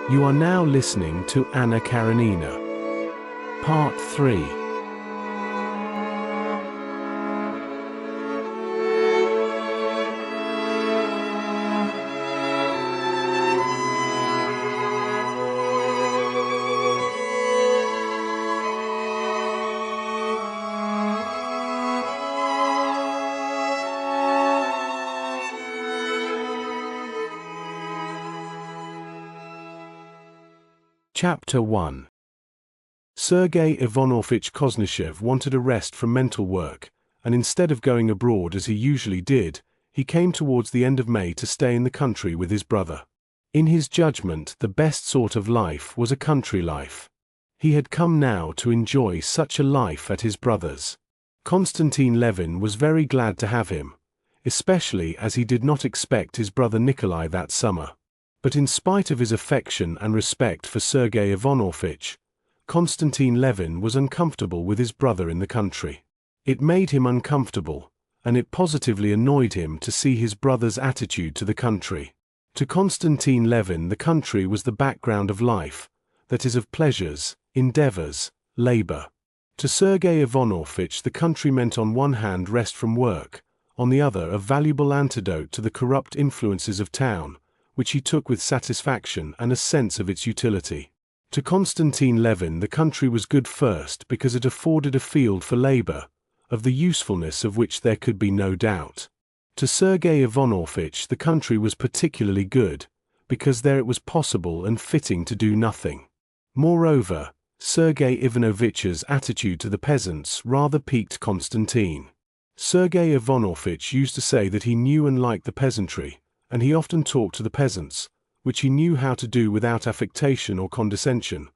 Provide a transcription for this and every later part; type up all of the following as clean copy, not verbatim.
You are now listening to Anna Karenina, Part 3. Chapter 1. Sergei Ivanovich Koznishev wanted a rest from mental work, and instead of going abroad as he usually did, he came towards the end of May to stay in the country with his brother. In his judgment, the best sort of life was a country life. He had come now to enjoy such a life at his brother's. Konstantin Levin was very glad to have him, especially as he did not expect his brother Nikolai that summer. But in spite of his affection and respect for Sergei Ivanovich, Konstantin Levin was uncomfortable with his brother in the country. It made him uncomfortable, and it positively annoyed him to see his brother's attitude to the country. To Konstantin Levin, the country was the background of life, that is, of pleasures, endeavors, labor. To Sergei Ivanovich, the country meant on one hand rest from work, on the other a valuable antidote to the corrupt influences of town, which he took with satisfaction and a sense of its utility. To Konstantin Levin, the country was good first because it afforded a field for labor, of the usefulness of which there could be no doubt. To Sergei Ivanovich, the country was particularly good, because there it was possible and fitting to do nothing. Moreover, Sergei Ivanovich's attitude to the peasants rather piqued Konstantin. Sergei Ivanovich used to say that he knew and liked the peasantry, and he often talked to the peasants, which he knew how to do without affectation or condescension,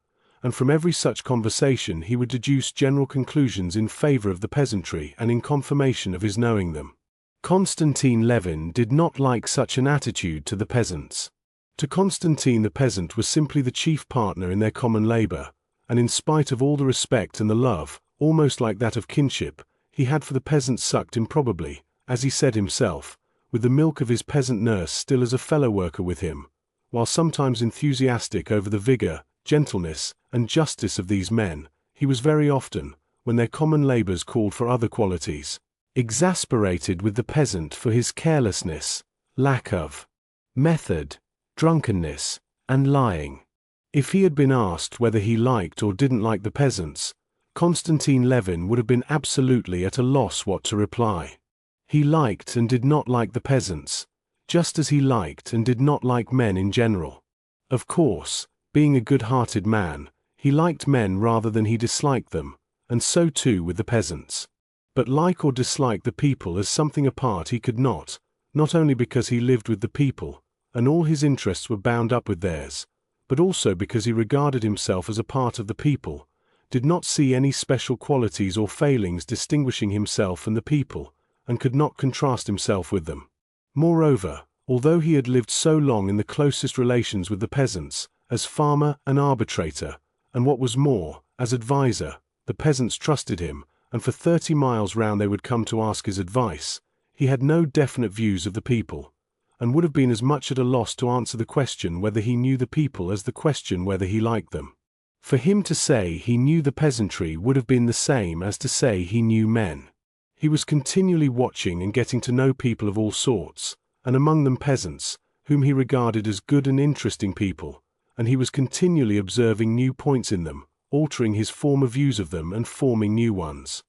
and from every such conversation he would deduce general conclusions in favor of the peasantry and in confirmation of his knowing them. Konstantin Levin did not like such an attitude to the peasants. To Konstantin, the peasant was simply the chief partner in their common labor, and in spite of all the respect and the love, almost like that of kinship, he had for the peasant sucked improbably, as he said himself, with the milk of his peasant nurse still as a fellow-worker with him, while sometimes enthusiastic over the vigor, gentleness, and justice of these men, he was very often, when their common labors called for other qualities, exasperated with the peasant for his carelessness, lack of method, drunkenness, and lying. If he had been asked whether he liked or didn't like the peasants, Konstantin Levin would have been absolutely at a loss what to reply. He liked and did not like the peasants, just as he liked and did not like men in general. Of course, being a good-hearted man, he liked men rather than he disliked them, and so too with the peasants. But like or dislike the people as something apart he could not only because he lived with the people, and all his interests were bound up with theirs, but also because he regarded himself as a part of the people, did not see any special qualities or failings distinguishing himself and the people, and could not contrast himself with them. Moreover, although he had lived so long in the closest relations with the peasants, as farmer and arbitrator, and what was more, as adviser, the peasants trusted him, and for 30 miles round they would come to ask his advice, he had no definite views of the people, and would have been as much at a loss to answer the question whether he knew the people as the question whether he liked them. For him to say he knew the peasantry would have been the same as to say he knew men. He was continually watching and getting to know people of all sorts, and among them peasants, whom he regarded as good and interesting people, and he was continually observing new points in them, altering his former views of them and forming new ones.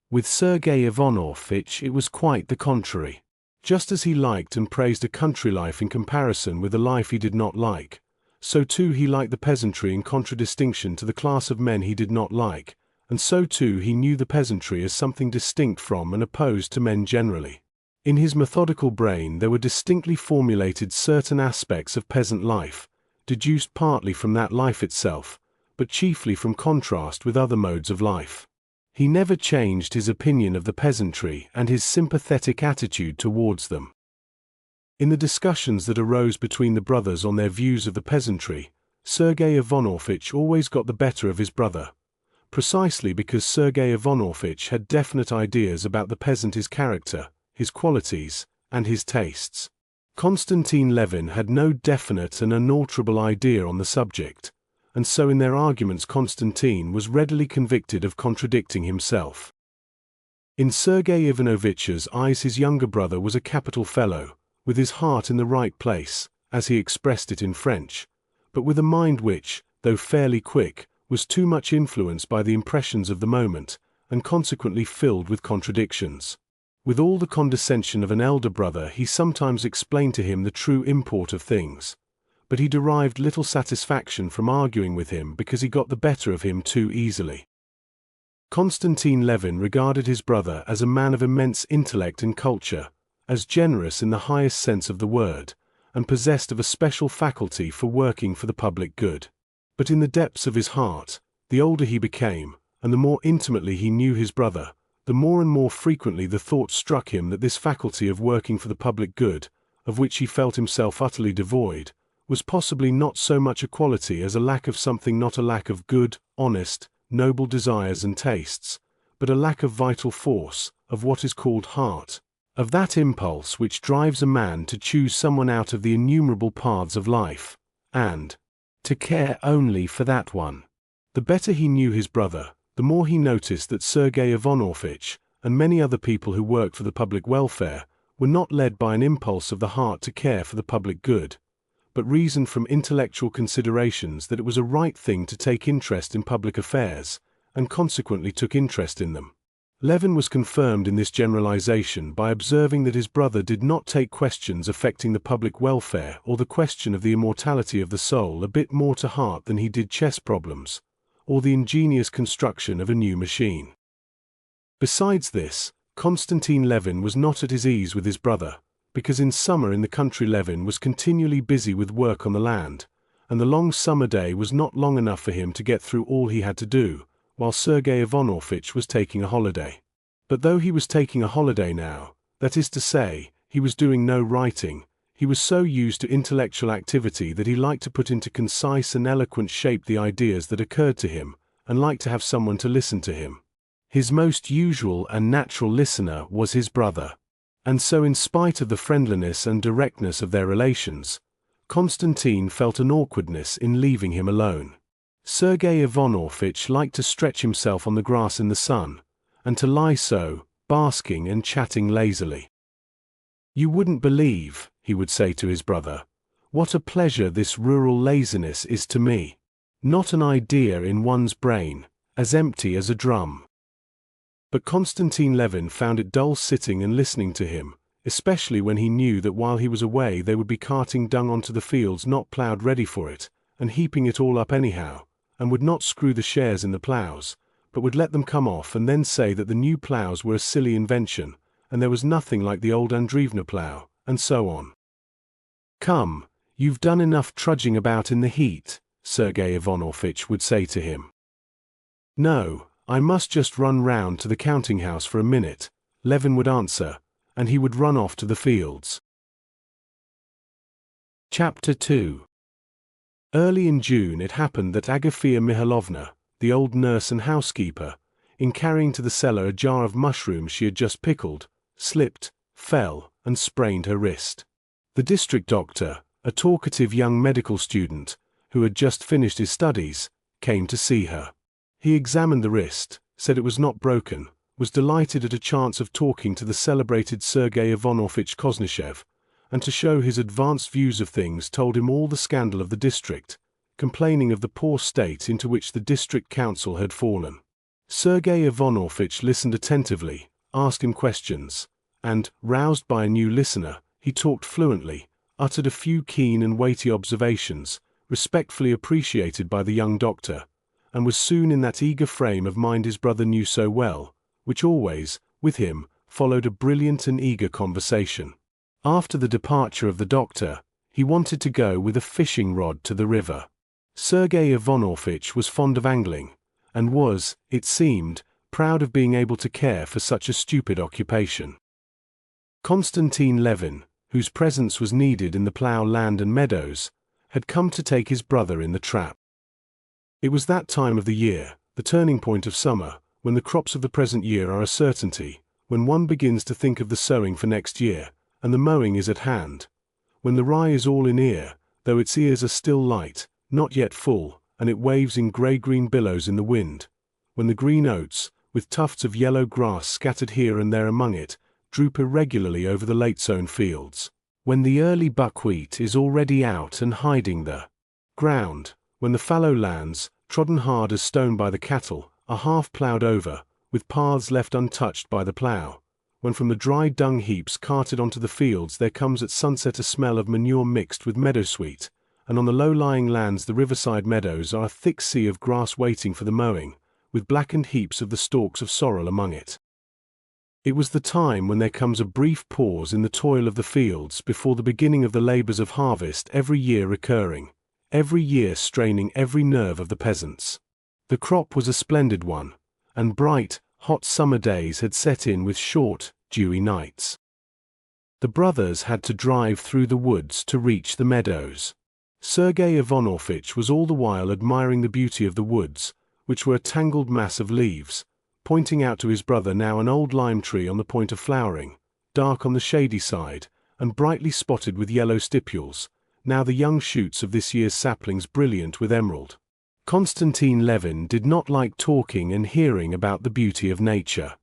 With Sergei Ivanovich it was quite the contrary. Just as he liked and praised a country life in comparison with a life he did not like, so too he liked the peasantry in contradistinction to the class of men he did not like, and so too he knew the peasantry as something distinct from and opposed to men generally. In his methodical brain there were distinctly formulated certain aspects of peasant life, deduced partly from that life itself, but chiefly from contrast with other modes of life. He never changed his opinion of the peasantry and his sympathetic attitude towards them. In the discussions that arose between the brothers on their views of the peasantry, Sergei Ivanovich always got the better of his brother, precisely because Sergei Ivanovich had definite ideas about the peasant, his character, his qualities, and his tastes. Konstantin Levin had no definite and unalterable idea on the subject, and so in their arguments Konstantin was readily convicted of contradicting himself. In Sergei Ivanovitch's eyes his younger brother was a capital fellow, with his heart in the right place, as he expressed it in French, but with a mind which, though fairly quick, was too much influenced by the impressions of the moment, and consequently filled with contradictions. With all the condescension of an elder brother he sometimes explained to him the true import of things, but he derived little satisfaction from arguing with him because he got the better of him too easily. Konstantin Levin regarded his brother as a man of immense intellect and culture, as generous in the highest sense of the word, and possessed of a special faculty for working for the public good. But in the depths of his heart, the older he became, and the more intimately he knew his brother, the more and more frequently the thought struck him that this faculty of working for the public good, of which he felt himself utterly devoid, was possibly not so much a quality as a lack of something, not a lack of good, honest, noble desires and tastes, but a lack of vital force, of what is called heart, of that impulse which drives a man to choose someone out of the innumerable paths of life, and to care only for that one. The better he knew his brother, the more he noticed that Sergei Ivanovitch, and many other people who worked for the public welfare, were not led by an impulse of the heart to care for the public good, but reasoned from intellectual considerations that it was a right thing to take interest in public affairs, and consequently took interest in them. Levin was confirmed in this generalization by observing that his brother did not take questions affecting the public welfare or the question of the immortality of the soul a bit more to heart than he did chess problems, or the ingenious construction of a new machine. Besides this, Konstantin Levin was not at his ease with his brother, because in summer in the country Levin was continually busy with work on the land, and the long summer day was not long enough for him to get through all he had to do, while Sergei Ivanovitch was taking a holiday. But though he was taking a holiday now, that is to say, he was doing no writing, he was so used to intellectual activity that he liked to put into concise and eloquent shape the ideas that occurred to him, and liked to have someone to listen to him. His most usual and natural listener was his brother. And so in spite of the friendliness and directness of their relations, Konstantin felt an awkwardness in leaving him alone. Sergei Ivanovitch liked to stretch himself on the grass in the sun, and to lie so, basking and chatting lazily. "You wouldn't believe," he would say to his brother, "what a pleasure this rural laziness is to me. Not an idea in one's brain, as empty as a drum." But Konstantin Levin found it dull sitting and listening to him, especially when he knew that while he was away they would be carting dung onto the fields not ploughed ready for it, and heaping it all up anyhow, and would not screw the shares in the ploughs, but would let them come off and then say that the new ploughs were a silly invention, and there was nothing like the old Andreevna plough, and so on. "Come, you've done enough trudging about in the heat," Sergei Ivanovitch would say to him. "No, I must just run round to the counting house for a minute," Levin would answer, and he would run off to the fields. Chapter 2. Early in June it happened that Agafea Mihailovna, the old nurse and housekeeper, in carrying to the cellar a jar of mushrooms she had just pickled, slipped, fell, and sprained her wrist. The district doctor, a talkative young medical student, who had just finished his studies, came to see her. He examined the wrist, said it was not broken, was delighted at a chance of talking to the celebrated Sergei Ivanovitch Koznishev, and to show his advanced views of things told him all the scandal of the district, complaining of the poor state into which the district council had fallen. Sergei Ivanovitch listened attentively, asked him questions, and, roused by a new listener, he talked fluently, uttered a few keen and weighty observations, respectfully appreciated by the young doctor, and was soon in that eager frame of mind his brother knew so well, which always, with him, followed a brilliant and eager conversation. After the departure of the doctor, he wanted to go with a fishing rod to the river. Sergei Ivanovitch was fond of angling, and was, it seemed, proud of being able to care for such a stupid occupation. Konstantin Levin, whose presence was needed in the plough land and meadows, had come to take his brother in the trap. It was that time of the year, the turning point of summer, when the crops of the present year are a certainty, when one begins to think of the sowing for next year, and the mowing is at hand, when the rye is all in ear, though its ears are still light, not yet full, and it waves in grey-green billows in the wind, when the green oats, with tufts of yellow grass scattered here and there among it, droop irregularly over the late-sown fields, when the early buckwheat is already out and hiding the ground, when the fallow lands, trodden hard as stone by the cattle, are half ploughed over, with paths left untouched by the plough, when from the dry dung heaps carted onto the fields there comes at sunset a smell of manure mixed with meadowsweet, and on the low-lying lands the riverside meadows are a thick sea of grass waiting for the mowing, with blackened heaps of the stalks of sorrel among it. It was the time when there comes a brief pause in the toil of the fields before the beginning of the labours of harvest, every year recurring, every year straining every nerve of the peasants. The crop was a splendid one, and bright, hot summer days had set in with short, dewy nights. The brothers had to drive through the woods to reach the meadows. Sergei Ivanovitch was all the while admiring the beauty of the woods, which were a tangled mass of leaves, pointing out to his brother now an old lime tree on the point of flowering, dark on the shady side, and brightly spotted with yellow stipules, now the young shoots of this year's saplings brilliant with emerald. Konstantin Levin did not like talking and hearing about the beauty of nature.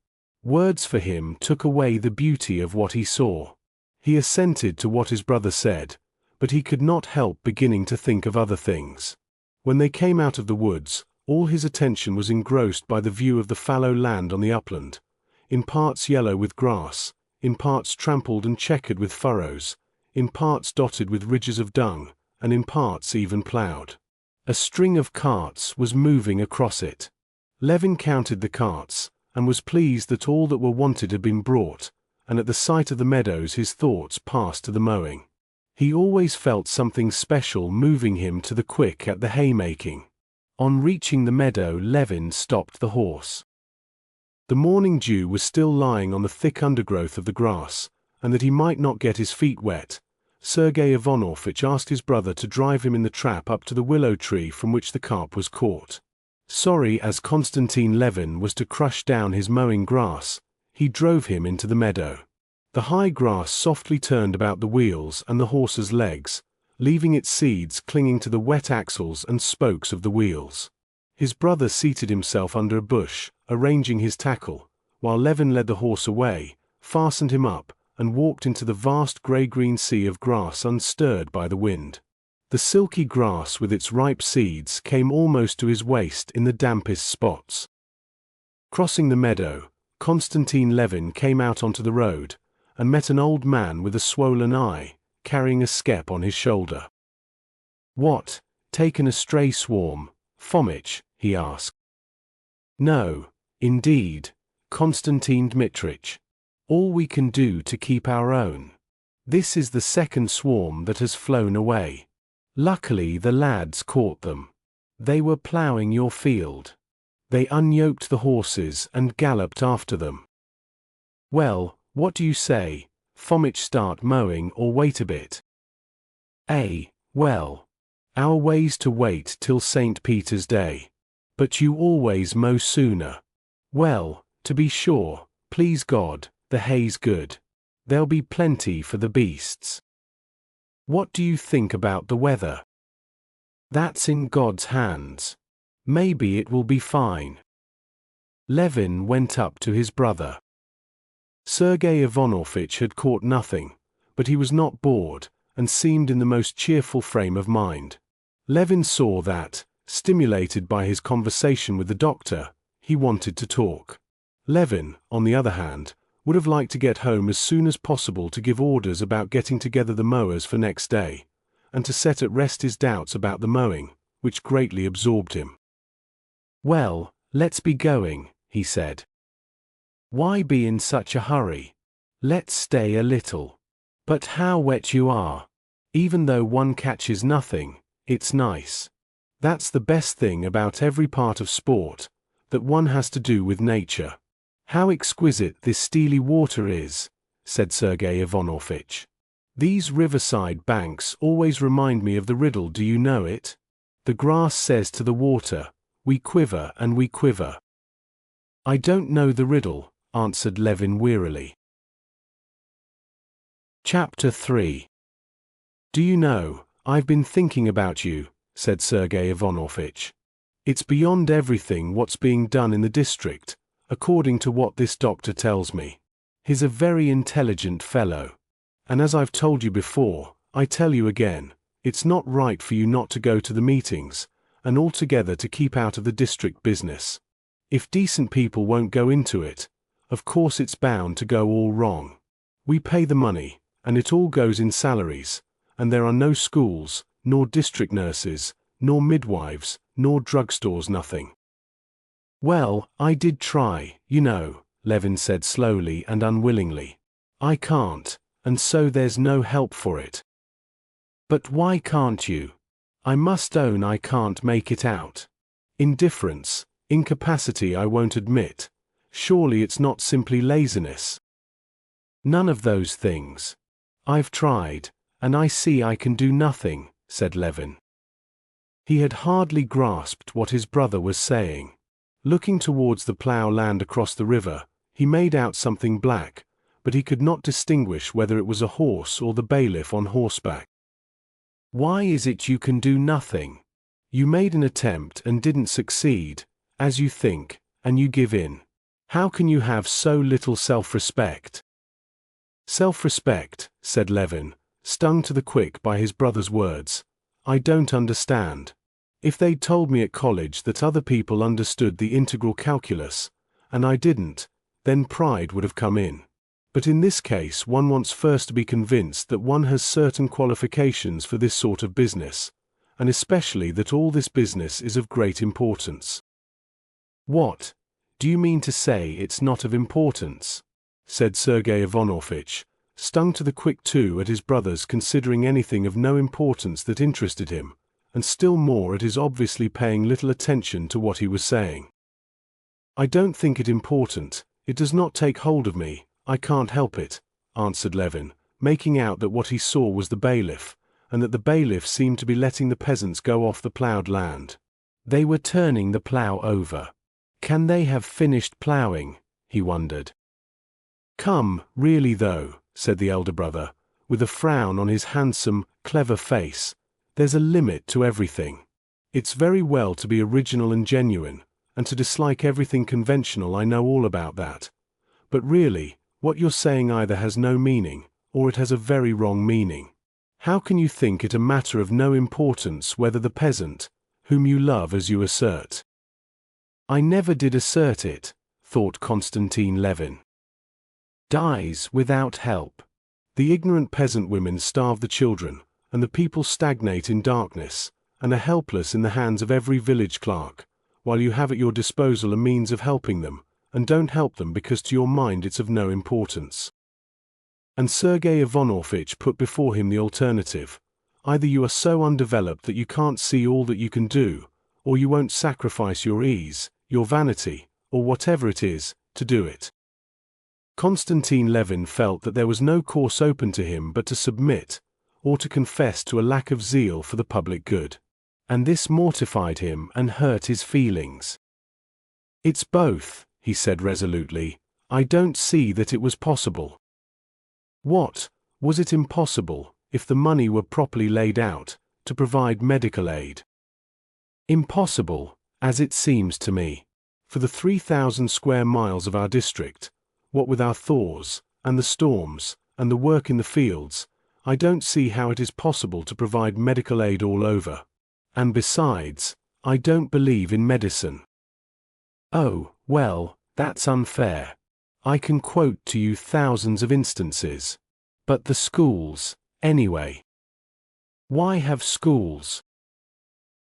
Words for him took away the beauty of what he saw. He assented to what his brother said, but he could not help beginning to think of other things. When they came out of the woods, all his attention was engrossed by the view of the fallow land on the upland, in parts yellow with grass, in parts trampled and checkered with furrows, in parts dotted with ridges of dung, and in parts even ploughed. A string of carts was moving across it. Levin counted the carts, and was pleased that all that were wanted had been brought, and at the sight of the meadows his thoughts passed to the mowing. He always felt something special moving him to the quick at the haymaking. On reaching the meadow, Levin stopped the horse. The morning dew was still lying on the thick undergrowth of the grass, and that he might not get his feet wet, Sergei Ivanovitch asked his brother to drive him in the trap up to the willow tree from which the cart was caught. Sorry as Konstantin Levin was to crush down his mowing grass, he drove him into the meadow. The high grass softly turned about the wheels and the horse's legs, leaving its seeds clinging to the wet axles and spokes of the wheels. His brother seated himself under a bush, arranging his tackle, while Levin led the horse away, fastened him up, and walked into the vast grey-green sea of grass unstirred by the wind. The silky grass with its ripe seeds came almost to his waist in the dampest spots. Crossing the meadow, Konstantin Levin came out onto the road, and met an old man with a swollen eye, carrying a skep on his shoulder. "What, taken a stray swarm, Fomitch?" he asked. "No, indeed, Konstantin Dmitrich. All we can do to keep our own. This is the second swarm that has flown away. Luckily the lads caught them. They were ploughing your field. They unyoked the horses and galloped after them. Well, what do you say, Fomitch, start mowing or wait a bit?" Well, our way's to wait till St. Peter's Day. But you always mow sooner." "Well, to be sure, please God, the hay's good. There'll be plenty for the beasts." "What do you think about the weather?" "That's in God's hands. Maybe it will be fine." Levin went up to his brother. Sergei Ivanovitch had caught nothing, but he was not bored, and seemed in the most cheerful frame of mind. Levin saw that, stimulated by his conversation with the doctor, he wanted to talk. Levin, on the other hand, would have liked to get home as soon as possible to give orders about getting together the mowers for next day, and to set at rest his doubts about the mowing, which greatly absorbed him. "Well, let's be going," he said. "Why be in such a hurry? Let's stay a little. But how wet you are! Even though one catches nothing, it's nice. That's the best thing about every part of sport, that one has to do with nature. How exquisite this steely water is," said Sergei Ivanovitch. "These riverside banks always remind me of the riddle, do you know it? The grass says to the water, 'We quiver and we quiver.'" "I don't know the riddle," answered Levin wearily. Chapter 3 "Do you know, I've been thinking about you," said Sergei Ivanovich. "It's beyond everything what's being done in the district, according to what this doctor tells me. He's a very intelligent fellow. And as I've told you before, I tell you again, it's not right for you not to go to the meetings, and altogether to keep out of the district business. If decent people won't go into it, of course it's bound to go all wrong. We pay the money, and it all goes in salaries, and there are no schools, nor district nurses, nor midwives, nor drugstores, nothing." "Well, I did try, you know," Levin said slowly and unwillingly. "I can't, and so there's no help for it." "But why can't you?" "I must own I can't make it out. Indifference, incapacity I won't admit. Surely it's not simply laziness." "None of those things. I've tried, and I see I can do nothing," said Levin. He had hardly grasped what his brother was saying. Looking towards the plough land across the river, he made out something black, but he could not distinguish whether it was a horse or the bailiff on horseback. "Why is it you can do nothing? You made an attempt and didn't succeed, as you think, and you give in. How can you have so little self-respect?" "Self-respect," said Levin, stung to the quick by his brother's words. "I don't understand. If they'd told me at college that other people understood the integral calculus, and I didn't, then pride would have come in. But in this case one wants first to be convinced that one has certain qualifications for this sort of business, and especially that all this business is of great importance." "What? Do you mean to say it's not of importance?" said Sergei Ivanovich, stung to the quick too at his brother's considering anything of no importance that interested him, and still more at his obviously paying little attention to what he was saying. "I don't think it important, it does not take hold of me, I can't help it," answered Levin, making out that what he saw was the bailiff, and that the bailiff seemed to be letting the peasants go off the ploughed land. They were turning the plough over. Can they have finished ploughing? He wondered. "Come, really though," said the elder brother, with a frown on his handsome, clever face, "there's a limit to everything. It's very well to be original and genuine, and to dislike everything conventional, I know all about that. But really, what you're saying either has no meaning, or it has a very wrong meaning. How can you think it a matter of no importance whether the peasant, whom you love as you assert—" "I never did assert it," thought Konstantin Levin. "Dies without help. The ignorant peasant women starve the children, and the people stagnate in darkness, and are helpless in the hands of every village clerk, while you have at your disposal a means of helping them, and don't help them because to your mind it's of no importance." And Sergei Ivanovich put before him the alternative: either you are so undeveloped that you can't see all that you can do, or you won't sacrifice your ease, your vanity, or whatever it is, to do it. Konstantin Levin felt that there was no course open to him but to submit, or to confess to a lack of zeal for the public good. And this mortified him and hurt his feelings. "It's both," he said resolutely. "I don't see that it was possible." What, was it impossible, if the money were properly laid out, to provide medical aid? Impossible, as it seems to me. For the 3,000 square miles of our district, what with our thaws, and the storms, and the work in the fields, I don't see how it is possible to provide medical aid all over. And besides, I don't believe in medicine. Oh, well, that's unfair. I can quote to you thousands of instances. But the schools, anyway. Why have schools?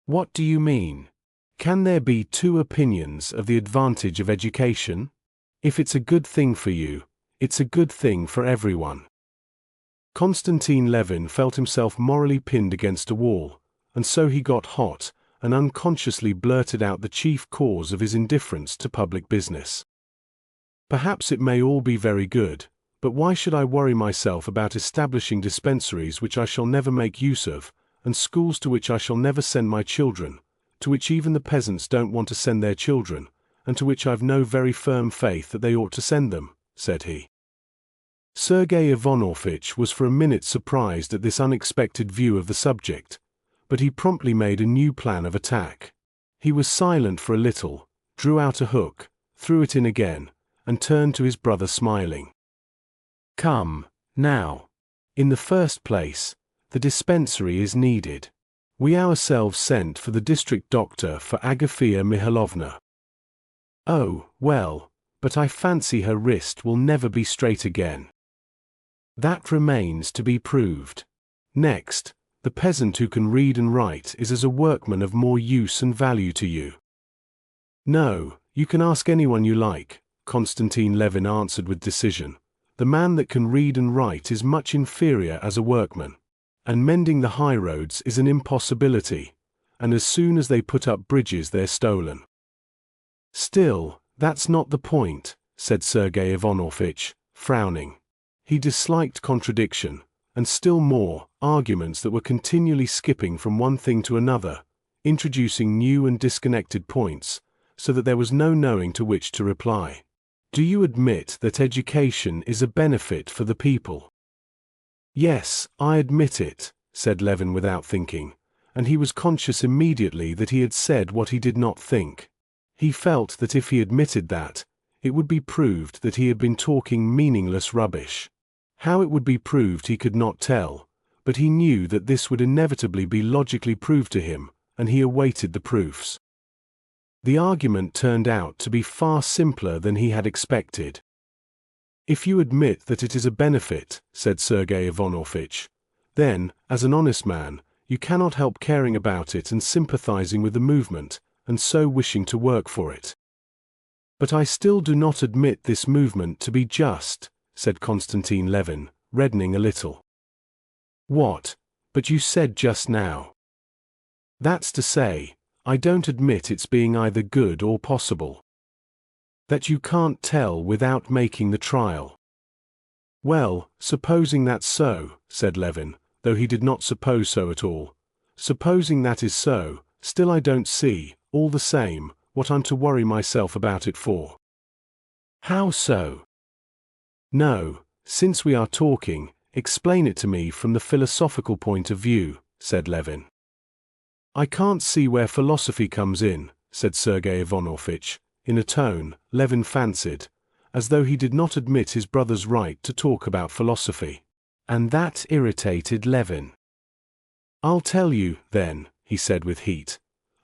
What do you mean? Can there be two opinions of the advantage of education? If it's a good thing for you, it's a good thing for everyone. Konstantin Levin felt himself morally pinned against a wall, and so he got hot, and unconsciously blurted out the chief cause of his indifference to public business. "Perhaps it may all be very good, but why should I worry myself about establishing dispensaries which I shall never make use of, and schools to which I shall never send my children, to which even the peasants don't want to send their children, and to which I've no very firm faith that they ought to send them," said he. Sergei Ivanovich was for a minute surprised at this unexpected view of the subject, but he promptly made a new plan of attack. He was silent for a little, drew out a hook, threw it in again, and turned to his brother smiling. "Come, now. In the first place, the dispensary is needed. We ourselves sent for the district doctor for Agafea Mihailovna." "Oh, well, but I fancy her wrist will never be straight again." "That remains to be proved. Next, the peasant who can read and write is as a workman of more use and value to you." "No, you can ask anyone you like," Konstantin Levin answered with decision. "The man that can read and write is much inferior as a workman. And mending the high roads is an impossibility, and as soon as they put up bridges they're stolen." "Still, that's not the point," said Sergei Ivanovich, frowning. He disliked contradiction, and still more, arguments that were continually skipping from one thing to another, introducing new and disconnected points, so that there was no knowing to which to reply. "Do you admit that education is a benefit for the people?" "Yes, I admit it," said Levin without thinking, and he was conscious immediately that he had said what he did not think. He felt that if he admitted that, it would be proved that he had been talking meaningless rubbish. How it would be proved he could not tell, but he knew that this would inevitably be logically proved to him, and he awaited the proofs. The argument turned out to be far simpler than he had expected. "If you admit that it is a benefit," said Sergei Ivanovich, "then, as an honest man, you cannot help caring about it and sympathizing with the movement, and so wishing to work for it." "But I still do not admit this movement to be just," said Konstantin Levin, reddening a little. "What? But you said just now." "That's to say, I don't admit its being either good or possible. That you can't tell without making the trial." "Well, supposing that's so," said Levin, though he did not suppose so at all. "Supposing that is so, still I don't see, all the same, what I'm to worry myself about it for." "How so?" "No, since we are talking, explain it to me from the philosophical point of view," said Levin. "I can't see where philosophy comes in," said Sergei Ivanovich, in a tone, Levin fancied, as though he did not admit his brother's right to talk about philosophy. And that irritated Levin. "I'll tell you, then," he said with heat.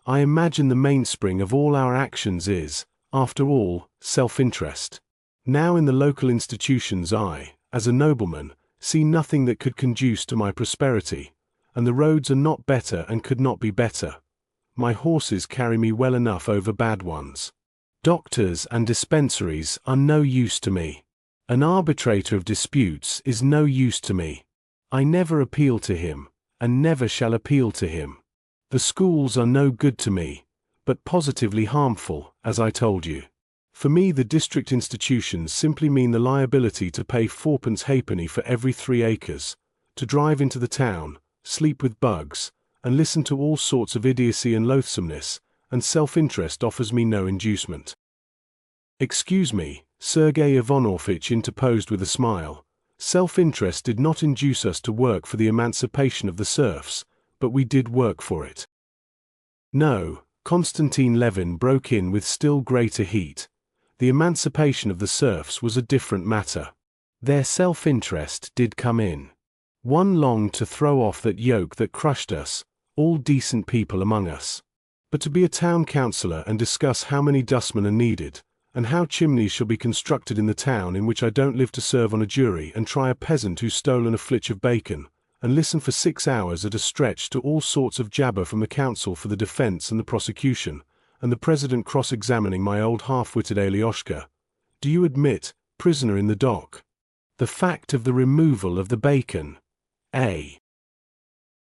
"I imagine the mainspring of all our actions is, after all, self-interest. Now in the local institutions I, as a nobleman, see nothing that could conduce to my prosperity, and the roads are not better and could not be better. My horses carry me well enough over bad ones. Doctors and dispensaries are no use to me. An arbitrator of disputes is no use to me. I never appeal to him, and never shall appeal to him. The schools are no good to me, but positively harmful, as I told you. For me the district institutions simply mean the liability to pay fourpence halfpenny for every 3 acres, to drive into the town, sleep with bugs, and listen to all sorts of idiocy and loathsomeness, and self-interest offers me no inducement." "Excuse me," Sergei Ivanovich interposed with a smile. "Self-interest did not induce us to work for the emancipation of the serfs, but we did work for it." "No," Konstantin Levin broke in with still greater heat. "The emancipation of the serfs was a different matter. Their self-interest did come in. One longed to throw off that yoke that crushed us, all decent people among us. But to be a town councillor and discuss how many dustmen are needed, and how chimneys shall be constructed in the town in which I don't live to serve on a jury, and try a peasant who's stolen a flitch of bacon, and listen for 6 hours at a stretch to all sorts of jabber from the counsel for the defense and the prosecution, and the president cross-examining my old half-witted Alioshka. Do you admit, prisoner in the dock, the fact of the removal of the bacon? Eh?"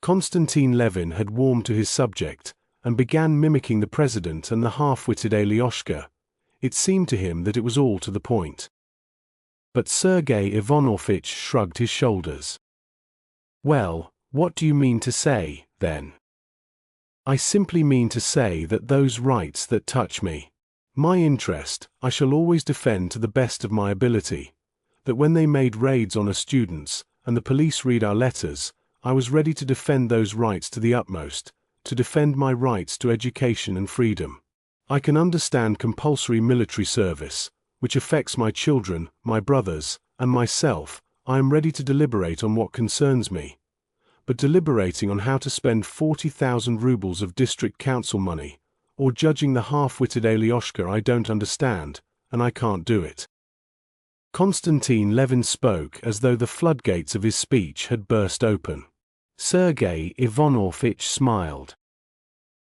Konstantin Levin had warmed to his subject, and began mimicking the president and the half-witted Alioshka. It seemed to him that it was all to the point. But Sergei Ivanovich shrugged his shoulders. "Well, what do you mean to say, then?" "I simply mean to say that those rights that touch me, my interest, I shall always defend to the best of my ability. that when they made raids on us students, and the police read our letters, I was ready to defend those rights to the utmost, to defend my rights to education and freedom. I can understand compulsory military service, which affects my children, my brothers, and myself. I am ready to deliberate on what concerns me. But deliberating on how to spend 40,000 rubles of district council money, or judging the half-witted Alyoshka, I don't understand, and I can't do it. Konstantin Levin spoke as though the floodgates of his speech had burst open. Sergei Ivanovich smiled.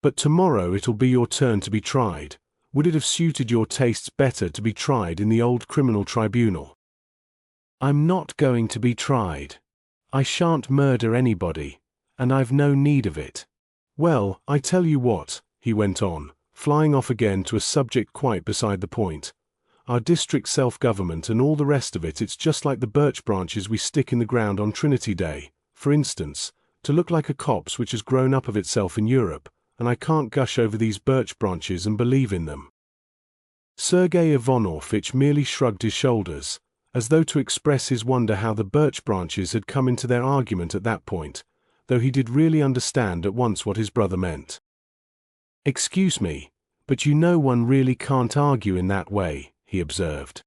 But tomorrow it'll be your turn to be tried. Would it have suited your tastes better to be tried in the old criminal tribunal? I'm not going to be tried. I shan't murder anybody, and I've no need of it. Well, I tell you what, he went on, flying off again to a subject quite beside the point. Our district self-government and all the rest of it, it's just like the birch branches we stick in the ground on Trinity Day, for instance, to look like a copse which has grown up of itself in Europe, and I can't gush over these birch branches and believe in them. Sergei Ivanovich merely shrugged his shoulders, as though to express his wonder how the birch branches had come into their argument at that point, though he did really understand at once what his brother meant. Excuse me, but you know one really can't argue in that way, he observed.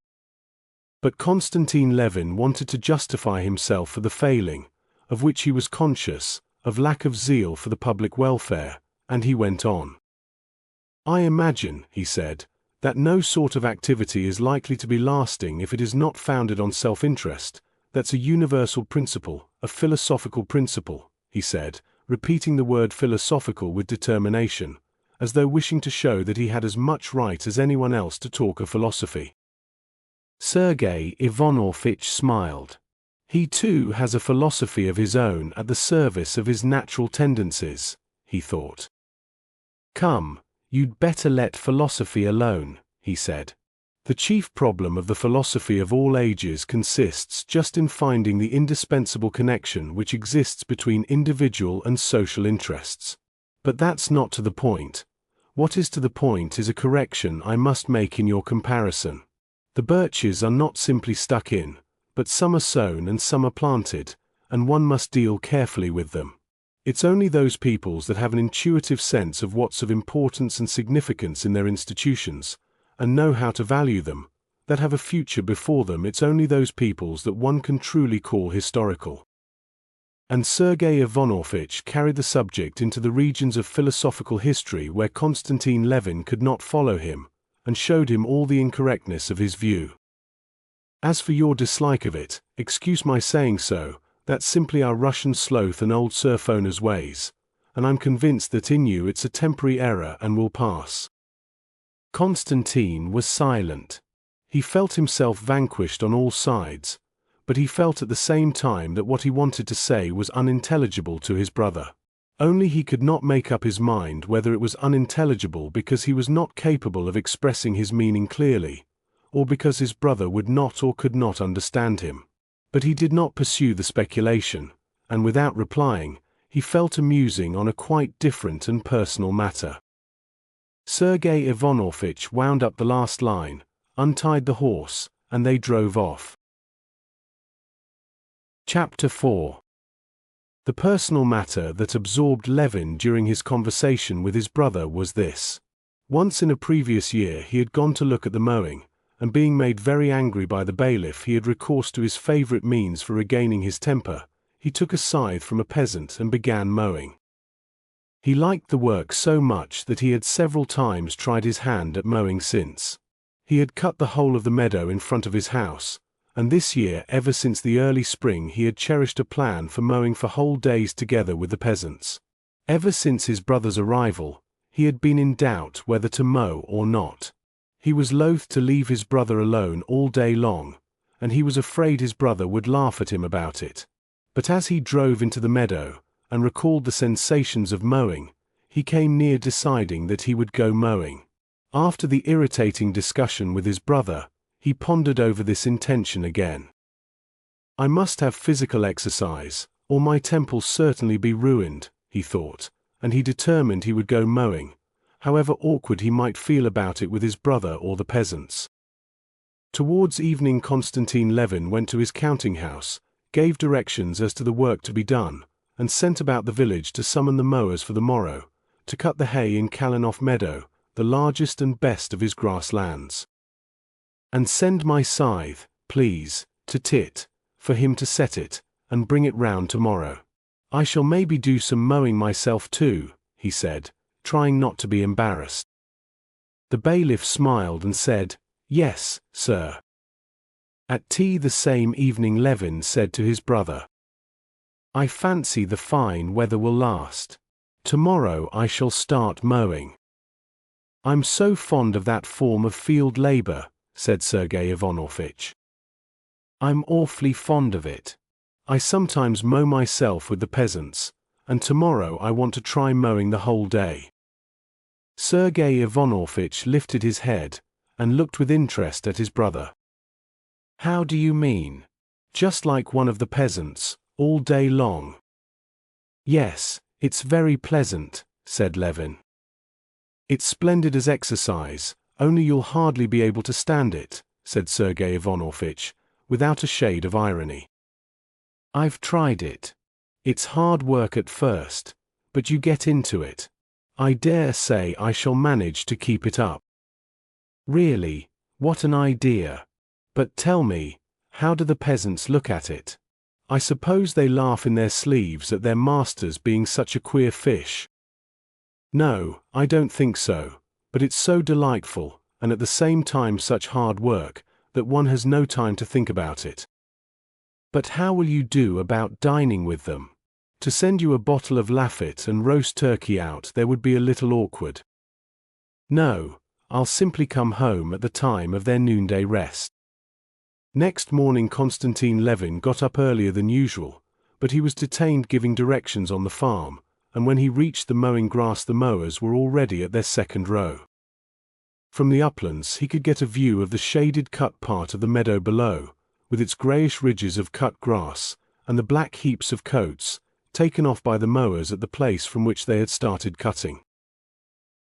But Konstantin Levin wanted to justify himself for the failing, of which he was conscious, of lack of zeal for the public welfare, and he went on. I imagine, he said, that no sort of activity is likely to be lasting if it is not founded on self-interest. That's a universal principle, a philosophical principle, he said, repeating the word philosophical with determination, as though wishing to show that he had as much right as anyone else to talk of philosophy. Sergei Ivanovich smiled. He too has a philosophy of his own at the service of his natural tendencies, he thought. Come, you'd better let philosophy alone, he said. The chief problem of the philosophy of all ages consists just in finding the indispensable connection which exists between individual and social interests. But that's not to the point. What is to the point is a correction I must make in your comparison. The birches are not simply stuck in, but some are sown and some are planted, and one must deal carefully with them. It's only those peoples that have an intuitive sense of what's of importance and significance in their institutions, and know how to value them, that have a future before them. It's only those peoples that one can truly call historical. And Sergei Ivanovich carried the subject into the regions of philosophical history where Konstantin Levin could not follow him, and showed him all the incorrectness of his view. As for your dislike of it, excuse my saying so, that's simply our Russian sloth and old serf owners' ways, and I'm convinced that in you it's a temporary error and will pass. Konstantin was silent. He felt himself vanquished on all sides, but he felt at the same time that what he wanted to say was unintelligible to his brother. Only he could not make up his mind whether it was unintelligible because he was not capable of expressing his meaning clearly, or because his brother would not or could not understand him. But he did not pursue the speculation, and without replying, he fell to musing on a quite different and personal matter. Sergei Ivanovich wound up the last line, untied the horse, and they drove off. Chapter 4. The personal matter that absorbed Levin during his conversation with his brother was this. Once in a previous year he had gone to look at the mowing, and being made very angry by the bailiff, he had recourse to his favorite means for regaining his temper. He took a scythe from a peasant and began mowing. He liked the work so much that he had several times tried his hand at mowing since. He had cut the whole of the meadow in front of his house, and this year, ever since the early spring, he had cherished a plan for mowing for whole days together with the peasants. Ever since his brother's arrival, he had been in doubt whether to mow or not. He was loath to leave his brother alone all day long, and he was afraid his brother would laugh at him about it. But as he drove into the meadow, and recalled the sensations of mowing, he came near deciding that he would go mowing. After the irritating discussion with his brother, he pondered over this intention again. I must have physical exercise, or my temple'll certainly be ruined, he thought, and he determined he would go mowing, however awkward he might feel about it with his brother or the peasants. Towards evening Konstantin Levin went to his counting house, gave directions as to the work to be done, and sent about the village to summon the mowers for the morrow, to cut the hay in Kalinov meadow, the largest and best of his grass lands. And send my scythe, please, to Tit, for him to set it, and bring it round tomorrow. I shall maybe do some mowing myself too, he said, trying not to be embarrassed. The bailiff smiled and said, "Yes, sir." At tea the same evening Levin said to his brother, "I fancy the fine weather will last. Tomorrow I shall start mowing." "I'm so fond of that form of field labor," said Sergei Ivanovitch. "I'm awfully fond of it. I sometimes mow myself with the peasants, and tomorrow I want to try mowing the whole day." Sergei Ivanovitch lifted his head and looked with interest at his brother. "How do you mean? Just like one of the peasants, all day long?" "Yes, it's very pleasant," said Levin. "It's splendid as exercise, only you'll hardly be able to stand it," said Sergei Ivanovitch, without a shade of irony. "I've tried it. It's hard work at first, but you get into it. I dare say I shall manage to keep it up." "Really, what an idea! But tell me, how do the peasants look at it? I suppose they laugh in their sleeves at their masters being such a queer fish." "No, I don't think so, but it's so delightful, and at the same time such hard work, that one has no time to think about it." "But how will you do about dining with them? To send you a bottle of Lafitte and roast turkey out there would be a little awkward." "No, I'll simply come home at the time of their noonday rest." Next morning Konstantin Levin got up earlier than usual, but he was detained giving directions on the farm, and when he reached the mowing grass the mowers were already at their second row. From the uplands he could get a view of the shaded cut part of the meadow below, with its greyish ridges of cut grass, and the black heaps of coats, taken off by the mowers at the place from which they had started cutting.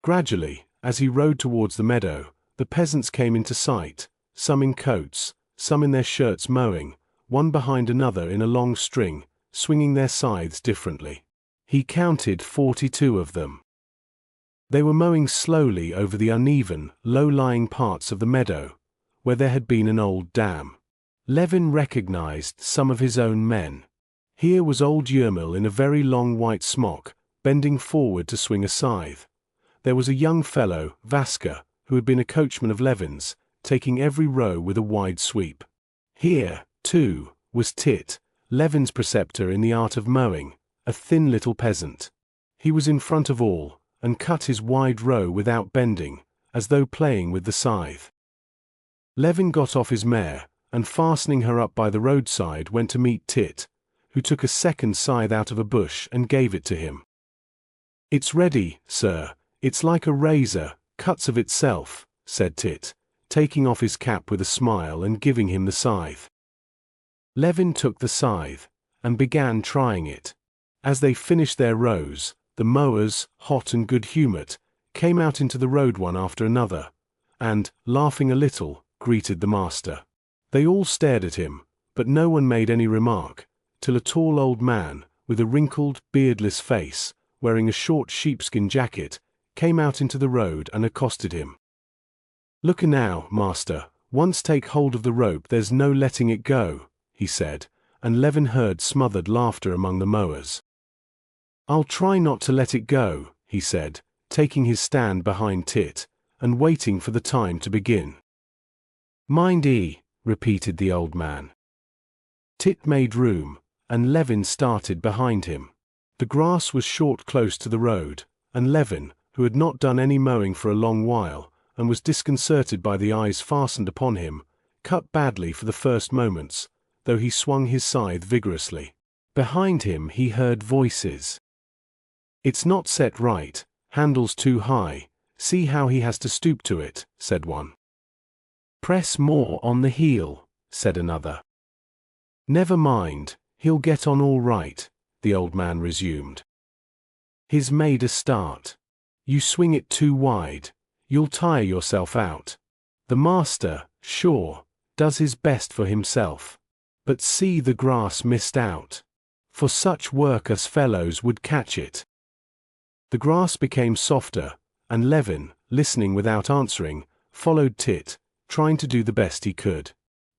Gradually, as he rode towards the meadow, the peasants came into sight, some in coats, some in their shirts mowing, one behind another in a long string, swinging their scythes differently. He counted 42 of them. They were mowing slowly over the uneven, low-lying parts of the meadow, where there had been an old dam. Levin recognized some of his own men. Here was old Yermil in a very long white smock, bending forward to swing a scythe. There was a young fellow, Vaska, who had been a coachman of Levin's, taking every row with a wide sweep. Here, too, was Tit, Levin's preceptor in the art of mowing, a thin little peasant. He was in front of all, and cut his wide row without bending, as though playing with the scythe. Levin got off his mare, and fastening her up by the roadside went to meet Tit, who took a second scythe out of a bush and gave it to him. "It's ready, sir, it's like a razor, cuts of itself," said Tit, taking off his cap with a smile and giving him the scythe. Levin took the scythe, and began trying it. As they finished their rows, the mowers, hot and good-humored, came out into the road one after another, and, laughing a little, greeted the master. They all stared at him, but no one made any remark, till a tall old man, with a wrinkled, beardless face, wearing a short sheepskin jacket, came out into the road and accosted him. "Look now, master, once take hold of the rope there's no letting it go," he said, and Levin heard smothered laughter among the mowers. "I'll try not to let it go," he said, taking his stand behind Tit, and waiting for the time to begin. "Mind ye," repeated the old man. Tit made room, and Levin started behind him. The grass was short close to the road, and Levin, who had not done any mowing for a long while, and was disconcerted by the eyes fastened upon him, cut badly for the first moments, though he swung his scythe vigorously. Behind him he heard voices. "It's not set right, handle's too high, see how he has to stoop to it," said one. "Press more on the heel," said another. "Never mind, he'll get on all right," the old man resumed. "He's made a start. You swing it too wide, you'll tire yourself out. The master, sure, does his best for himself. But see, the grass missed out. For such work us fellows would catch it. The grass became softer, and Levin, listening without answering, followed Tit, trying to do the best he could.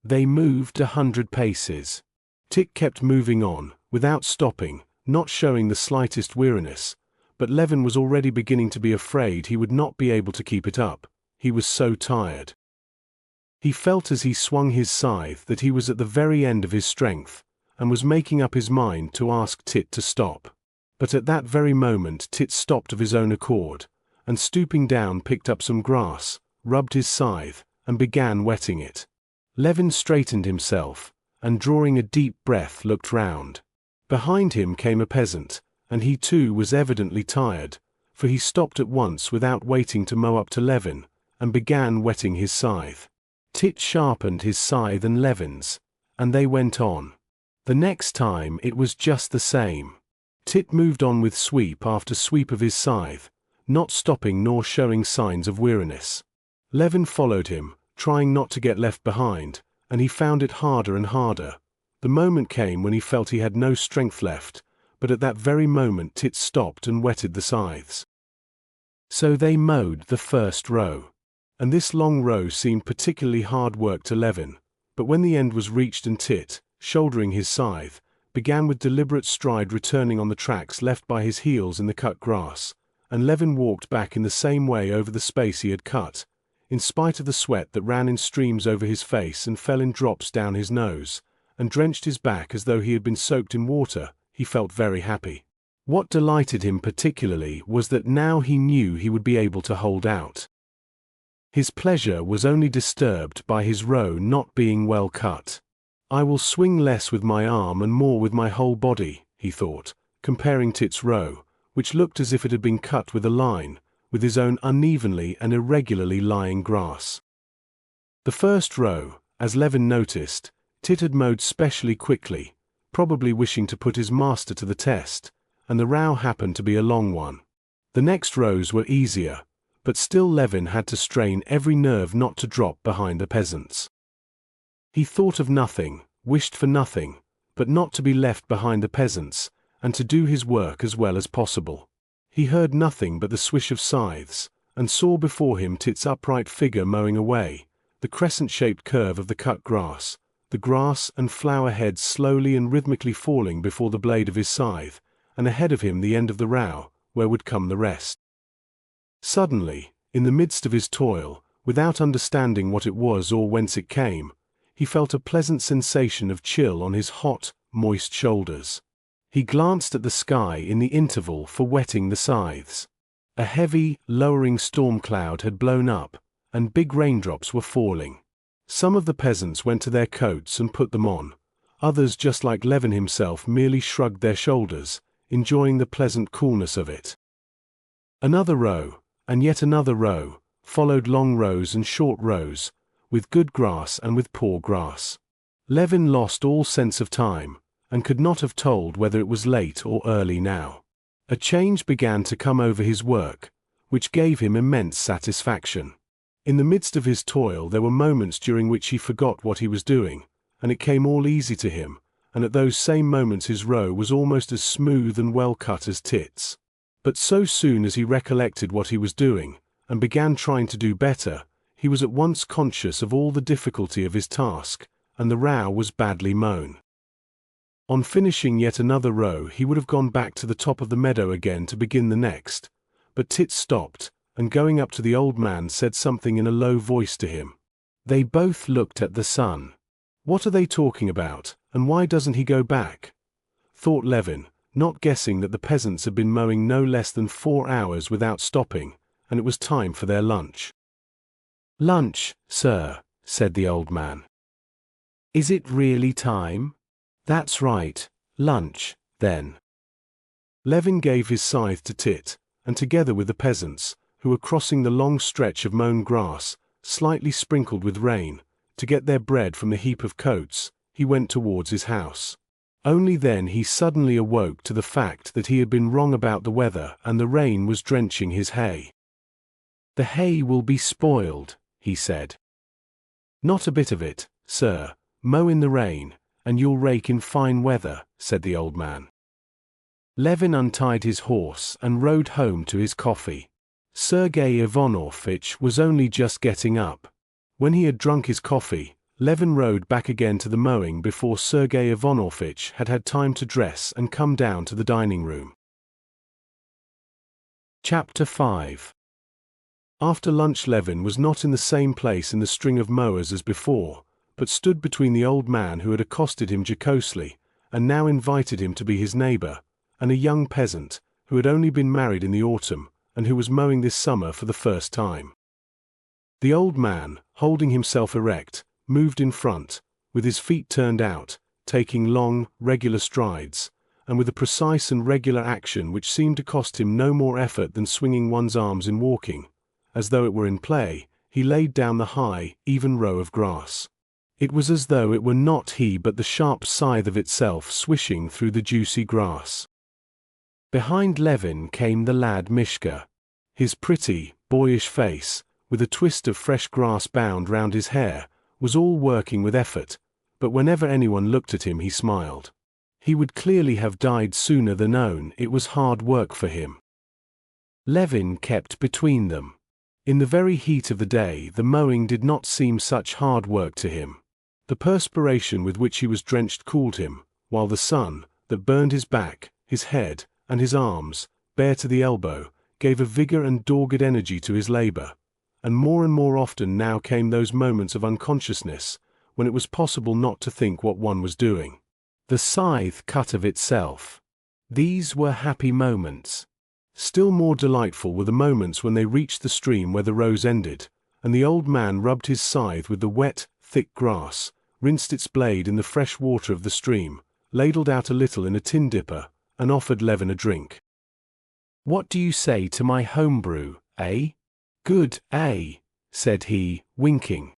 They moved 100 paces. Tit kept moving on, without stopping, not showing the slightest weariness, but Levin was already beginning to be afraid he would not be able to keep it up. He was so tired. He felt as he swung his scythe that he was at the very end of his strength, and was making up his mind to ask Tit to stop. But at that very moment Tit stopped of his own accord, and stooping down picked up some grass, rubbed his scythe, and began wetting it. Levin straightened himself, and drawing a deep breath looked round. Behind him came a peasant, and he too was evidently tired, for he stopped at once without waiting to mow up to Levin, and began wetting his scythe. Tit sharpened his scythe and Levin's, and they went on. The next time it was just the same. Tit moved on with sweep after sweep of his scythe, not stopping nor showing signs of weariness. Levin followed him, trying not to get left behind, and he found it harder and harder. The moment came when he felt he had no strength left, but at that very moment Tit stopped and wetted the scythes. So they mowed the first row. And this long row seemed particularly hard work to Levin, but when the end was reached and Tit, shouldering his scythe, began with deliberate stride returning on the tracks left by his heels in the cut grass, and Levin walked back in the same way over the space he had cut, in spite of the sweat that ran in streams over his face and fell in drops down his nose, and drenched his back as though he had been soaked in water, he felt very happy. What delighted him particularly was that now he knew he would be able to hold out. His pleasure was only disturbed by his row not being well cut. I will swing less with my arm and more with my whole body, he thought, comparing Tit's row, which looked as if it had been cut with a line, with his own unevenly and irregularly lying grass. The first row, as Levin noticed, Tit had mowed specially quickly, probably wishing to put his master to the test, and the row happened to be a long one. The next rows were easier, but still Levin had to strain every nerve not to drop behind the peasants. He thought of nothing, wished for nothing, but not to be left behind the peasants, and to do his work as well as possible. He heard nothing but the swish of scythes, and saw before him Tit's upright figure mowing away, the crescent-shaped curve of the cut grass, the grass and flower heads slowly and rhythmically falling before the blade of his scythe, and ahead of him the end of the row, where would come the rest. Suddenly, in the midst of his toil, without understanding what it was or whence it came, he felt a pleasant sensation of chill on his hot, moist shoulders. He glanced at the sky in the interval for wetting the scythes. A heavy, lowering storm cloud had blown up, and big raindrops were falling. Some of the peasants went to their coats and put them on. Others, just like Levin himself, merely shrugged their shoulders, enjoying the pleasant coolness of it. Another row, and yet another row, followed long rows and short rows, with good grass and with poor grass. Levin lost all sense of time, and could not have told whether it was late or early now. A change began to come over his work, which gave him immense satisfaction. In the midst of his toil there were moments during which he forgot what he was doing, and it came all easy to him, and at those same moments his row was almost as smooth and well cut as Tit's. But so soon as he recollected what he was doing, and began trying to do better, he was at once conscious of all the difficulty of his task, and the row was badly mown. On finishing yet another row he would have gone back to the top of the meadow again to begin the next, but Tit stopped, and going up to the old man said something in a low voice to him. They both looked at the sun. What are they talking about, and why doesn't he go back? Thought Levin, not guessing that the peasants had been mowing no less than 4 hours without stopping, and it was time for their lunch. "Lunch, sir," said the old man. "Is it really time?" "That's right, lunch, then." Levin gave his scythe to Tit, and together with the peasants, who were crossing the long stretch of mown grass, slightly sprinkled with rain, to get their bread from the heap of coats, he went towards his house. Only then he suddenly awoke to the fact that he had been wrong about the weather and the rain was drenching his hay. "The hay will be spoiled," he said. "Not a bit of it," "Sir, mow in the rain, and you'll rake in fine weather," said the old man. Levin untied his horse and rode home to his coffee. Sergei Ivanovitch was only just getting up. When he had drunk his coffee, Levin rode back again to the mowing before Sergei Ivanovitch had had time to dress and come down to the dining room. Chapter 5. After lunch, Levin was not in the same place in the string of mowers as before, but stood between the old man who had accosted him jocosely, and now invited him to be his neighbor, and a young peasant, who had only been married in the autumn, and who was mowing this summer for the first time. The old man, holding himself erect, moved in front, with his feet turned out, taking long, regular strides, and with a precise and regular action which seemed to cost him no more effort than swinging one's arms in walking. As though it were in play, he laid down the high, even row of grass. It was as though it were not he but the sharp scythe of itself swishing through the juicy grass. Behind Levin came the lad Mishka. His pretty, boyish face, with a twist of fresh grass bound round his hair, was all working with effort, but whenever anyone looked at him he smiled. He would clearly have died sooner than own it was hard work for him. Levin kept between them. In the very heat of the day the mowing did not seem such hard work to him. The perspiration with which he was drenched cooled him, while the sun, that burned his back, his head, and his arms, bare to the elbow, gave a vigor and dogged energy to his labor. And more often now came those moments of unconsciousness, when it was possible not to think what one was doing. The scythe cut of itself. These were happy moments. Still more delightful were the moments when they reached the stream where the rows ended, and the old man rubbed his scythe with the wet, thick grass, rinsed its blade in the fresh water of the stream, ladled out a little in a tin dipper, and offered Levin a drink. "What do you say to my home brew, eh? Good, eh?" said he, winking.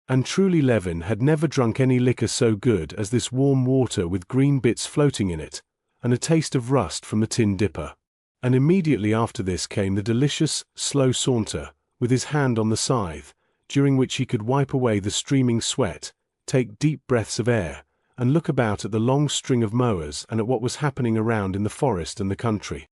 And truly Levin had never drunk any liquor so good as this warm water with green bits floating in it, and a taste of rust from the tin dipper. And immediately after this came the delicious, slow saunter, with his hand on the scythe, during which he could wipe away the streaming sweat, take deep breaths of air, and look about at the long string of mowers and at what was happening around in the forest and the country.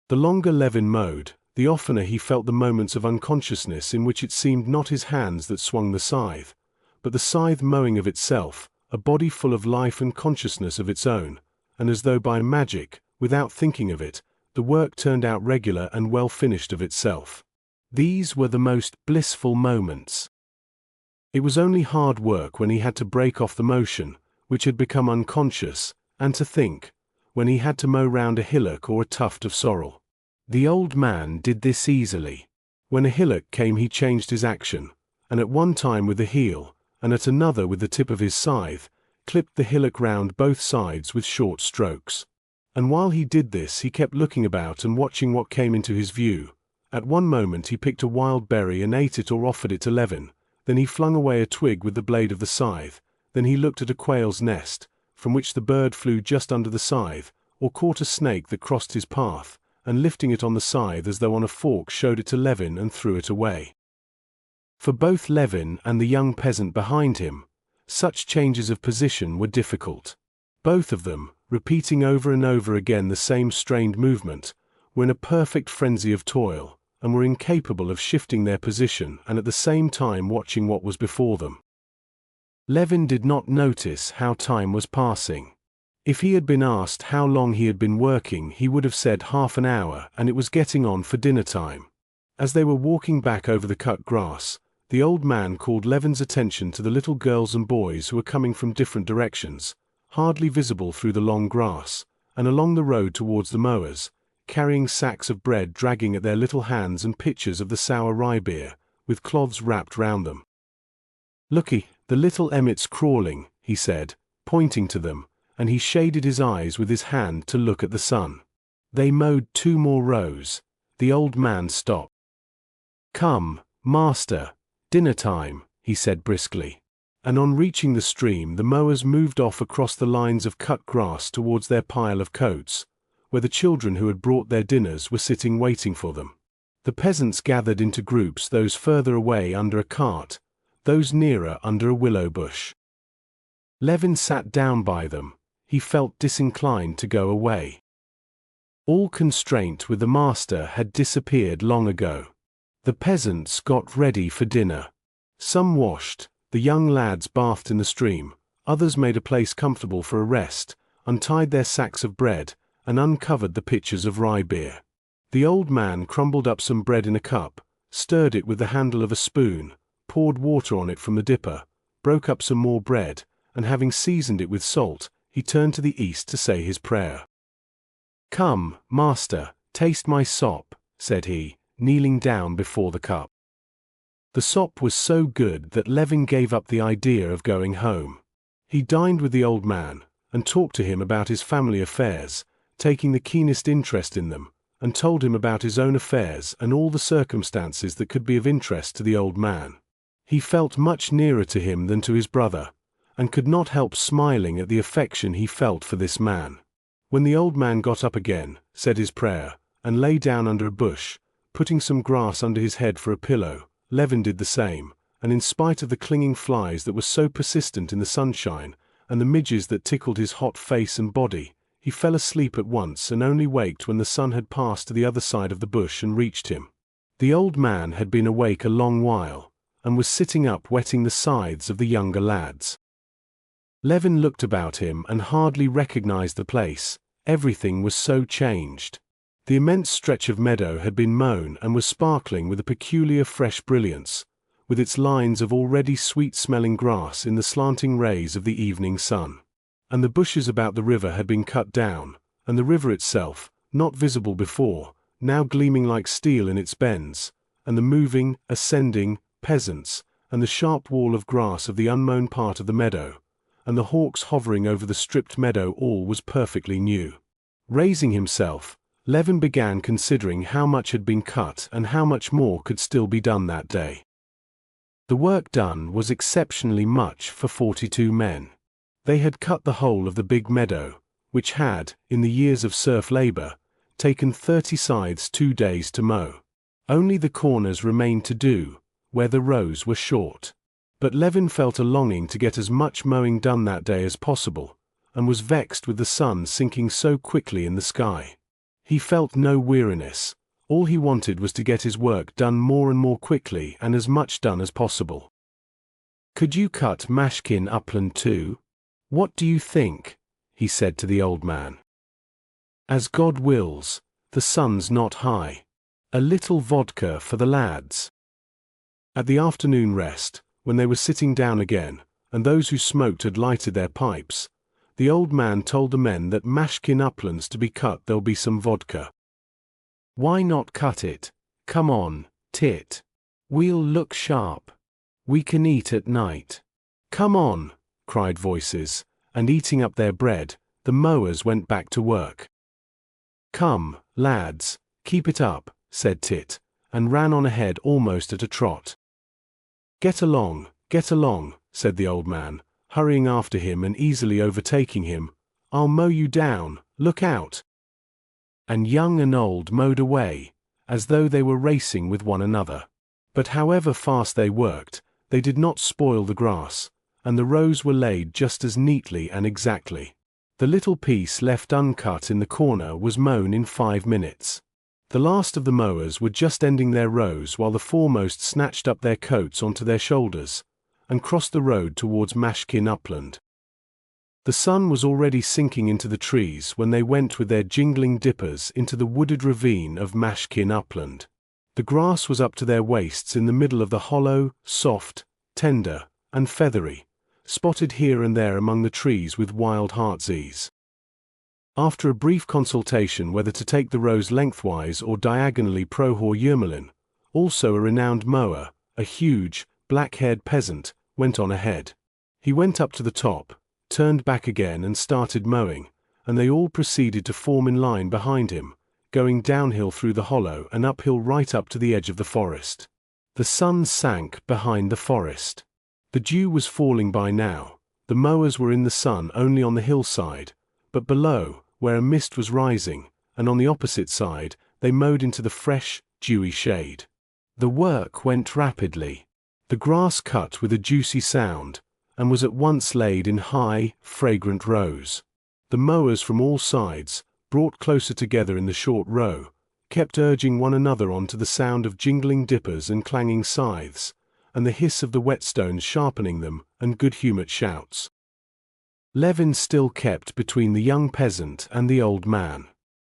The longer Levin mowed, the oftener he felt the moments of unconsciousness in which it seemed not his hands that swung the scythe, but the scythe mowing of itself, a body full of life and consciousness of its own, and as though by magic, without thinking of it, the work turned out regular and well finished of itself. These were the most blissful moments. It was only hard work when he had to break off the motion, which had become unconscious, and to think, when he had to mow round a hillock or a tuft of sorrel. The old man did this easily. When a hillock came he changed his action, and at one time with the heel, and at another with the tip of his scythe, clipped the hillock round both sides with short strokes. And while he did this he kept looking about and watching what came into his view. At one moment he picked a wild berry and ate it or offered it to Levin, then he flung away a twig with the blade of the scythe, then he looked at a quail's nest, from which the bird flew just under the scythe, or caught a snake that crossed his path, and lifting it on the scythe as though on a fork showed it to Levin and threw it away. For both Levin and the young peasant behind him, such changes of position were difficult. Both of them, repeating over and over again the same strained movement, were in a perfect frenzy of toil, and were incapable of shifting their position and at the same time watching what was before them. Levin did not notice how time was passing. If he had been asked how long he had been working he would have said half an hour, and it was getting on for dinner time. As they were walking back over the cut grass, the old man called Levin's attention to the little girls and boys who were coming from different directions, hardly visible through the long grass, and along the road towards the mowers, carrying sacks of bread dragging at their little hands and pitchers of the sour rye beer, with cloths wrapped round them. "Looky, the little emmets crawling," he said, pointing to them, and he shaded his eyes with his hand to look at the sun. They mowed 2 more rows. The old man stopped. "Come, master, dinner time," he said briskly. And on reaching the stream the mowers moved off across the lines of cut grass towards their pile of coats, where the children who had brought their dinners were sitting waiting for them. The peasants gathered into groups, those further away under a cart, those nearer under a willow bush. Levin sat down by them. He felt disinclined to go away. All constraint with the master had disappeared long ago. The peasants got ready for dinner. Some washed, the young lads bathed in the stream, others made a place comfortable for a rest, untied their sacks of bread, and uncovered the pitchers of rye beer. The old man crumbled up some bread in a cup, stirred it with the handle of a spoon, poured water on it from the dipper, broke up some more bread, and having seasoned it with salt, he turned to the east to say his prayer. "Come, master, taste my sop," said he, kneeling down before the cup. The sop was so good that Levin gave up the idea of going home. He dined with the old man, and talked to him about his family affairs, taking the keenest interest in them, and told him about his own affairs and all the circumstances that could be of interest to the old man. He felt much nearer to him than to his brother, and could not help smiling at the affection he felt for this man. When the old man got up again, said his prayer, and lay down under a bush, putting some grass under his head for a pillow, Levin did the same, and in spite of the clinging flies that were so persistent in the sunshine, and the midges that tickled his hot face and body, he fell asleep at once and only waked when the sun had passed to the other side of the bush and reached him. The old man had been awake a long while, and was sitting up whetting the scythes of the younger lads. Levin looked about him and hardly recognized the place. Everything was so changed. The immense stretch of meadow had been mown and was sparkling with a peculiar fresh brilliance, with its lines of already sweet-smelling grass in the slanting rays of the evening sun. And the bushes about the river had been cut down, and the river itself, not visible before, now gleaming like steel in its bends, and the moving, ascending, peasants, and the sharp wall of grass of the unmown part of the meadow, and the hawks hovering over the stripped meadow, all was perfectly new. Raising himself, Levin began considering how much had been cut and how much more could still be done that day. The work done was exceptionally much for 42 men. They had cut the whole of the big meadow, which had, in the years of serf labor, taken 30 scythes 2 days to mow. Only the corners remained to do, where the rows were short. But Levin felt a longing to get as much mowing done that day as possible, and was vexed with the sun sinking so quickly in the sky. He felt no weariness. All he wanted was to get his work done more and more quickly and as much done as possible. "Could you cut Mashkin upland too? What do you think?" he said to the old man. "As God wills, the sun's not high. A little vodka for the lads." At the afternoon rest, when they were sitting down again, and those who smoked had lighted their pipes, the old man told the men that Mashkin upland's to be cut, there'll be some vodka. "Why not cut it? Come on, Tit. We'll look sharp. We can eat at night." "Come on," cried voices, and eating up their bread, the mowers went back to work. "Come, lads, keep it up," said Tit, and ran on ahead almost at a trot. Get along," said the old man, hurrying after him and easily overtaking him. "I'll mow you down, look out." And young and old mowed away, as though they were racing with one another. But however fast they worked, they did not spoil the grass, and the rows were laid just as neatly and exactly. The little piece left uncut in the corner was mown in 5 minutes. The last of the mowers were just ending their rows while the foremost snatched up their coats onto their shoulders, and crossed the road towards Mashkin upland. The sun was already sinking into the trees when they went with their jingling dippers into the wooded ravine of Mashkin upland. The grass was up to their waists in the middle of the hollow, soft, tender, and feathery, spotted here and there among the trees with wild heartsease. After a brief consultation whether to take the rows lengthwise or diagonally Prohor Yermolin, also a renowned mower, a huge, black-haired peasant, went on ahead. He went up to the top, turned back again and started mowing, and they all proceeded to form in line behind him, going downhill through the hollow and uphill right up to the edge of the forest. The sun sank behind the forest. The dew was falling by now. The mowers were in the sun only on the hillside, but below, where a mist was rising, and on the opposite side, they mowed into the fresh, dewy shade. The work went rapidly. The grass cut with a juicy sound, and was at once laid in high, fragrant rows. The mowers from all sides, brought closer together in the short row, kept urging one another on to the sound of jingling dippers and clanging scythes, and the hiss of the whetstones sharpening them, and good-humoured shouts. Levin still kept between the young peasant and the old man.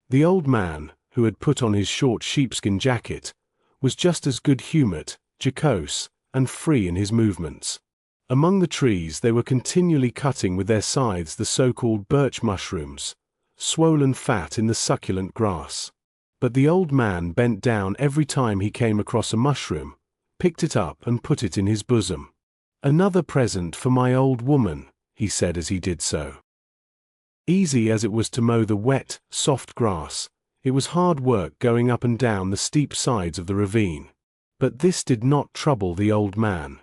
The old man, who had put on his short sheepskin jacket, was just as good-humoured, jocose, and free in his movements. Among the trees they were continually cutting with their scythes the so-called birch mushrooms, swollen fat in the succulent grass. But the old man bent down every time he came across a mushroom, picked it up and put it in his bosom. "Another present for my old woman," he said as he did so. Easy as it was to mow the wet, soft grass, it was hard work going up and down the steep sides of the ravine. But this did not trouble the old man.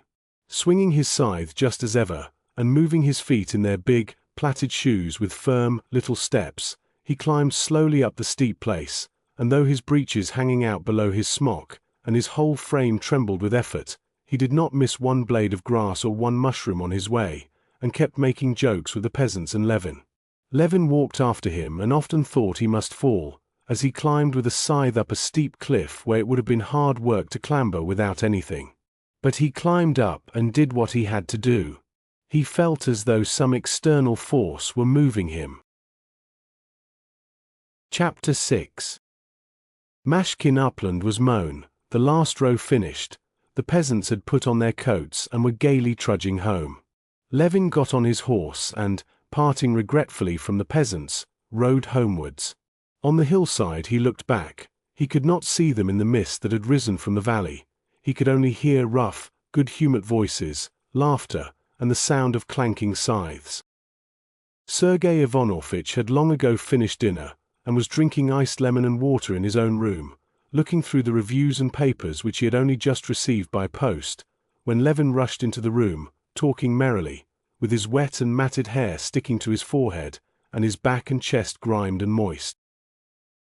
Swinging his scythe just as ever, and moving his feet in their big, plaited shoes with firm, little steps, he climbed slowly up the steep place, and though his breeches hanging out below his smock, and his whole frame trembled with effort, he did not miss one blade of grass or one mushroom on his way, and kept making jokes with the peasants and Levin. Levin walked after him and often thought he must fall, as he climbed with a scythe up a steep cliff where it would have been hard work to clamber without anything. But he climbed up and did what he had to do. He felt as though some external force were moving him. Chapter 6. Mashkin upland was mown, the last row finished, the peasants had put on their coats and were gaily trudging home. Levin got on his horse and, parting regretfully from the peasants, rode homewards. On the hillside he looked back. He could not see them in the mist that had risen from the valley. He could only hear rough, good-humoured voices, laughter, and the sound of clanking scythes. Sergei Ivanovitch had long ago finished dinner, and was drinking iced lemon and water in his own room, looking through the reviews and papers which he had only just received by post, when Levin rushed into the room, talking merrily, with his wet and matted hair sticking to his forehead, and his back and chest grimed and moist.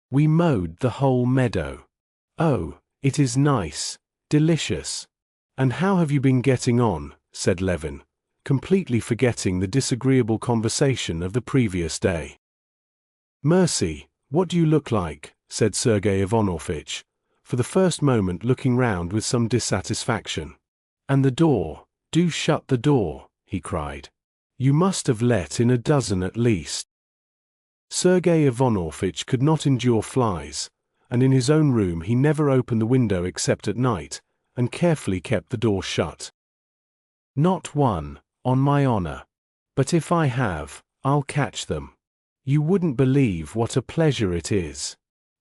"We mowed the whole meadow. Oh, it is nice, delicious. And how have you been getting on?" said Levin, completely forgetting the disagreeable conversation of the previous day. "Mercy, what do you look like?" said Sergei Ivanovitch, for the first moment looking round with some dissatisfaction. "And the door, do shut the door," he cried. "You must have let in a dozen at least." Sergei Ivanovitch could not endure flies, and in his own room he never opened the window except at night, and carefully kept the door shut. "Not one, on my honor. But if I have, I'll catch them. You wouldn't believe what a pleasure it is.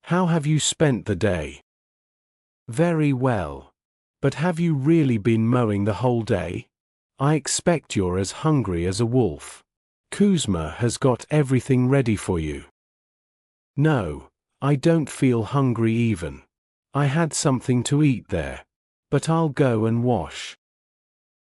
How have you spent the day?" "Very well. But have you really been mowing the whole day? I expect you're as hungry as a wolf. Kuzma has got everything ready for you." "No, I don't feel hungry even. I had something to eat there. But I'll go and wash."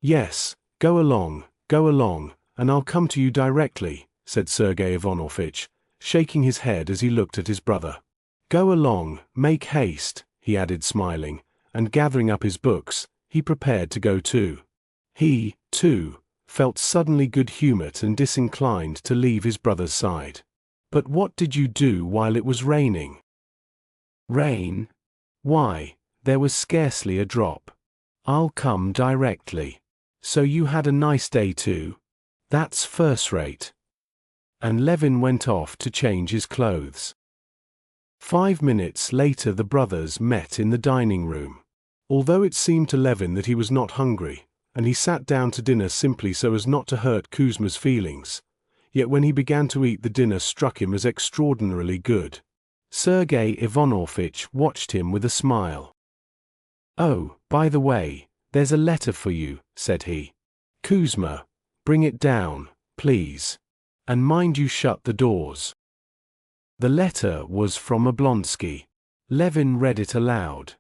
"Yes, go along, and I'll come to you directly," said Sergei Ivanovitch, shaking his head as he looked at his brother. "Go along, make haste," he added smiling, and gathering up his books, he prepared to go too. He, too, felt suddenly good-humoured and disinclined to leave his brother's side. "But what did you do while it was raining?" "Rain? Why, there was scarcely a drop. I'll come directly. So you had a nice day too? That's first-rate." And Levin went off to change his clothes. 5 minutes later the brothers met in the dining room. Although it seemed to Levin that he was not hungry, and he sat down to dinner simply so as not to hurt Kuzma's feelings, yet when he began to eat the dinner struck him as extraordinarily good. Sergei Ivanovitch watched him with a smile. "Oh, by the way, there's a letter for you," said he. "Kuzma, bring it down, please. And mind you shut the doors." The letter was from Oblonsky. Levin read it aloud.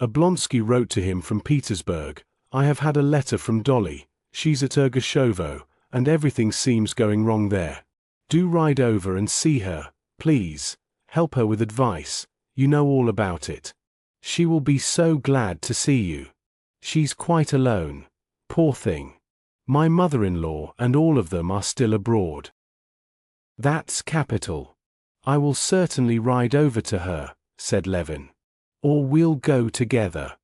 Oblonsky wrote to him from Petersburg, "I have had a letter from Dolly, she's at Ergoshovo, and everything seems going wrong there. Do ride over and see her, please, help her with advice, you know all about it. She will be so glad to see you. She's quite alone. Poor thing. My mother-in-law and all of them are still abroad. That's capital. I will certainly ride over to her, said Levin. Or we'll go together.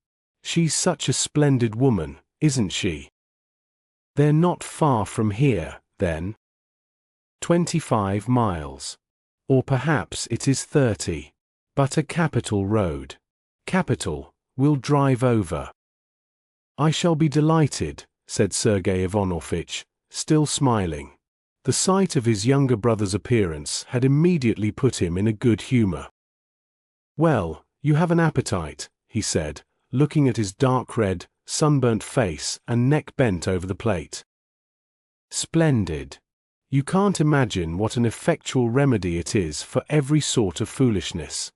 She's such a splendid woman, isn't she? They're not far from here, then. 25 miles. Or perhaps it is 30. But a capital road. Capital, we'll drive over. I shall be delighted, said Sergei Ivanovitch, still smiling. The sight of his younger brother's appearance had immediately put him in a good humor. Well, you have an appetite, he said, looking at his dark red, sunburnt face and neck bent over the plate. Splendid. You can't imagine what an effectual remedy it is for every sort of foolishness.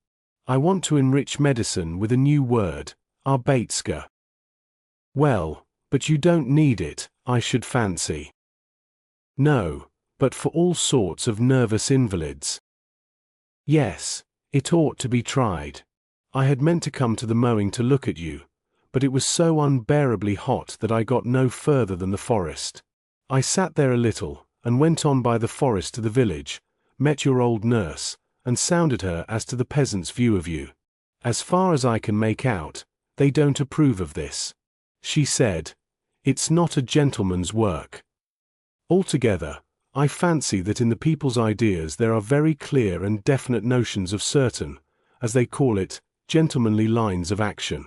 I want to enrich medicine with a new word, Arbeitska. Well, but you don't need it, I should fancy. No, but for all sorts of nervous invalids. Yes, it ought to be tried. I had meant to come to the mowing to look at you, but it was so unbearably hot that I got no further than the forest. I sat there a little, and went on by the forest to the village, met your old nurse, and sounded her as to the peasants' view of you. As far as I can make out, they don't approve of this. She said, it's not a gentleman's work. Altogether, I fancy that in the people's ideas there are very clear and definite notions of certain, as they call it, gentlemanly lines of action.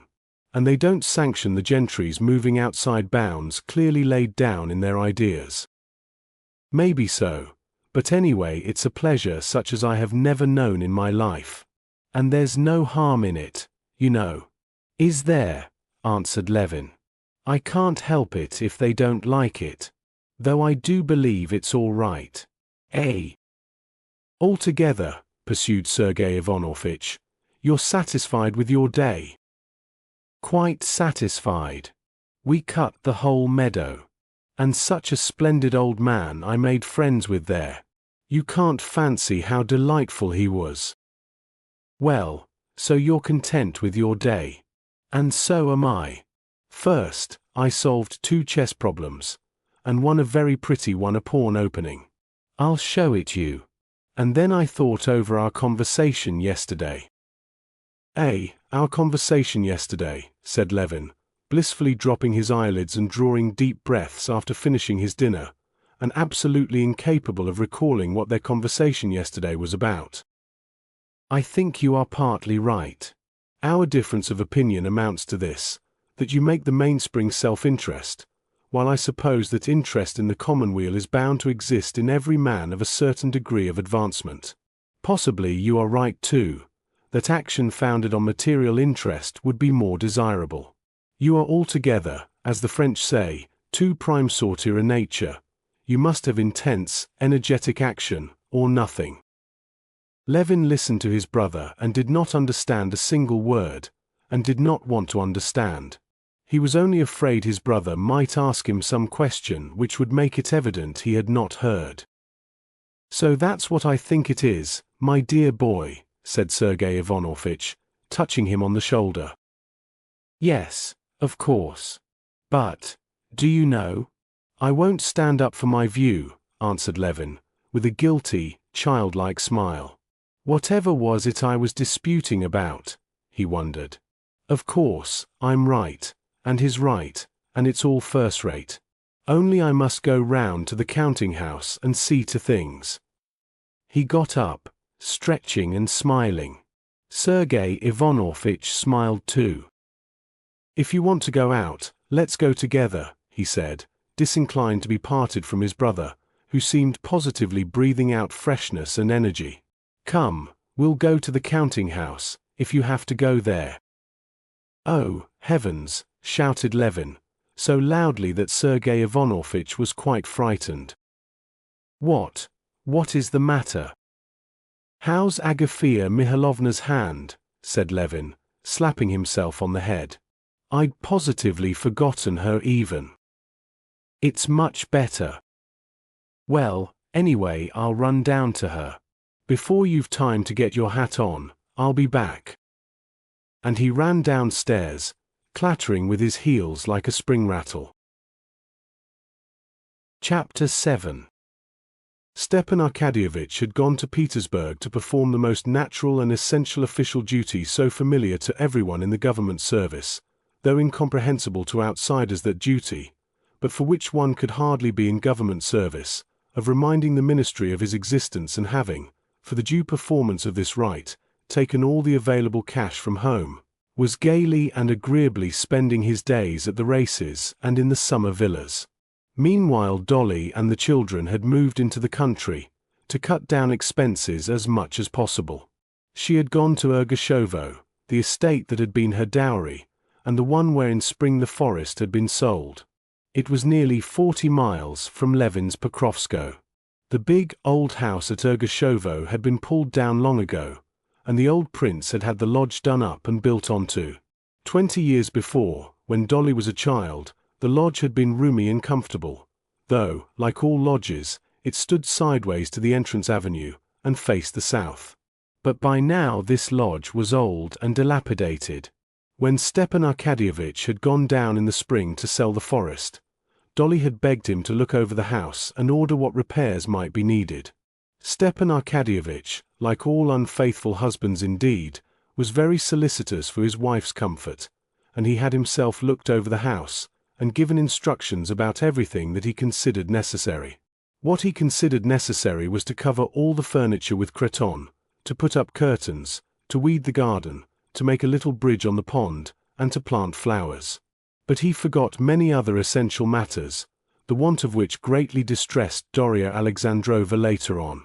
And they don't sanction the gentry's moving outside bounds clearly laid down in their ideas. Maybe so, but anyway it's a pleasure such as I have never known in my life. And there's no harm in it, you know. Is there? Answered Levin. I can't help it if they don't like it. Though I do believe it's all right. Eh? Altogether, pursued Sergei Ivanovitch, you're satisfied with your day? Quite satisfied. We cut the whole meadow. And such a splendid old man I made friends with there. You can't fancy how delightful he was. Well, so you're content with your day. And so am I. First, I solved 2 chess problems, and one a very pretty one a pawn opening. I'll show it you. And then I thought over our conversation yesterday. Our conversation yesterday, said Levin, blissfully dropping his eyelids and drawing deep breaths after finishing his dinner, and absolutely incapable of recalling what their conversation yesterday was about. I think you are partly right. Our difference of opinion amounts to this, that you make the mainspring self-interest, while I suppose that interest in the commonweal is bound to exist in every man of a certain degree of advancement. Possibly you are right too, that action founded on material interest would be more desirable. You are altogether, as the French say, too prime sortir a nature. You must have intense, energetic action, or nothing. Levin listened to his brother and did not understand a single word, and did not want to understand. He was only afraid his brother might ask him some question which would make it evident he had not heard. So that's what I think it is, my dear boy, said Sergei Ivanovitch, touching him on the shoulder. Yes, of course. But, do you know? I won't stand up for my view, answered Levin, with a guilty, childlike smile. Whatever was it I was disputing about? He wondered. Of course, I'm right, and he's right, and it's all first-rate. Only I must go round to the counting-house and see to things. He got up, stretching and smiling. Sergei Ivanovitch smiled too. If you want to go out, let's go together, he said, disinclined to be parted from his brother, who seemed positively breathing out freshness and energy. Come, we'll go to the counting-house, if you have to go there. Oh, heavens, shouted Levin, so loudly that Sergei Ivanovitch was quite frightened. What is the matter? How's Agafea Mihailovna's hand? Said Levin, slapping himself on the head. I'd positively forgotten her even. It's much better. Well, anyway I'll run down to her. Before you've time to get your hat on, I'll be back. And he ran downstairs, clattering with his heels like a spring rattle. Chapter 7. Stepan Arkadyevitch had gone to Petersburg to perform the most natural and essential official duty so familiar to everyone in the government service, though incomprehensible to outsiders, that duty, but for which one could hardly be in government service, of reminding the ministry of his existence and having, for the due performance of this rite, taken all the available cash from home, was gaily and agreeably spending his days at the races and in the summer villas. Meanwhile Dolly and the children had moved into the country, to cut down expenses as much as possible. She had gone to Ergoshovo, the estate that had been her dowry, and the one where in spring the forest had been sold. It was nearly 40 miles from Levin's Pokrovskoe. The big, old house at Ergoshovo had been pulled down long ago, and the old prince had had the lodge done up and built onto. 20 years before, when Dolly was a child, the lodge had been roomy and comfortable, though, like all lodges, it stood sideways to the entrance avenue and faced the south. But by now this lodge was old and dilapidated. When Stepan Arkadyevitch had gone down in the spring to sell the forest, Dolly had begged him to look over the house and order what repairs might be needed. Stepan Arkadyevitch, like all unfaithful husbands indeed, was very solicitous for his wife's comfort, and he had himself looked over the house and given instructions about everything that he considered necessary. What he considered necessary was to cover all the furniture with cretonne, to put up curtains, to weed the garden, to make a little bridge on the pond, and to plant flowers. But he forgot many other essential matters, the want of which greatly distressed Darya Alexandrovna later on.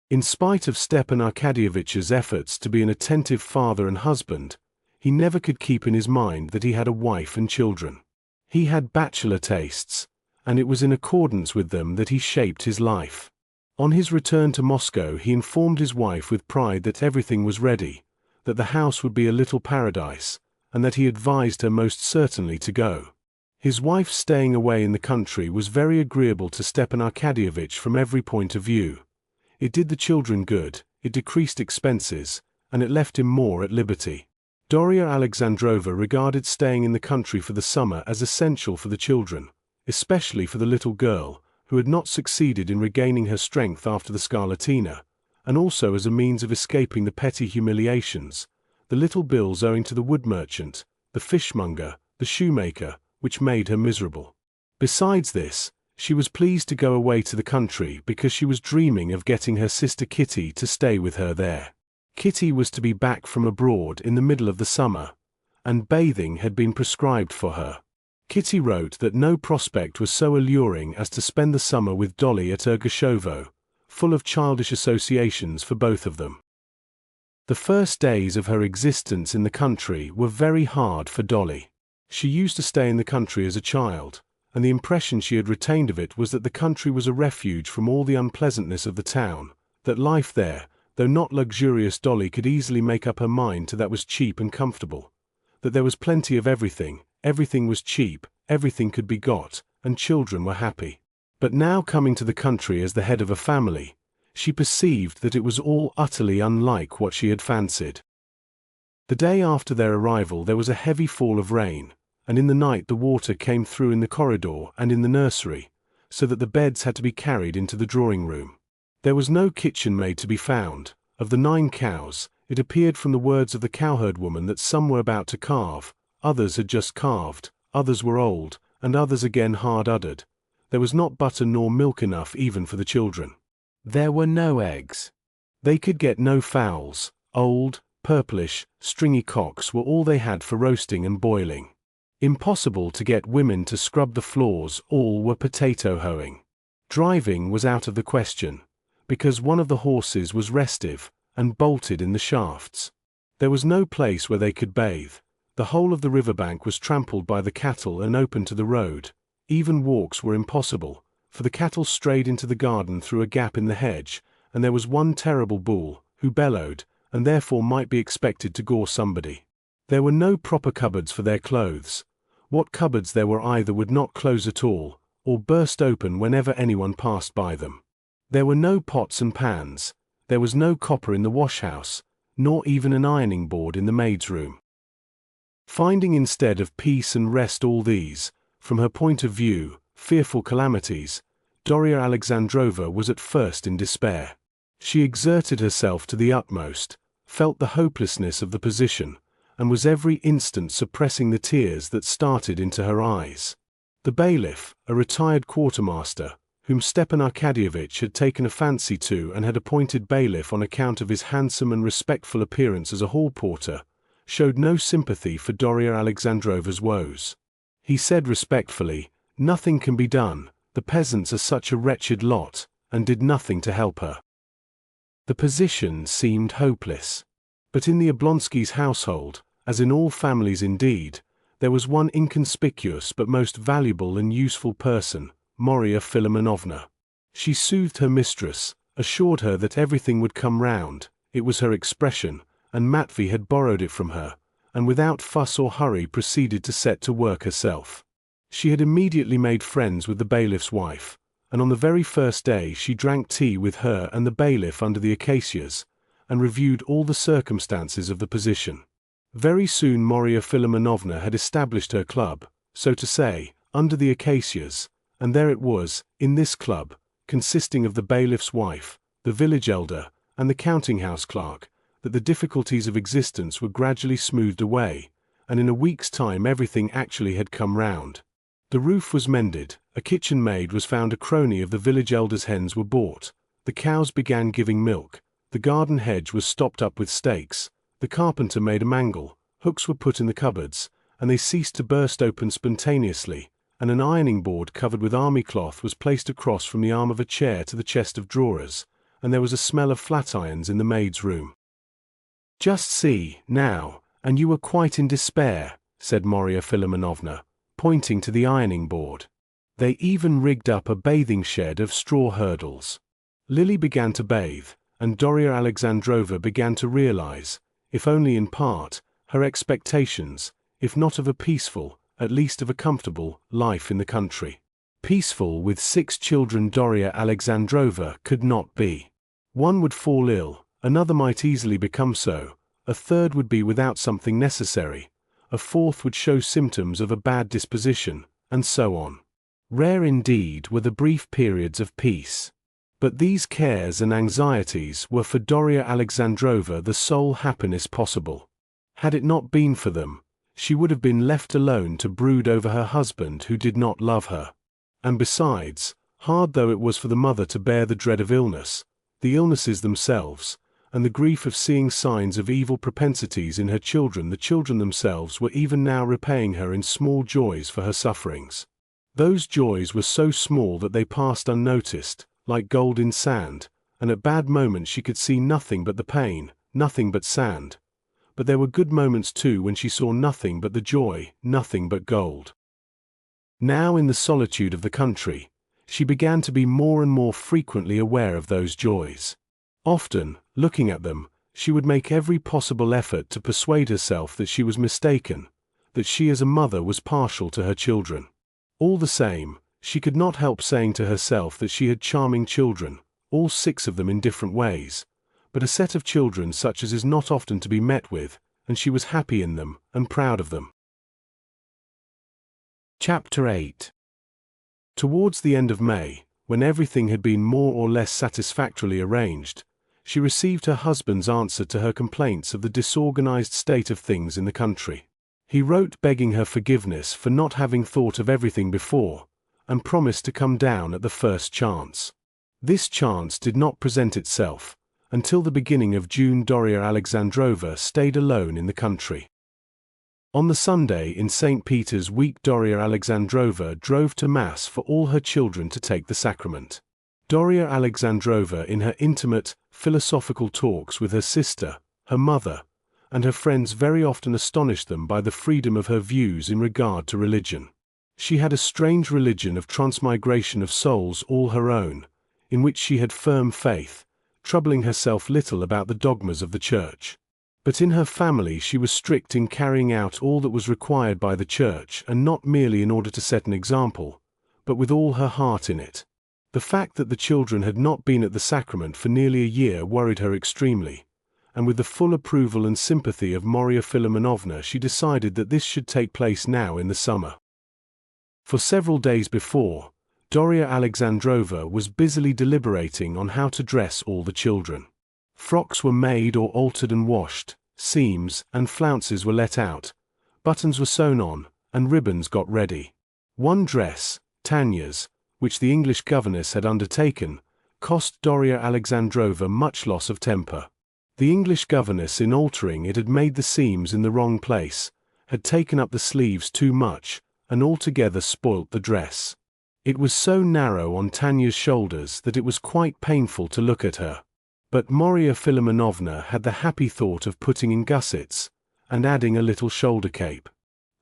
In spite of Stepan Arkadyevitch's efforts to be an attentive father and husband, he never could keep in his mind that he had a wife and children. He had bachelor tastes, and it was in accordance with them that he shaped his life. On his return to Moscow he informed his wife with pride that everything was ready, that the house would be a little paradise, and that he advised her most certainly to go. His wife's staying away in the country was very agreeable to Stepan Arkadyevitch from every point of view. It did the children good, it decreased expenses, and it left him more at liberty. Darya Alexandrovna regarded staying in the country for the summer as essential for the children, especially for the little girl, who had not succeeded in regaining her strength after the scarlatina, and also as a means of escaping the petty humiliations, the little bills owing to the wood merchant, the fishmonger, the shoemaker, which made her miserable. Besides this, she was pleased to go away to the country because she was dreaming of getting her sister Kitty to stay with her there. Kitty was to be back from abroad in the middle of the summer, and bathing had been prescribed for her. Kitty wrote that no prospect was so alluring as to spend the summer with Dolly at Ergoshovo, full of childish associations for both of them. The first days of her existence in the country were very hard for Dolly. She used to stay in the country as a child, and the impression she had retained of it was that the country was a refuge from all the unpleasantness of the town, that life there, though not luxurious, Dolly could easily make up her mind to that was cheap and comfortable, that there was plenty of everything, everything was cheap, everything could be got, and children were happy. But now coming to the country as the head of a family, she perceived that it was all utterly unlike what she had fancied. The day after their arrival there was a heavy fall of rain, and in the night the water came through in the corridor and in the nursery, so that the beds had to be carried into the drawing-room. There was no kitchen maid to be found. Of the 9 cows, it appeared from the words of the cowherd woman that some were about to calve, others had just calved, others were old, and others again hard-uddered. There was not butter nor milk enough even for the children. There were no eggs. They could get no fowls. Old, purplish, stringy cocks were all they had for roasting and boiling. Impossible to get women to scrub the floors, all were potato hoeing. Driving was out of the question, because one of the horses was restive, and bolted in the shafts. There was no place where they could bathe. The whole of the riverbank was trampled by the cattle and open to the road. Even walks were impossible, for the cattle strayed into the garden through a gap in the hedge, and there was one terrible bull, who bellowed, and therefore might be expected to gore somebody. There were no proper cupboards for their clothes. What cupboards there were either would not close at all, or burst open whenever anyone passed by them. There were no pots and pans, there was no copper in the wash-house, nor even an ironing board in the maid's room. Finding instead of peace and rest all these, from her point of view, fearful calamities, Darya Alexandrova was at first in despair. She exerted herself to the utmost, felt the hopelessness of the position, and was every instant suppressing the tears that started into her eyes. The bailiff, a retired quartermaster, whom Stepan Arkadyevitch had taken a fancy to and had appointed bailiff on account of his handsome and respectful appearance as a hall porter, showed no sympathy for Darya Alexandrova's woes. He said respectfully, "Nothing can be done, the peasants are such a wretched lot," and did nothing to help her. The position seemed hopeless. But in the Oblonsky's household, as in all families indeed, there was one inconspicuous but most valuable and useful person, Marya Philimonovna. She soothed her mistress, assured her that everything would come round, it was her expression, and Matvey had borrowed it from her, and without fuss or hurry proceeded to set to work herself. She had immediately made friends with the bailiff's wife, and on the very first day she drank tea with her and the bailiff under the acacias, and reviewed all the circumstances of the position. Very soon Marya Philimonovna had established her club, so to say, under the acacias, and there it was, in this club, consisting of the bailiff's wife, the village elder, and the counting-house clerk, that the difficulties of existence were gradually smoothed away, and in a week's time everything actually had come round. The roof was mended, a kitchen maid was found, a crony of the village elder's hens were bought, the cows began giving milk, the garden hedge was stopped up with stakes, the carpenter made a mangle, hooks were put in the cupboards, and they ceased to burst open spontaneously, and an ironing board covered with army cloth was placed across from the arm of a chair to the chest of drawers, and there was a smell of flat irons in the maid's room. "Just see, now, and you were quite in despair," said Marya Philimonovna, pointing to the ironing board. "They even rigged up a bathing shed of straw hurdles." Lily began to bathe, and Darya Alexandrova began to realize, if only in part, her expectations, if not of a peaceful, at least of a comfortable, life in the country. Peaceful with 6 children Darya Alexandrova could not be. One would fall ill, another might easily become so, a third would be without something necessary, a fourth would show symptoms of a bad disposition, and so on. Rare indeed were the brief periods of peace. But these cares and anxieties were for Darya Alexandrova the sole happiness possible. Had it not been for them, she would have been left alone to brood over her husband who did not love her. And besides, hard though it was for the mother to bear the dread of illness, the illnesses themselves, and the grief of seeing signs of evil propensities in her children, the children themselves were even now repaying her in small joys for her sufferings. Those joys were so small that they passed unnoticed, like gold in sand, and at bad moments she could see nothing but the pain, nothing but sand. But there were good moments too when she saw nothing but the joy, nothing but gold. Now in the solitude of the country, she began to be more and more frequently aware of those joys. Often, looking at them, she would make every possible effort to persuade herself that she was mistaken, that she as a mother was partial to her children. All the same, she could not help saying to herself that she had charming children, all 6 of them in different ways, but a set of children such as is not often to be met with, and she was happy in them, and proud of them. Chapter 8. Towards the end of May, when everything had been more or less satisfactorily arranged, she received her husband's answer to her complaints of the disorganized state of things in the country. He wrote begging her forgiveness for not having thought of everything before, and promised to come down at the first chance. This chance did not present itself. Until the beginning of June Darya Alexandrova stayed alone in the country. On the Sunday in St. Peter's week Darya Alexandrova drove to Mass for all her children to take the sacrament. Darya Alexandrova in her intimate, philosophical talks with her sister, her mother, and her friends very often astonished them by the freedom of her views in regard to religion. She had a strange religion of transmigration of souls all her own, in which she had firm faith, troubling herself little about the dogmas of the Church. But in her family she was strict in carrying out all that was required by the Church, and not merely in order to set an example, but with all her heart in it. The fact that the children had not been at the sacrament for nearly a year worried her extremely, and with the full approval and sympathy of Maria Philimonovna, she decided that this should take place now in the summer. For several days before, Daria Alexandrova was busily deliberating on how to dress all the children. Frocks were made or altered and washed, seams and flounces were let out, buttons were sewn on, and ribbons got ready. One dress, Tanya's, which the English governess had undertaken, cost Daria Alexandrova much loss of temper. The English governess, in altering it, had made the seams in the wrong place, had taken up the sleeves too much, and altogether spoilt the dress. It was so narrow on Tanya's shoulders that it was quite painful to look at her. But Maria Philimonovna had the happy thought of putting in gussets, and adding a little shoulder cape.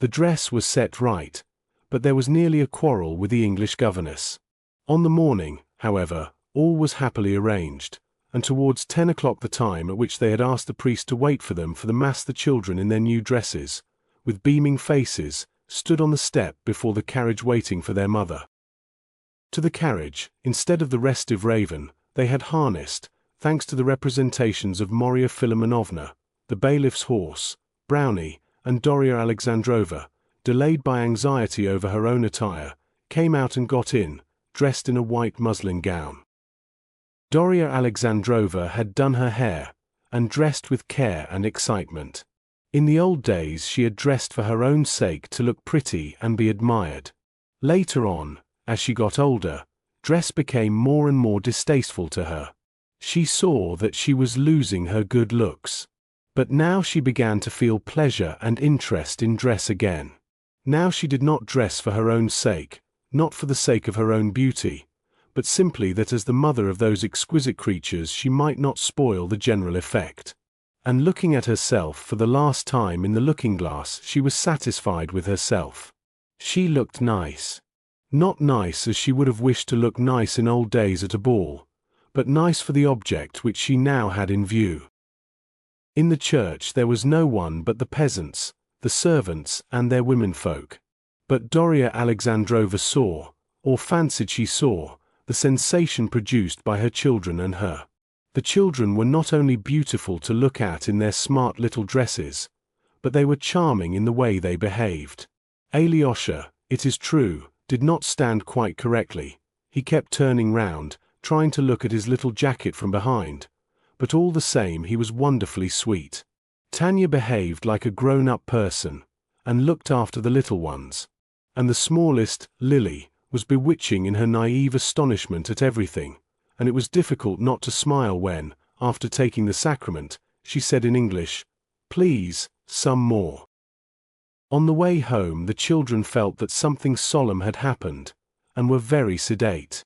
The dress was set right, but there was nearly a quarrel with the English governess. On the morning, however, all was happily arranged, and towards 10 o'clock, the time at which they had asked the priest to wait for them for the mass, the children in their new dresses, with beaming faces, stood on the step before the carriage waiting for their mother. To the carriage, instead of the restive raven, they had harnessed, thanks to the representations of Maria Philimonovna, the bailiff's horse, Brownie, and Daria Alexandrova, delayed by anxiety over her own attire, came out and got in, dressed in a white muslin gown. Daria Alexandrova had done her hair, and dressed with care and excitement. In the old days she had dressed for her own sake, to look pretty and be admired. Later on, as she got older, dress became more and more distasteful to her. She saw that she was losing her good looks. But now she began to feel pleasure and interest in dress again. Now she did not dress for her own sake, not for the sake of her own beauty, but simply that as the mother of those exquisite creatures she might not spoil the general effect. And looking at herself for the last time in the looking-glass, she was satisfied with herself. She looked nice. Not nice as she would have wished to look nice in old days at a ball, but nice for the object which she now had in view. In the church there was no one but the peasants, the servants, and their womenfolk. But Daria Alexandrova saw, or fancied she saw, the sensation produced by her children and her. The children were not only beautiful to look at in their smart little dresses, but they were charming in the way they behaved. Alyosha, it is true, did not stand quite correctly. He kept turning round, trying to look at his little jacket from behind, but all the same he was wonderfully sweet. Tanya behaved like a grown-up person, and looked after the little ones. And the smallest, Lily, was bewitching in her naive astonishment at everything, and it was difficult not to smile when, after taking the sacrament, she said in English, "Please, some more." On the way home the children felt that something solemn had happened, and were very sedate.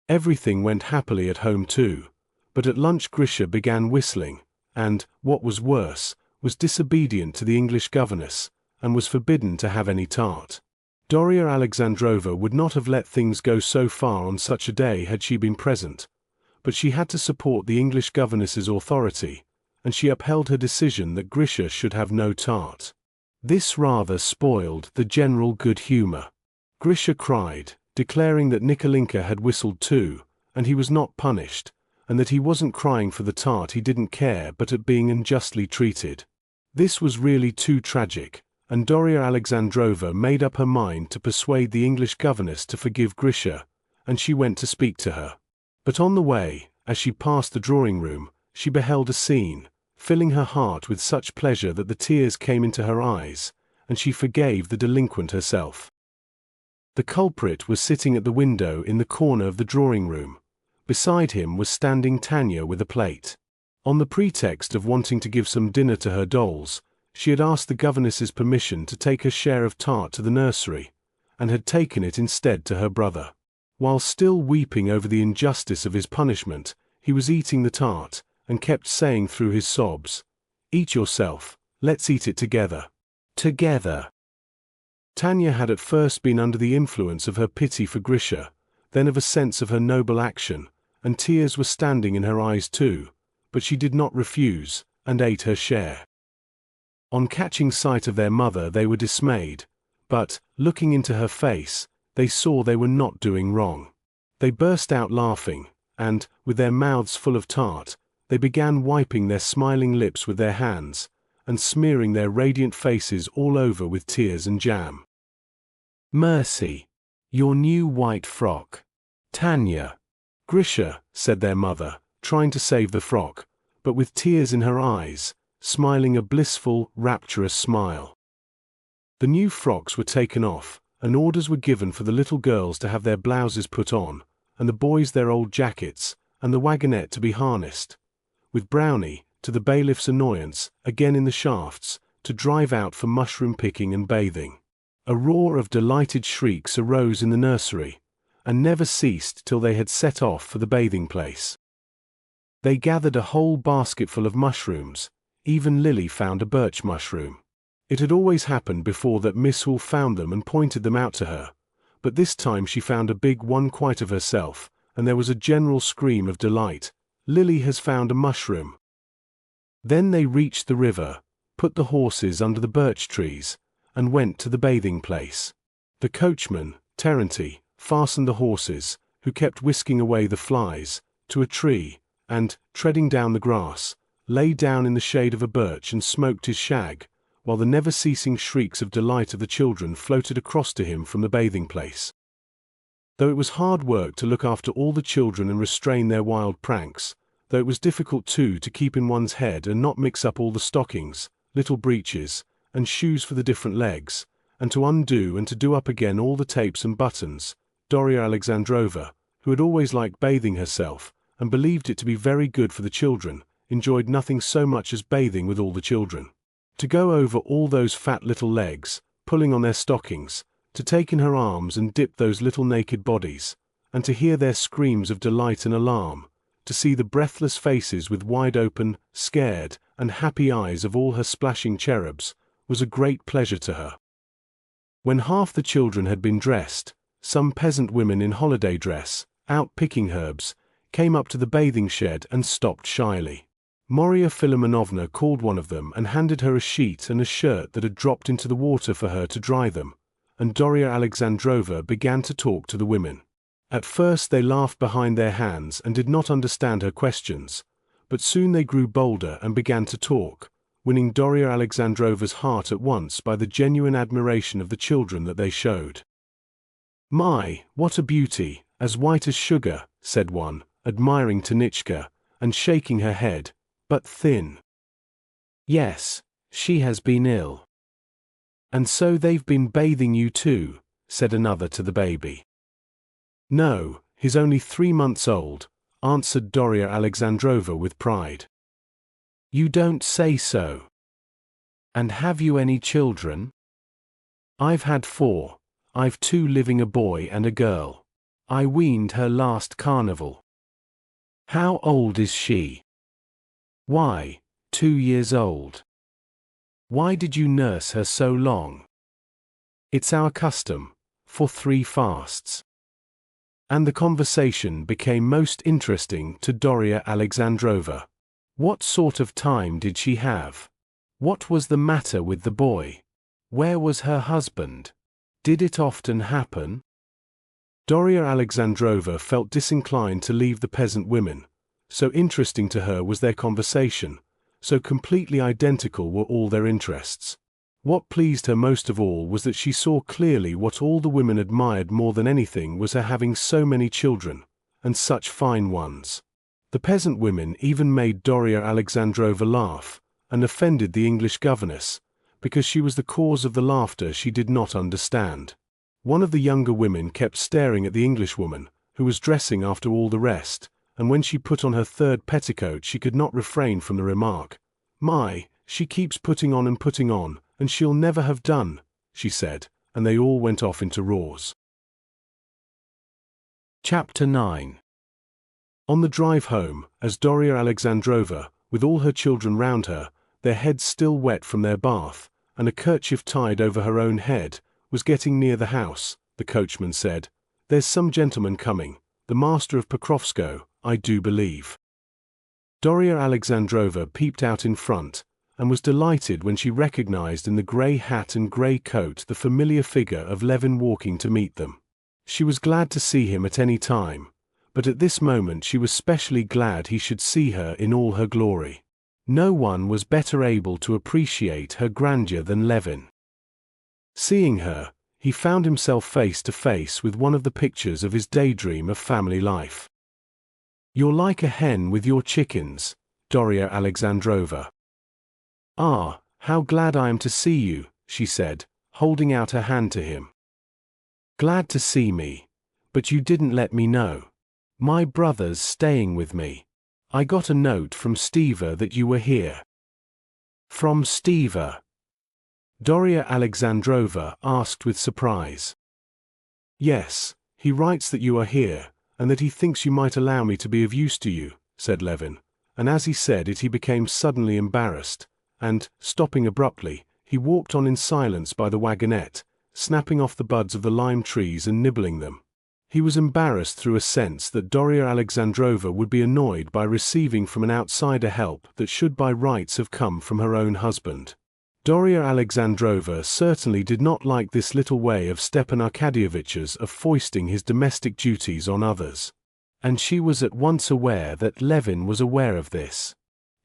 Everything went happily at home too, but at lunch Grisha began whistling, and, what was worse, was disobedient to the English governess, and was forbidden to have any tart. Daria Alexandrova would not have let things go so far on such a day had she been present, but she had to support the English governess's authority, and she upheld her decision that Grisha should have no tart. This rather spoiled the general good humor. Grisha cried, declaring that Nikolinka had whistled too, and he was not punished, and that he wasn't crying for the tart, he didn't care, but at being unjustly treated. This was really too tragic, and Daria Alexandrova made up her mind to persuade the English governess to forgive Grisha, and she went to speak to her. But on the way, as she passed the drawing-room, she beheld a scene, filling her heart with such pleasure that the tears came into her eyes, and she forgave the delinquent herself. The culprit was sitting at the window in the corner of the drawing-room. Beside him was standing Tanya with a plate. On the pretext of wanting to give some dinner to her dolls, she had asked the governess's permission to take her share of tart to the nursery, and had taken it instead to her brother. While still weeping over the injustice of his punishment, he was eating the tart, and kept saying through his sobs, "Eat yourself, let's eat it together. Together." Tanya had at first been under the influence of her pity for Grisha, then of a sense of her noble action, and tears were standing in her eyes too, but she did not refuse, and ate her share. On catching sight of their mother they were dismayed, but, looking into her face, they saw they were not doing wrong. They burst out laughing, and, with their mouths full of tart, they began wiping their smiling lips with their hands, and smearing their radiant faces all over with tears and jam. "Mercy! Your new white frock. Tanya!" "Grisha," said their mother, trying to save the frock, but with tears in her eyes, smiling a blissful, rapturous smile. The new frocks were taken off, and orders were given for the little girls to have their blouses put on, and the boys their old jackets, and the wagonette to be harnessed, with Brownie, to the bailiff's annoyance, again in the shafts, to drive out for mushroom picking and bathing. A roar of delighted shrieks arose in the nursery, and never ceased till they had set off for the bathing place. They gathered a whole basketful of mushrooms. Even Lily found a birch mushroom. It had always happened before that Miss Hall found them and pointed them out to her, but this time she found a big one quite of herself, and there was a general scream of delight. "Lily has found a mushroom." Then they reached the river, put the horses under the birch trees, and went to the bathing place. The coachman, Terenty, fastened the horses, who kept whisking away the flies, to a tree, and, treading down the grass, lay down in the shade of a birch and smoked his shag, while the never-ceasing shrieks of delight of the children floated across to him from the bathing place. Though it was hard work to look after all the children and restrain their wild pranks, though it was difficult too to keep in one's head and not mix up all the stockings, little breeches, and shoes for the different legs, and to undo and to do up again all the tapes and buttons, Darya Alexandrova, who had always liked bathing herself, and believed it to be very good for the children, enjoyed nothing so much as bathing with all the children. To go over all those fat little legs, pulling on their stockings, to take in her arms and dip those little naked bodies, and to hear their screams of delight and alarm, to see the breathless faces with wide open, scared, and happy eyes of all her splashing cherubs, was a great pleasure to her. When half the children had been dressed, some peasant women in holiday dress, out picking herbs, came up to the bathing shed and stopped shyly. Marya Philimonovna called one of them and handed her a sheet and a shirt that had dropped into the water for her to dry them, and Darya Alexandrova began to talk to the women. At first they laughed behind their hands and did not understand her questions, but soon they grew bolder and began to talk, winning Darya Alexandrova's heart at once by the genuine admiration of the children that they showed. "My, what a beauty, as white as sugar," said one, admiring Tanitchka, and shaking her head, "but thin." "Yes, she has been ill." "And so they've been bathing you too," said another to the baby. "No, he's only 3 months old," answered Darya Alexandrova with pride. "You don't say so. And have you any children?" "I've had 4. I've 2 living, a boy and a girl. I weaned her last carnival." "How old is she?" "Why, 2 years old." "Why did you nurse her so long?" "It's our custom, for 3 fasts." And the conversation became most interesting to Darya Alexandrova. What sort of time did she have? What was the matter with the boy? Where was her husband? Did it often happen? Darya Alexandrova felt disinclined to leave the peasant women. So interesting to her was their conversation, so completely identical were all their interests. What pleased her most of all was that she saw clearly what all the women admired more than anything was her having so many children, and such fine ones. The peasant women even made Darya Alexandrova laugh, and offended the English governess, because she was the cause of the laughter she did not understand. One of the younger women kept staring at the Englishwoman, who was dressing after all the rest, and when she put on her 3rd petticoat she could not refrain from the remark. "My, she keeps putting on, and she'll never have done," she said, and they all went off into roars. Chapter 9. On the drive home, as Darya Alexandrova, with all her children round her, their heads still wet from their bath, and a kerchief tied over her own head, was getting near the house, the coachman said, "There's some gentleman coming, the master of Pokrovskoe, I do believe." Darya Alexandrova peeped out in front, and was delighted when she recognized in the grey hat and grey coat the familiar figure of Levin walking to meet them. She was glad to see him at any time, but at this moment she was specially glad he should see her in all her glory. No one was better able to appreciate her grandeur than Levin. Seeing her, he found himself face to face with one of the pictures of his daydream of family life. "You're like a hen with your chickens, Daria Alexandrova." "Ah, how glad I am to see you," she said, holding out her hand to him. "Glad to see me. But you didn't let me know. My brother's staying with me. I got a note from Steva that you were here." "From Steva?" Daria Alexandrova asked with surprise. "Yes, he writes that you are here, and that he thinks you might allow me to be of use to you," said Levin, and as he said it he became suddenly embarrassed, and, stopping abruptly, he walked on in silence by the wagonette, snapping off the buds of the lime trees and nibbling them. He was embarrassed through a sense that Daria Alexandrova would be annoyed by receiving from an outsider help that should by rights have come from her own husband. Daria Alexandrova certainly did not like this little way of Stepan Arkadyevitch's of foisting his domestic duties on others. And she was at once aware that Levin was aware of this.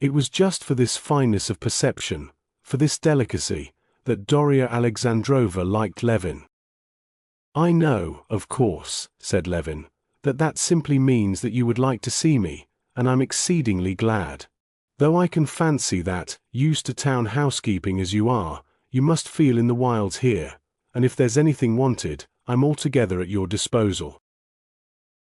It was just for this fineness of perception, for this delicacy, that Daria Alexandrova liked Levin. "I know, of course," said Levin, that simply means that you would like to see me, and I'm exceedingly glad. Though I can fancy that, used to town housekeeping as you are, you must feel in the wilds here, and if there's anything wanted, I'm altogether at your disposal."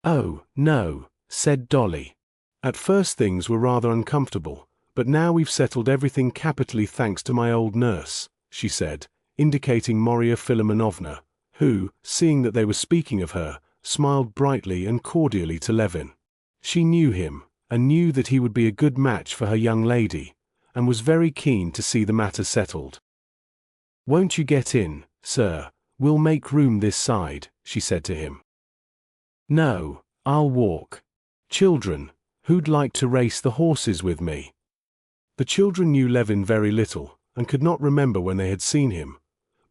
"Oh, no," said Dolly. "At first things were rather uncomfortable, but now we've settled everything capitally thanks to my old nurse," she said, indicating Marya Philimonovna, who, seeing that they were speaking of her, smiled brightly and cordially to Levin. She knew him, and knew that he would be a good match for her young lady, and was very keen to see the matter settled. "Won't you get in, sir? We'll make room this side," she said to him. "No, I'll walk. Children, who'd like to race the horses with me?" The children knew Levin very little, and could not remember when they had seen him,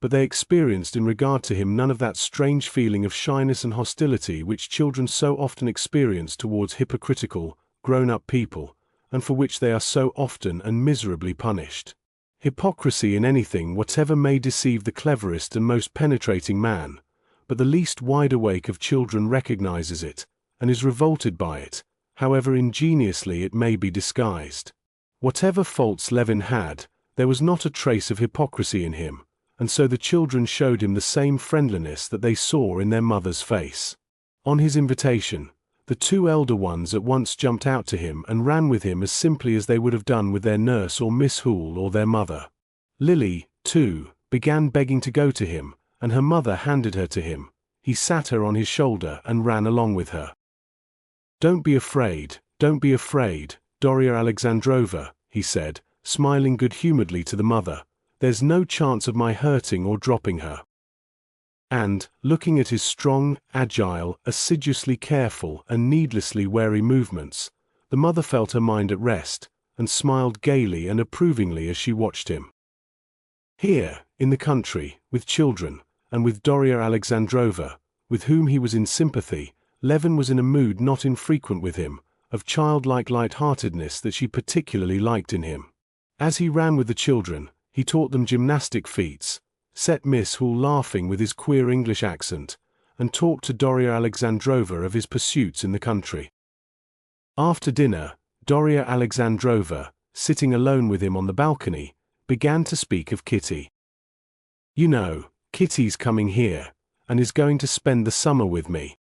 but they experienced in regard to him none of that strange feeling of shyness and hostility which children so often experience towards hypocritical, grown-up people, and for which they are so often and miserably punished. Hypocrisy in anything whatever may deceive the cleverest and most penetrating man, but the least wide-awake of children recognizes it, and is revolted by it, however ingeniously it may be disguised. Whatever faults Levin had, there was not a trace of hypocrisy in him, and so the children showed him the same friendliness that they saw in their mother's face. On his invitation, the two elder ones at once jumped out to him and ran with him as simply as they would have done with their nurse or Miss Hoole or their mother. Lily, too, began begging to go to him, and her mother handed her to him. He sat her on his shoulder and ran along with her. Don't be afraid, Daria Alexandrova," he said, smiling good-humoredly to the mother. "There's no chance of my hurting or dropping her." And, looking at his strong, agile, assiduously careful and needlessly wary movements, the mother felt her mind at rest, and smiled gaily and approvingly as she watched him. Here, in the country, with children, and with Daria Alexandrova, with whom he was in sympathy, Levin was in a mood not infrequent with him, of childlike light-heartedness that she particularly liked in him. As he ran with the children, he taught them gymnastic feats, set Miss Hoole laughing with his queer English accent, and talked to Daria Alexandrova of his pursuits in the country. After dinner, Daria Alexandrova, sitting alone with him on the balcony, began to speak of Kitty. "You know, Kitty's coming here, and is going to spend the summer with me."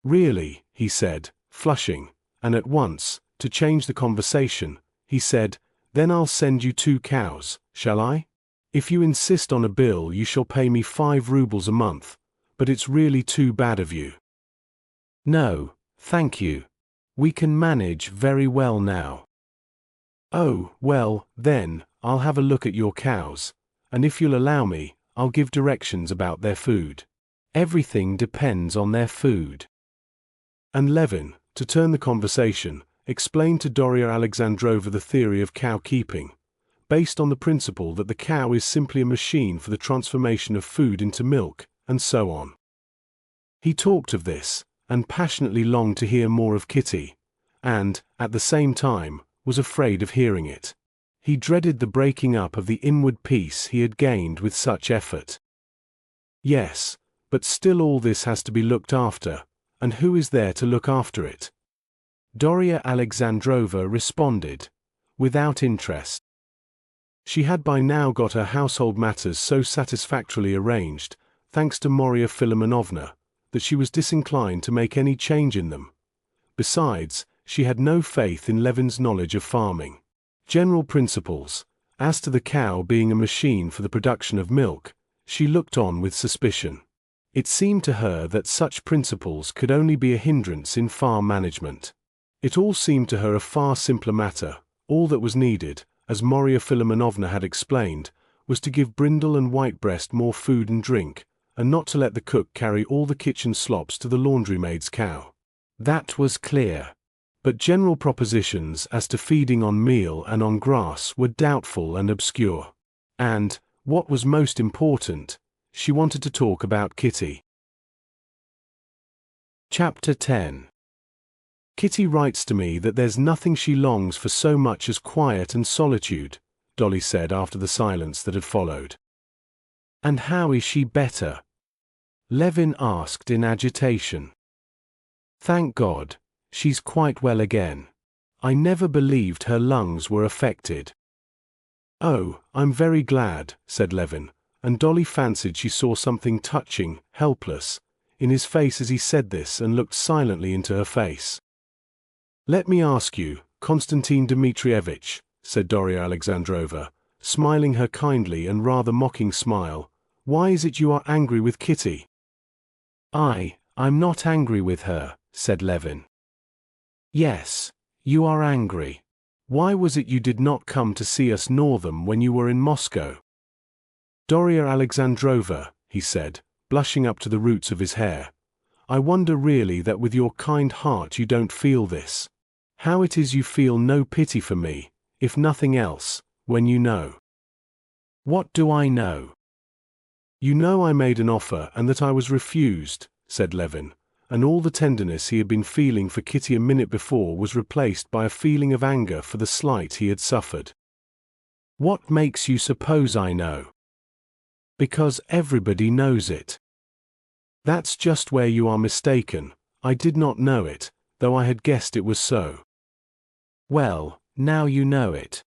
"Really?" he said, flushing, and at once, to change the conversation, he said, "Then I'll send you 2 cows, shall I? If you insist on a bill you shall pay me 5 rubles a month, but it's really too bad of you." "No, thank you. We can manage very well now." "Oh, well, then, I'll have a look at your cows, and if you'll allow me, I'll give directions about their food. Everything depends on their food." And Levin, to turn the conversation, explained to Daria Alexandrova the theory of cow-keeping, based on the principle that the cow is simply a machine for the transformation of food into milk, and so on. He talked of this, and passionately longed to hear more of Kitty, and, at the same time, was afraid of hearing it. He dreaded the breaking up of the inward peace he had gained with such effort. Yes, but still all this has to be looked after, and who is there to look after it? Darya Alexandrova responded, without interest. She had by now got her household matters so satisfactorily arranged, thanks to Marya Philimonovna, that she was disinclined to make any change in them. Besides, she had no faith in Levin's knowledge of farming. General principles, as to the cow being a machine for the production of milk, she looked on with suspicion. It seemed to her that such principles could only be a hindrance in farm management. It all seemed to her a far simpler matter. All that was needed, as Marya Philimonovna had explained, was to give Brindle and Whitebreast more food and drink, and not to let the cook carry all the kitchen slops to the laundrymaid's cow. That was clear. But general propositions as to feeding on meal and on grass were doubtful and obscure. And, what was most important, she wanted to talk about Kitty. Chapter 10. Kitty writes to me that there's nothing she longs for so much as quiet and solitude, Dolly said after the silence that had followed. And how is she better? Levin asked in agitation. Thank God, she's quite well again. I never believed her lungs were affected. Oh, I'm very glad, said Levin, and Dolly fancied she saw something touching, helpless, in his face as he said this and looked silently into her face. Let me ask you, Konstantin Dmitrievitch, said Darya Alexandrova, smiling her kindly and rather mocking smile, why is it you are angry with Kitty? I'm not angry with her, said Levin. Yes, you are angry. Why was it you did not come to see us nor them when you were in Moscow? Darya Alexandrova, he said, blushing up to the roots of his hair, I wonder really that with your kind heart you don't feel this. How it is you feel no pity for me, if nothing else, when you know. What do I know? You know I made an offer and that I was refused, said Levin, and all the tenderness he had been feeling for Kitty a minute before was replaced by a feeling of anger for the slight he had suffered. What makes you suppose I know? Because everybody knows it. That's just where you are mistaken. I did not know it, though I had guessed it was so. Well, now you know it.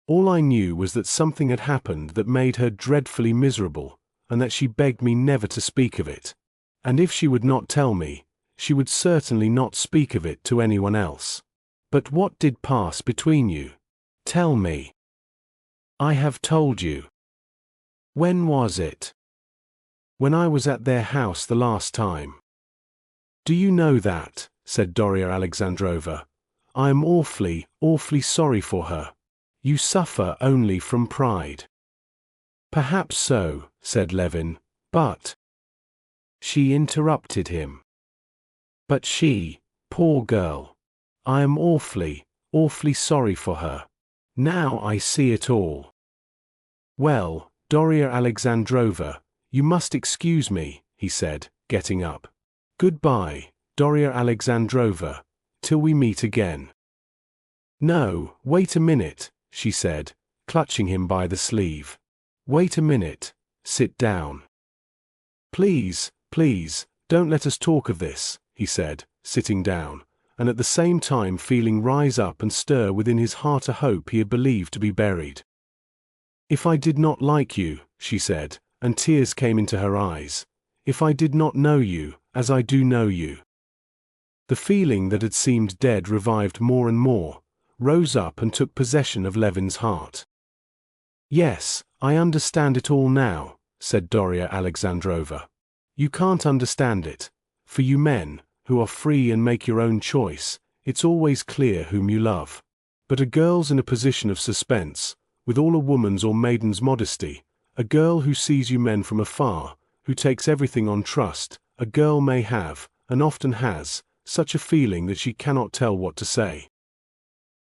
All I knew was that something had happened that made her dreadfully miserable, and that she begged me never to speak of it. And if she would not tell me, she would certainly not speak of it to anyone else. But what did pass between you? Tell me. I have told you. When was it? When I was at their house the last time. Do you know that, said Darya Alexandrova, I am awfully, awfully sorry for her. You suffer only from pride. Perhaps so, said Levin, but... She interrupted him. But she, poor girl. I am awfully, awfully sorry for her. Now I see it all. Well, Darya Alexandrova, you must excuse me, he said, getting up. Goodbye, Darya Alexandrova, till we meet again. No, wait a minute, she said, clutching him by the sleeve. Wait a minute, sit down. Please, please, don't let us talk of this, he said, sitting down, and at the same time feeling rise up and stir within his heart a hope he had believed to be buried. If I did not like you, she said, and tears came into her eyes, if I did not know you, as I do know you. The feeling that had seemed dead revived more and more, rose up and took possession of Levin's heart. Yes, I understand it all now, said Darya Alexandrova. You can't understand it. For you men, who are free and make your own choice, it's always clear whom you love. But a girl's in a position of suspense, with all a woman's or maiden's modesty, a girl who sees you men from afar, who takes everything on trust, a girl may have, and often has, such a feeling that she cannot tell what to say.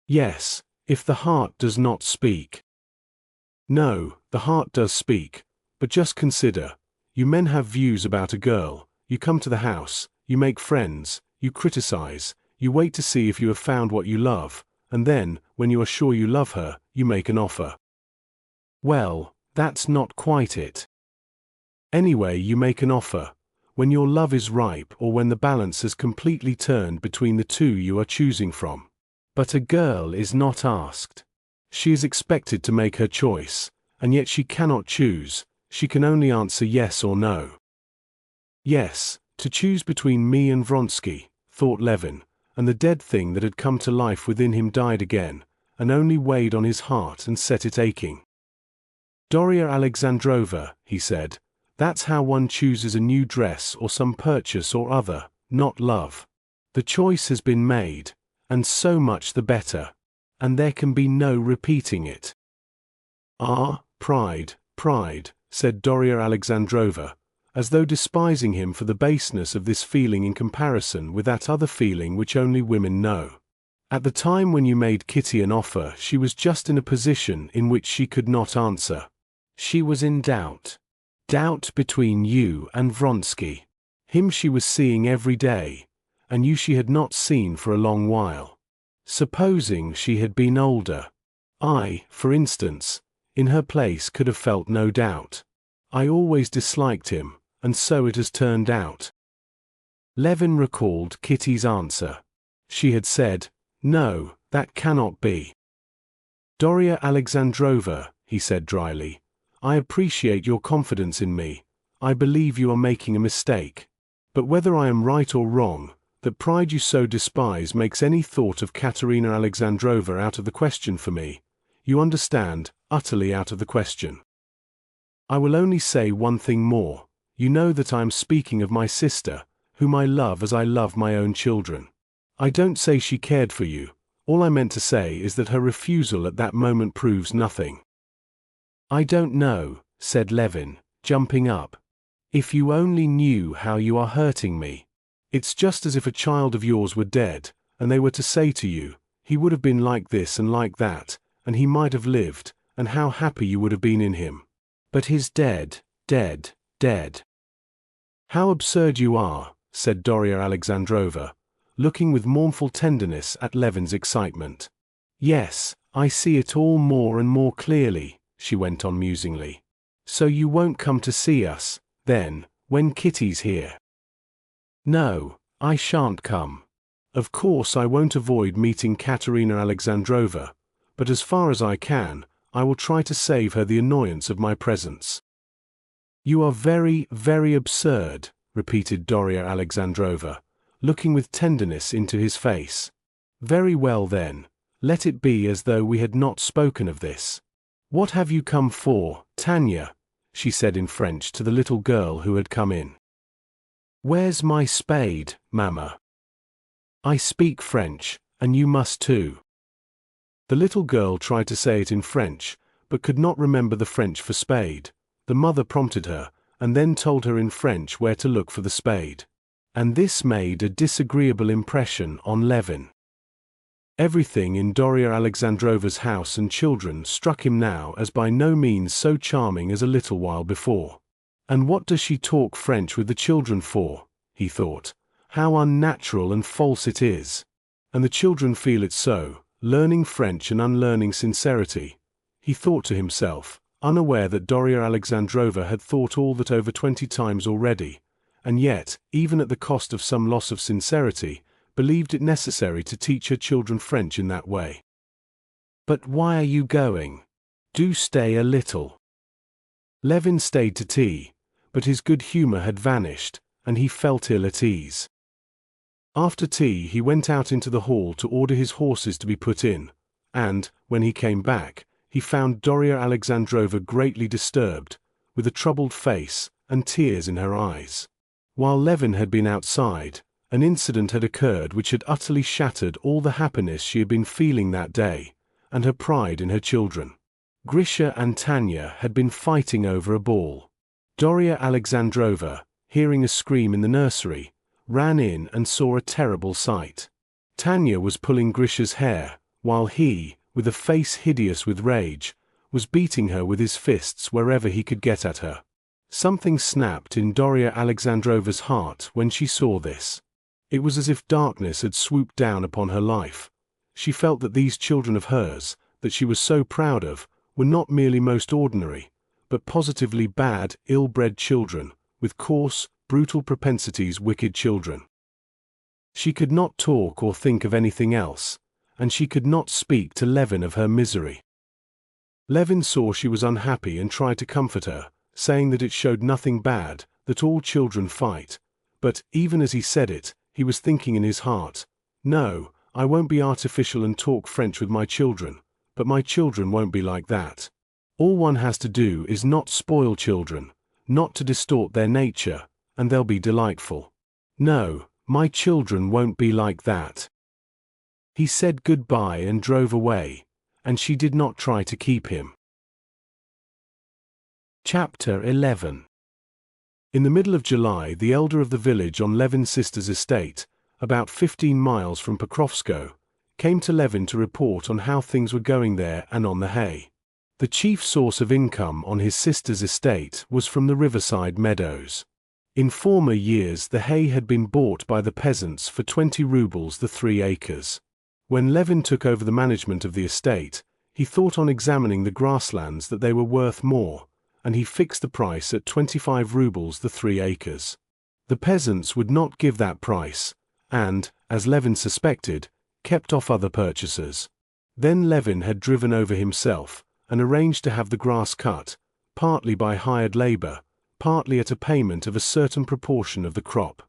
Yes, if the heart does not speak. No, the heart does speak, but just consider, you men have views about a girl, you come to the house, You make friends, you criticize, you wait to see if you have found what you love, and then, when you are sure you love her, you make an offer. Well, that's not quite it. Anyway, you make an offer, when your love is ripe or when the balance has completely turned between the two you are choosing from. But a girl is not asked. She is expected to make her choice, and yet she cannot choose, she can only answer yes or no. Yes, to choose between me and Vronsky, thought Levin, and the dead thing that had come to life within him died again, and only weighed on his heart and set it aching. Darya Alexandrova, he said, that's how one chooses a new dress or some purchase or other, not love. The choice has been made, and so much the better, and there can be no repeating it. Ah, pride, said Darya Alexandrova, as though despising him for the baseness of this feeling in comparison with that other feeling which only women know. At the time when you made Kitty an offer, she was just in a position in which she could not answer. She was in doubt. Doubt between you and Vronsky. Him she was seeing every day, and you she had not seen for a long while. Supposing she had been older. I, for instance, in her place could have felt no doubt. I always disliked him, and so it has turned out. Levin recalled Kitty's answer. She had said, "No, that cannot be." "Darya Alexandrova," he said dryly, "I appreciate your confidence in me. I believe you are making a mistake. But whether I am right or wrong, that pride you so despise makes any thought of Katerina Alexandrova out of the question for me. You understand, utterly out of the question. I will only say one thing more. You know that I am speaking of my sister, whom I love as I love my own children. I don't say she cared for you. All I meant to say is that her refusal at that moment proves nothing." "I don't know," said Levin, jumping up. "If you only knew how you are hurting me." "It's just as if a child of yours were dead, and they were to say to you, he would have been like this and like that, and he might have lived, and how happy you would have been in him. But he's dead, dead, dead." "How absurd you are," said Darya Alexandrova, looking with mournful tenderness at Levin's excitement. "Yes, I see it all more and more clearly," she went on musingly. "So you won't come to see us, then, when Kitty's here?" "No, I shan't come. Of course I won't avoid meeting Katerina Alexandrova, but as far as I can, I will try to save her the annoyance of my presence." "You are very, very absurd," repeated Darya Alexandrova, looking with tenderness into his face. "Very well then, let it be as though we had not spoken of this. What have you come for, Tanya?" she said in French to the little girl who had come in. "Where's my spade, Mama?" "I speak French, and you must too." The little girl tried to say it in French, but could not remember the French for spade. The mother prompted her, and then told her in French where to look for the spade. And this made a disagreeable impression on Levin. Everything in Darya Alexandrova's house and children struck him now as by no means so charming as a little while before. And what does she talk French with the children for? He thought. How unnatural and false it is. And the children feel it so, learning French and unlearning sincerity. He thought to himself, unaware that Darya Alexandrova had thought all that over 20 times already, and yet, even at the cost of some loss of sincerity, believed it necessary to teach her children French in that way. "But why are you going? Do stay a little." Levin stayed to tea, but his good humor had vanished, and he felt ill at ease. After tea he went out into the hall to order his horses to be put in, and, when he came back, he found Darya Alexandrova greatly disturbed, with a troubled face, and tears in her eyes. While Levin had been outside, an incident had occurred which had utterly shattered all the happiness she had been feeling that day, and her pride in her children. Grisha and Tanya had been fighting over a ball. Darya Alexandrova, hearing a scream in the nursery, ran in and saw a terrible sight. Tanya was pulling Grisha's hair, while he, with a face hideous with rage, was beating her with his fists wherever he could get at her. Something snapped in Doria Alexandrova's heart when she saw this. It was as if darkness had swooped down upon her life. She felt that these children of hers, that she was so proud of, were not merely most ordinary, but positively bad, ill-bred children, with coarse, brutal propensities, wicked children. She could not talk or think of anything else, and she could not speak to Levin of her misery. Levin saw she was unhappy and tried to comfort her, saying that it showed nothing bad, that all children fight. But, even as he said it, he was thinking in his heart, "No, I won't be artificial and talk French with my children, but my children won't be like that. All one has to do is not spoil children, not to distort their nature, and they'll be delightful. No, my children won't be like that." He said goodbye and drove away, and she did not try to keep him. Chapter 11. In the middle of July, the elder of the village on Levin's sister's estate, about 15 miles from Pokrovskoe, came to Levin to report on how things were going there and on the hay. The chief source of income on his sister's estate was from the riverside meadows. In former years the hay had been bought by the peasants for 20 rubles the 3 acres. When Levin took over the management of the estate, he thought on examining the grasslands that they were worth more, and he fixed the price at 25 rubles the 3 acres. The peasants would not give that price, and, as Levin suspected, kept off other purchasers. Then Levin had driven over himself, and arranged to have the grass cut, partly by hired labor, partly at a payment of a certain proportion of the crop.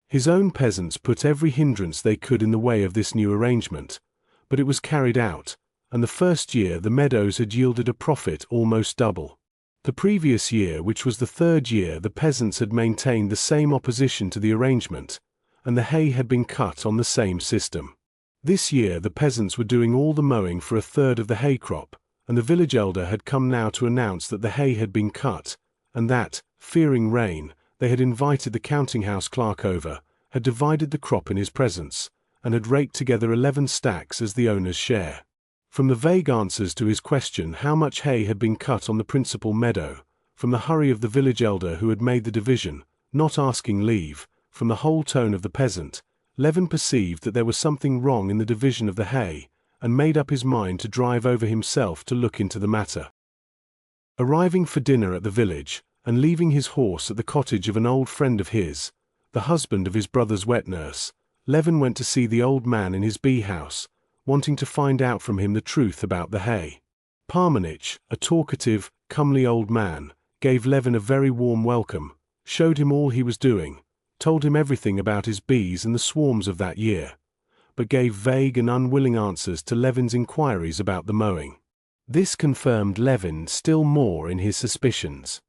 His own peasants put every hindrance they could in the way of this new arrangement, but it was carried out, and the first year the meadows had yielded a profit almost double. The previous year, which was the 3rd year, the peasants had maintained the same opposition to the arrangement, and the hay had been cut on the same system. This year the peasants were doing all the mowing for a third of the hay crop, and the village elder had come now to announce that the hay had been cut, and that, fearing rain, they had invited the counting-house clerk over, had divided the crop in his presence, and had raked together 11 stacks as the owner's share. From the vague answers to his question how much hay had been cut on the principal meadow, from the hurry of the village elder who had made the division, not asking leave, from the whole tone of the peasant, Levin perceived that there was something wrong in the division of the hay, and made up his mind to drive over himself to look into the matter. Arriving for dinner at the village, and leaving his horse at the cottage of an old friend of his, the husband of his brother's wet nurse, Levin went to see the old man in his bee house, wanting to find out from him the truth about the hay. Parmenich, a talkative, comely old man, gave Levin a very warm welcome, showed him all he was doing, told him everything about his bees and the swarms of that year, but gave vague and unwilling answers to Levin's inquiries about the mowing. This confirmed Levin still more in his suspicions.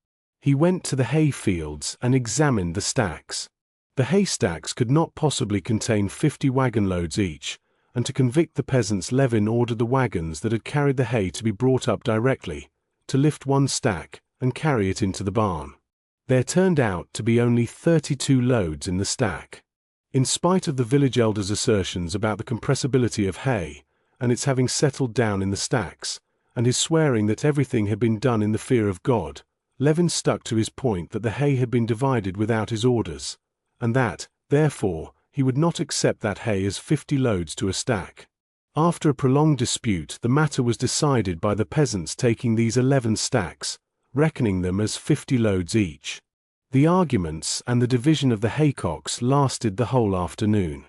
He went to the hay fields and examined the stacks. The hay stacks could not possibly contain 50 wagon loads each, and to convict the peasants Levin ordered the wagons that had carried the hay to be brought up directly, to lift one stack and carry it into the barn. There turned out to be only 32 loads in the stack. In spite of the village elder's assertions about the compressibility of hay, and its having settled down in the stacks, and his swearing that everything had been done in the fear of God, Levin stuck to his point that the hay had been divided without his orders, and that, therefore, he would not accept that hay as 50 loads to a stack. After a prolonged dispute, the matter was decided by the peasants taking these 11 stacks, reckoning them as 50 loads each. The arguments and the division of the haycocks lasted the whole afternoon.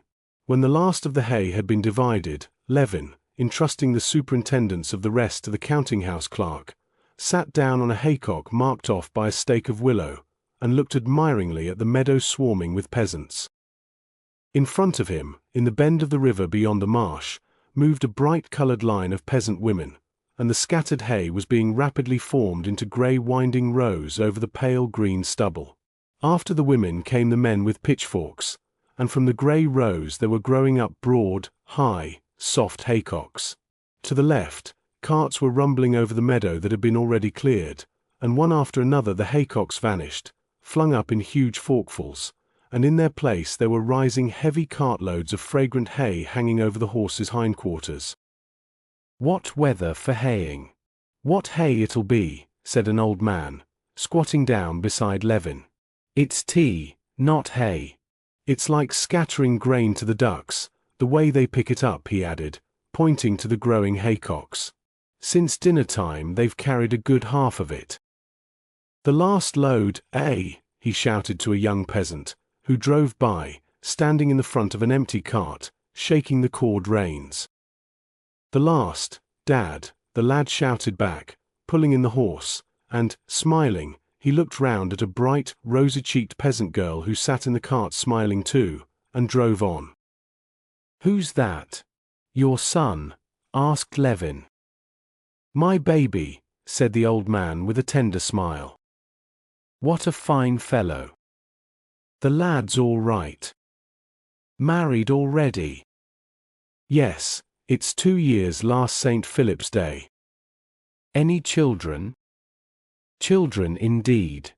When the last of the hay had been divided, Levin, entrusting the superintendence of the rest to the counting-house clerk, sat down on a haycock marked off by a stake of willow, and looked admiringly at the meadow swarming with peasants. In front of him, in the bend of the river beyond the marsh, moved a bright-colored line of peasant women, and the scattered hay was being rapidly formed into grey winding rows over the pale green stubble. After the women came the men with pitchforks, and from the grey rows there were growing up broad, high, soft haycocks. To the left, carts were rumbling over the meadow that had been already cleared, and one after another the haycocks vanished, flung up in huge forkfuls, and in their place there were rising heavy cartloads of fragrant hay hanging over the horses' hindquarters. "What weather for haying! What hay it'll be," said an old man, squatting down beside Levin. "It's tea, not hay. It's like scattering grain to the ducks, the way they pick it up," he added, pointing to the growing haycocks. "Since dinner time they've carried a good half of it." "The last load, eh?" he shouted to a young peasant, who drove by, standing in the front of an empty cart, shaking the cord reins. "The last, Dad," the lad shouted back, pulling in the horse, and, smiling, he looked round at a bright, rosy-cheeked peasant girl who sat in the cart smiling too, and drove on. "Who's that? Your son?" asked Levin. "My baby," said the old man with a tender smile. "What a fine fellow. The lad's all right. Married already?" "Yes, it's 2 years last St. Philip's Day." "Any children?" "Children indeed.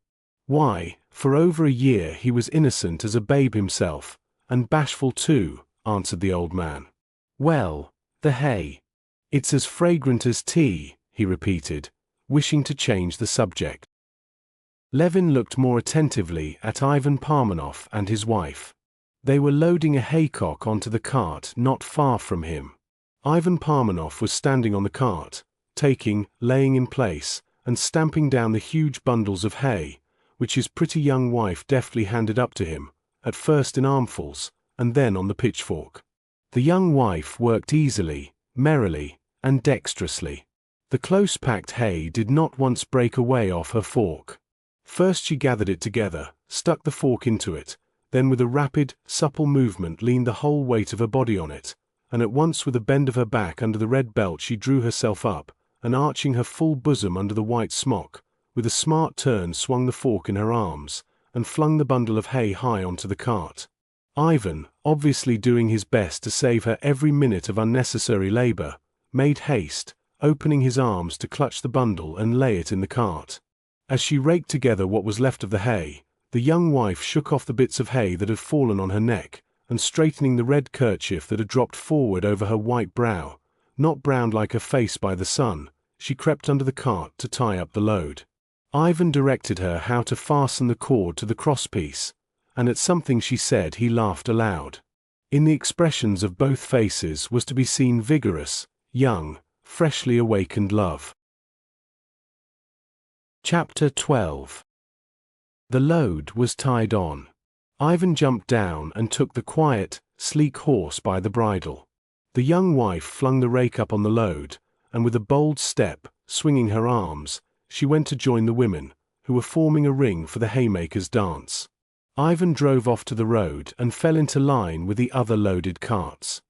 Why, for over a year he was innocent as a babe himself, and bashful too," answered the old man. "Well, the hay. It's as fragrant as tea," he repeated, wishing to change the subject. Levin looked more attentively at Ivan Parmenov and his wife. They were loading a haycock onto the cart not far from him. Ivan Parmenov was standing on the cart, taking, laying in place, and stamping down the huge bundles of hay, which his pretty young wife deftly handed up to him, at first in armfuls, and then on the pitchfork. The young wife worked easily, merrily, and dexterously. The close-packed hay did not once break away off her fork. First she gathered it together, stuck the fork into it, then with a rapid, supple movement leaned the whole weight of her body on it, and at once with a bend of her back under the red belt she drew herself up, and arching her full bosom under the white smock, with a smart turn swung the fork in her arms, and flung the bundle of hay high onto the cart. Ivan, obviously doing his best to save her every minute of unnecessary labor, made haste, opening his arms to clutch the bundle and lay it in the cart. As she raked together what was left of the hay, the young wife shook off the bits of hay that had fallen on her neck, and straightening the red kerchief that had dropped forward over her white brow, not browned like her face by the sun, she crept under the cart to tie up the load. Ivan directed her how to fasten the cord to the crosspiece, and at something she said he laughed aloud. In the expressions of both faces was to be seen vigorous, young, freshly awakened love. Chapter 12. The load was tied on. Ivan jumped down and took the quiet, sleek horse by the bridle. The young wife flung the rake up on the load, and with a bold step, swinging her arms, she went to join the women, who were forming a ring for the haymakers' dance. Ivan drove off to the road and fell into line with the other loaded carts.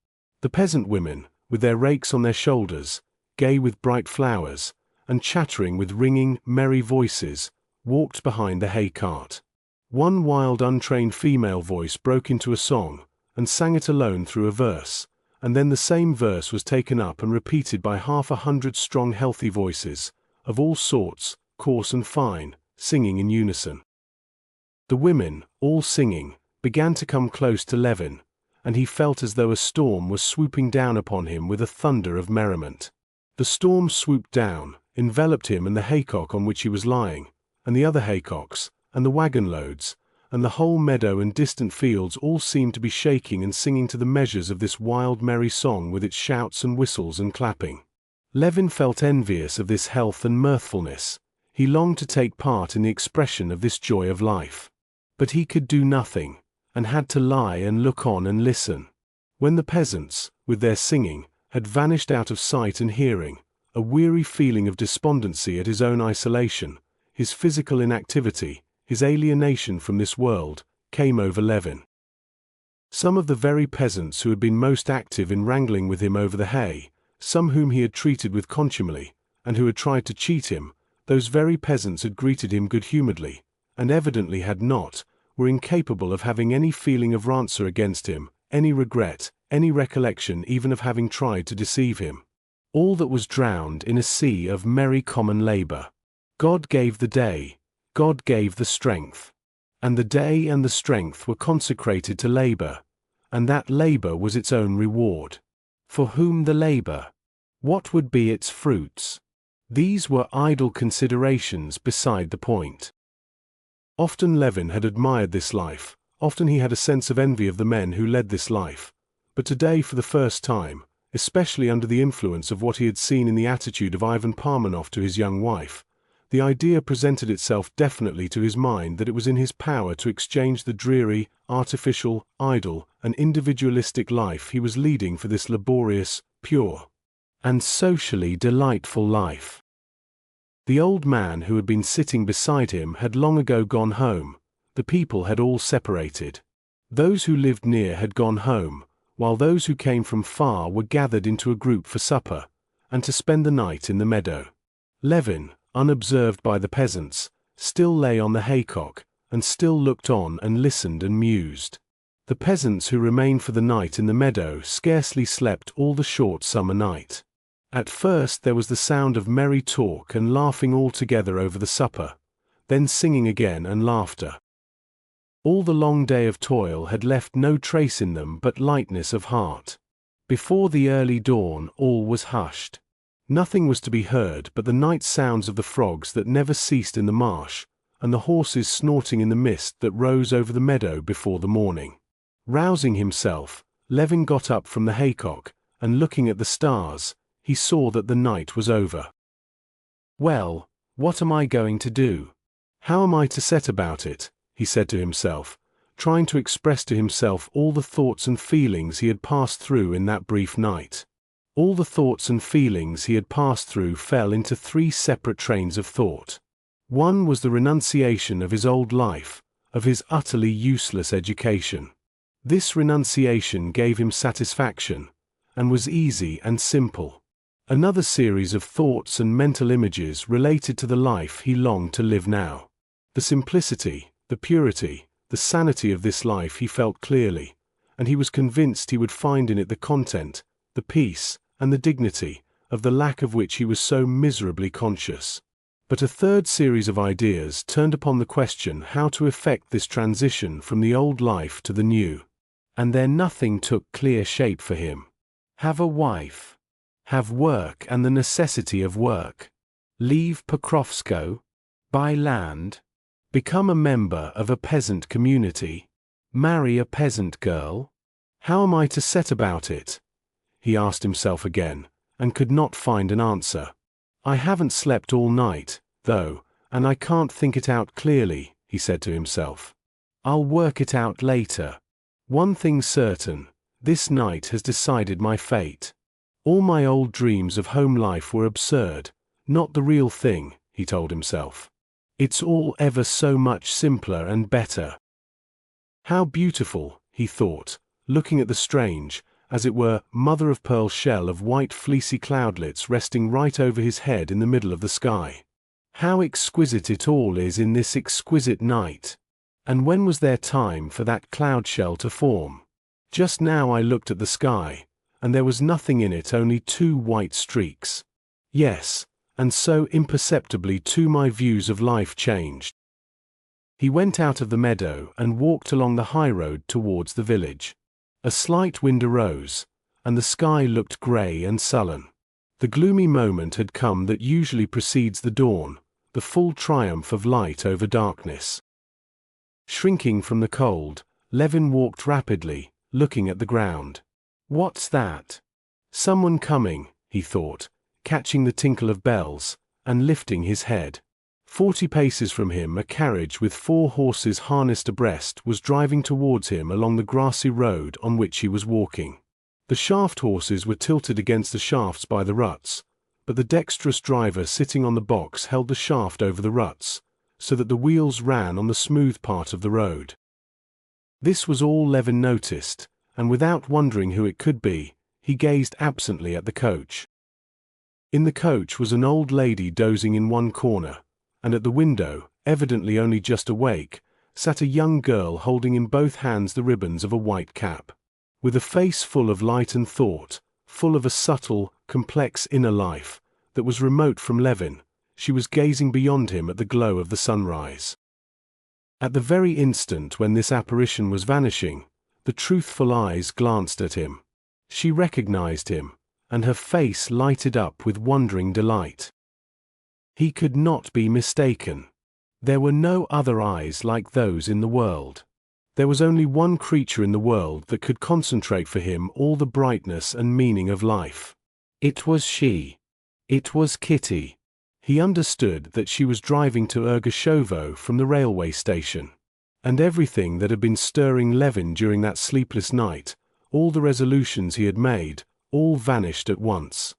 The peasant women, with their rakes on their shoulders, gay with bright flowers, and chattering with ringing, merry voices, walked behind the hay cart. One wild untrained female voice broke into a song, and sang it alone through a verse, and then the same verse was taken up and repeated by 100 strong healthy voices, of all sorts, coarse and fine, singing in unison. The women, all singing, began to come close to Levin, and he felt as though a storm was swooping down upon him with a thunder of merriment. The storm swooped down, enveloped him and the haycock on which he was lying, and the other haycocks, and the wagon loads, and the whole meadow and distant fields all seemed to be shaking and singing to the measures of this wild merry song with its shouts and whistles and clapping. Levin felt envious of this health and mirthfulness. He longed to take part in the expression of this joy of life. But he could do nothing, and had to lie and look on and listen. When the peasants, with their singing, had vanished out of sight and hearing, a weary feeling of despondency at his own isolation, his physical inactivity, his alienation from this world, came over Levin. Some of the very peasants who had been most active in wrangling with him over the hay, some whom he had treated with contumely, and who had tried to cheat him, those very peasants had greeted him good-humoredly, and evidently had not, were incapable of having any feeling of rancour against him, any regret, any recollection even of having tried to deceive him. All that was drowned in a sea of merry common labor. God gave the day, God gave the strength. And the day and the strength were consecrated to labor, and that labor was its own reward. For whom the labor? What would be its fruits? These were idle considerations beside the point. Often Levin had admired this life, often he had a sense of envy of the men who led this life, but today for the first time, especially under the influence of what he had seen in the attitude of Ivan Parmenov to his young wife, the idea presented itself definitely to his mind that it was in his power to exchange the dreary, artificial, idle, and individualistic life he was leading for this laborious, pure, and socially delightful life. The old man who had been sitting beside him had long ago gone home. The people had all separated. Those who lived near had gone home, while those who came from far were gathered into a group for supper, and to spend the night in the meadow. Levin, unobserved by the peasants, still lay on the haycock, and still looked on and listened and mused. The peasants who remained for the night in the meadow scarcely slept all the short summer night. At first there was the sound of merry talk and laughing all together over the supper, then singing again and laughter. All the long day of toil had left no trace in them but lightness of heart. Before the early dawn all was hushed. Nothing was to be heard but the night sounds of the frogs that never ceased in the marsh, and the horses snorting in the mist that rose over the meadow before the morning. Rousing himself, Levin got up from the haycock, and looking at the stars, he saw that the night was over. Well, what am I going to do? How am I to set about it? He said to himself, trying to express to himself all the thoughts and feelings he had passed through in that brief night. All the thoughts and feelings he had passed through fell into three separate trains of thought. One was the renunciation of his old life, of his utterly useless education. This renunciation gave him satisfaction, and was easy and simple. Another series of thoughts and mental images related to the life he longed to live now. The simplicity, the purity, the sanity of this life he felt clearly, and he was convinced he would find in it the content, the peace, and the dignity, of the lack of which he was so miserably conscious. But a third series of ideas turned upon the question how to effect this transition from the old life to the new. And there nothing took clear shape for him. Have a wife. Have work and the necessity of work. Leave Pokrovskoe. Buy land. Become a member of a peasant community. Marry a peasant girl. How am I to set about it? He asked himself again, and could not find an answer. I haven't slept all night, though, and I can't think it out clearly, he said to himself. I'll work it out later. One thing's certain, this night has decided my fate. All my old dreams of home life were absurd, not the real thing, he told himself. It's all ever so much simpler and better. How beautiful, he thought, looking at the strange, as it were, mother-of-pearl shell of white fleecy cloudlets resting right over his head in the middle of the sky. How exquisite it all is in this exquisite night. And when was there time for that cloud shell to form? Just now I looked at the sky, and there was nothing in it, only two white streaks. Yes, and so imperceptibly too my views of life changed. He went out of the meadow and walked along the high road towards the village. A slight wind arose, and the sky looked grey and sullen. The gloomy moment had come that usually precedes the dawn, the full triumph of light over darkness. Shrinking from the cold, Levin walked rapidly, looking at the ground. What's that? Someone coming, he thought, catching the tinkle of bells, and lifting his head. 40 paces from him a carriage with 4 horses harnessed abreast was driving towards him along the grassy road on which he was walking. The shaft horses were tilted against the shafts by the ruts, but the dexterous driver sitting on the box held the shaft over the ruts, so that the wheels ran on the smooth part of the road. This was all Levin noticed, and without wondering who it could be, he gazed absently at the coach. In the coach was an old lady dozing in one corner, and at the window, evidently only just awake, sat a young girl holding in both hands the ribbons of a white cap. With a face full of light and thought, full of a subtle, complex inner life, that was remote from Levin, she was gazing beyond him at the glow of the sunrise. At the very instant when this apparition was vanishing, the truthful eyes glanced at him. She recognized him, and her face lighted up with wondering delight. He could not be mistaken. There were no other eyes like those in the world. There was only one creature in the world that could concentrate for him all the brightness and meaning of life. It was she. It was Kitty. He understood that she was driving to Ergoshovo from the railway station. And everything that had been stirring Levin during that sleepless night, all the resolutions he had made, all vanished at once.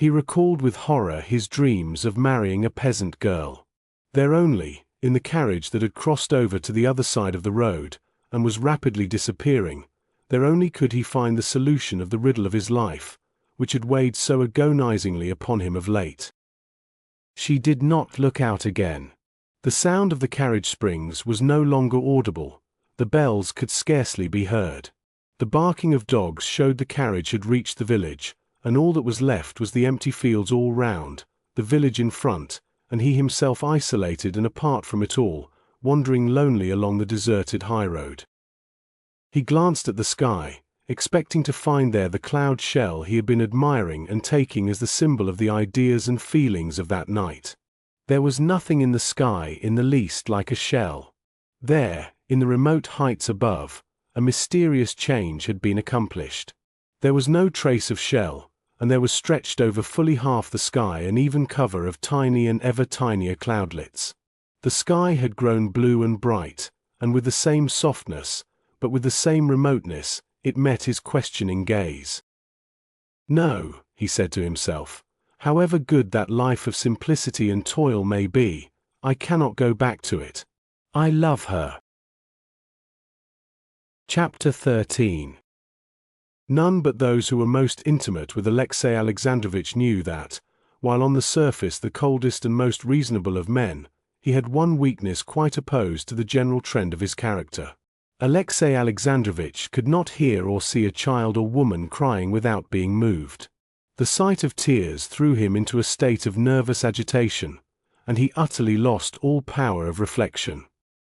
He recalled with horror his dreams of marrying a peasant girl. There only, in the carriage that had crossed over to the other side of the road, and was rapidly disappearing, there only could he find the solution of the riddle of his life, which had weighed so agonizingly upon him of late. She did not look out again. The sound of the carriage springs was no longer audible, the bells could scarcely be heard. The barking of dogs showed the carriage had reached the village, and all that was left was the empty fields all round, the village in front, and he himself isolated and apart from it all, wandering lonely along the deserted highroad. He glanced at the sky, expecting to find there the cloud shell he had been admiring and taking as the symbol of the ideas and feelings of that night. There was nothing in the sky in the least like a shell. There, in the remote heights above, a mysterious change had been accomplished. There was no trace of shell, and there was stretched over fully half the sky an even cover of tiny and ever tinier cloudlets. The sky had grown blue and bright, and with the same softness, but with the same remoteness, it met his questioning gaze. No, he said to himself, however good that life of simplicity and toil may be, I cannot go back to it. I love her. Chapter 13. None but those who were most intimate with Alexey Alexandrovich knew that, while on the surface the coldest and most reasonable of men, he had one weakness quite opposed to the general trend of his character. Alexey Alexandrovich could not hear or see a child or woman crying without being moved. The sight of tears threw him into a state of nervous agitation, and he utterly lost all power of reflection.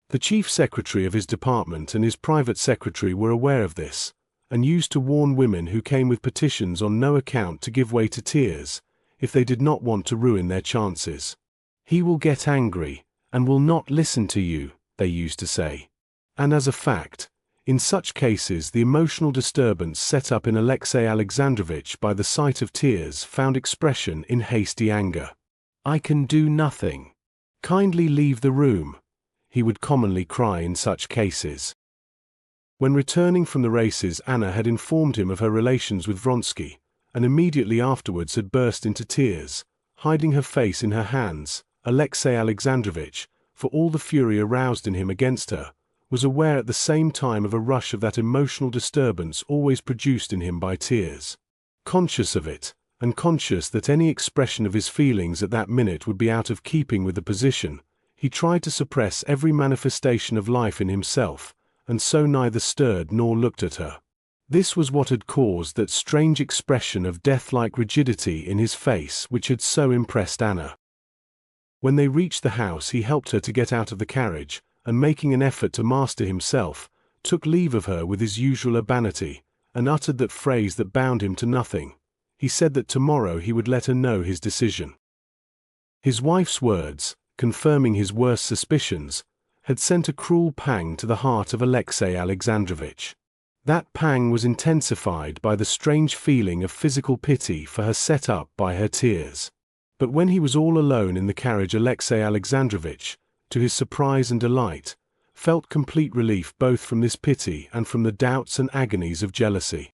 The chief secretary of his department and his private secretary were aware of this, and used to warn women who came with petitions on no account to give way to tears, if they did not want to ruin their chances. He will get angry, and will not listen to you, they used to say. And as a fact, in such cases the emotional disturbance set up in Alexey Alexandrovich by the sight of tears found expression in hasty anger. I can do nothing. Kindly leave the room, he would commonly cry in such cases. When returning from the races, Anna had informed him of her relations with Vronsky, and immediately afterwards had burst into tears, hiding her face in her hands. Alexey Alexandrovich, for all the fury aroused in him against her, was aware at the same time of a rush of that emotional disturbance always produced in him by tears. Conscious of it, and conscious that any expression of his feelings at that minute would be out of keeping with the position, he tried to suppress every manifestation of life in himself, and so neither stirred nor looked at her. This was what had caused that strange expression of death-like rigidity in his face which had so impressed Anna. When they reached the house, he helped her to get out of the carriage, and making an effort to master himself, took leave of her with his usual urbanity, and uttered that phrase that bound him to nothing. He said that tomorrow he would let her know his decision. His wife's words, confirming his worst suspicions, had sent a cruel pang to the heart of Alexey Alexandrovich. That pang was intensified by the strange feeling of physical pity for her set up by her tears. But when he was all alone in the carriage, Alexey Alexandrovich, to his surprise and delight, felt complete relief both from this pity and from the doubts and agonies of jealousy.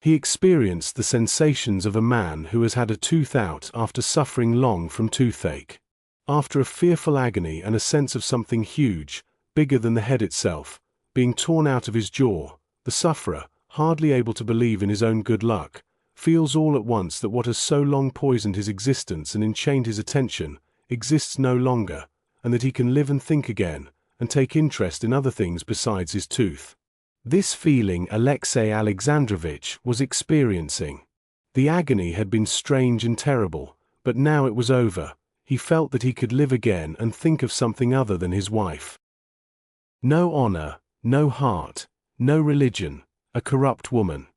He experienced the sensations of a man who has had a tooth out after suffering long from toothache. After a fearful agony and a sense of something huge, bigger than the head itself, being torn out of his jaw, the sufferer, hardly able to believe in his own good luck, feels all at once that what has so long poisoned his existence and enchained his attention exists no longer, and that he can live and think again, and take interest in other things besides his tooth. This feeling Alexey Alexandrovich was experiencing. The agony had been strange and terrible, but now it was over. He felt that he could live again and think of something other than his wife. No honor, no heart, no religion, a corrupt woman.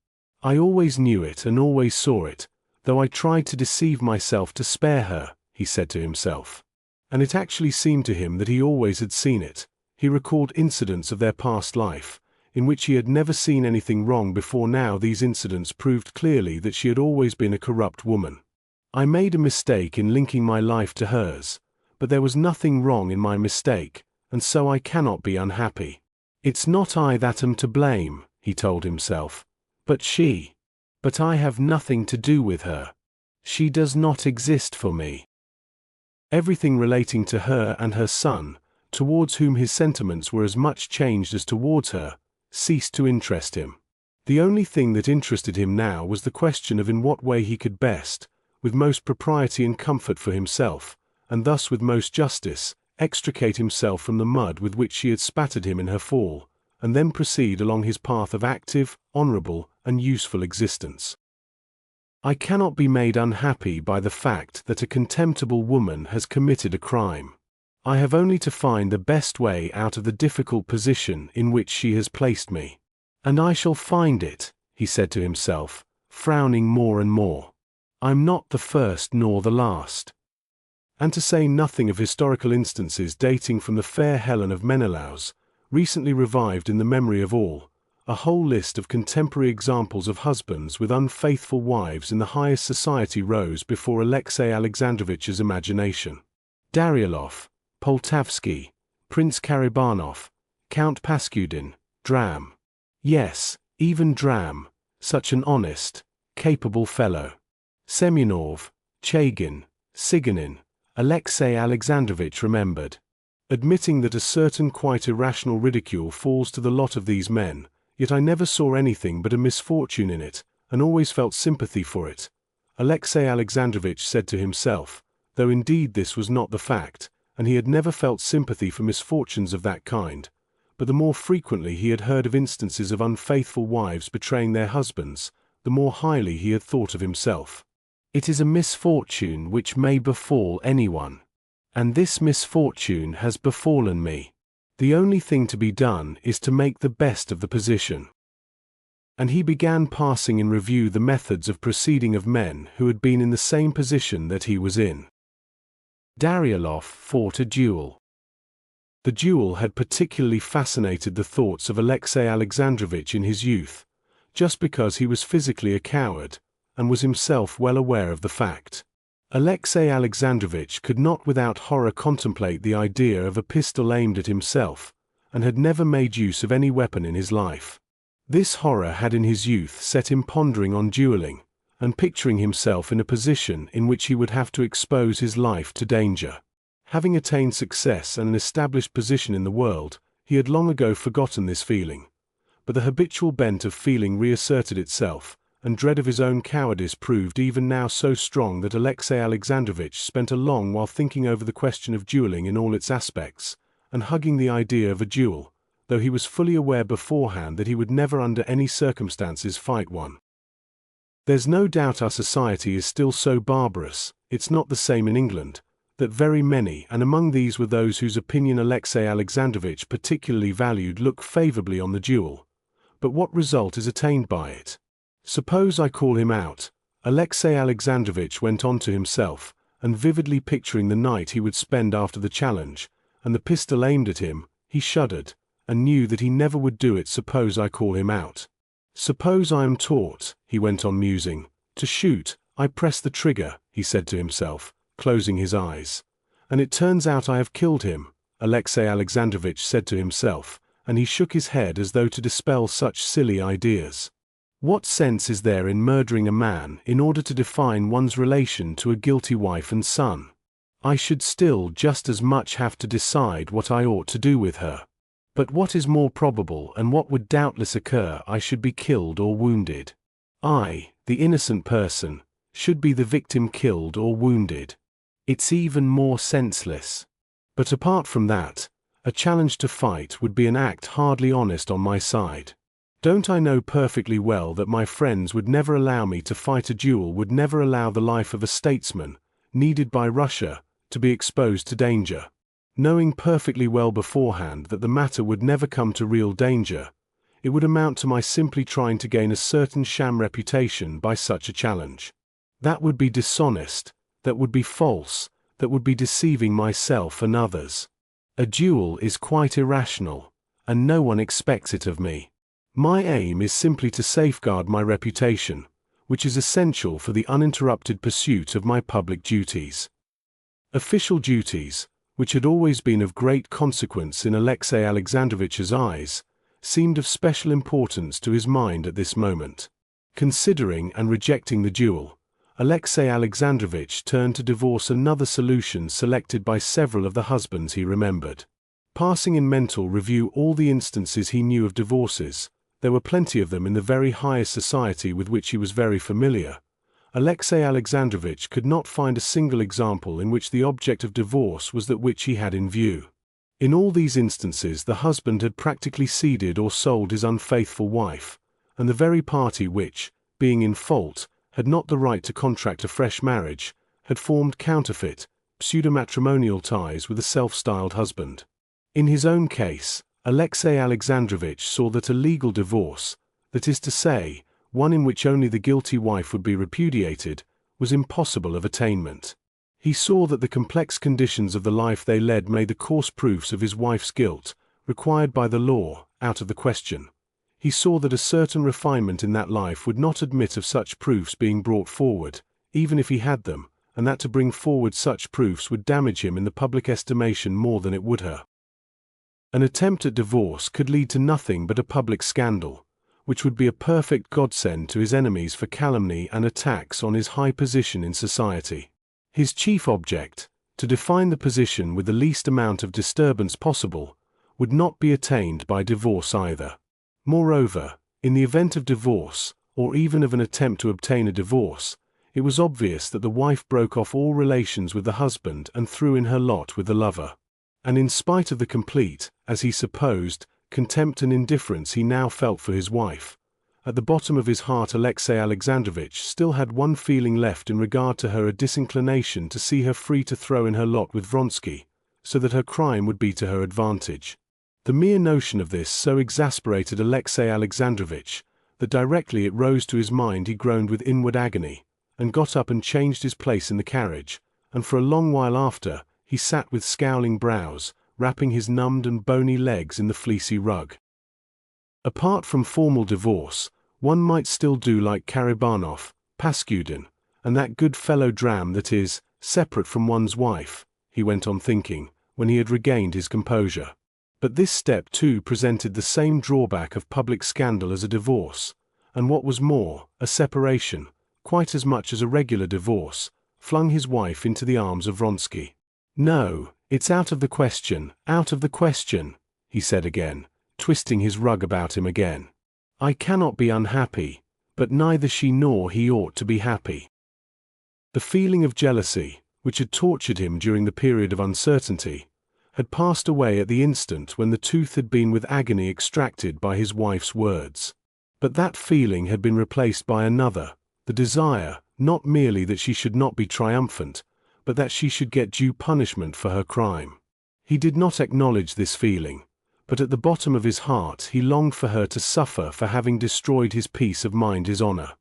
I always knew it and always saw it, though I tried to deceive myself to spare her, he said to himself. And it actually seemed to him that he always had seen it. He recalled incidents of their past life, in which he had never seen anything wrong before. Now these incidents proved clearly that she had always been a corrupt woman. I made a mistake in linking my life to hers, but there was nothing wrong in my mistake, and so I cannot be unhappy. It's not I that am to blame, he told himself, but she. But I have nothing to do with her. She does not exist for me. Everything relating to her and her son, towards whom his sentiments were as much changed as towards her, ceased to interest him. The only thing that interested him now was the question of in what way he could best, with most propriety and comfort for himself, and thus with most justice, extricate himself from the mud with which she had spattered him in her fall, and then proceed along his path of active, honorable, and useful existence. I cannot be made unhappy by the fact that a contemptible woman has committed a crime. I have only to find the best way out of the difficult position in which she has placed me. And I shall find it, he said to himself, frowning more and more. I'm not the first nor the last. And to say nothing of historical instances dating from the fair Helen of Menelaus, recently revived in the memory of all, a whole list of contemporary examples of husbands with unfaithful wives in the highest society rose before Alexey Alexandrovich's imagination. Darialov, Poltavsky, Prince Karabanov, Count Paskudin, Dram. Yes, even Dram, such an honest, capable fellow. Semyonov, Chagin, Siganin, Alexey Alexandrovich remembered. Admitting that a certain quite irrational ridicule falls to the lot of these men, yet I never saw anything but a misfortune in it, and always felt sympathy for it, Alexey Alexandrovich said to himself, though indeed this was not the fact, and he had never felt sympathy for misfortunes of that kind, but the more frequently he had heard of instances of unfaithful wives betraying their husbands, the more highly he had thought of himself. It is a misfortune which may befall anyone. And this misfortune has befallen me. The only thing to be done is to make the best of the position. And he began passing in review the methods of proceeding of men who had been in the same position that he was in. Darialov fought a duel. The duel had particularly fascinated the thoughts of Alexey Alexandrovich in his youth, just because he was physically a coward, and was himself well aware of the fact. Alexey Alexandrovich could not without horror contemplate the idea of a pistol aimed at himself, and had never made use of any weapon in his life. This horror had in his youth set him pondering on dueling, and picturing himself in a position in which he would have to expose his life to danger. Having attained success and an established position in the world, he had long ago forgotten this feeling. But the habitual bent of feeling reasserted itself, and dread of his own cowardice proved even now so strong that Alexey Alexandrovich spent a long while thinking over the question of dueling in all its aspects, and hugging the idea of a duel, though he was fully aware beforehand that he would never under any circumstances fight one. There's no doubt our society is still so barbarous, it's not the same in England, that very many, and among these were those whose opinion Alexey Alexandrovich particularly valued, look favorably on the duel. But what result is attained by it? Suppose I call him out, Alexey Alexandrovich went on to himself, and vividly picturing the night he would spend after the challenge, and the pistol aimed at him, he shuddered, and knew that he never would do it. Suppose I call him out. Suppose I am taught, he went on musing, to shoot, I press the trigger, he said to himself, closing his eyes. And it turns out I have killed him, Alexey Alexandrovich said to himself, and he shook his head as though to dispel such silly ideas. What sense is there in murdering a man in order to define one's relation to a guilty wife and son? I should still just as much have to decide what I ought to do with her. But what is more probable and what would doubtless occur, I should be killed or wounded. I, the innocent person, should be the victim killed or wounded. It's even more senseless. But apart from that, a challenge to fight would be an act hardly honest on my side. Don't I know perfectly well that my friends would never allow me to fight a duel, would never allow the life of a statesman, needed by Russia, to be exposed to danger? Knowing perfectly well beforehand that the matter would never come to real danger, it would amount to my simply trying to gain a certain sham reputation by such a challenge. That would be dishonest, that would be false, that would be deceiving myself and others. A duel is quite irrational, and no one expects it of me. My aim is simply to safeguard my reputation, which is essential for the uninterrupted pursuit of my public duties. Official duties, which had always been of great consequence in Alexey Alexandrovich's eyes, seemed of special importance to his mind at this moment. Considering and rejecting the duel, Alexey Alexandrovich turned to divorce, another solution selected by several of the husbands he remembered. Passing in mental review all the instances he knew of divorces, there were plenty of them in the very highest society with which he was very familiar, Alexey Alexandrovich could not find a single example in which the object of divorce was that which he had in view. In all these instances the husband had practically ceded or sold his unfaithful wife, and the very party which, being in fault, had not the right to contract a fresh marriage, had formed counterfeit, pseudo-matrimonial ties with a self-styled husband. In his own case, Alexey Alexandrovich saw that a legal divorce, that is to say, one in which only the guilty wife would be repudiated, was impossible of attainment. He saw that the complex conditions of the life they led made the coarse proofs of his wife's guilt, required by the law, out of the question. He saw that a certain refinement in that life would not admit of such proofs being brought forward, even if he had them, and that to bring forward such proofs would damage him in the public estimation more than it would her. An attempt at divorce could lead to nothing but a public scandal, which would be a perfect godsend to his enemies for calumny and attacks on his high position in society. His chief object, to define the position with the least amount of disturbance possible, would not be attained by divorce either. Moreover, in the event of divorce, or even of an attempt to obtain a divorce, it was obvious that the wife broke off all relations with the husband and threw in her lot with the lover. And in spite of the complete, as he supposed, contempt and indifference he now felt for his wife, at the bottom of his heart Alexey Alexandrovich still had one feeling left in regard to her, a disinclination to see her free to throw in her lot with Vronsky, so that her crime would be to her advantage. The mere notion of this so exasperated Alexey Alexandrovich that directly it rose to his mind he groaned with inward agony, and got up and changed his place in the carriage, and for a long while after he sat with scowling brows, wrapping his numbed and bony legs in the fleecy rug. Apart from formal divorce, one might still do like Karabanov, Paskudin, and that good fellow dram that is, separate from one's wife, he went on thinking, when he had regained his composure. But this step too presented the same drawback of public scandal as a divorce, and what was more, a separation, quite as much as a regular divorce, flung his wife into the arms of Vronsky. "No, it's out of the question, he said again, twisting his rug about him again. "I cannot be unhappy, but neither she nor he ought to be happy." The feeling of jealousy, which had tortured him during the period of uncertainty, had passed away at the instant when the tooth had been with agony extracted by his wife's words. But that feeling had been replaced by another, the desire, not merely that she should not be triumphant, but that she should get due punishment for her crime. He did not acknowledge this feeling, but at the bottom of his heart he longed for her to suffer for having destroyed his peace of mind, his honor.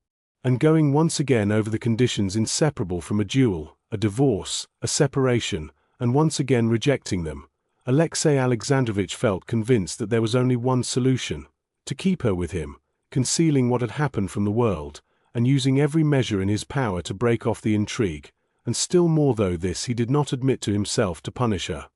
And going once again over the conditions inseparable from a duel, a divorce, a separation, and once again rejecting them, Alexey Alexandrovich felt convinced that there was only one solution: to keep her with him, concealing what had happened from the world, and using every measure in his power to break off the intrigue, and still more though this he did not admit to himself, to punish her.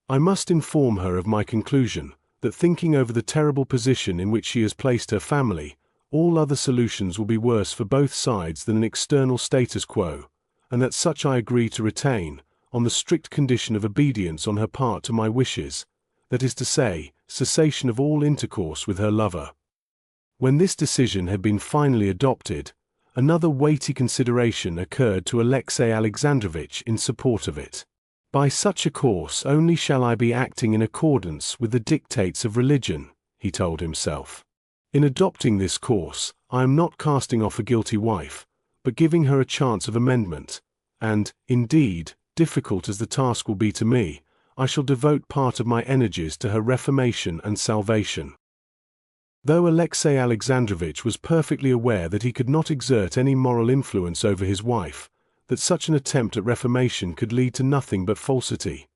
"I must inform her of my conclusion, that thinking over the terrible position in which she has placed her family, all other solutions will be worse for both sides than an external status quo, and that such I agree to retain, on the strict condition of obedience on her part to my wishes, that is to say, cessation of all intercourse with her lover." When this decision had been finally adopted, another weighty consideration occurred to Alexey Alexandrovich in support of it. "By such a course only shall I be acting in accordance with the dictates of religion," he told himself. "In adopting this course, I am not casting off a guilty wife, but giving her a chance of amendment, and, indeed, difficult as the task will be to me, I shall devote part of my energies to her reformation and salvation." Though Alexey Alexandrovich was perfectly aware that he could not exert any moral influence over his wife, that such an attempt at reformation could lead to nothing but falsity.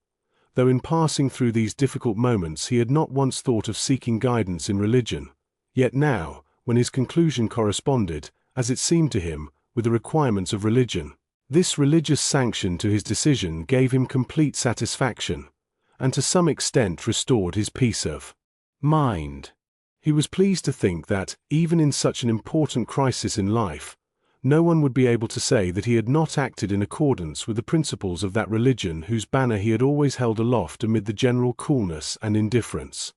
Though in passing through these difficult moments he had not once thought of seeking guidance in religion, yet now, when his conclusion corresponded, as it seemed to him, with the requirements of religion, this religious sanction to his decision gave him complete satisfaction, and to some extent restored his peace of mind. He was pleased to think that, even in such an important crisis in life, no one would be able to say that he had not acted in accordance with the principles of that religion whose banner he had always held aloft amid the general coolness and indifference.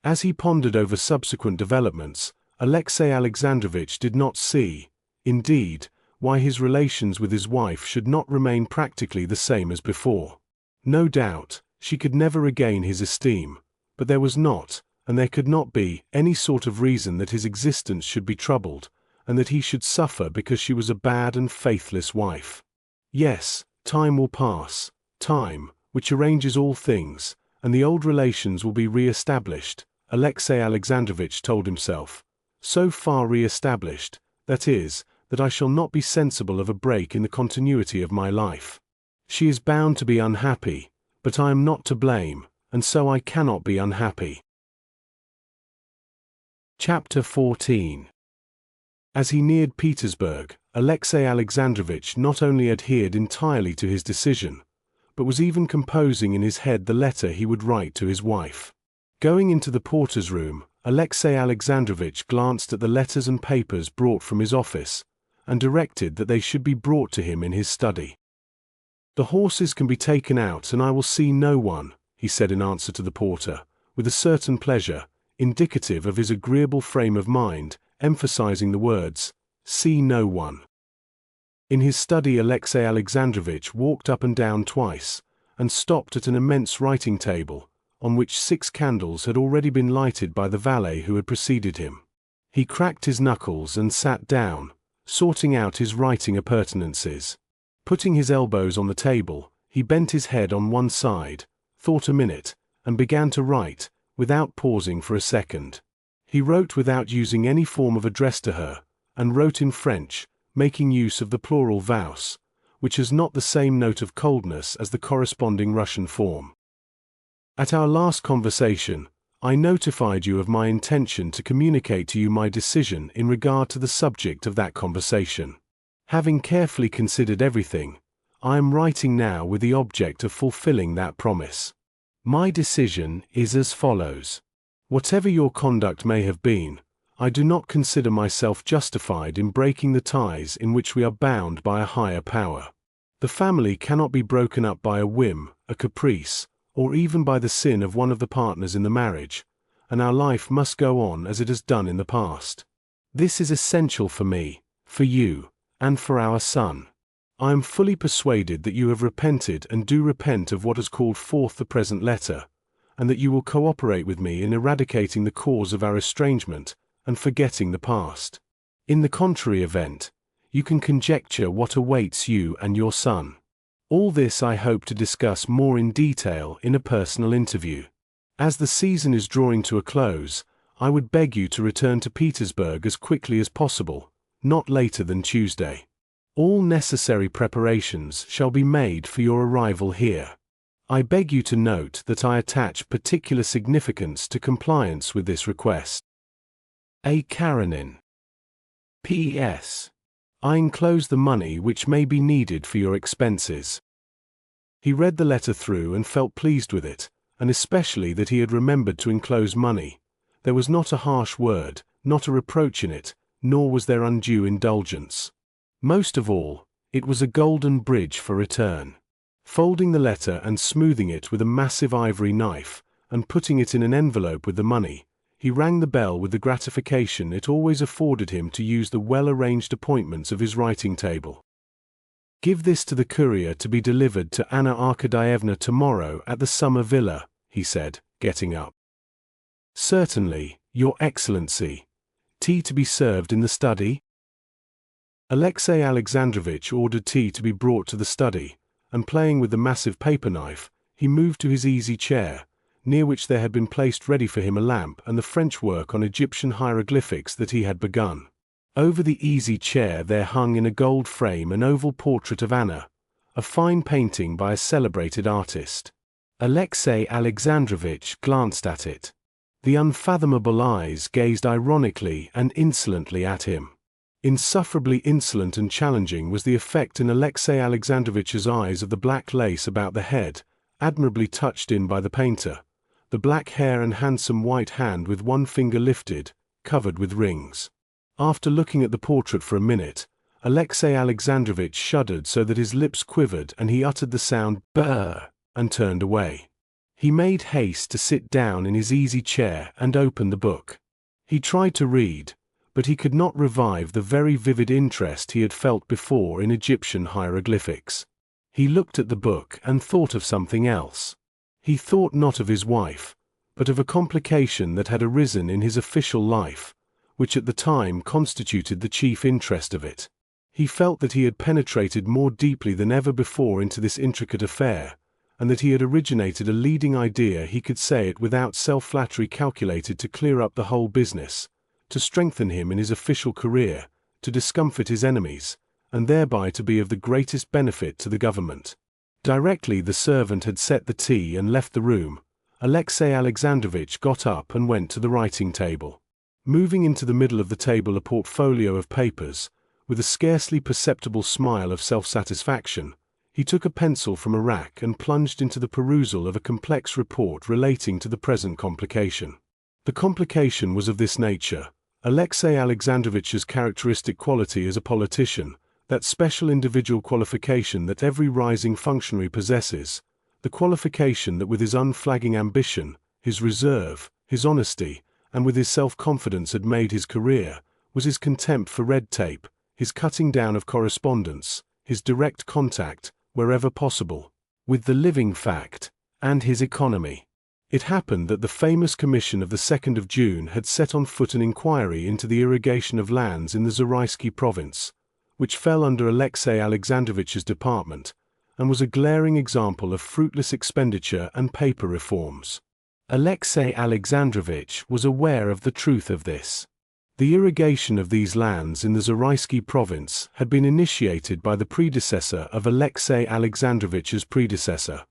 As he pondered over subsequent developments, Alexey Alexandrovich did not see, indeed, why his relations with his wife should not remain practically the same as before. No doubt, she could never regain his esteem, but there was not, and there could not be, any sort of reason that his existence should be troubled, and that he should suffer because she was a bad and faithless wife. Yes, time will pass, time, which arranges all things, and the old relations will be re-established, Alexey Alexandrovich told himself. So far re-established, that is, that I shall not be sensible of a break in the continuity of my life. She is bound to be unhappy, but I am not to blame, and so I cannot be unhappy. Chapter 14. As he neared Petersburg, Alexey Alexandrovich not only adhered entirely to his decision, but was even composing in his head the letter he would write to his wife. Going into the porter's room, Alexey Alexandrovich glanced at the letters and papers brought from his office, and directed that they should be brought to him in his study. "The horses can be taken out and I will see no one," he said in answer to the porter, with a certain pleasure, indicative of his agreeable frame of mind, emphasizing the words, "see no one." In his study Alexey Alexandrovich walked up and down twice, and stopped at an immense writing table, on which 6 candles had already been lighted by the valet who had preceded him. He cracked his knuckles and sat down, sorting out his writing appurtenances. Putting his elbows on the table, he bent his head on one side, thought a minute, and began to write, without pausing for a second. He wrote without using any form of address to her, and wrote in French, making use of the plural vous, which has not the same note of coldness as the corresponding Russian form. "At our last conversation, I notified you of my intention to communicate to you my decision in regard to the subject of that conversation. Having carefully considered everything, I am writing now with the object of fulfilling that promise. My decision is as follows. Whatever your conduct may have been, I do not consider myself justified in breaking the ties in which we are bound by a higher power. The family cannot be broken up by a whim, a caprice, or even by the sin of one of the partners in the marriage, and our life must go on as it has done in the past. This is essential for me, for you, and for our son. I am fully persuaded that you have repented and do repent of what has called forth the present letter, and that you will cooperate with me in eradicating the cause of our estrangement and forgetting the past. In the contrary event, you can conjecture what awaits you and your son. All this I hope to discuss more in detail in a personal interview. As the season is drawing to a close, I would beg you to return to Petersburg as quickly as possible, not later than Tuesday. All necessary preparations shall be made for your arrival here. I beg you to note that I attach particular significance to compliance with this request. A. Karenina. P.S. I enclose the money which may be needed for your expenses." He read the letter through and felt pleased with it, and especially that he had remembered to enclose money. There was not a harsh word, not a reproach in it, nor was there undue indulgence. Most of all, it was a golden bridge for return. Folding the letter and smoothing it with a massive ivory knife, and putting it in an envelope with the money, he rang the bell with the gratification it always afforded him to use the well-arranged appointments of his writing table. "Give this to the courier to be delivered to Anna Arkadyevna tomorrow at the summer villa," he said, getting up. "Certainly, Your Excellency. Tea to be served in the study?" Alexey Alexandrovich ordered tea to be brought to the study, and playing with the massive paper knife, he moved to his easy chair, near which there had been placed ready for him a lamp and the French work on Egyptian hieroglyphics that he had begun. Over the easy chair there hung in a gold frame an oval portrait of Anna, a fine painting by a celebrated artist. Alexey Alexandrovich glanced at it. The unfathomable eyes gazed ironically and insolently at him. Insufferably insolent and challenging was the effect in Alexey Alexandrovich's eyes of the black lace about the head, admirably touched in by the painter, the black hair and handsome white hand with one finger lifted, covered with rings. After looking at the portrait for a minute, Alexey Alexandrovich shuddered so that his lips quivered and he uttered the sound "brr" and turned away. He made haste to sit down in his easy chair and open the book. He tried to read, but he could not revive the very vivid interest he had felt before in Egyptian hieroglyphics. He looked at the book and thought of something else. He thought not of his wife, but of a complication that had arisen in his official life, which at the time constituted the chief interest of it. He felt that he had penetrated more deeply than ever before into this intricate affair, and that he had originated a leading idea, he could say it without self-flattery, calculated to clear up the whole business, to strengthen him in his official career, to discomfit his enemies, and thereby to be of the greatest benefit to the government. Directly the servant had set the tea and left the room, Alexey Alexandrovich got up and went to the writing table. Moving into the middle of the table a portfolio of papers, with a scarcely perceptible smile of self-satisfaction, he took a pencil from a rack and plunged into the perusal of a complex report relating to the present complication. The complication was of this nature: Alexey Alexandrovich's characteristic quality as a politician, that special individual qualification that every rising functionary possesses, the qualification that with his unflagging ambition, his reserve, his honesty, and with his self-confidence had made his career, was his contempt for red tape, his cutting down of correspondence, his direct contact, wherever possible, with the living fact, and his economy. It happened that the famous commission of the 2nd of June had set on foot an inquiry into the irrigation of lands in the Zaraysky province, which fell under Alexey Alexandrovich's department, and was a glaring example of fruitless expenditure and paper reforms. Alexey Alexandrovich was aware of the truth of this. The irrigation of these lands in the Zaraysky province had been initiated by the predecessor of Alexey Alexandrovich's predecessor,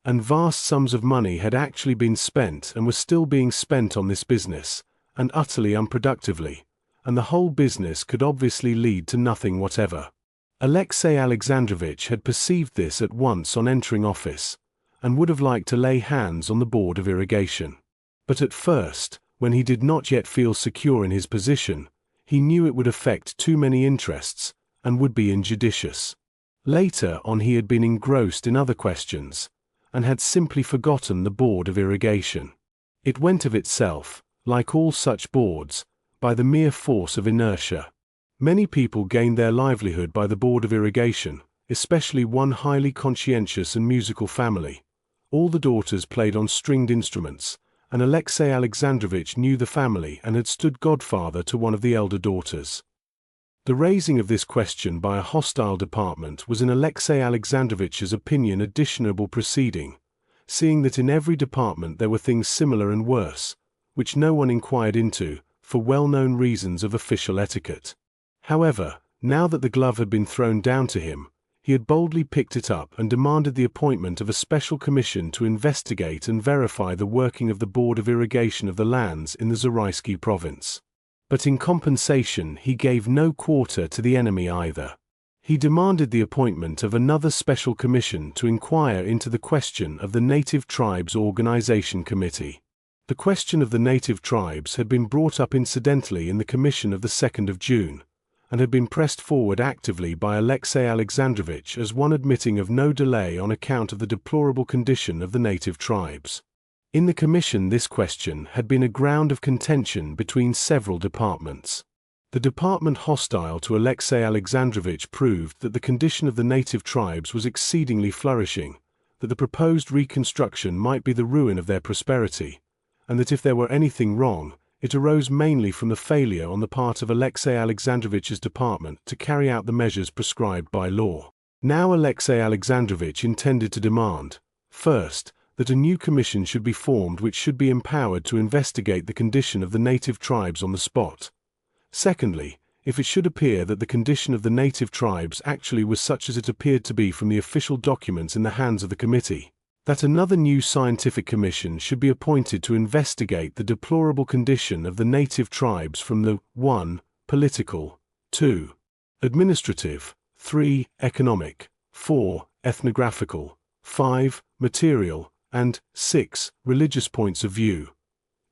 and vast sums of money had actually been spent and were still being spent on this business, and utterly unproductively, and the whole business could obviously lead to nothing whatever. Alexey Alexandrovich had perceived this at once on entering office, and would have liked to lay hands on the Board of Irrigation. But at first, when he did not yet feel secure in his position, he knew it would affect too many interests, and would be injudicious. Later on he had been engrossed in other questions, and had simply forgotten the Board of Irrigation. It went of itself, like all such boards, by the mere force of inertia. Many people gained their livelihood by the Board of Irrigation, especially one highly conscientious and musical family. All the daughters played on stringed instruments, and Alexey Alexandrovich knew the family and had stood godfather to one of the elder daughters. The raising of this question by a hostile department was in Alexey Alexandrovich's opinion a dishonorable proceeding, seeing that in every department there were things similar and worse, which no one inquired into, for well-known reasons of official etiquette. However, now that the glove had been thrown down to him, he had boldly picked it up and demanded the appointment of a special commission to investigate and verify the working of the Board of Irrigation of the lands in the Zaraysky province. But in compensation he gave no quarter to the enemy either. He demanded the appointment of another special commission to inquire into the question of the Native Tribes Organization Committee. The question of the native tribes had been brought up incidentally in the commission of the 2nd of June, and had been pressed forward actively by Alexey Alexandrovich as one admitting of no delay on account of the deplorable condition of the native tribes. In the commission this question had been a ground of contention between several departments. The department hostile to Alexey Alexandrovich proved that the condition of the native tribes was exceedingly flourishing, that the proposed reconstruction might be the ruin of their prosperity, and that if there were anything wrong, it arose mainly from the failure on the part of Alexey Alexandrovich's department to carry out the measures prescribed by law. Now Alexey Alexandrovich intended to demand, first, that a new commission should be formed which should be empowered to investigate the condition of the native tribes on the spot. Secondly, if it should appear that the condition of the native tribes actually was such as it appeared to be from the official documents in the hands of the committee, that another new scientific commission should be appointed to investigate the deplorable condition of the native tribes from the 1. Political, 2. Administrative, 3. Economic, 4. Ethnographical, 5. Material, and 6. Religious points of view.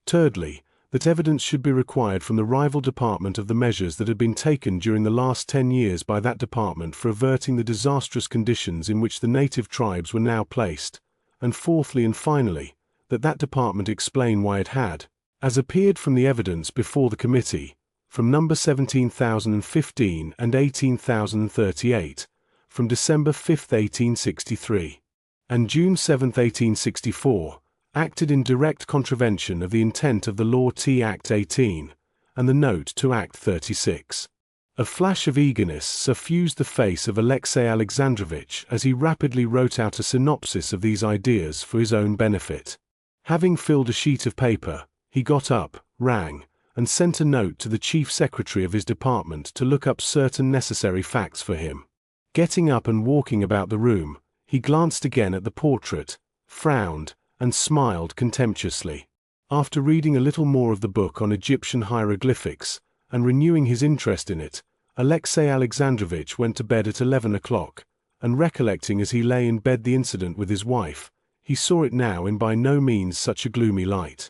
Thirdly, that evidence should be required from the rival department of the measures that had been taken during the last 10 years by that department for averting the disastrous conditions in which the native tribes were now placed, and fourthly and finally, that that department explain why it had, as appeared from the evidence before the committee, from number 17,015 and 18,038, from December 5, 1863, and June 7, 1864, acted in direct contravention of the intent of the Law T Act 18, and the note to Act 36. A flash of eagerness suffused the face of Alexey Alexandrovitch as he rapidly wrote out a synopsis of these ideas for his own benefit. Having filled a sheet of paper, he got up, rang, and sent a note to the chief secretary of his department to look up certain necessary facts for him. Getting up and walking about the room, he glanced again at the portrait, frowned, and smiled contemptuously. After reading a little more of the book on Egyptian hieroglyphics, and renewing his interest in it, Alexey Alexandrovitch went to bed at 11 o'clock, and recollecting as he lay in bed the incident with his wife, he saw it now in by no means such a gloomy light.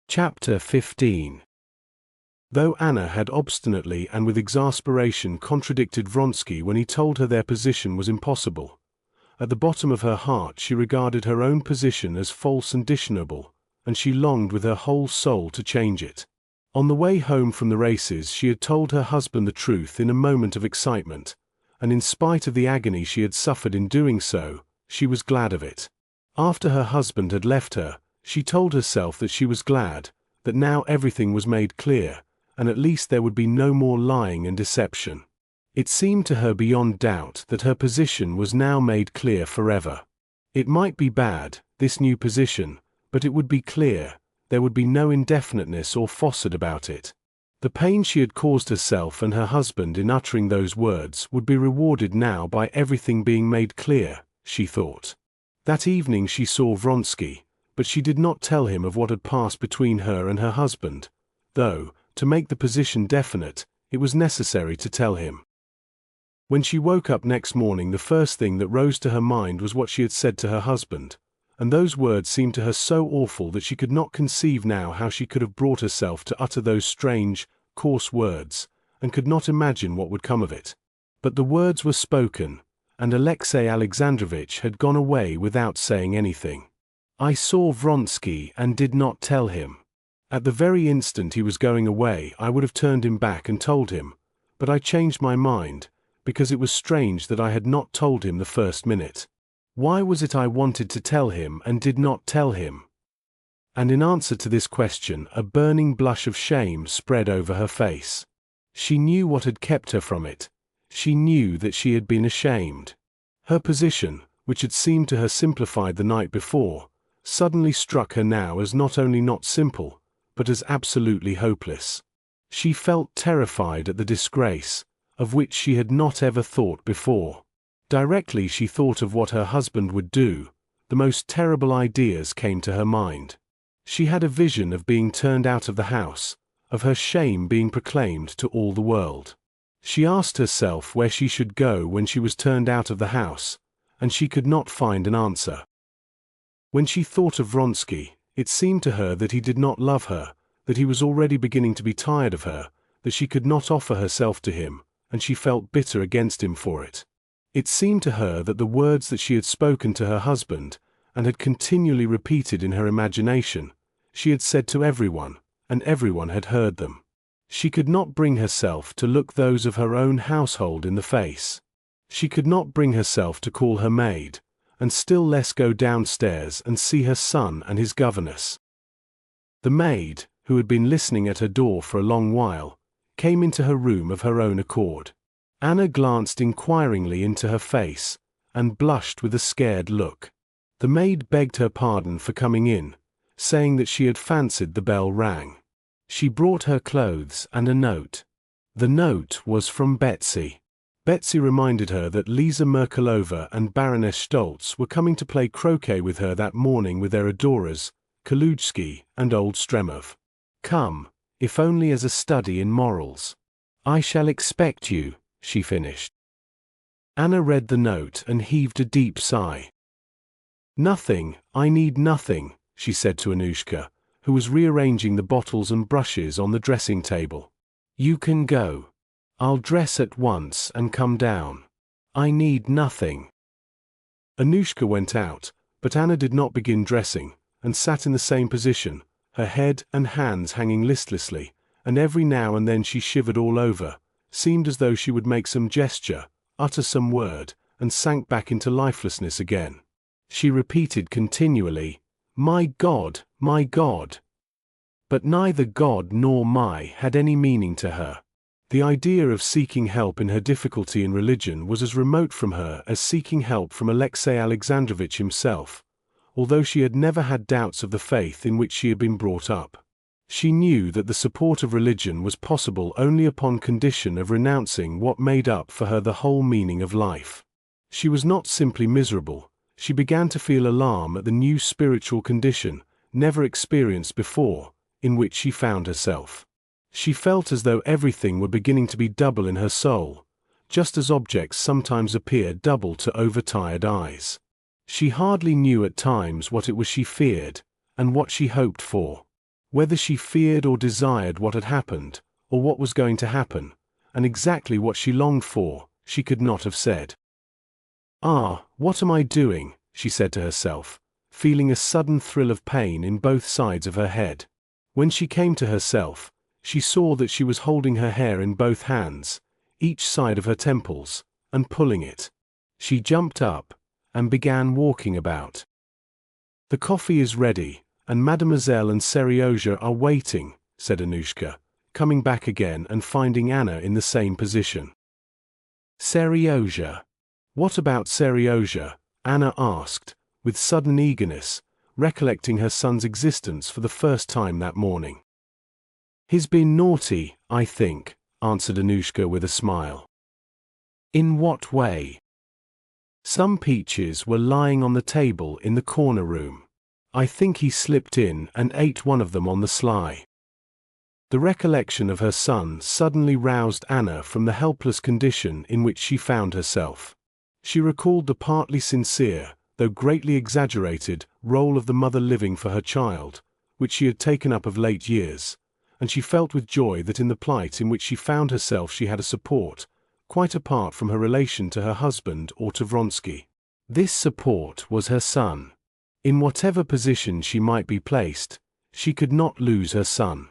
Chapter 15. Though Anna had obstinately and with exasperation contradicted Vronsky when he told her their position was impossible, at the bottom of her heart she regarded her own position as false and dishonorable, and she longed with her whole soul to change it. On the way home from the races she had told her husband the truth in a moment of excitement, and in spite of the agony she had suffered in doing so, she was glad of it. After her husband had left her, she told herself that she was glad, that now everything was made clear, and at least there would be no more lying and deception. It seemed to her beyond doubt that her position was now made clear forever. It might be bad, this new position, but it would be clear, there would be no indefiniteness or falsehood about it. The pain she had caused herself and her husband in uttering those words would be rewarded now by everything being made clear, she thought. That evening she saw Vronsky, but she did not tell him of what had passed between her and her husband, though, to make the position definite, it was necessary to tell him. When she woke up next morning the first thing that rose to her mind was what she had said to her husband, and those words seemed to her so awful that she could not conceive now how she could have brought herself to utter those strange, coarse words, and could not imagine what would come of it. But the words were spoken, and Alexey Alexandrovitch had gone away without saying anything. I saw Vronsky and did not tell him. At the very instant he was going away I would have turned him back and told him, but I changed my mind, because it was strange that I had not told him the first minute. Why was it I wanted to tell him and did not tell him? And in answer to this question a burning blush of shame spread over her face. She knew what had kept her from it. She knew that she had been ashamed. Her position, which had seemed to her simplified the night before, suddenly struck her now as not only not simple, but as absolutely hopeless. She felt terrified at the disgrace, of which she had not ever thought before. Directly she thought of what her husband would do, the most terrible ideas came to her mind. She had a vision of being turned out of the house, of her shame being proclaimed to all the world. She asked herself where she should go when she was turned out of the house, and she could not find an answer. When she thought of Vronsky, it seemed to her that he did not love her, that he was already beginning to be tired of her, that she could not offer herself to him, and she felt bitter against him for it. It seemed to her that the words that she had spoken to her husband, and had continually repeated in her imagination, she had said to everyone, and everyone had heard them. She could not bring herself to look those of her own household in the face. She could not bring herself to call her maid, and still less go downstairs and see her son and his governess. The maid, who had been listening at her door for a long while, came into her room of her own accord. Anna glanced inquiringly into her face, and blushed with a scared look. The maid begged her pardon for coming in, saying that she had fancied the bell rang. She brought her clothes and a note. The note was from Betsy. Betsy reminded her that Lisa Merkelova and Baroness Stolz were coming to play croquet with her that morning with their adorers, Kalujski and old Stremov. Come, if only as a study in morals. I shall expect you, she finished. Anna read the note and heaved a deep sigh. Nothing, I need nothing, she said to Anushka, who was rearranging the bottles and brushes on the dressing table. You can go. I'll dress at once and come down. I need nothing. Anushka went out, but Anna did not begin dressing, and sat in the same position, her head and hands hanging listlessly, and every now and then she shivered all over, seemed as though she would make some gesture, utter some word, and sank back into lifelessness again. She repeated continually, "My God, my God." But neither God nor my had any meaning to her. The idea of seeking help in her difficulty in religion was as remote from her as seeking help from Alexei Alexandrovich himself, although she had never had doubts of the faith in which she had been brought up. She knew that the support of religion was possible only upon condition of renouncing what made up for her the whole meaning of life. She was not simply miserable, she began to feel alarm at the new spiritual condition, never experienced before, in which she found herself. She felt as though everything were beginning to be double in her soul, just as objects sometimes appear double to overtired eyes. She hardly knew at times what it was she feared, and what she hoped for. Whether she feared or desired what had happened, or what was going to happen, and exactly what she longed for, she could not have said. "Ah, what am I doing?" she said to herself, feeling a sudden thrill of pain in both sides of her head. When she came to herself, she saw that she was holding her hair in both hands, each side of her temples, and pulling it. She jumped up, and began walking about. "The coffee is ready, and Mademoiselle and Seryozha are waiting," said Anushka, coming back again and finding Anna in the same position. "Seryozha? What about Seryozha?" Anna asked, with sudden eagerness, recollecting her son's existence for the first time that morning. "He's been naughty, I think," answered Anushka with a smile. "In what way?" "Some peaches were lying on the table in the corner room. I think he slipped in and ate one of them on the sly." The recollection of her son suddenly roused Anna from the helpless condition in which she found herself. She recalled the partly sincere, though greatly exaggerated, role of the mother living for her child, which she had taken up of late years, and she felt with joy that in the plight in which she found herself she had a support, quite apart from her relation to her husband or to Vronsky. This support was her son. In whatever position she might be placed, she could not lose her son.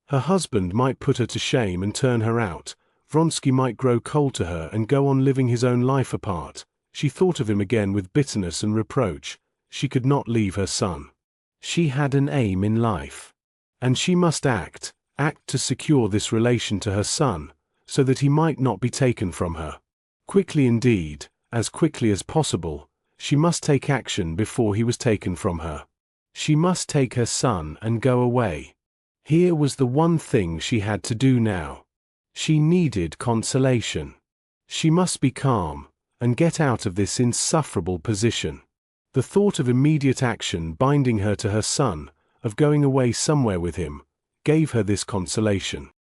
Her husband might put her to shame and turn her out, Vronsky might grow cold to her and go on living his own life apart. She thought of him again with bitterness and reproach. She could not leave her son. She had an aim in life. And she must act to secure this relation to her son, so that he might not be taken from her. Quickly indeed, as quickly as possible, she must take action before he was taken from her. She must take her son and go away. Here was the one thing she had to do now. She needed consolation. She must be calm, and get out of this insufferable position. The thought of immediate action binding her to her son, of going away somewhere with him, gave her this consolation.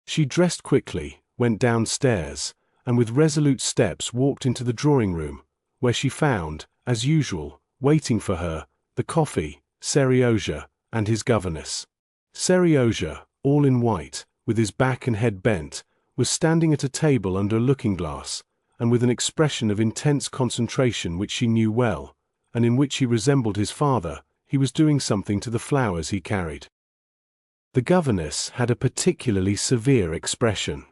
She dressed quickly, went downstairs, and with resolute steps walked into the drawing room, where she found, as usual, waiting for her, the coffee, Seryozha, and his governess. Seryozha, all in white, with his back and head bent, was standing at a table under a looking-glass, and with an expression of intense concentration which she knew well, and in which he resembled his father, he was doing something to the flowers he carried. The governess had a particularly severe expression.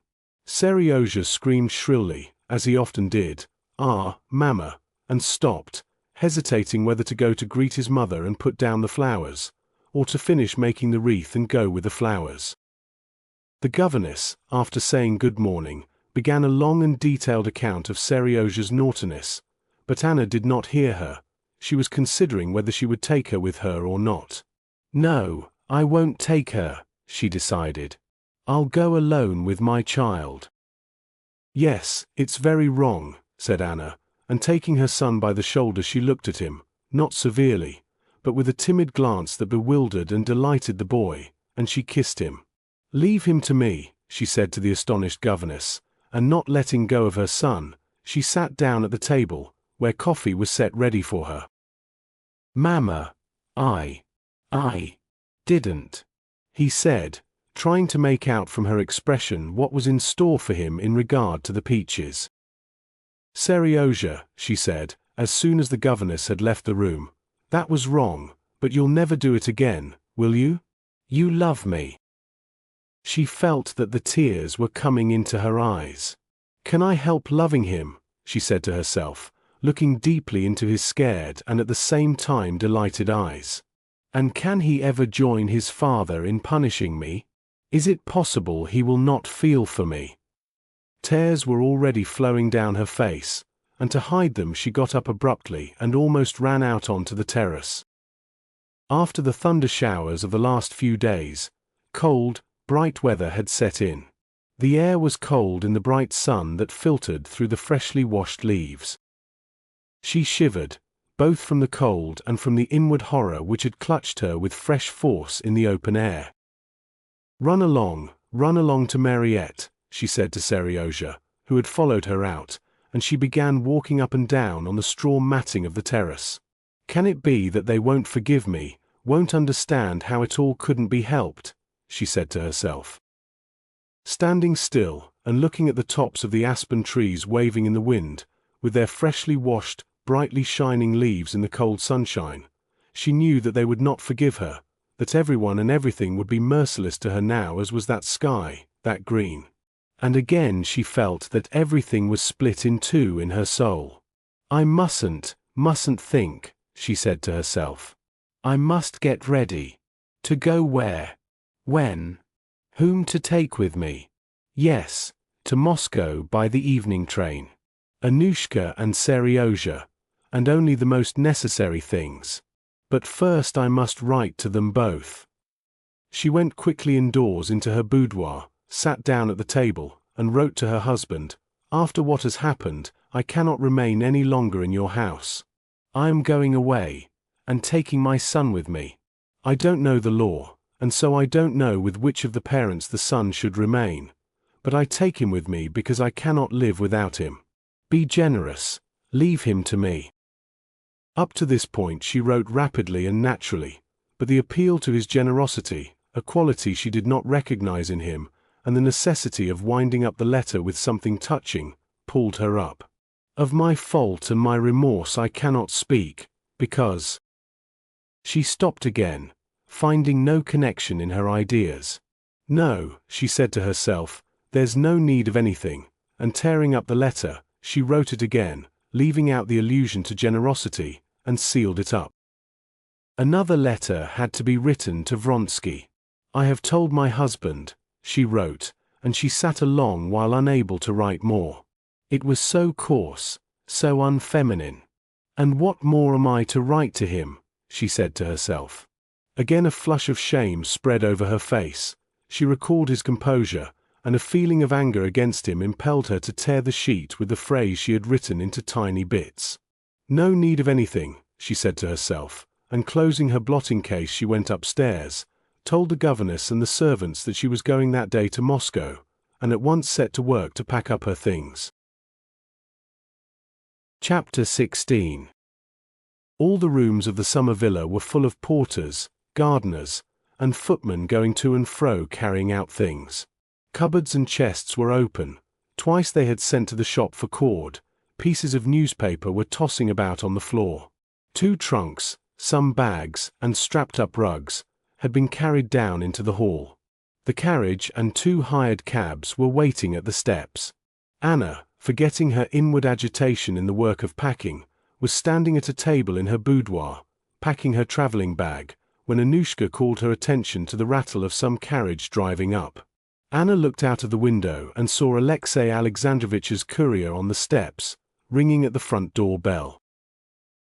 Seryozha screamed shrilly, as he often did, "Ah, Mama," and stopped, hesitating whether to go to greet his mother and put down the flowers, or to finish making the wreath and go with the flowers. The governess, after saying good morning, began a long and detailed account of Seryozha's naughtiness, but Anna did not hear her. She was considering whether she would take her with her or not. "No, I won't take her," she decided. I'll go alone with my child. Yes, it's very wrong, said Anna, and taking her son by the shoulder she looked at him, not severely, but with a timid glance that bewildered and delighted the boy, and she kissed him. Leave him to me, she said to the astonished governess, and not letting go of her son, she sat down at the table, where coffee was set ready for her. Mama, I didn't, he said, trying to make out from her expression what was in store for him in regard to the peaches. Seryozha, she said, as soon as the governess had left the room, that was wrong, but you'll never do it again, will you? You love me. She felt that the tears were coming into her eyes. Can I help loving him? She said to herself, looking deeply into his scared and at the same time delighted eyes. And can he ever join his father in punishing me? Is it possible he will not feel for me? Tears were already flowing down her face, and to hide them she got up abruptly and almost ran out onto the terrace. After the thunder showers of the last few days, cold, bright weather had set in. The air was cold in the bright sun that filtered through the freshly washed leaves. She shivered, both from the cold and from the inward horror which had clutched her with fresh force in the open air. Run along to Mariette, she said to Seryozha, who had followed her out, and she began walking up and down on the straw matting of the terrace. Can it be that they won't forgive me, won't understand how it all couldn't be helped? She said to herself. Standing still and looking at the tops of the aspen trees waving in the wind, with their freshly washed, brightly shining leaves in the cold sunshine, she knew that they would not forgive her, that everyone and everything would be merciless to her now, as was that sky, that green. And again she felt that everything was split in two in her soul. I mustn't think, she said to herself. I must get ready. To go where? When? Whom to take with me? Yes, to Moscow by the evening train. Anushka and Seryozha, and only the most necessary things. But first I must write to them both. She went quickly indoors into her boudoir, sat down at the table, and wrote to her husband, After what has happened, I cannot remain any longer in your house. I am going away, and taking my son with me. I don't know the law, and so I don't know with which of the parents the son should remain, but I take him with me because I cannot live without him. Be generous, leave him to me. Up to this point she wrote rapidly and naturally, but the appeal to his generosity, a quality she did not recognize in him, and the necessity of winding up the letter with something touching, pulled her up. Of my fault and my remorse I cannot speak, because... She stopped again, finding no connection in her ideas. No, she said to herself, there's no need of anything, and tearing up the letter, she wrote it again, leaving out the allusion to generosity, and sealed it up. Another letter had to be written to Vronsky. I have told my husband, she wrote, and she sat a long while unable to write more. It was so coarse, so unfeminine. And what more am I to write to him? She said to herself. Again a flush of shame spread over her face. She recalled his composure, and a feeling of anger against him impelled her to tear the sheet with the phrase she had written into tiny bits. No need of anything, she said to herself, and closing her blotting case she went upstairs, told the governess and the servants that she was going that day to Moscow, and at once set to work to pack up her things. Chapter 16. All the rooms of the summer villa were full of porters, gardeners, and footmen going to and fro carrying out things. Cupboards and chests were open. Twice they had sent to the shop for cord. Pieces of newspaper were tossing about on the floor. 2 trunks, some bags, and strapped-up rugs had been carried down into the hall. The carriage and 2 hired cabs were waiting at the steps. Anna, forgetting her inward agitation in the work of packing, was standing at a table in her boudoir, packing her traveling bag, when Anushka called her attention to the rattle of some carriage driving up. Anna looked out of the window and saw Alexey Alexandrovich's courier on the steps, ringing at the front door bell.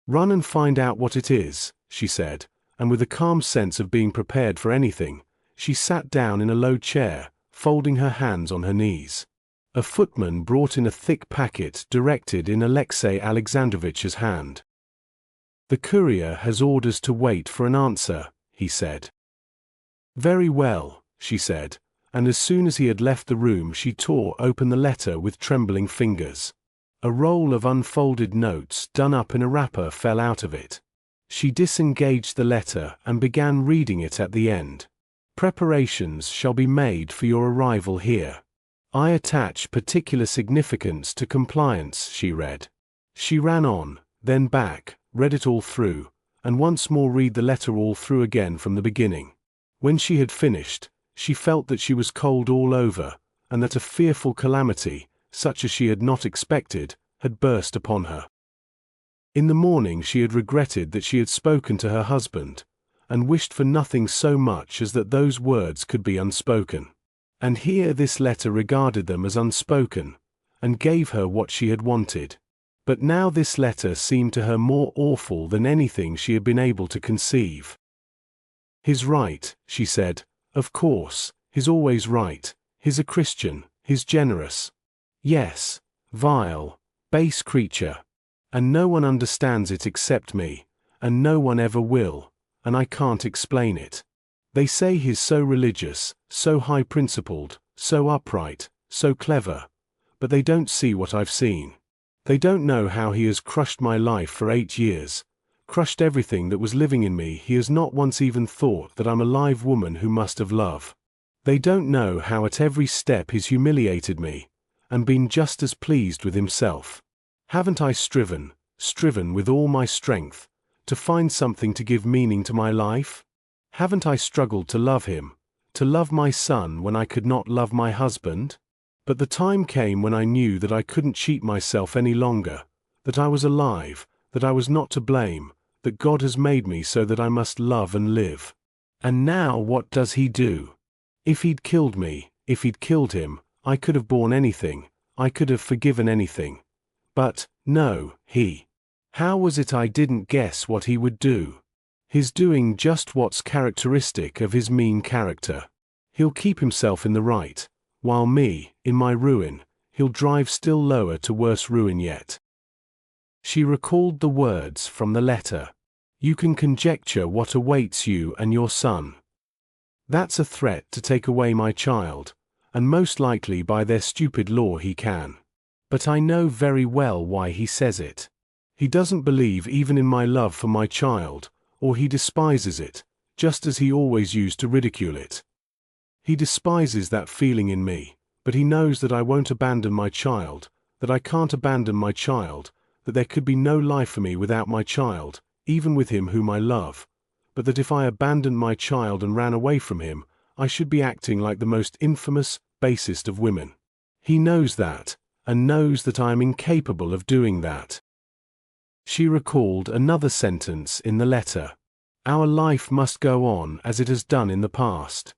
Run and find out what it is, she said, and with a calm sense of being prepared for anything, she sat down in a low chair, folding her hands on her knees. A footman brought in a thick packet directed in Alexey Alexandrovich's hand. "The courier has orders to wait for an answer," he said. "Very well," she said, and as soon as he had left the room she tore open the letter with trembling fingers. A roll of unfolded notes done up in a wrapper fell out of it. She disengaged the letter and began reading it at the end. "Preparations shall be made for your arrival here. I attach particular significance to compliance," she read. She ran on, then back, read it all through, and once more read the letter all through again from the beginning. When she had finished, she felt that she was cold all over, and that a fearful calamity, such as she had not expected, had burst upon her. In the morning she had regretted that she had spoken to her husband, and wished for nothing so much as that those words could be unspoken. And here this letter regarded them as unspoken, and gave her what she had wanted. But now this letter seemed to her more awful than anything she had been able to conceive. "He's right," she said, "of course, he's always right, he's a Christian, he's generous. Yes, vile, base creature. And no one understands it except me, and no one ever will, and I can't explain it. They say he's so religious, so high-principled, so upright, so clever, but they don't see what I've seen. They don't know how he has crushed my life for 8 years, crushed everything that was living in me. He has not once even thought that I'm a live woman who must have love. They don't know how at every step he's humiliated me, and been just as pleased with himself. Haven't I striven with all my strength, to find something to give meaning to my life? Haven't I struggled to love him, to love my son when I could not love my husband? But the time came when I knew that I couldn't cheat myself any longer, that I was alive, that I was not to blame, that God has made me so that I must love and live. And now what does he do? If he'd killed me, if he'd killed him, I could have borne anything, I could have forgiven anything. But, no, how was it I didn't guess what he would do? He's doing just what's characteristic of his mean character. He'll keep himself in the right, while me, in my ruin, he'll drive still lower to worse ruin yet." She recalled the words from the letter. "You can conjecture what awaits you and your son. That's a threat to take away my child, and most likely by their stupid law he can. But I know very well why he says it. He doesn't believe even in my love for my child, or he despises it, just as he always used to ridicule it. He despises that feeling in me, but he knows that I won't abandon my child, that I can't abandon my child, that there could be no life for me without my child, even with him whom I love, but that if I abandoned my child and ran away from him, I should be acting like the most infamous, basest of women. He knows that, and knows that I am incapable of doing that." She recalled another sentence in the letter. "Our life must go on as it has done in the past.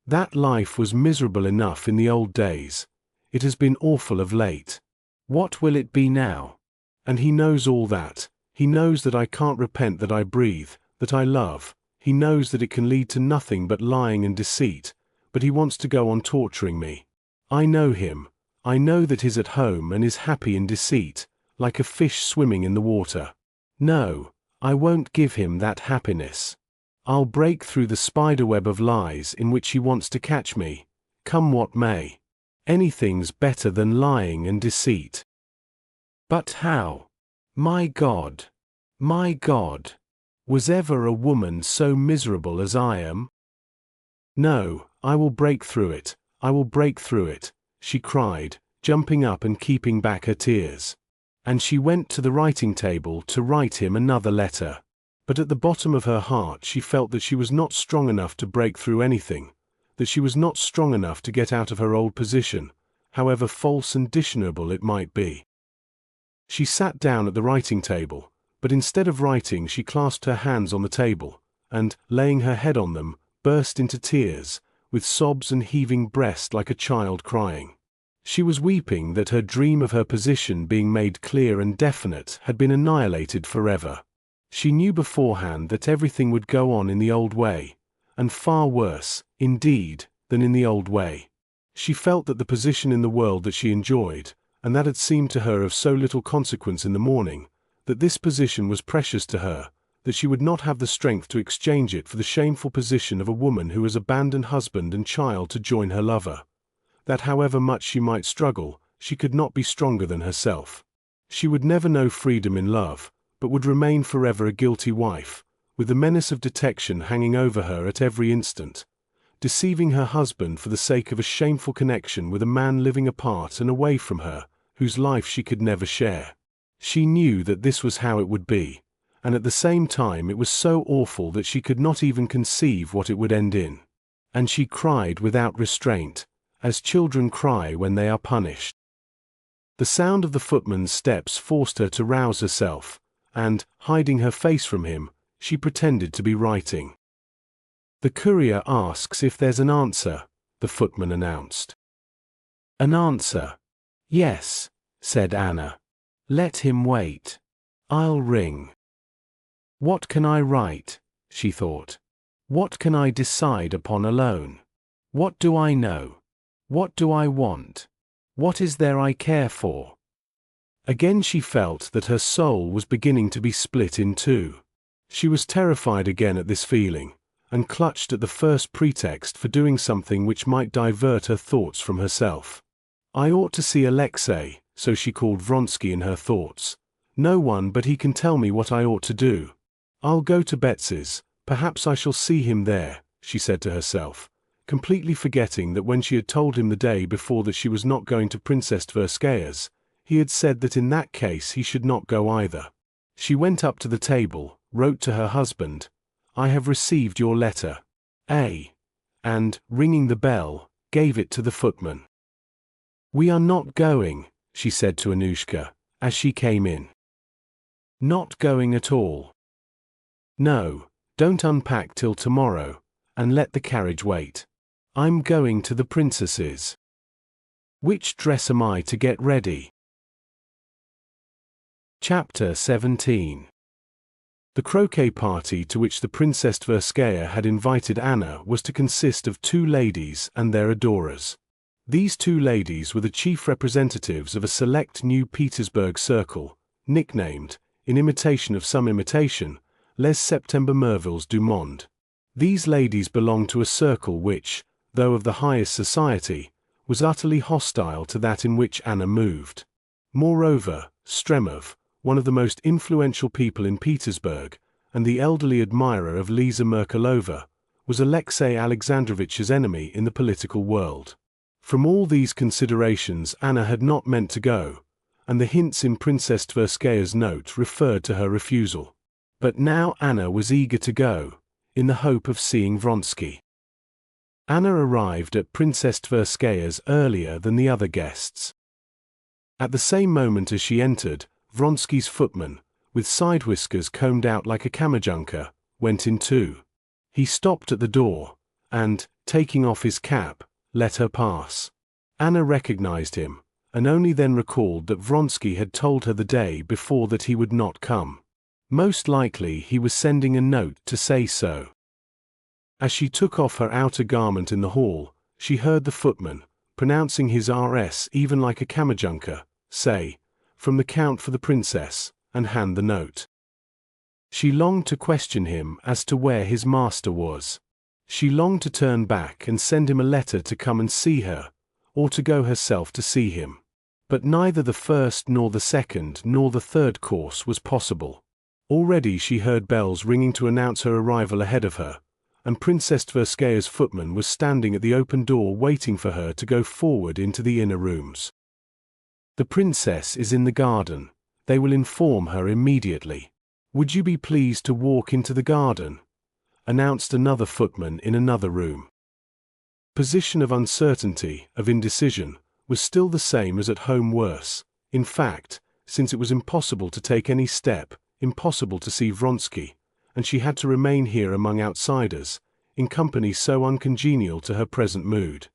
That life was miserable enough in the old days. It has been awful of late. What will it be now? And he knows all that. He knows that I can't repent that I breathe, that I love. He knows that it can lead to nothing but lying and deceit, but he wants to go on torturing me. I know him. I know that he's at home and is happy in deceit, like a fish swimming in the water. No, I won't give him that happiness. I'll break through the spiderweb of lies in which he wants to catch me, come what may. Anything's better than lying and deceit. But how? My God! My God! Was ever a woman so miserable as I am? No, I will break through it, I will break through it," she cried, jumping up and keeping back her tears. And she went to the writing table to write him another letter. But at the bottom of her heart she felt that she was not strong enough to break through anything, that she was not strong enough to get out of her old position, however false and dishonorable it might be. She sat down at the writing table, but instead of writing she clasped her hands on the table, and, laying her head on them, burst into tears, with sobs and heaving breast like a child crying. She was weeping that her dream of her position being made clear and definite had been annihilated forever. She knew beforehand that everything would go on in the old way, and far worse, indeed, than in the old way. She felt that the position in the world that she enjoyed, and that had seemed to her of so little consequence in the morning, that this position was precious to her, that she would not have the strength to exchange it for the shameful position of a woman who has abandoned husband and child to join her lover. That however much she might struggle, she could not be stronger than herself. She would never know freedom in love, but would remain forever a guilty wife, with the menace of detection hanging over her at every instant, deceiving her husband for the sake of a shameful connection with a man living apart and away from her, whose life she could never share. She knew that this was how it would be, and at the same time it was so awful that she could not even conceive what it would end in. And she cried without restraint, as children cry when they are punished. The sound of the footman's steps forced her to rouse herself, and, hiding her face from him, she pretended to be writing. "The courier asks if there's an answer," the footman announced. "An answer? Yes," said Anna. "Let him wait. I'll ring." "What can I write?" she thought. "What can I decide upon alone? What do I know? What do I want? What is there I care for?" Again she felt that her soul was beginning to be split in two. She was terrified again at this feeling, and clutched at the first pretext for doing something which might divert her thoughts from herself. "I ought to see Alexei," so she called Vronsky in her thoughts. "No one but he can tell me what I ought to do. I'll go to Betsy's, perhaps I shall see him there," she said to herself, completely forgetting that when she had told him the day before that she was not going to Princess Tverskaya's, he had said that in that case he should not go either. She went up to the table, wrote to her husband, "I have received your letter. A." and, ringing the bell, gave it to the footman. "We are not going," she said to Annushka, as she came in. "Not going at all?" "No, don't unpack till tomorrow, and let the carriage wait. I'm going to the princess's." "Which dress am I to get ready?" Chapter 17. The croquet party to which the Princess Tverskaya had invited Anna was to consist of 2 ladies and their adorers. These 2 ladies were the chief representatives of a select New Petersburg circle, nicknamed, in imitation of some imitation, Les Septembre Merveilles du Monde. These ladies belonged to a circle which, though of the highest society, was utterly hostile to that in which Anna moved. Moreover, Stremov, one of the most influential people in Petersburg, and the elderly admirer of Lisa Merkalova, was Alexei Alexandrovitch's enemy in the political world. From all these considerations Anna had not meant to go, and the hints in Princess Tverskaya's note referred to her refusal. But now Anna was eager to go, in the hope of seeing Vronsky. Anna arrived at Princess Tverskaya's earlier than the other guests. At the same moment as she entered, Vronsky's footman, with side whiskers combed out like a kammerjunker, went in too. He stopped at the door, and, taking off his cap, let her pass. Anna recognized him, and only then recalled that Vronsky had told her the day before that he would not come. Most likely he was sending a note to say so. As she took off her outer garment in the hall, she heard the footman, pronouncing his RS even like a kammerjunker, say, "From the Count for the Princess," and hand the note. She longed to question him as to where his master was. She longed to turn back and send him a letter to come and see her, or to go herself to see him. But neither the first nor the second nor the third course was possible. Already she heard bells ringing to announce her arrival ahead of her, and Princess Tverskaya's footman was standing at the open door waiting for her to go forward into the inner rooms. "The princess is in the garden. They will inform her immediately. Would you be pleased to walk into the garden?" announced another footman in another room. Position of uncertainty, of indecision, was still the same as at home, worse, in fact, since it was impossible to take any step, impossible to see Vronsky, and she had to remain here among outsiders, in company so uncongenial to her present mood.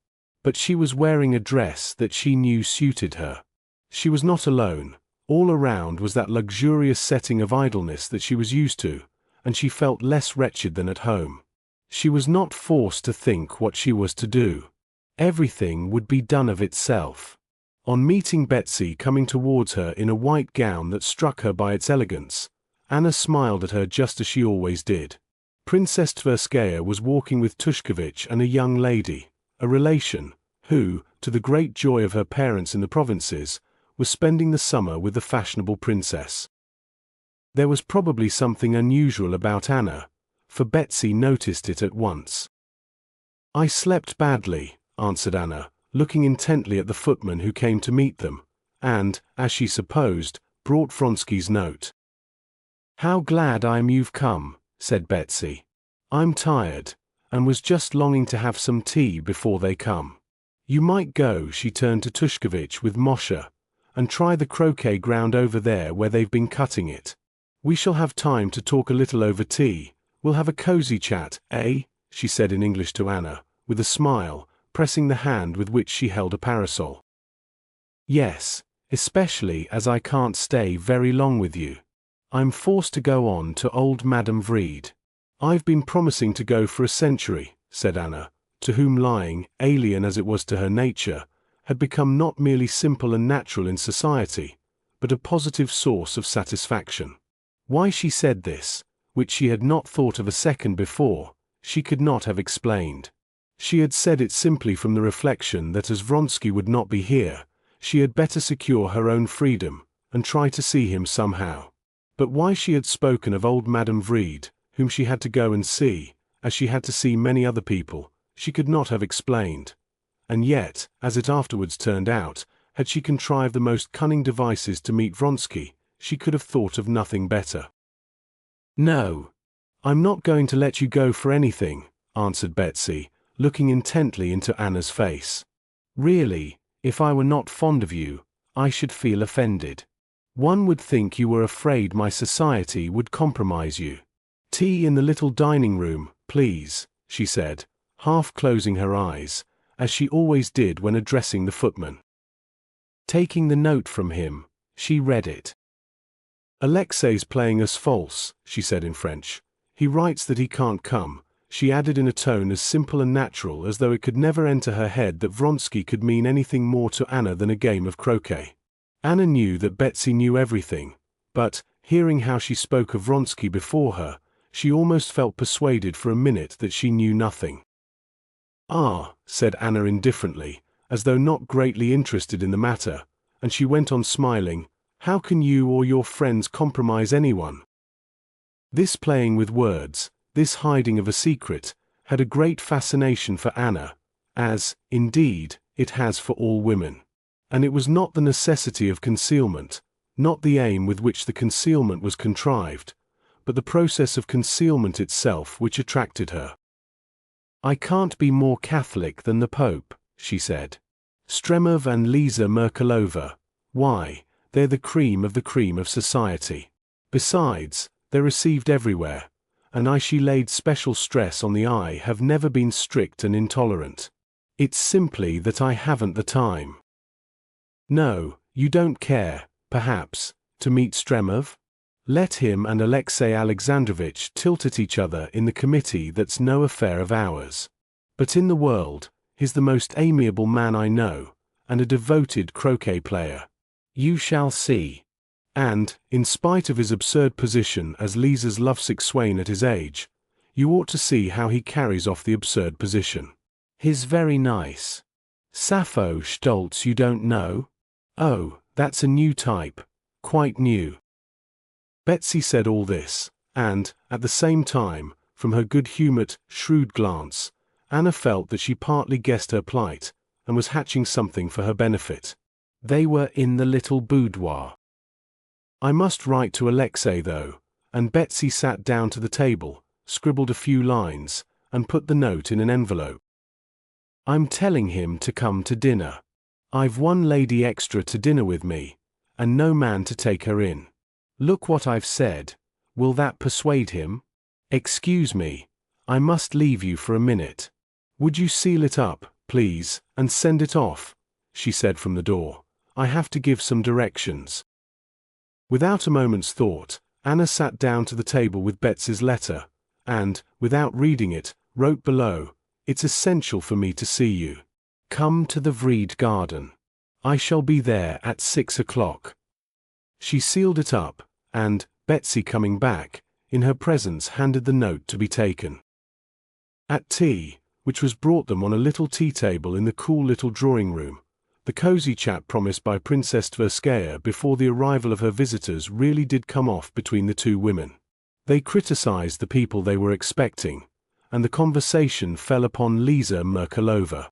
But she was wearing a dress that she knew suited her. She was not alone. All around was that luxurious setting of idleness that she was used to, and she felt less wretched than at home. She was not forced to think what she was to do. Everything would be done of itself. On meeting Betsy coming towards her in a white gown that struck her by its elegance, Anna smiled at her just as she always did. Princess Tverskaya was walking with Tushkevich and a young lady, a relation, who, to the great joy of her parents in the provinces, was spending the summer with the fashionable princess. There was probably something unusual about Anna, for Betsy noticed it at once. "I slept badly," answered Anna, looking intently at the footman who came to meet them, and, as she supposed, brought Vronsky's note. "How glad I am you've come," said Betsy. "I'm tired, and was just longing to have some tea before they come. You might go," she turned to Tushkevich with Moshe, "and try the croquet ground over there where they've been cutting it. We shall have time to talk a little over tea. We'll have a cozy chat, eh?" she said in English to Anna, with a smile, pressing the hand with which she held a parasol. "Yes, especially as I can't stay very long with you. I'm forced to go on to old Madame Vreed." "I've been promising to go for a century," said Anna, to whom lying, alien as it was to her nature, had become not merely simple and natural in society, but a positive source of satisfaction. Why she said this, which she had not thought of a second before, she could not have explained. She had said it simply from the reflection that as Vronsky would not be here, she had better secure her own freedom, and try to see him somehow. But why she had spoken of old Madame Vreed, whom she had to go and see, as she had to see many other people, she could not have explained. And yet, as it afterwards turned out, had she contrived the most cunning devices to meet Vronsky, she could have thought of nothing better. "No, I'm not going to let you go for anything," answered Betsy, looking intently into Anna's face. "Really, if I were not fond of you, I should feel offended. One would think you were afraid my society would compromise you. Tea in the little dining room, please," she said, half closing her eyes, as she always did when addressing the footman. Taking the note from him, she read it. "Alexei's playing us false," she said in French. "He writes that he can't come," she added in a tone as simple and natural as though it could never enter her head that Vronsky could mean anything more to Anna than a game of croquet. Anna knew that Betsy knew everything, but, hearing how she spoke of Vronsky before her, she almost felt persuaded for a minute that she knew nothing. "Ah," said Anna indifferently, as though not greatly interested in the matter, and she went on smiling. "How can you or your friends compromise anyone?" This playing with words, this hiding of a secret, had a great fascination for Anna, as, indeed, it has for all women. And it was not the necessity of concealment, not the aim with which the concealment was contrived, but the process of concealment itself which attracted her. "I can't be more Catholic than the Pope," she said. "Stremov and Lisa Merkalova, why, they're the cream of society. Besides, they're received everywhere, and she laid special stress on the I have never been strict and intolerant. It's simply that I haven't the time." "No, you don't care, perhaps, to meet Stremov? Let him and Alexei Alexandrovich tilt at each other in the committee, that's no affair of ours. But in the world, he's the most amiable man I know, and a devoted croquet player. You shall see. And, in spite of his absurd position as Lisa's lovesick swain at his age, you ought to see how he carries off the absurd position. He's very nice. Sappho Stoltz, you don't know? Oh, that's a new type, quite new." Betsy said all this, and, at the same time, from her good-humored, shrewd glance, Anna felt that she partly guessed her plight, and was hatching something for her benefit. They were in the little boudoir. "I must write to Alexei, though," and Betsy sat down to the table, scribbled a few lines, and put the note in an envelope. "I'm telling him to come to dinner. I've one lady extra to dinner with me, and no man to take her in. Look what I've said. Will that persuade him? Excuse me, I must leave you for a minute. Would you seal it up, please, and send it off?" she said from the door. "I have to give some directions." Without a moment's thought, Anna sat down to the table with Betsy's letter, and, without reading it, wrote below, "It's essential for me to see you. Come to the Vreed Garden. I shall be there at 6 o'clock." She sealed it up, and, Betsy coming back, in her presence handed the note to be taken. At tea, which was brought them on a little tea table in the cool little drawing room, the cozy chat promised by Princess Tverskaya before the arrival of her visitors really did come off between the two women. They criticized the people they were expecting, and the conversation fell upon Lisa Merkelova.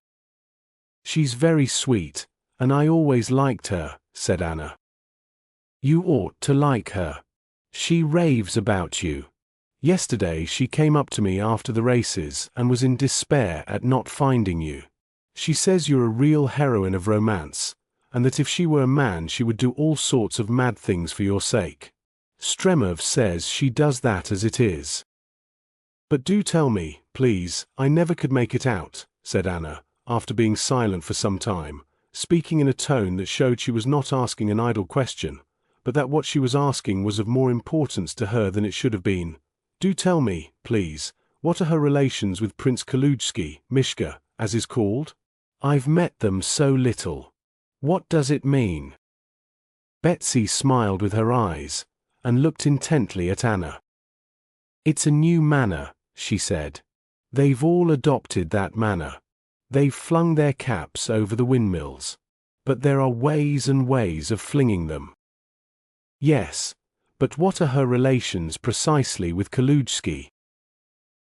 "She's very sweet, and I always liked her," said Anna. "You ought to like her. She raves about you. Yesterday she came up to me after the races and was in despair at not finding you. She says you're a real heroine of romance, and that if she were a man she would do all sorts of mad things for your sake. Stremov says she does that as it is." "But do tell me, please, I never could make it out," said Anna, after being silent for some time, speaking in a tone that showed she was not asking an idle question, but that what she was asking was of more importance to her than it should have been. "Do tell me, please, what are her relations with Prince Kalujsky, Mishka, as is called? I've met them so little. What does it mean?" Betsy smiled with her eyes, and looked intently at Anna. "It's a new manner," she said. "They've all adopted that manner. They've flung their caps over the windmills. But there are ways and ways of flinging them." "Yes, but what are her relations precisely with Kalujsky?"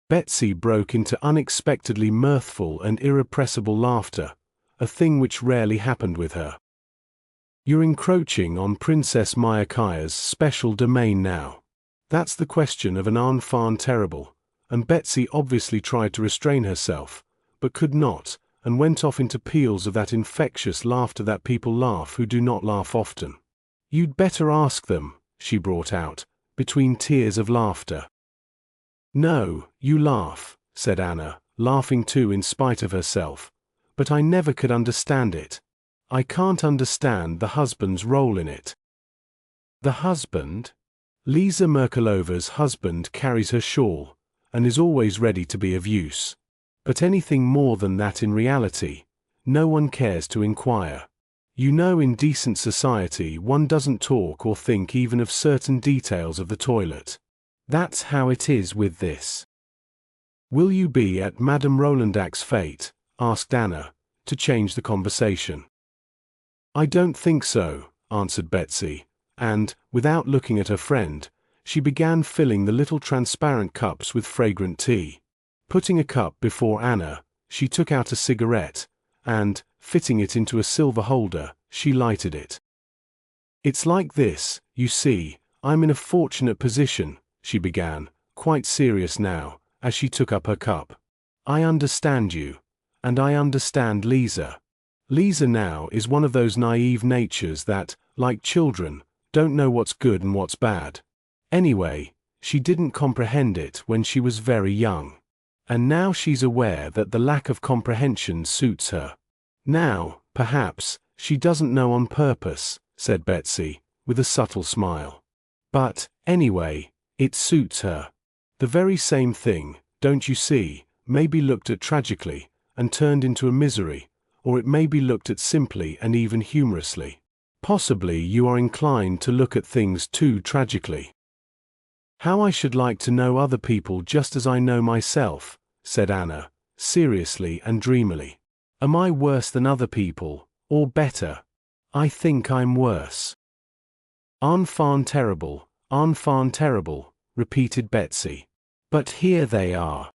Betsy broke into unexpectedly mirthful and irrepressible laughter, a thing which rarely happened with her. "You're encroaching on Princess Mayakaya's special domain now. That's the question of an enfant terrible," and Betsy obviously tried to restrain herself, but could not, and went off into peals of that infectious laughter that people laugh who do not laugh often. "You'd better ask them," she brought out, between tears of laughter. "No, you laugh," said Anna, laughing too in spite of herself, "but I never could understand it. I can't understand the husband's role in it." "The husband?" "Lisa Merkelova's husband carries her shawl, and is always ready to be of use. But anything more than that in reality, no one cares to inquire. You know, in decent society one doesn't talk or think even of certain details of the toilet. That's how it is with this." "Will you be at Madame Rolandak's fete?" asked Anna, to change the conversation. "I don't think so," answered Betsy, and, without looking at her friend, she began filling the little transparent cups with fragrant tea. Putting a cup before Anna, she took out a cigarette, and, fitting it into a silver holder, she lighted it. "It's like this, you see, I'm in a fortunate position," she began, quite serious now, as she took up her cup. "I understand you, and I understand Lisa. Lisa now is one of those naive natures that, like children, don't know what's good and what's bad. Anyway, she didn't comprehend it when she was very young. And now she's aware that the lack of comprehension suits her. Now, perhaps, she doesn't know on purpose," said Betsy, with a subtle smile. "But, anyway, it suits her. The very same thing, don't you see, may be looked at tragically, and turned into a misery, or it may be looked at simply and even humorously. Possibly you are inclined to look at things too tragically." "How I should like to know other people just as I know myself," said Anna, seriously and dreamily. "Am I worse than other people, or better? I think I'm worse." "Enfant terrible, repeated Betsy. "But here they are."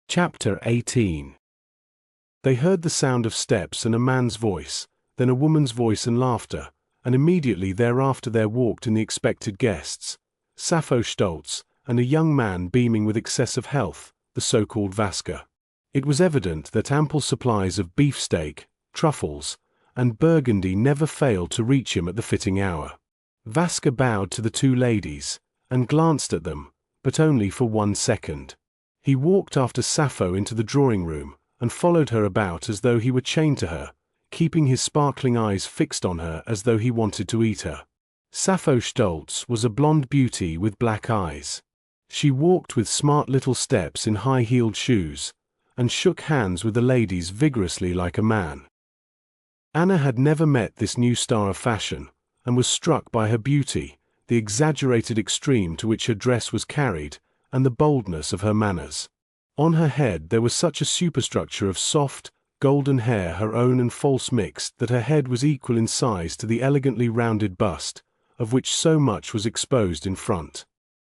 Chapter 18. They heard the sound of steps and a man's voice, then a woman's voice and laughter, and immediately thereafter there walked in the expected guests, Sappho Stolz, and a young man beaming with excess of health, the so-called Vaska. It was evident that ample supplies of beefsteak, truffles, and burgundy never failed to reach him at the fitting hour. Vaska bowed to the two ladies, and glanced at them, but only for 1 second. He walked after Sappho into the drawing-room, and followed her about as though he were chained to her, keeping his sparkling eyes fixed on her as though he wanted to eat her. Sappho Stolz was a blonde beauty with black eyes. She walked with smart little steps in high-heeled shoes, and shook hands with the ladies vigorously like a man. Anna had never met this new star of fashion, and was struck by her beauty, the exaggerated extreme to which her dress was carried, and the boldness of her manners. On her head there was such a superstructure of soft, golden hair, her own and false mixed, that her head was equal in size to the elegantly rounded bust, of which so much was exposed in front.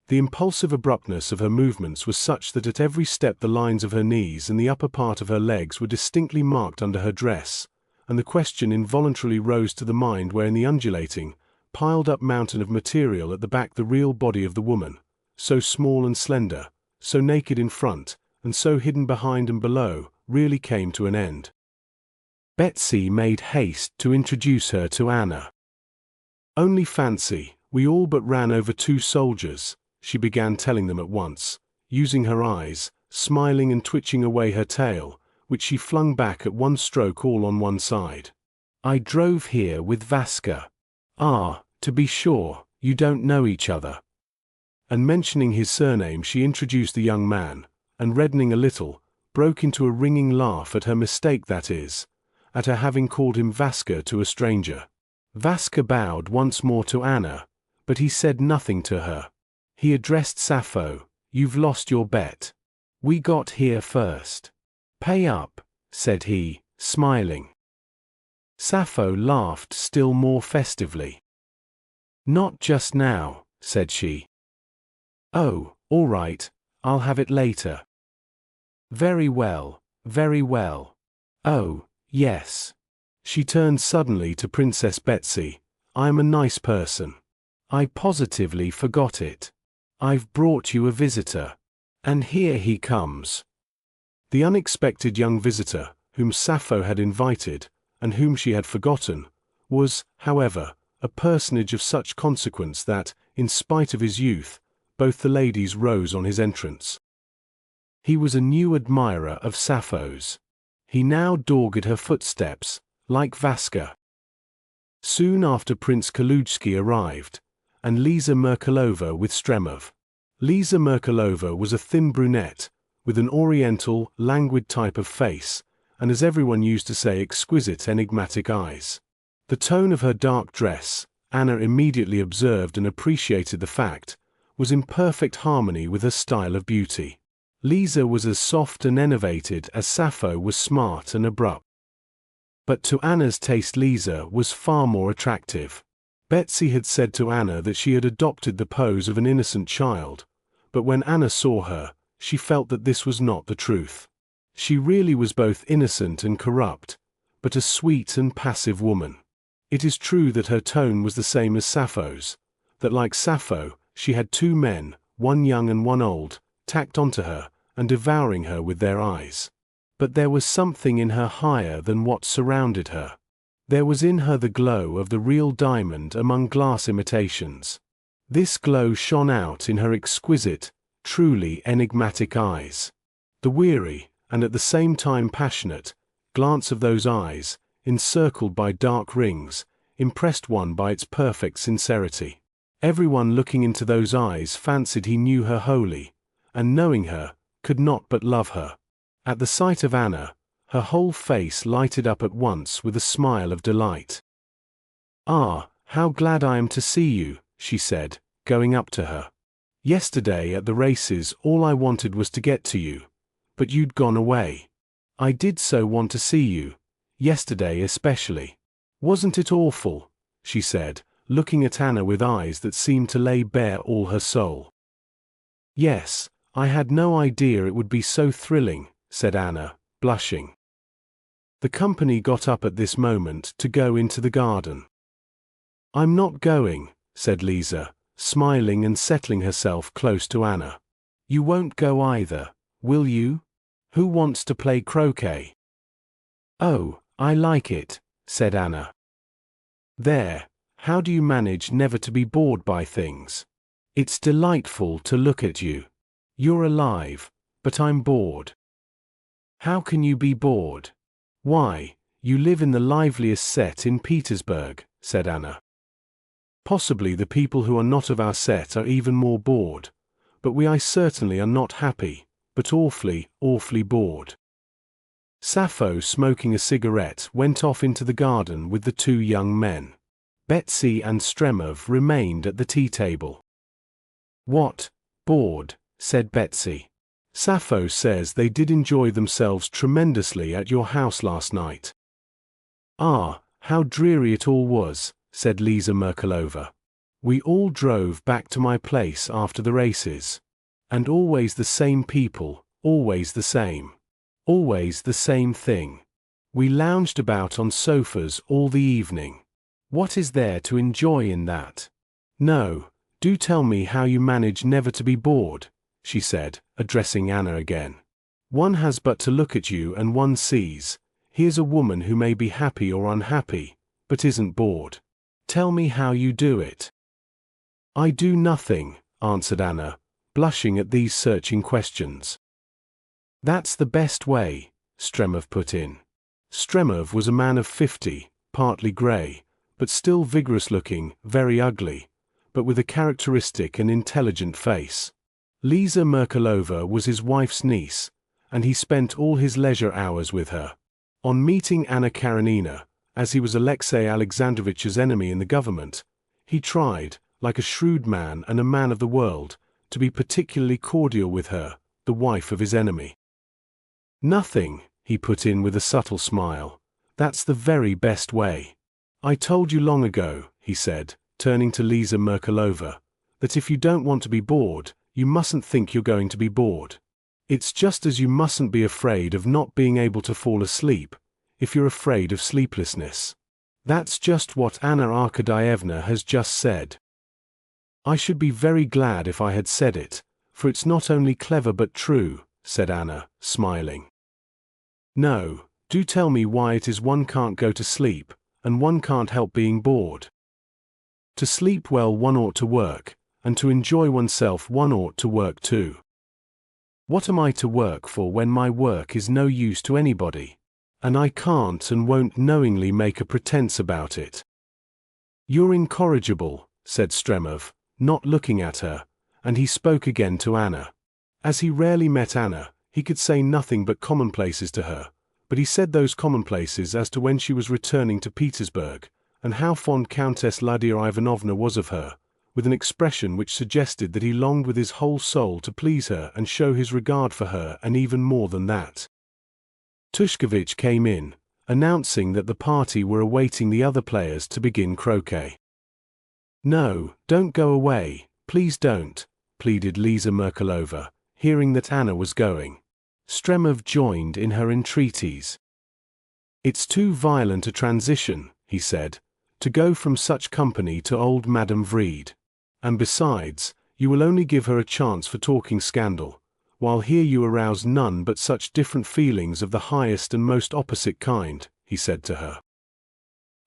The impulsive abruptness of her movements was such that at every step the lines of her knees and the upper part of her legs were distinctly marked under her dress, and the question involuntarily rose to the mind where in the undulating, piled-up mountain of material at the back the real body of the woman, so small and slender, so naked in front, and so hidden behind and below, really came to an end. Betsy made haste to introduce her to Anna. "Only fancy, we all but ran over 2 soldiers," she began telling them at once, using her eyes, smiling and twitching away her tail, which she flung back at one stroke all on one side. "I drove here with Vaska. Ah, to be sure, you don't know each other." And mentioning his surname she introduced the young man, and reddening a little, broke into a ringing laugh at her mistake, that is, at her having called him Vaska to a stranger. Vaska bowed once more to Anna, but he said nothing to her. He addressed Sappho. "You've lost your bet. We got here first. Pay up," said he, smiling. Sappho laughed still more festively. "Not just now," said she. "Oh, all right, I'll have it later." Very well, very well. Oh, yes." She turned suddenly to Princess Betsy. "I'm a nice person. I positively forgot it. I've brought you a visitor. And here he comes." The unexpected young visitor, whom Sappho had invited, and whom she had forgotten, was, however, a personage of such consequence that, in spite of his youth, both the ladies rose on his entrance. He was a new admirer of Sappho's. He now dogged her footsteps, like Vaska. Soon after Prince Kalujski arrived, and Lisa Merkalova with Stremov. Lisa Merkalova was a thin brunette, with an oriental, languid type of face, and as everyone used to say, exquisite enigmatic eyes. The tone of her dark dress, Anna immediately observed and appreciated the fact, was in perfect harmony with her style of beauty. Lisa was as soft and enervated as Sappho was smart and abrupt. But to Anna's taste Lisa was far more attractive. Betsy had said to Anna that she had adopted the pose of an innocent child, but when Anna saw her, she felt that this was not the truth. She really was both innocent and corrupt, but a sweet and passive woman. It is true that her tone was the same as Sappho's, that like Sappho, she had 2 men, one young and one old, tacked onto her, and devouring her with their eyes. But there was something in her higher than what surrounded her. There was in her the glow of the real diamond among glass imitations. This glow shone out in her exquisite, truly enigmatic eyes. The weary, and at the same time passionate, glance of those eyes, encircled by dark rings, impressed one by its perfect sincerity. Everyone looking into those eyes fancied he knew her wholly, and knowing her, could not but love her. At the sight of Anna, her whole face lighted up at once with a smile of delight. "Ah, how glad I am to see you," she said, going up to her. "Yesterday at the races all I wanted was to get to you, but you'd gone away. I did so want to see you, yesterday especially. Wasn't it awful?" she said, looking at Anna with eyes that seemed to lay bare all her soul. "Yes, I had no idea it would be so thrilling," said Anna, blushing. The company got up at this moment to go into the garden. "I'm not going," said Lisa, smiling and settling herself close to Anna. "You won't go either, will you? Who wants to play croquet?" "Oh, I like it," said Anna. "There, how do you manage never to be bored by things? It's delightful to look at you. You're alive, but I'm bored." "How can you be bored?" "Why, you live in the liveliest set in Petersburg," said Anna. "Possibly the people who are not of our set are even more bored, but I certainly are not happy, but awfully, awfully bored." Sappho, smoking a cigarette, went off into the garden with the two young men. Betsy and Stremov remained at the tea table. "What? Bored?" said Betsy. "Sappho says they did enjoy themselves tremendously at your house last night." "Ah, how dreary it all was," said Lisa Merkelova. "We all drove back to my place after the races. And always the same people, always the same. Always the same thing. We lounged about on sofas all the evening. What is there to enjoy in that? No, do tell me how you manage never to be bored," she said, addressing Anna again. "One has but to look at you and one sees, here's a woman who may be happy or unhappy, but isn't bored. Tell me how you do it." "I do nothing," answered Anna, blushing at these searching questions. "That's the best way," Stremov put in. Stremov was a man of 50, partly grey, but still vigorous-looking, very ugly, but with a characteristic and intelligent face. Lisa Merkelova was his wife's niece, and he spent all his leisure hours with her. On meeting Anna Karenina, as he was Alexei Alexandrovich's enemy in the government, he tried, like a shrewd man and a man of the world, to be particularly cordial with her, the wife of his enemy. "Nothing," he put in with a subtle smile. "That's the very best way. I told you long ago," he said, turning to Lisa Merkelova, "that if you don't want to be bored, you mustn't think you're going to be bored. It's just as you mustn't be afraid of not being able to fall asleep, if you're afraid of sleeplessness. That's just what Anna Arkadyevna has just said." "I should be very glad if I had said it, for it's not only clever but true," said Anna, smiling. "No, do tell me why it is one can't go to sleep, and one can't help being bored." "To sleep well one ought to work, and to enjoy oneself one ought to work too." "What am I to work for when my work is no use to anybody? And I can't and won't knowingly make a pretense about it." "You're incorrigible," said Stremov, not looking at her, and he spoke again to Anna. As he rarely met Anna, he could say nothing but commonplaces to her, but he said those commonplaces as to when she was returning to Petersburg, and how fond Countess Lydia Ivanovna was of her, with an expression which suggested that he longed with his whole soul to please her and show his regard for her, and even more than that. Tushkevich came in, announcing that the party were awaiting the other players to begin croquet. "No, don't go away, please don't," pleaded Lisa Merkelova, hearing that Anna was going. Stremov joined in her entreaties. "It's too violent a transition," he said, "to go from such company to old Madame Vreed. And besides, you will only give her a chance for talking scandal, while here you arouse none but such different feelings of the highest and most opposite kind," he said to her.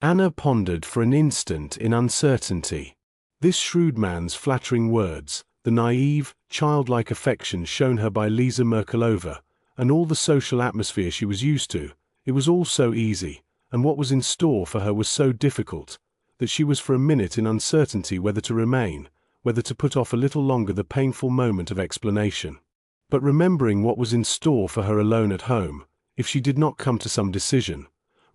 Anna pondered for an instant in uncertainty. This shrewd man's flattering words, the naive, childlike affection shown her by Lisa Merkelova, and all the social atmosphere she was used to, it was all so easy, and what was in store for her was so difficult, that she was for a minute in uncertainty whether to remain, whether to put off a little longer the painful moment of explanation. But remembering what was in store for her alone at home, if she did not come to some decision,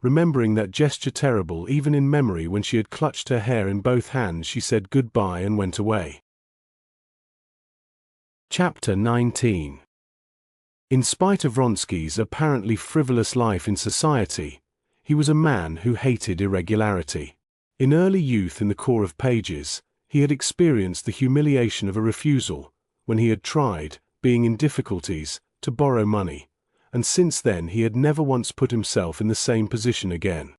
remembering that gesture terrible even in memory when she had clutched her hair in both hands, she said goodbye and went away. Chapter 19. In spite of Vronsky's apparently frivolous life in society, he was a man who hated irregularity. In early youth in the Corps of Pages, he had experienced the humiliation of a refusal, when he had tried, being in difficulties, to borrow money, and since then he had never once put himself in the same position again.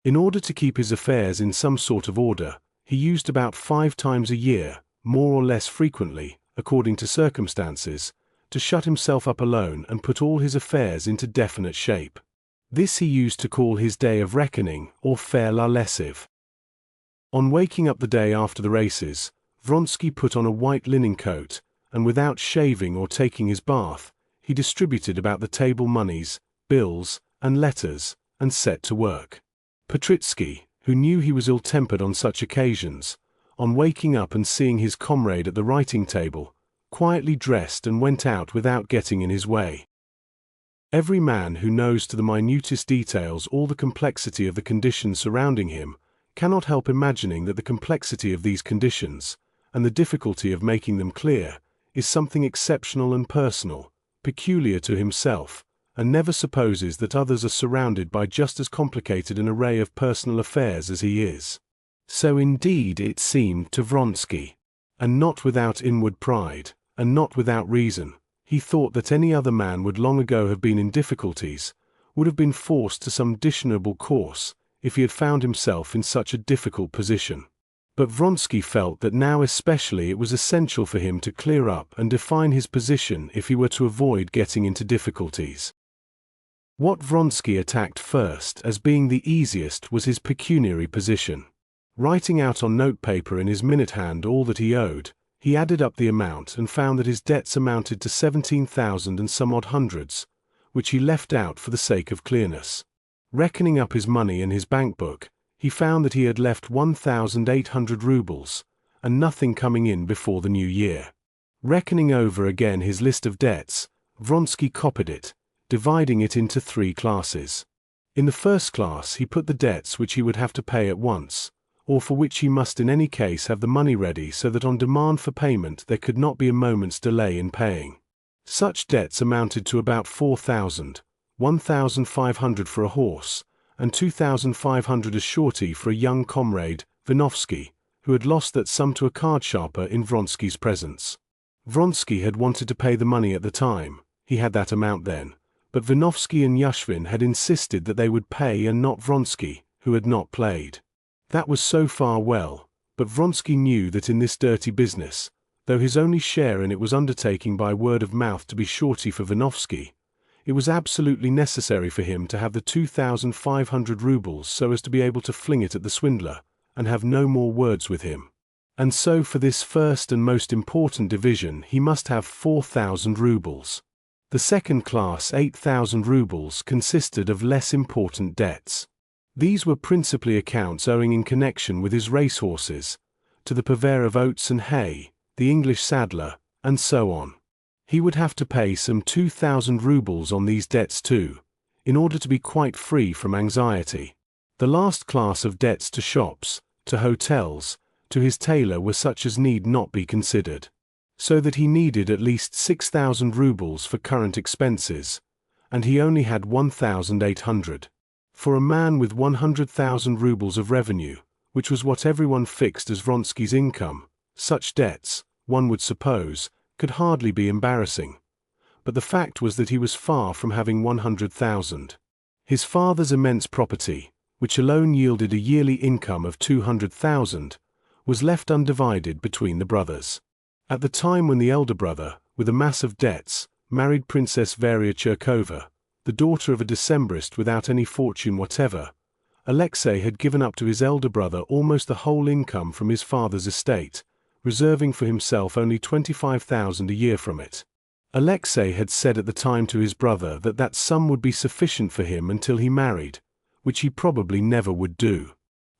In order to keep his affairs in some sort of order, he used about 5 times a year, more or less frequently, according to circumstances, to shut himself up alone and put all his affairs into definite shape. This he used to call his day of reckoning, or faire la lessive. On waking up the day after the races, Vronsky put on a white linen coat, and without shaving or taking his bath, he distributed about the table moneys, bills, and letters, and set to work. Petritsky, who knew he was ill-tempered on such occasions, on waking up and seeing his comrade at the writing table, quietly dressed and went out without getting in his way. Every man who knows to the minutest details all the complexity of the conditions surrounding him cannot help imagining that the complexity of these conditions, and the difficulty of making them clear, is something exceptional and personal, peculiar to himself, and never supposes that others are surrounded by just as complicated an array of personal affairs as he is. So indeed it seemed to Vronsky. And not without inward pride, and not without reason, he thought that any other man would long ago have been in difficulties, would have been forced to some dishonorable course, if he had found himself in such a difficult position. But Vronsky felt that now especially it was essential for him to clear up and define his position if he were to avoid getting into difficulties. What Vronsky attacked first as being the easiest was his pecuniary position. Writing out on notepaper in his minute hand all that he owed, he added up the amount and found that his debts amounted to 17,000 and some odd hundreds, which he left out for the sake of clearness. Reckoning up his money in his bank book, he found that he had left 1,800 rubles, and nothing coming in before the new year. Reckoning over again his list of debts, Vronsky copied it, dividing it into 3 classes. In the first class he put the debts which he would have to pay at once, or for which he must in any case have the money ready so that on demand for payment there could not be a moment's delay in paying. Such debts amounted to about 4,000, 1,500 for a horse, and 2,500 as surety for a young comrade, Vinovsky, who had lost that sum to a card-sharper in Vronsky's presence. Vronsky had wanted to pay the money at the time, he had that amount then, but Vinovsky and Yashvin had insisted that they would pay and not Vronsky, who had not played. That was so far well, but Vronsky knew that in this dirty business, though his only share in it was undertaking by word of mouth to be surety for Vinovsky, it was absolutely necessary for him to have the 2,500 rubles so as to be able to fling it at the swindler, and have no more words with him. And so for this first and most important division he must have 4,000 rubles. The second class 8,000 rubles consisted of less important debts. These were principally accounts owing in connection with his racehorses, to the purveyor of oats and hay, the English saddler, and so on. He would have to pay some 2,000 rubles on these debts too, in order to be quite free from anxiety. The last class of debts to shops, to hotels, to his tailor were such as need not be considered. So that he needed at least 6,000 rubles for current expenses, and he only had 1,800. For a man with 100,000 rubles of revenue, which was what everyone fixed as Vronsky's income, such debts, one would suppose, could hardly be embarrassing. But the fact was that he was far from having 100,000. His father's immense property, which alone yielded a yearly income of 200,000, was left undivided between the brothers. At the time when the elder brother, with a mass of debts, married Princess Varia Cherkova, the daughter of a Decembrist without any fortune whatever, Alexei had given up to his elder brother almost the whole income from his father's estate, reserving for himself only 25,000 a year from it. Alexei had said at the time to his brother that that sum would be sufficient for him until he married, which he probably never would do.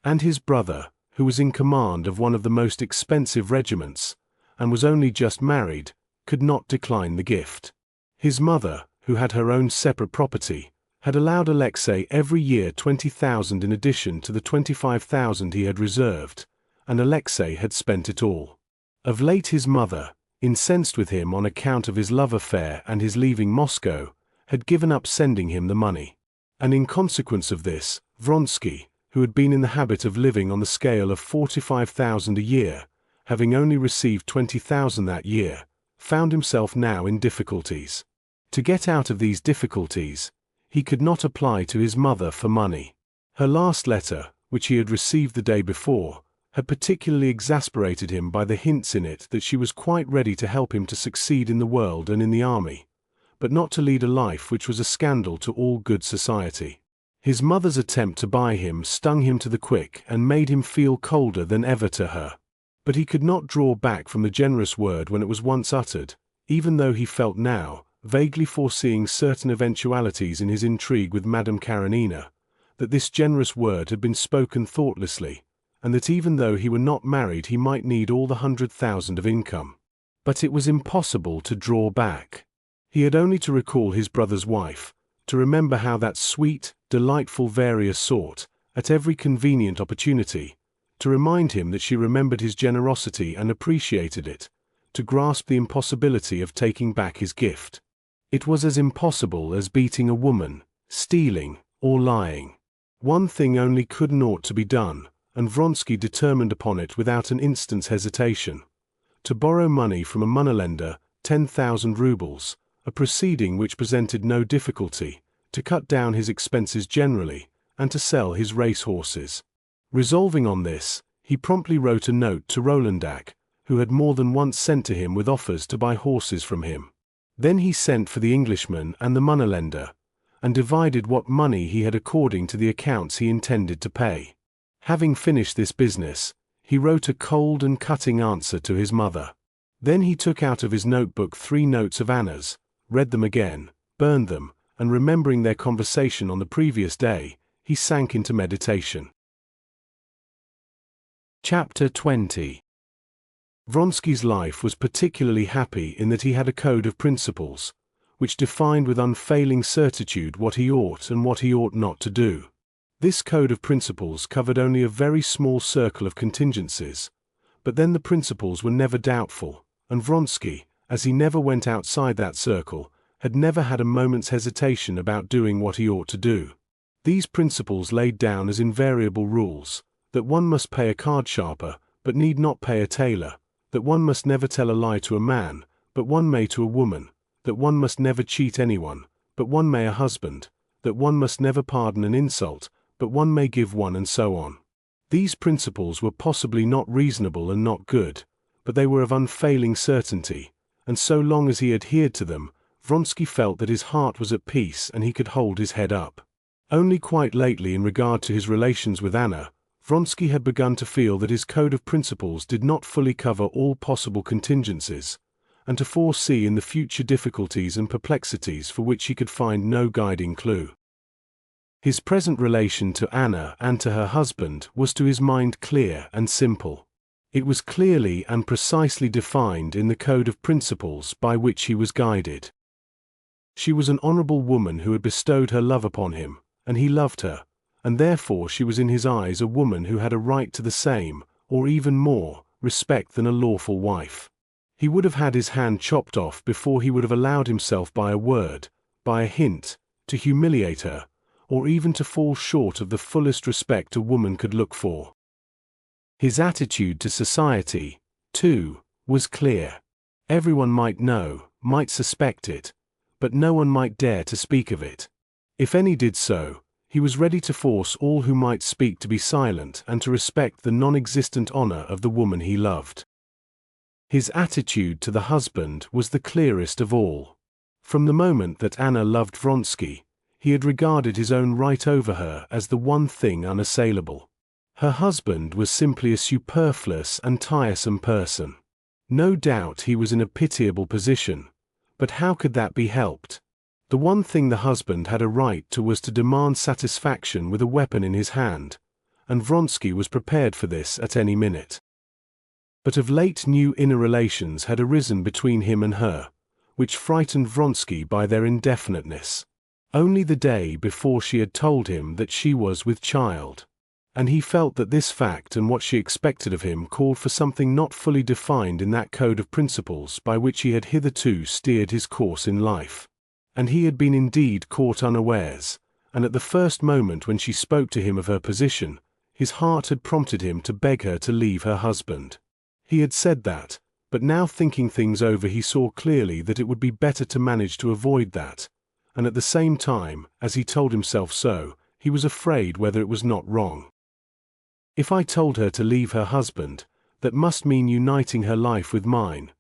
And his brother, who was in command of one of the most expensive regiments, and was only just married, could not decline the gift. His mother, who had her own separate property, had allowed Alexei every year 20,000 in addition to the 25,000 he had reserved, and Alexei had spent it all. Of late his mother, incensed with him on account of his love affair and his leaving Moscow, had given up sending him the money. And in consequence of this, Vronsky, who had been in the habit of living on the scale of 45,000 a year, having only received 20,000 that year, found himself now in difficulties. To get out of these difficulties, he could not apply to his mother for money. Her last letter, which he had received the day before, had particularly exasperated him by the hints in it that she was quite ready to help him to succeed in the world and in the army, but not to lead a life which was a scandal to all good society. His mother's attempt to buy him stung him to the quick and made him feel colder than ever to her. But he could not draw back from the generous word when it was once uttered, even though he felt now, vaguely foreseeing certain eventualities in his intrigue with Madame Karenina, that this generous word had been spoken thoughtlessly, and that even though he were not married he might need all the 100,000 of income. But it was impossible to draw back. He had only to recall his brother's wife, to remember how that sweet, delightful various sought, at every convenient opportunity, to remind him that she remembered his generosity and appreciated it, to grasp the impossibility of taking back his gift. It was as impossible as beating a woman, stealing, or lying. One thing only could and ought to be done, and Vronsky determined upon it without an instant's hesitation: to borrow money from a moneylender, 10,000 rubles, a proceeding which presented no difficulty, to cut down his expenses generally, and to sell his race-horses. Resolving on this, he promptly wrote a note to Rolandak, who had more than once sent to him with offers to buy horses from him. Then he sent for the Englishman and the moneylender, and divided what money he had according to the accounts he intended to pay. Having finished this business, he wrote a cold and cutting answer to his mother. Then he took out of his notebook 3 notes of Anna's, read them again, burned them, and remembering their conversation on the previous day, he sank into meditation. Chapter 20. Vronsky's life was particularly happy in that he had a code of principles, which defined with unfailing certitude what he ought and what he ought not to do. This code of principles covered only a very small circle of contingencies, but then the principles were never doubtful, and Vronsky, as he never went outside that circle, had never had a moment's hesitation about doing what he ought to do. These principles laid down as invariable rules: that one must pay a card sharper, but need not pay a tailor; that one must never tell a lie to a man, but one may to a woman; that one must never cheat anyone, but one may a husband; that one must never pardon an insult, but one may give one, and so on. These principles were possibly not reasonable and not good, but they were of unfailing certainty, and so long as he adhered to them, Vronsky felt that his heart was at peace and he could hold his head up. Only quite lately, in regard to his relations with Anna, Vronsky had begun to feel that his code of principles did not fully cover all possible contingencies, and to foresee in the future difficulties and perplexities for which he could find no guiding clue. His present relation to Anna and to her husband was to his mind clear and simple. It was clearly and precisely defined in the code of principles by which he was guided. She was an honorable woman who had bestowed her love upon him, and he loved her, and therefore she was in his eyes a woman who had a right to the same, or even more, respect than a lawful wife. He would have had his hand chopped off before he would have allowed himself by a word, by a hint, to humiliate her, or even to fall short of the fullest respect a woman could look for. His attitude to society, too, was clear. Everyone might know, might suspect it, but no one might dare to speak of it. If any did so, he was ready to force all who might speak to be silent and to respect the non-existent honor of the woman he loved. His attitude to the husband was the clearest of all. From the moment that Anna loved Vronsky, he had regarded his own right over her as the one thing unassailable. Her husband was simply a superfluous and tiresome person. No doubt he was in a pitiable position, but how could that be helped? The one thing the husband had a right to was to demand satisfaction with a weapon in his hand, and Vronsky was prepared for this at any minute. But of late new inner relations had arisen between him and her, which frightened Vronsky by their indefiniteness. Only the day before she had told him that she was with child, and he felt that this fact and what she expected of him called for something not fully defined in that code of principles by which he had hitherto steered his course in life. And he had been indeed caught unawares, and at the first moment when she spoke to him of her position, his heart had prompted him to beg her to leave her husband. He had said that, but now thinking things over he saw clearly that it would be better to manage to avoid that, and at the same time, as he told himself so, he was afraid whether it was not wrong. If I told her to leave her husband, that must mean uniting her life with mine.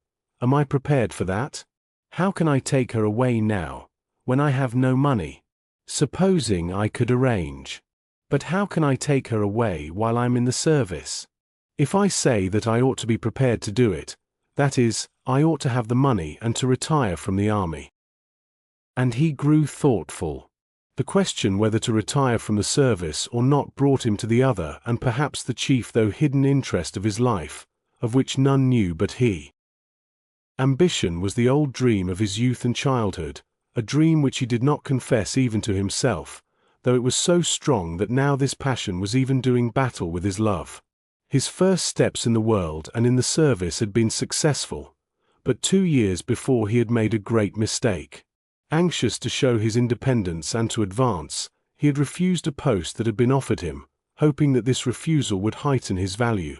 Am I prepared for that? How can I take her away now, when I have no money? Supposing I could arrange. But how can I take her away while I'm in the service? If I say that I ought to be prepared to do it, that is, I ought to have the money and to retire from the army. And he grew thoughtful. The question whether to retire from the service or not brought him to the other and perhaps the chief though hidden interest of his life, of which none knew but he. Ambition was the old dream of his youth and childhood, a dream which he did not confess even to himself, though it was so strong that now this passion was even doing battle with his love. His first steps in the world and in the service had been successful, but 2 years before he had made a great mistake. Anxious to show his independence and to advance, he had refused a post that had been offered him, hoping that this refusal would heighten his value.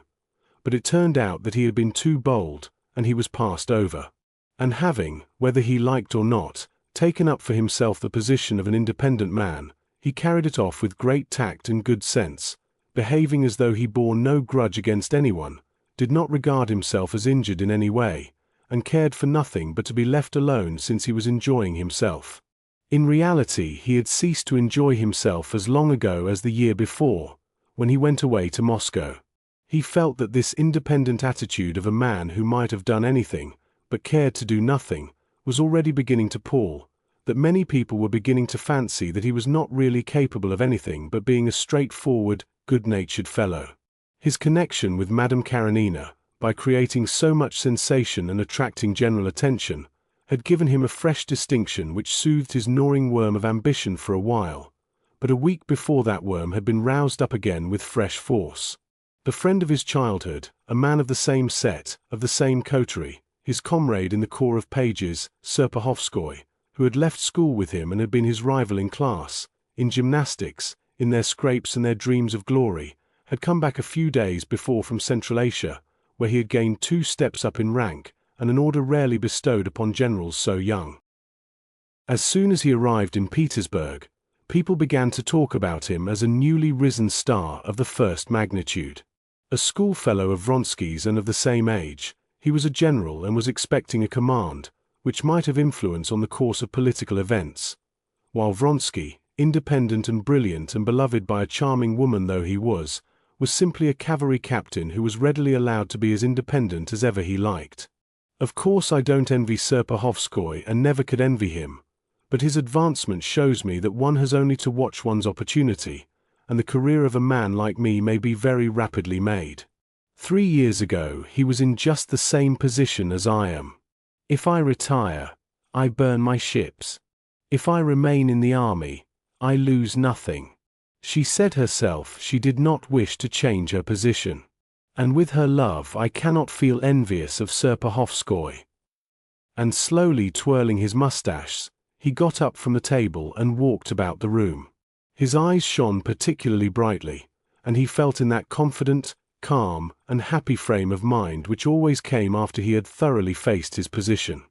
But it turned out that he had been too bold, and he was passed over. And having, whether he liked or not, taken up for himself the position of an independent man, he carried it off with great tact and good sense, behaving as though he bore no grudge against anyone, did not regard himself as injured in any way, and cared for nothing but to be left alone since he was enjoying himself. In reality, he had ceased to enjoy himself as long ago as the year before, when he went away to Moscow. He felt that this independent attitude of a man who might have done anything, but cared to do nothing, was already beginning to pall, that many people were beginning to fancy that he was not really capable of anything but being a straightforward, good-natured fellow. His connection with Madame Karenina, by creating so much sensation and attracting general attention, had given him a fresh distinction which soothed his gnawing worm of ambition for a while, but a week before that worm had been roused up again with fresh force. The friend of his childhood, a man of the same set, of the same coterie, his comrade in the corps of pages, Serpuhovskoy, who had left school with him and had been his rival in class, in gymnastics, in their scrapes and their dreams of glory, had come back a few days before from Central Asia, where he had gained 2 steps up in rank, and an order rarely bestowed upon generals so young. As soon as he arrived in Petersburg, people began to talk about him as a newly risen star of the first magnitude. A schoolfellow of Vronsky's and of the same age, he was a general and was expecting a command, which might have influence on the course of political events, while Vronsky, independent and brilliant and beloved by a charming woman though he was simply a cavalry captain who was readily allowed to be as independent as ever he liked. Of course I don't envy Serpuhovskoy and never could envy him, but his advancement shows me that one has only to watch one's opportunity, and the career of a man like me may be very rapidly made. 3 years ago he was in just the same position as I am. If I retire, I burn my ships. If I remain in the army, I lose nothing. She said herself she did not wish to change her position. And with her love I cannot feel envious of Serpuhovskoy. And slowly twirling his mustache, he got up from the table and walked about the room. His eyes shone particularly brightly, and he felt in that confident, calm, and happy frame of mind which always came after he had thoroughly faced his position.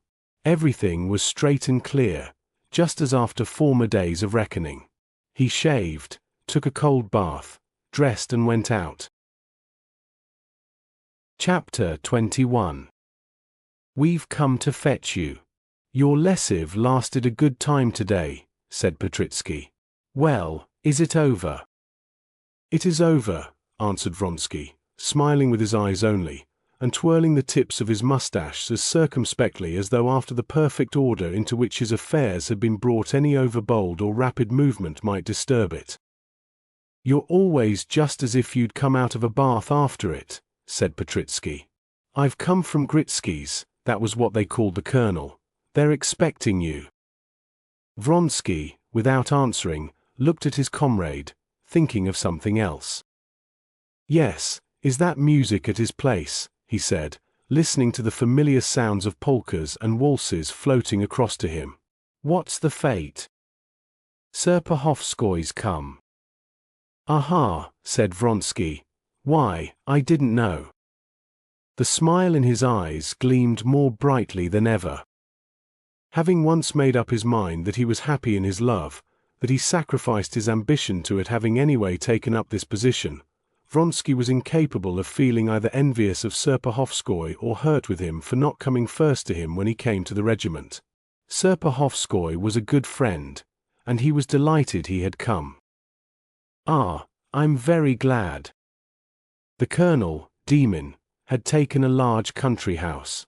Everything was straight and clear, just as after former days of reckoning. He shaved, took a cold bath, dressed and went out. Chapter 21. We've come to fetch you. Your lessive lasted a good time today, said Petritsky. Well, is it over? It is over, answered Vronsky, smiling with his eyes only, and twirling the tips of his mustache as circumspectly as though after the perfect order into which his affairs had been brought any overbold or rapid movement might disturb it. You're always just as if you'd come out of a bath after it, said Petritsky. I've come from Gritsky's, that was what they called the colonel. They're expecting you. Vronsky, without answering, looked at his comrade, thinking of something else. Yes, is that music at his place, he said, listening to the familiar sounds of polkas and waltzes floating across to him. What's the fate? Serpuhovskoy's come. Aha, said Vronsky. Why, I didn't know. The smile in his eyes gleamed more brightly than ever. Having once made up his mind that he was happy in his love, that he sacrificed his ambition to it having anyway taken up this position, Vronsky was incapable of feeling either envious of Serpuhovskoy or hurt with him for not coming first to him when he came to the regiment. Serpuhovskoy was a good friend, and he was delighted he had come. Ah, I'm very glad. The colonel, Demon, had taken a large country house.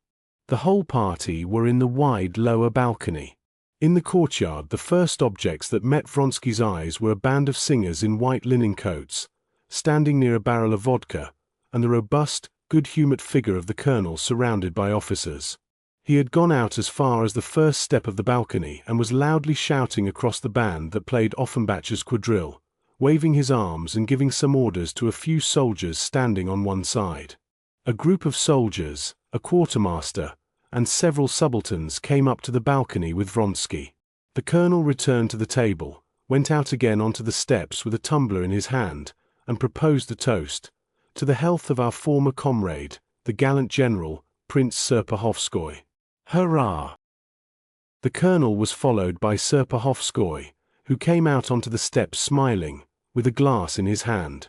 The whole party were in the wide lower balcony. In the courtyard the first objects that met Vronsky's eyes were a band of singers in white linen coats, standing near a barrel of vodka, and the robust, good-humored figure of the colonel surrounded by officers. He had gone out as far as the first step of the balcony and was loudly shouting across the band that played Offenbach's quadrille, waving his arms and giving some orders to a few soldiers standing on one side. A group of soldiers, a quartermaster, and several subalterns came up to the balcony with Vronsky. The colonel returned to the table, went out again onto the steps with a tumbler in his hand, and proposed a toast, "To the health of our former comrade, the gallant general, Prince Serpuhovskoy." Hurrah! The colonel was followed by Serpuhovskoy, who came out onto the steps smiling, with a glass in his hand.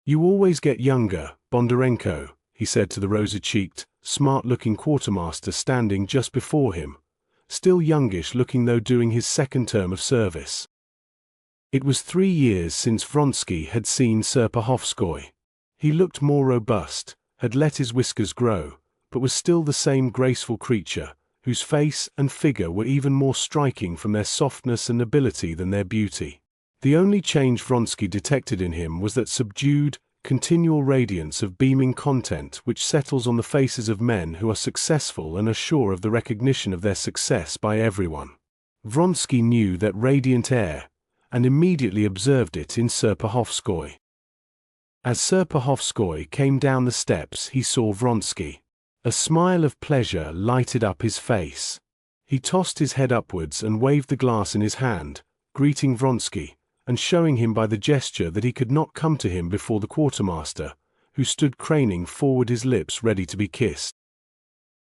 "You always get younger, Bondarenko," he said to the rosy-cheeked, smart-looking quartermaster standing just before him, still youngish-looking though doing his second term of service. It was 3 years since Vronsky had seen Serpuhovskoy. He looked more robust, had let his whiskers grow, but was still the same graceful creature, whose face and figure were even more striking from their softness and nobility than their beauty. The only change Vronsky detected in him was that subdued, continual radiance of beaming content which settles on the faces of men who are successful and are sure of the recognition of their success by everyone. Vronsky knew that radiant air, and immediately observed it in Serpuhovskoy. As Serpuhovskoy came down the steps, he saw Vronsky. A smile of pleasure lighted up his face. He tossed his head upwards and waved the glass in his hand, greeting Vronsky, and showing him by the gesture that he could not come to him before the quartermaster, who stood craning forward, his lips ready to be kissed.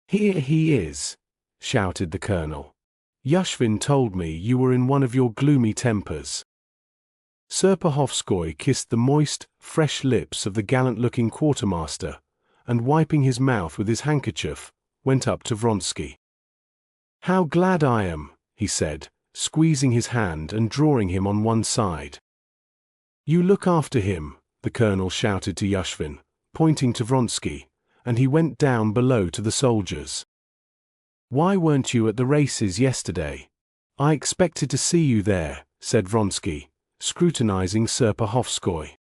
"Here he is," shouted the colonel. "Yushvin told me you were in one of your gloomy tempers." Serpuhovskoy kissed the moist, fresh lips of the gallant-looking quartermaster, and wiping his mouth with his handkerchief, went up to Vronsky. "How glad I am," he said, squeezing his hand and drawing him on one side. "You look after him," the colonel shouted to Yushvin, pointing to Vronsky, and he went down below to the soldiers. "Why weren't you at the races yesterday?" "I expected to see you there," said Vronsky, scrutinizing Serpuhovskoy.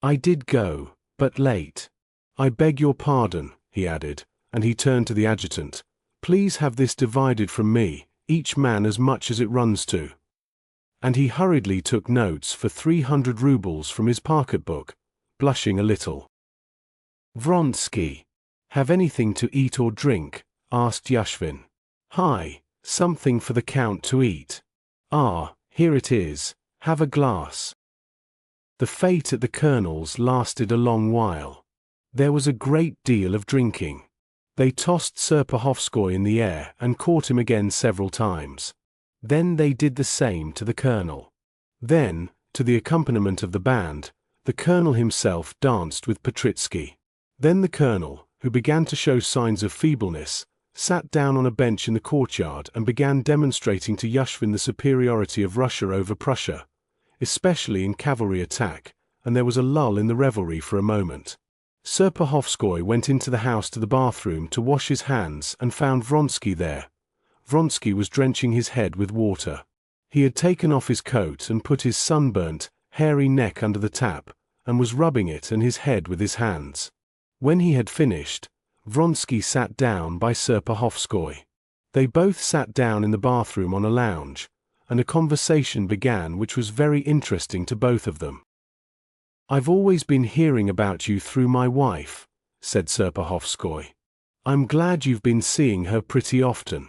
"I did go, but late. I beg your pardon," he added, and he turned to the adjutant. "Please have this divided from me, each man as much as it runs to." And he hurriedly took notes for 300 rubles from his pocketbook, blushing a little. "Vronsky, have anything to eat or drink?" asked Yushvin. "Hi, something for the count to eat. Ah, here it is, have a glass." The fete at the colonel's lasted a long while. There was a great deal of drinking. They tossed Serpuhovskoy in the air and caught him again several times. Then they did the same to the colonel. Then, to the accompaniment of the band, the colonel himself danced with Petritsky. Then the colonel, who began to show signs of feebleness, sat down on a bench in the courtyard and began demonstrating to Yushvin the superiority of Russia over Prussia, especially in cavalry attack, and there was a lull in the revelry for a moment. Serpuhovskoy went into the house to the bathroom to wash his hands and found Vronsky there. Vronsky was drenching his head with water. He had taken off his coat and put his sunburnt, hairy neck under the tap, and was rubbing it and his head with his hands. When he had finished, Vronsky sat down by Serpuhovskoy. They both sat down in the bathroom on a lounge, and a conversation began which was very interesting to both of them. "I've always been hearing about you through my wife," said Serpuhovskoy. "I'm glad you've been seeing her pretty often."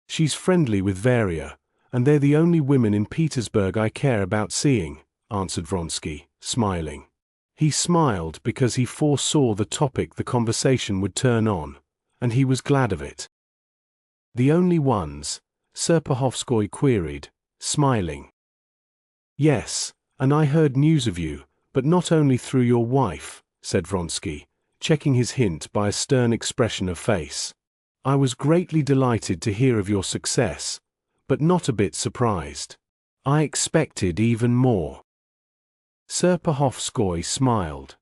"She's friendly with Varia, and they're the only women in Petersburg I care about seeing," answered Vronsky, smiling. He smiled because he foresaw the topic the conversation would turn on, and he was glad of it. "The only ones?" Serpuhovskoy queried, smiling. "Yes, and I heard news of you, but not only through your wife," said Vronsky, checking his hint by a stern expression of face. "I was greatly delighted to hear of your success, but not a bit surprised. I expected even more." Serpuhovskoy smiled.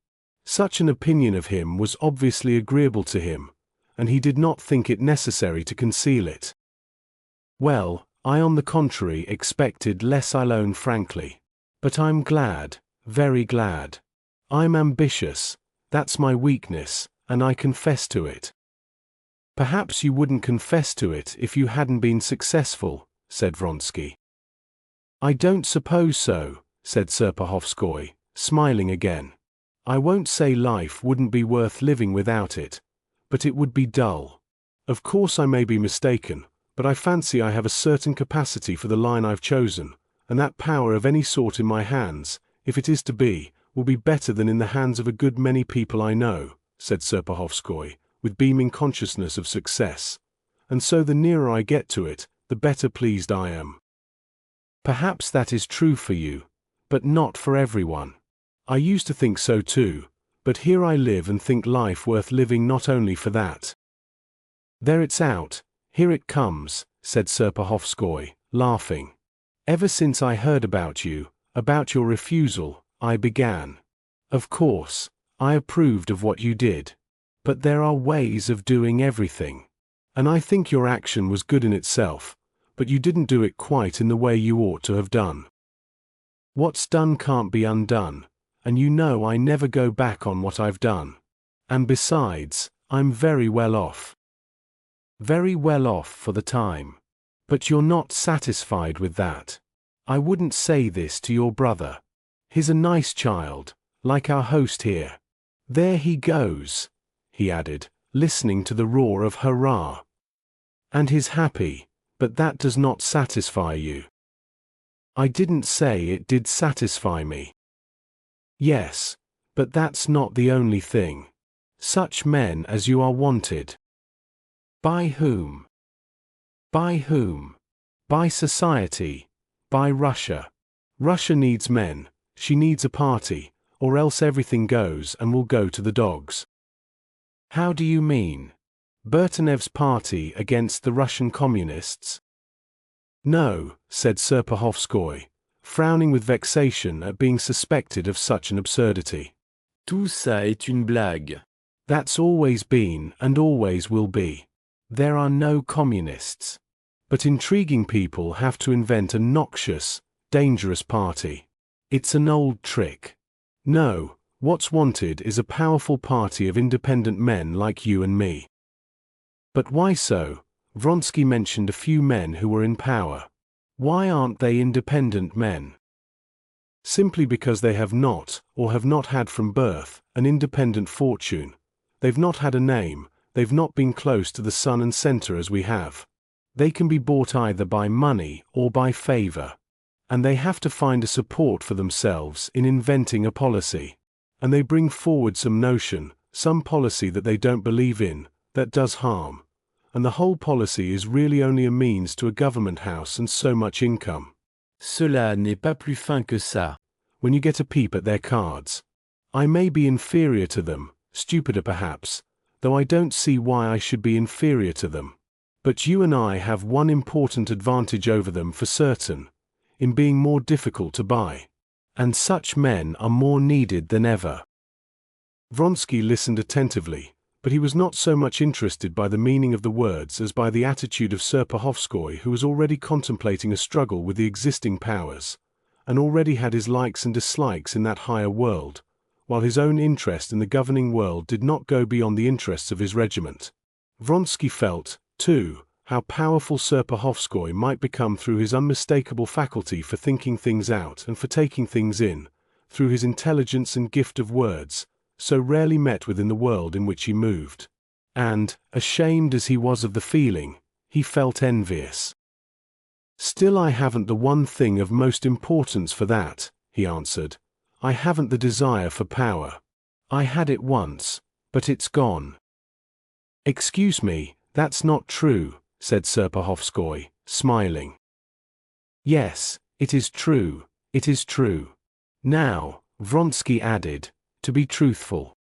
Such an opinion of him was obviously agreeable to him, and he did not think it necessary to conceal it. "Well, I on the contrary expected less, I'll own frankly. But I'm glad, very glad. I'm ambitious, that's my weakness, and I confess to it." Perhaps you wouldn't confess to it if you hadn't been successful, said Vronsky. I don't suppose so, said Serpuhovskoy, smiling again. I won't say life wouldn't be worth living without it, but it would be dull. Of course I may be mistaken, but I fancy I have a certain capacity for the line I've chosen, and that power of any sort in my hands, if it is to be, will be better than in the hands of a good many people I know, said Serpuhovskoy, with beaming consciousness of success. And so the nearer I get to it, the better pleased I am. Perhaps that is true for you, but not for everyone. I used to think so too, but here I live and think life worth living not only for that. There it's out, here it comes, said Serpuhovskoy, laughing. Ever since I heard about you, about your refusal, I began. Of course, I approved of what you did. But there are ways of doing everything. And I think your action was good in itself, but you didn't do it quite in the way you ought to have done. What's done can't be undone, and you know I never go back on what I've done. And besides, I'm very well off. Very well off for the time. But you're not satisfied with that. I wouldn't say this to your brother. He's a nice child, like our host here. There he goes, he added, listening to the roar of hurrah. And he's happy, but that does not satisfy you. I didn't say it did satisfy me. Yes, but that's not the only thing. Such men as you are wanted. By whom? By whom? By society, by Russia. Russia needs men, she needs a party, or else everything goes and will go to the dogs. How do you mean? Bertenev's party against the Russian communists? No, said Serpuhovskoy, frowning with vexation at being suspected of such an absurdity. Tout ça est une blague. That's always been and always will be. There are no communists. But intriguing people have to invent a noxious, dangerous party. It's an old trick. No, what's wanted is a powerful party of independent men like you and me. But why so? Vronsky mentioned a few men who were in power. Why aren't they independent men? Simply because they have not, or have not had from birth, an independent fortune. They've not had a name, they've not been close to the sun and center as we have. They can be bought either by money or by favor. And they have to find a support for themselves in inventing a policy. And they bring forward some notion, some policy that they don't believe in, that does harm. And the whole policy is really only a means to a government house and so much income. Cela n'est pas plus fin que ça. When you get a peep at their cards. I may be inferior to them, stupider perhaps, though I don't see why I should be inferior to them. But you and I have one important advantage over them for certain, in being more difficult to buy. And such men are more needed than ever. Vronsky listened attentively, but he was not so much interested by the meaning of the words as by the attitude of Serpuhovskoy, who was already contemplating a struggle with the existing powers, and already had his likes and dislikes in that higher world, while his own interest in the governing world did not go beyond the interests of his regiment. Vronsky felt, too, how powerful Serpuhovskoy might become through his unmistakable faculty for thinking things out and for taking things in, through his intelligence and gift of words, so rarely met with in the world in which he moved. And, ashamed as he was of the feeling, he felt envious. Still I haven't the one thing of most importance for that, he answered. I haven't the desire for power. I had it once, but it's gone. Excuse me, that's not true, said Serpuhovskoy, smiling. Yes, it is true, it is true. Now, Vronsky added, to be truthful.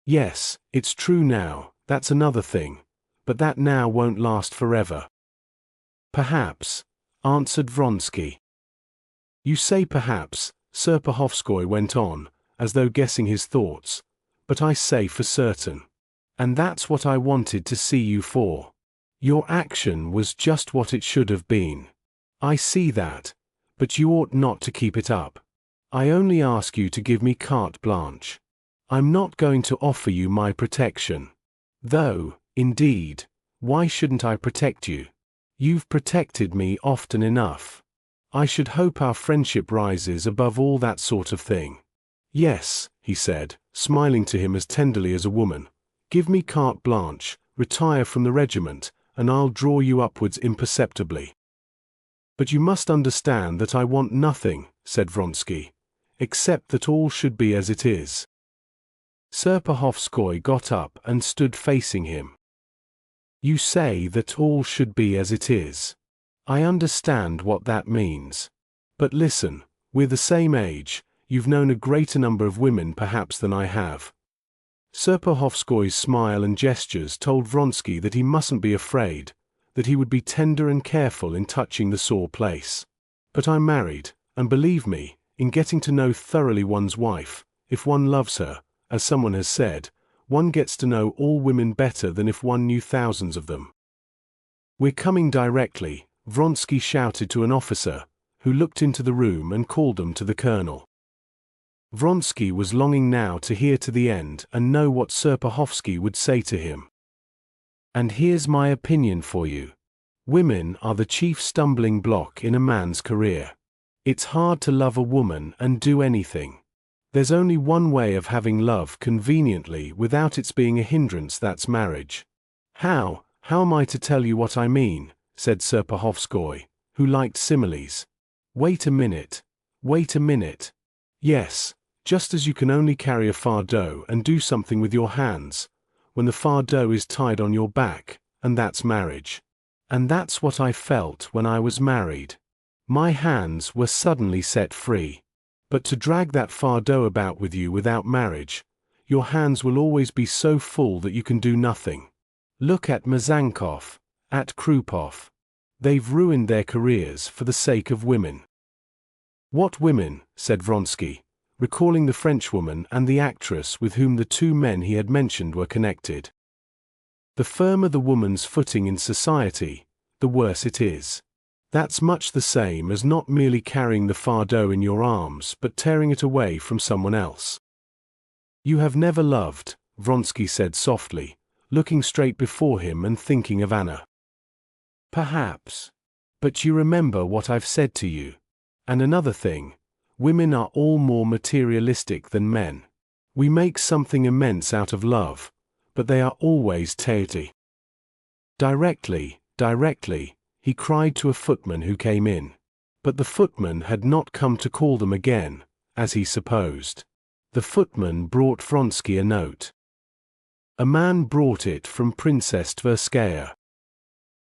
Yes, it's true now, that's another thing, but that now won't last forever. Perhaps, answered Vronsky. You say perhaps, Serpuhovskoy went on, as though guessing his thoughts, but I say for certain. And that's what I wanted to see you for. Your action was just what it should have been. I see that, but you ought not to keep it up. I only ask you to give me carte blanche. I'm not going to offer you my protection. Though, Indeed, why shouldn't I protect you? You've protected me often enough. I should hope our friendship rises above all that sort of thing. Yes, he said, smiling to him as tenderly as a woman. Give me carte blanche, retire from the regiment, and I'll draw you upwards imperceptibly. But you must understand that I want nothing, said Vronsky, except that all should be as it is. Serpuhovskoy got up and stood facing him. You say that all should be as it is. I understand what that means. But listen, we're the same age, you've known a greater number of women perhaps than I have. Serpuhovskoy's smile and gestures told Vronsky that he mustn't be afraid, that he would be tender and careful in touching the sore place. But I'm married, and believe me, in getting to know thoroughly one's wife, if one loves her, as someone has said, one gets to know all women better than if one knew thousands of them. We're coming directly, Vronsky shouted to an officer, who looked into the room and called them to the colonel. Vronsky was longing now to hear to the end and know what Serpuhovskoy would say to him. And here's my opinion for you. Women are the chief stumbling block in a man's career. It's hard to love a woman and do anything. There's only one way of having love conveniently without its being a hindrance, that's marriage. How am I to tell you what I mean, said Serpuhovskoy, who liked similes. Wait a minute. Yes, just as you can only carry a fardeau and do something with your hands, when the fardeau is tied on your back, and that's marriage. And that's what I felt when I was married. My hands were suddenly set free. But to drag that fardeau about with you without marriage, your hands will always be so full that you can do nothing. Look at Mazankov, at Krupov. They've ruined their careers for the sake of women. What women? Said Vronsky, recalling the Frenchwoman and the actress with whom the two men he had mentioned were connected. The firmer the woman's footing in society, the worse it is. That's much the same as not merely carrying the fardeau in your arms but tearing it away from someone else. You have never loved, Vronsky said softly, looking straight before him and thinking of Anna. Perhaps. But you remember what I've said to you. And another thing, women are all more materialistic than men. We make something immense out of love, but they are always taity. Directly, he cried to a footman who came in. But the footman had not come to call them again, as he supposed. The footman brought Vronsky a note. A man brought it from Princess Tverskaya.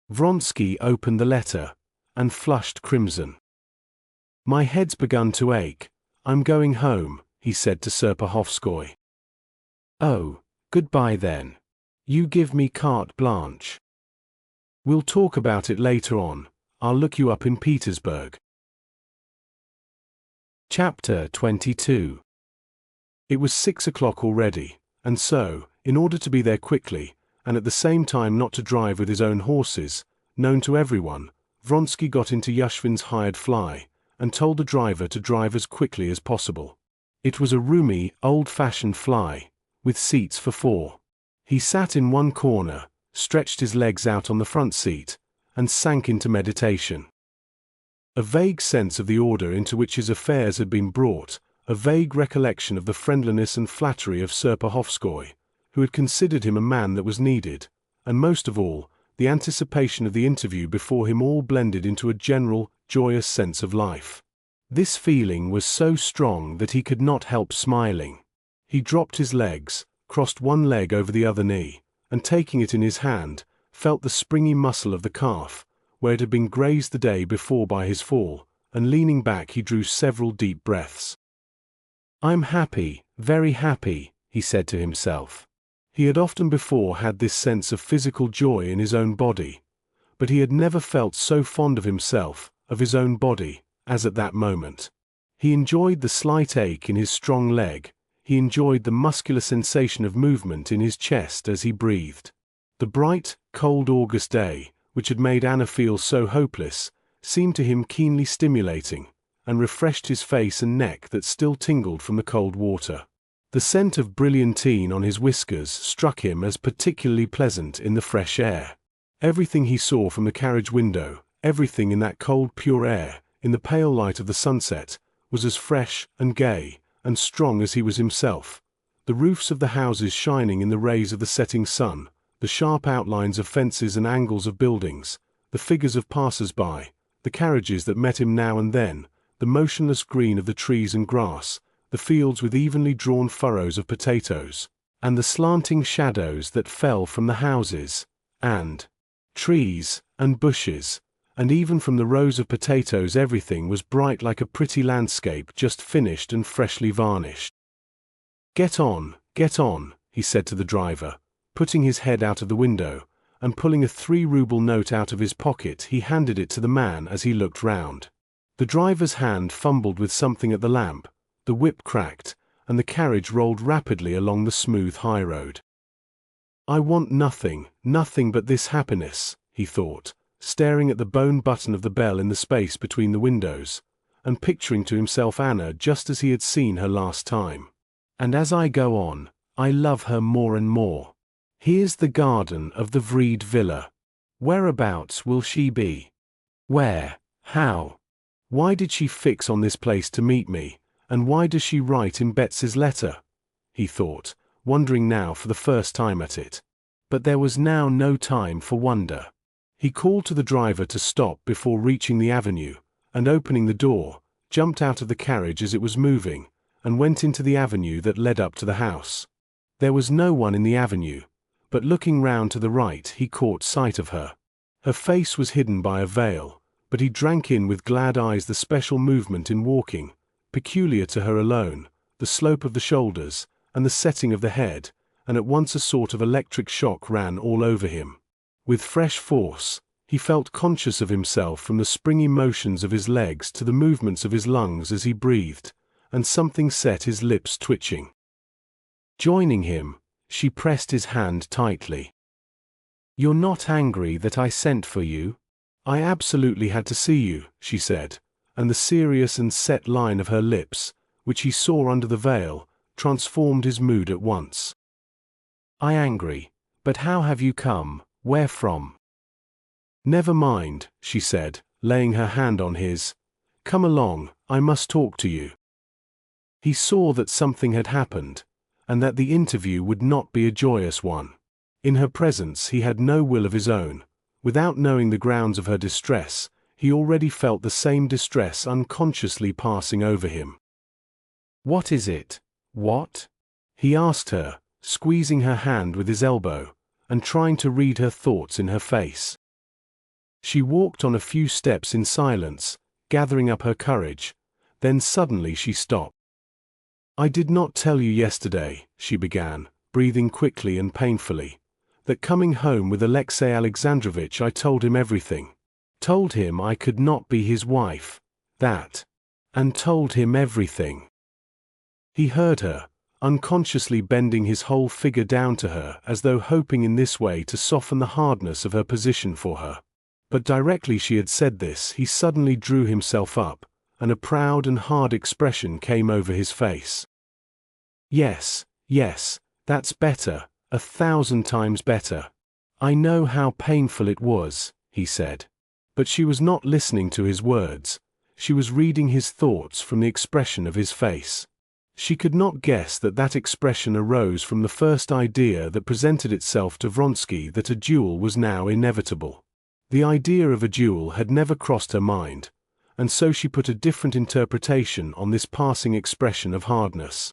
Vronsky opened the letter, and flushed crimson. My head's begun to ache. I'm going home, he said to Serpuhovskoy. Oh, goodbye then. You give me carte blanche. We'll talk about it later on. I'll look you up in Petersburg. Chapter 22. It was 6 o'clock already, and so, in order to be there quickly, and at the same time not to drive with his own horses, known to everyone, Vronsky got into Yushvin's hired fly, and told the driver to drive as quickly as possible. It was a roomy, old-fashioned fly, with seats for 4. He sat in one corner, stretched his legs out on the front seat, and sank into meditation. A vague sense of the order into which his affairs had been brought, a vague recollection of the friendliness and flattery of Serpuhovskoy, who had considered him a man that was needed, and most of all, the anticipation of the interview before him all blended into a general, joyous sense of life. This feeling was so strong that he could not help smiling. He dropped his legs, crossed one leg over the other knee, and taking it in his hand, felt the springy muscle of the calf, where it had been grazed the day before by his fall, and leaning back he drew several deep breaths. I'm happy, very happy, he said to himself. He had often before had this sense of physical joy in his own body, but he had never felt so fond of himself, of his own body, as at that moment. He enjoyed the slight ache in his strong leg, he enjoyed the muscular sensation of movement in his chest as he breathed. The bright, cold August day, which had made Anna feel so hopeless, seemed to him keenly stimulating, and refreshed his face and neck that still tingled from the cold water. The scent of brilliantine on his whiskers struck him as particularly pleasant in the fresh air. Everything he saw from the carriage window, everything in that cold pure air, in the pale light of the sunset, was as fresh and gay and strong as he was himself. The roofs of the houses shining in the rays of the setting sun, the sharp outlines of fences and angles of buildings, the figures of passers-by, the carriages that met him now and then, the motionless green of the trees and grass, the fields with evenly drawn furrows of potatoes, and the slanting shadows that fell from the houses, and trees, and bushes, and even from the rows of potatoes everything was bright like a pretty landscape just finished and freshly varnished. Get on, he said to the driver, putting his head out of the window, and pulling a 3-ruble note out of his pocket he handed it to the man as he looked round. The driver's hand fumbled with something at the lamp, the whip cracked, and the carriage rolled rapidly along the smooth high road. I want nothing but this happiness, he thought, staring at the bone button of the bell in the space between the windows, and picturing to himself Anna just as he had seen her last time. And as I go on, I love her more and more. Here's the garden of the Vreed villa. Whereabouts will she be? Where? How? Why did she fix on this place to meet me, and why does she write in Betsy's letter? He thought, wondering now for the first time at it. But there was now no time for wonder. He called to the driver to stop before reaching the avenue, and opening the door, jumped out of the carriage as it was moving, and went into the avenue that led up to the house. There was no one in the avenue, but looking round to the right he caught sight of her. Her face was hidden by a veil, but he drank in with glad eyes the special movement in walking, peculiar to her alone, the slope of the shoulders, and the setting of the head, and at once a sort of electric shock ran all over him. With fresh force, he felt conscious of himself from the springy motions of his legs to the movements of his lungs as he breathed, and something set his lips twitching. Joining him, she pressed his hand tightly. You're not angry that I sent for you? I absolutely had to see you, she said, and the serious and set line of her lips, which he saw under the veil, transformed his mood at once. I angry, but how have you come, where from? Never mind, she said, laying her hand on his. Come along, I must talk to you. He saw that something had happened, and that the interview would not be a joyous one. In her presence he had no will of his own. Without knowing the grounds of her distress, he already felt the same distress unconsciously passing over him. What is it? What? He asked her, squeezing her hand with his elbow, and trying to read her thoughts in her face. She walked on a few steps in silence, gathering up her courage, then suddenly she stopped. I did not tell you yesterday, she began, breathing quickly and painfully, that coming home with Alexey Alexandrovitch I told him everything. Told him I could not be his wife, and told him everything. He heard her, unconsciously bending his whole figure down to her as though hoping in this way to soften the hardness of her position for her. But directly she had said this he suddenly drew himself up, and a proud and hard expression came over his face. Yes, that's better, 1,000 times better. I know how painful it was, he said. But she was not listening to his words, she was reading his thoughts from the expression of his face. She could not guess that that expression arose from the first idea that presented itself to Vronsky that a duel was now inevitable. The idea of a duel had never crossed her mind, and so she put a different interpretation on this passing expression of hardness.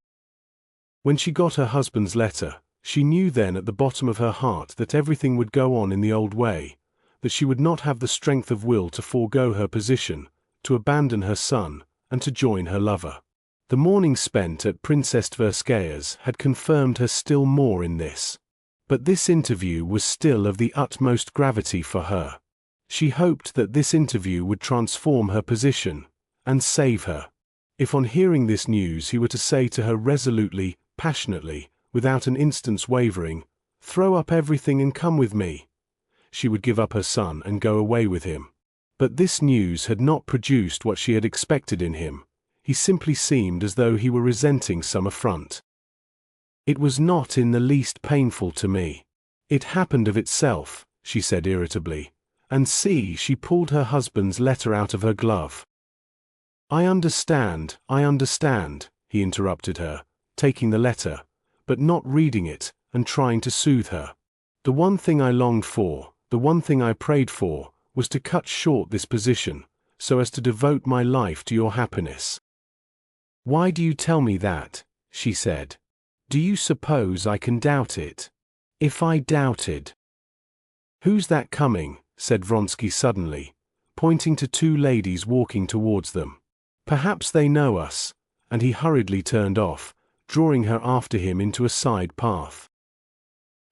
When she got her husband's letter, she knew then at the bottom of her heart that everything would go on in the old way, that she would not have the strength of will to forego her position, to abandon her son, and to join her lover. The morning spent at Princess Tverskaya's had confirmed her still more in this. But this interview was still of the utmost gravity for her. She hoped that this interview would transform her position, and save her. If on hearing this news he were to say to her resolutely, passionately, without an instant's wavering, "Throw up everything and come with me," she would give up her son and go away with him. But this news had not produced what she had expected in him. He simply seemed as though he were resenting some affront. It was not in the least painful to me. It happened of itself, she said irritably, and see, she pulled her husband's letter out of her glove. I understand, he interrupted her, taking the letter, but not reading it, and trying to soothe her. The one thing I longed for, the one thing I prayed for, was to cut short this position, so as to devote my life to your happiness. Why do you tell me that? She said. Do you suppose I can doubt it? If I doubted... Who's that coming? Said Vronsky suddenly, pointing to two ladies walking towards them. Perhaps they know us, and he hurriedly turned off, drawing her after him into a side path.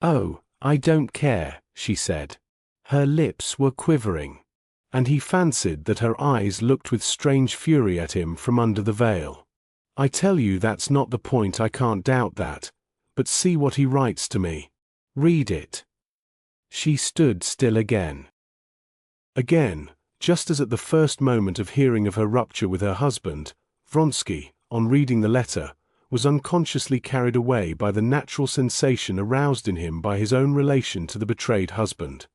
Oh, I don't care, she said. Her lips were quivering, and he fancied that her eyes looked with strange fury at him from under the veil. I tell you that's not the point, I can't doubt that, but see what he writes to me. Read it. She stood still again. Again, just as at the first moment of hearing of her rupture with her husband, Vronsky, on reading the letter, was unconsciously carried away by the natural sensation aroused in him by his own relation to the betrayed husband.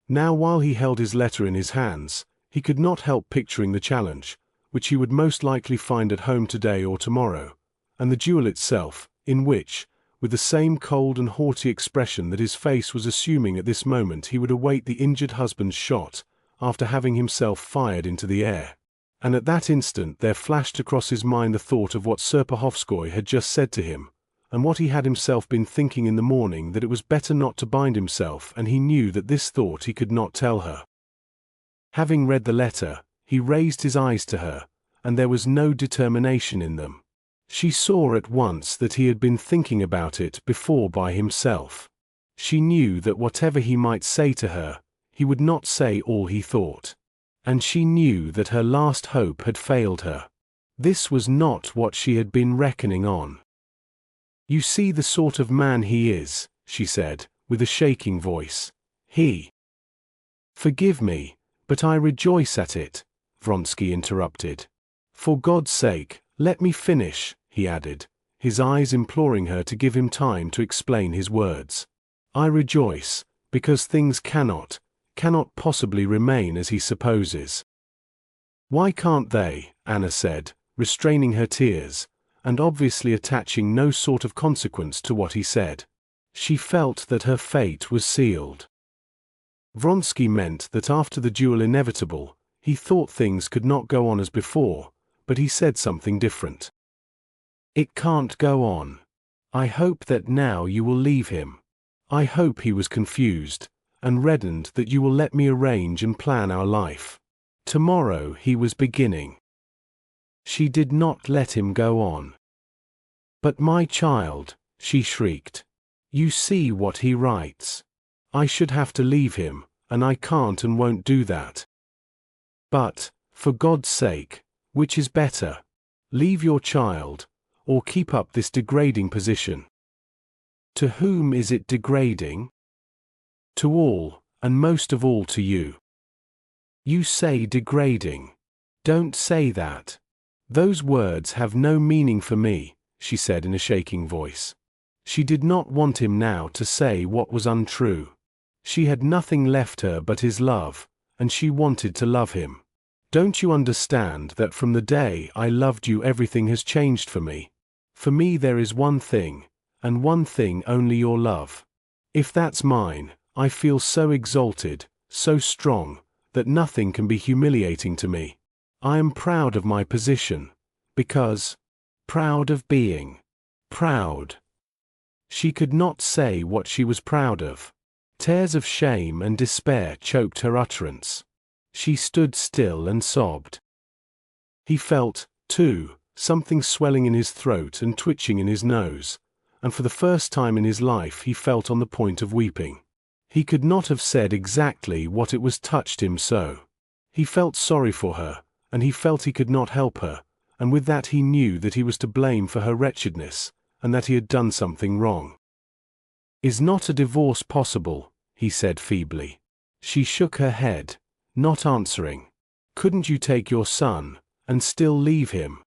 Now, while he held his letter in his hands, he could not help picturing the challenge, which he would most likely find at home today or tomorrow, and the duel itself, in which, with the same cold and haughty expression that his face was assuming at this moment, he would await the injured husband's shot, after having himself fired into the air. And at that instant there flashed across his mind the thought of what Serpuhovskoy had just said to him, and what he had himself been thinking in the morning, that it was better not to bind himself, and he knew that this thought he could not tell her. Having read the letter, he raised his eyes to her, and there was no determination in them. She saw at once that he had been thinking about it before by himself. She knew that whatever he might say to her, he would not say all he thought. And she knew that her last hope had failed her. This was not what she had been reckoning on. You see the sort of man he is, she said, with a shaking voice. He... Forgive me, but I rejoice at it, Vronsky interrupted. For God's sake, let me finish, he added, his eyes imploring her to give him time to explain his words. I rejoice, because things cannot possibly remain as he supposes. Why can't they? Anna said, restraining her tears, and obviously attaching no sort of consequence to what he said. She felt that her fate was sealed. Vronsky meant that after the duel inevitable, he thought things could not go on as before, but he said something different. It can't go on. I hope that now you will leave him. I hope he was confused, and reddened, that you will let me arrange and plan our life. Tomorrow he was beginning. She did not let him go on. But my child, she shrieked. You see what he writes. I should have to leave him, and I can't and won't do that. But, for God's sake, which is better? Leave your child, or keep up this degrading position? To whom is it degrading? To all, and most of all to you. You say degrading. Don't say that. Those words have no meaning for me, she said in a shaking voice. She did not want him now to say what was untrue. She had nothing left her but his love, and she wanted to love him. Don't you understand that from the day I loved you everything has changed for me? For me there is one thing, and one thing only, your love. If that's mine, I feel so exalted, so strong, that nothing can be humiliating to me. I am proud of my position, because... proud of being... proud. She could not say what she was proud of. Tears of shame and despair choked her utterance. She stood still and sobbed. He felt, too, something swelling in his throat and twitching in his nose, and for the first time in his life he felt on the point of weeping. He could not have said exactly what it was touched him so. He felt sorry for her, and he felt he could not help her, and with that he knew that he was to blame for her wretchedness, and that he had done something wrong. Is not a divorce possible? He said feebly. She shook her head, not answering. Couldn't you take your son, and still leave him?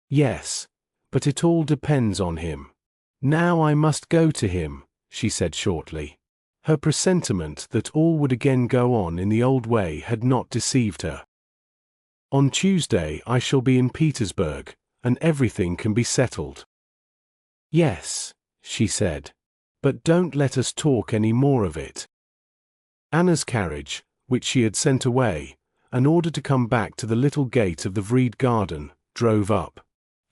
Yes, but it all depends on him. "Now I must go to him," she said shortly. Her presentiment that all would again go on in the old way had not deceived her. "On Tuesday I shall be in Petersburg, and everything can be settled." "Yes," she said. "But don't let us talk any more of it." Anna's carriage, which she had sent away, and ordered to come back to the little gate of the Vrede garden, drove up.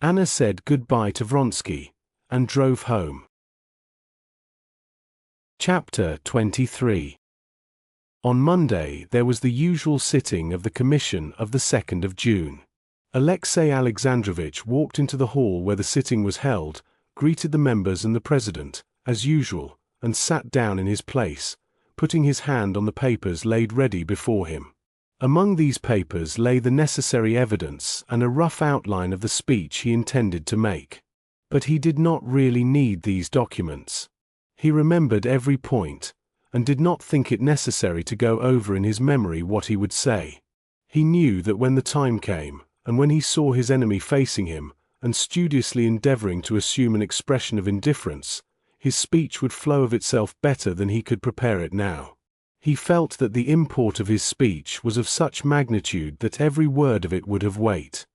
Anna said goodbye to Vronsky, and drove home. Chapter 23. On Monday there was the usual sitting of the Commission of the 2nd of June. Alexey Alexandrovich walked into the hall where the sitting was held, greeted the members and the president, as usual, and sat down in his place, putting his hand on the papers laid ready before him. Among these papers lay the necessary evidence and a rough outline of the speech he intended to make. But he did not really need these documents. He remembered every point, and did not think it necessary to go over in his memory what he would say. He knew that when the time came, and when he saw his enemy facing him, and studiously endeavoring to assume an expression of indifference, his speech would flow of itself better than he could prepare it now. He felt that the import of his speech was of such magnitude that every word of it would have weight.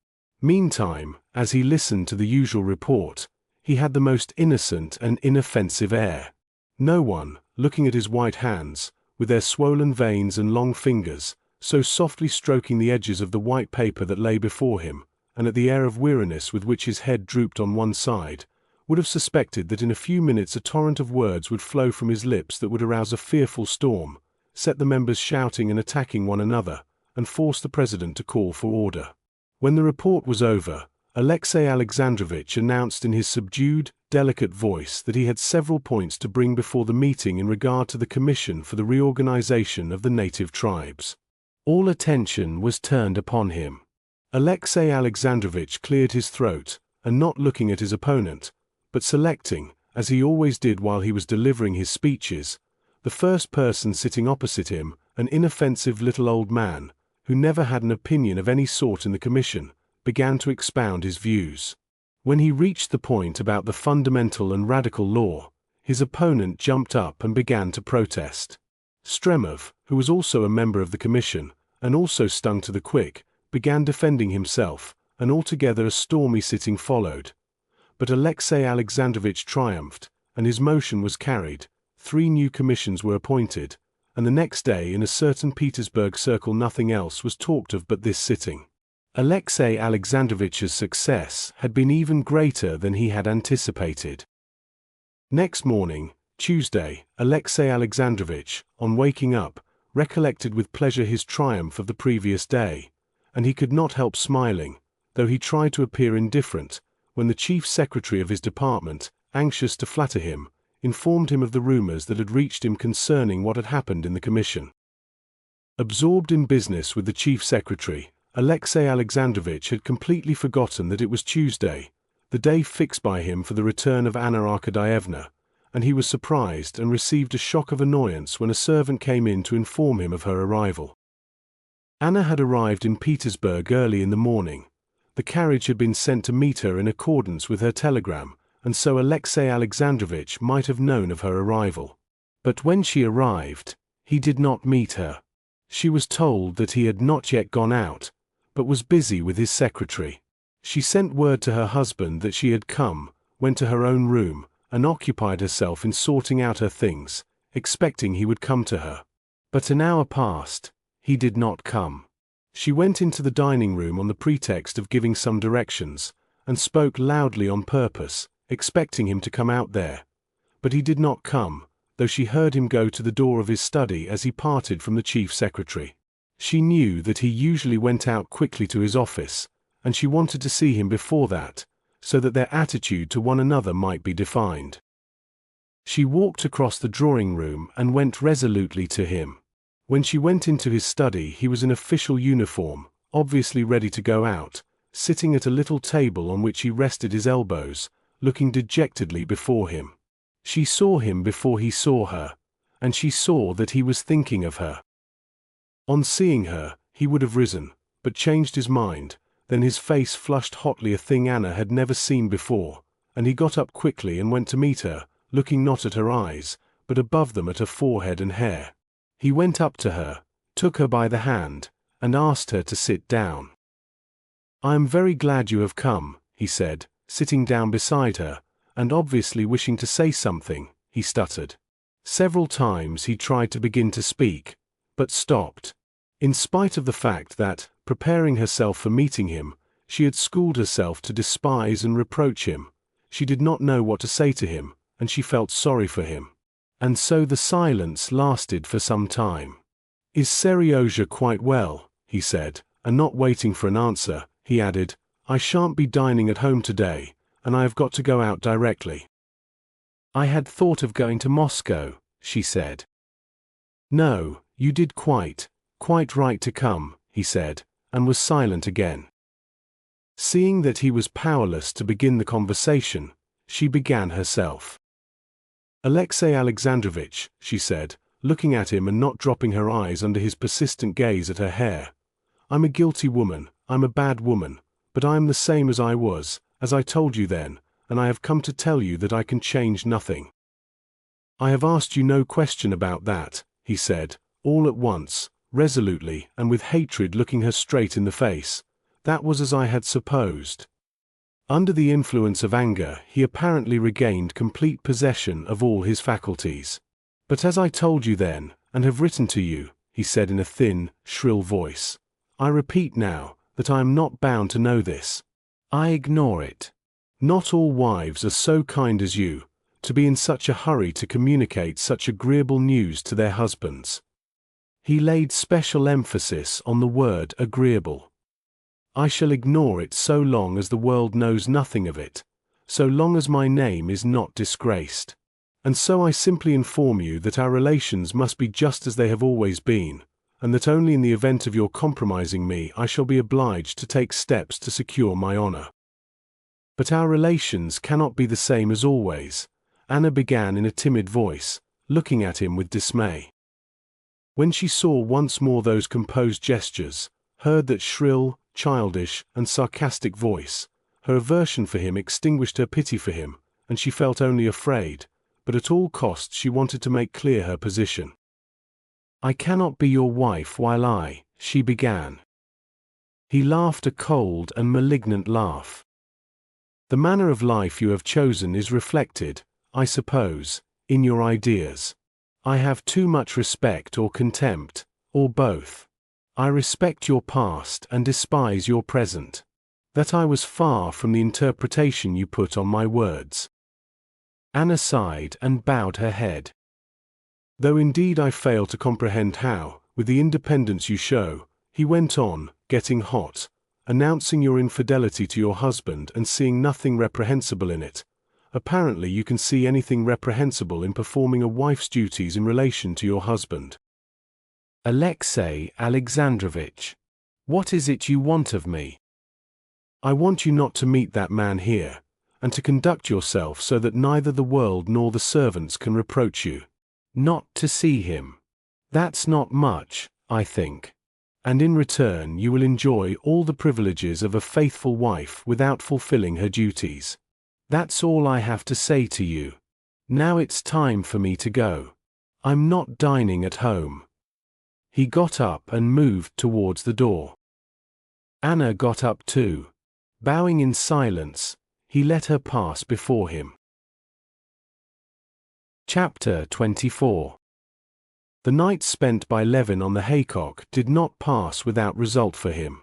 Meantime, as he listened to the usual report, he had the most innocent and inoffensive air. No one, looking at his white hands, with their swollen veins and long fingers, so softly stroking the edges of the white paper that lay before him, and at the air of weariness with which his head drooped on one side, would have suspected that in a few minutes a torrent of words would flow from his lips that would arouse a fearful storm, set the members shouting and attacking one another, and force the president to call for order. When the report was over, Alexey Alexandrovich announced in his subdued, delicate voice that he had several points to bring before the meeting in regard to the Commission for the Reorganization of the Native Tribes. All attention was turned upon him. Alexey Alexandrovich cleared his throat, and not looking at his opponent, but selecting, as he always did while he was delivering his speeches, the first person sitting opposite him, an inoffensive little old man, who never had an opinion of any sort in the Commission, began to expound his views. When he reached the point about the fundamental and radical law, his opponent jumped up and began to protest. Stremov, who was also a member of the Commission, and also stung to the quick, began defending himself, and altogether a stormy sitting followed. But Alexey Alexandrovich triumphed, and his motion was carried. 3 new commissions were appointed, and the next day in a certain Petersburg circle nothing else was talked of but this sitting. Alexey Alexandrovich's success had been even greater than he had anticipated. Next morning, Tuesday, Alexey Alexandrovich, on waking up, recollected with pleasure his triumph of the previous day, and he could not help smiling, though he tried to appear indifferent, when the chief secretary of his department, anxious to flatter him, informed him of the rumors that had reached him concerning what had happened in the commission. Absorbed in business with the chief secretary, Alexey Alexandrovich had completely forgotten that it was Tuesday, the day fixed by him for the return of Anna Arkadyevna, and he was surprised and received a shock of annoyance when a servant came in to inform him of her arrival. Anna had arrived in Petersburg early in the morning. The carriage had been sent to meet her in accordance with her telegram, and so Alexey Alexandrovich might have known of her arrival. But when she arrived, he did not meet her. She was told that he had not yet gone out, but was busy with his secretary. She sent word to her husband that she had come, went to her own room, and occupied herself in sorting out her things, expecting he would come to her. But an hour passed. He did not come. She went into the dining room on the pretext of giving some directions, and spoke loudly on purpose, expecting him to come out there. But he did not come, though she heard him go to the door of his study as he parted from the chief secretary. She knew that he usually went out quickly to his office, and she wanted to see him before that, so that their attitude to one another might be defined. She walked across the drawing room and went resolutely to him. When she went into his study he was in official uniform, obviously ready to go out, sitting at a little table on which he rested his elbows, looking dejectedly before him. She saw him before he saw her, and she saw that he was thinking of her. On seeing her, he would have risen, but changed his mind. Then his face flushed hotly, a thing Anna had never seen before, and he got up quickly and went to meet her, looking not at her eyes, but above them at her forehead and hair. He went up to her, took her by the hand, and asked her to sit down. "I am very glad you have come," he said, sitting down beside her, and obviously wishing to say something, he stuttered. Several times he tried to begin to speak, but stopped. In spite of the fact that, preparing herself for meeting him, she had schooled herself to despise and reproach him, she did not know what to say to him, and she felt sorry for him. And so the silence lasted for some time. "Is Seryozha quite well?" he said, and not waiting for an answer, he added, "I shan't be dining at home today, and I have got to go out directly." "I had thought of going to Moscow," she said. "No, you did quite right to come," he said, and was silent again. Seeing that he was powerless to begin the conversation, she began herself. "Alexey Alexandrovitch," she said, looking at him and not dropping her eyes under his persistent gaze at her hair, "I'm a guilty woman, I'm a bad woman, but I am the same as I was, as I told you then, and I have come to tell you that I can change nothing." "I have asked you no question about that," he said, all at once, resolutely and with hatred looking her straight in the face. "That was as I had supposed." Under the influence of anger, he apparently regained complete possession of all his faculties. "But as I told you then, and have written to you," he said in a thin, shrill voice, "I repeat now, that I am not bound to know this. I ignore it. Not all wives are so kind as you, to be in such a hurry to communicate such agreeable news to their husbands." He laid special emphasis on the word agreeable. "I shall ignore it so long as the world knows nothing of it, so long as my name is not disgraced. And so I simply inform you that our relations must be just as they have always been, and that only in the event of your compromising me I shall be obliged to take steps to secure my honor." "But our relations cannot be the same as always," Anna began in a timid voice, looking at him with dismay. When she saw once more those composed gestures, heard that shrill, childish, and sarcastic voice, her aversion for him extinguished her pity for him, and she felt only afraid, but at all costs she wanted to make clear her position. "I cannot be your wife while she began. He laughed a cold and malignant laugh. "The manner of life you have chosen is reflected, I suppose, in your ideas. I have too much respect or contempt, or both. I respect your past and despise your present. That I was far from the interpretation you put on my words." Anna sighed and bowed her head. "Though indeed I fail to comprehend how, with the independence you show," he went on, getting hot, "announcing your infidelity to your husband and seeing nothing reprehensible in it, apparently you can see anything reprehensible in performing a wife's duties in relation to your husband." "Alexey Alexandrovitch, what is it you want of me?" "I want you not to meet that man here, and to conduct yourself so that neither the world nor the servants can reproach you. Not to see him. That's not much, I think. And in return you will enjoy all the privileges of a faithful wife without fulfilling her duties. That's all I have to say to you. Now it's time for me to go. I'm not dining at home." He got up and moved towards the door. Anna got up too. Bowing in silence, he let her pass before him. Chapter 24. The night spent by Levin on the haycock did not pass without result for him.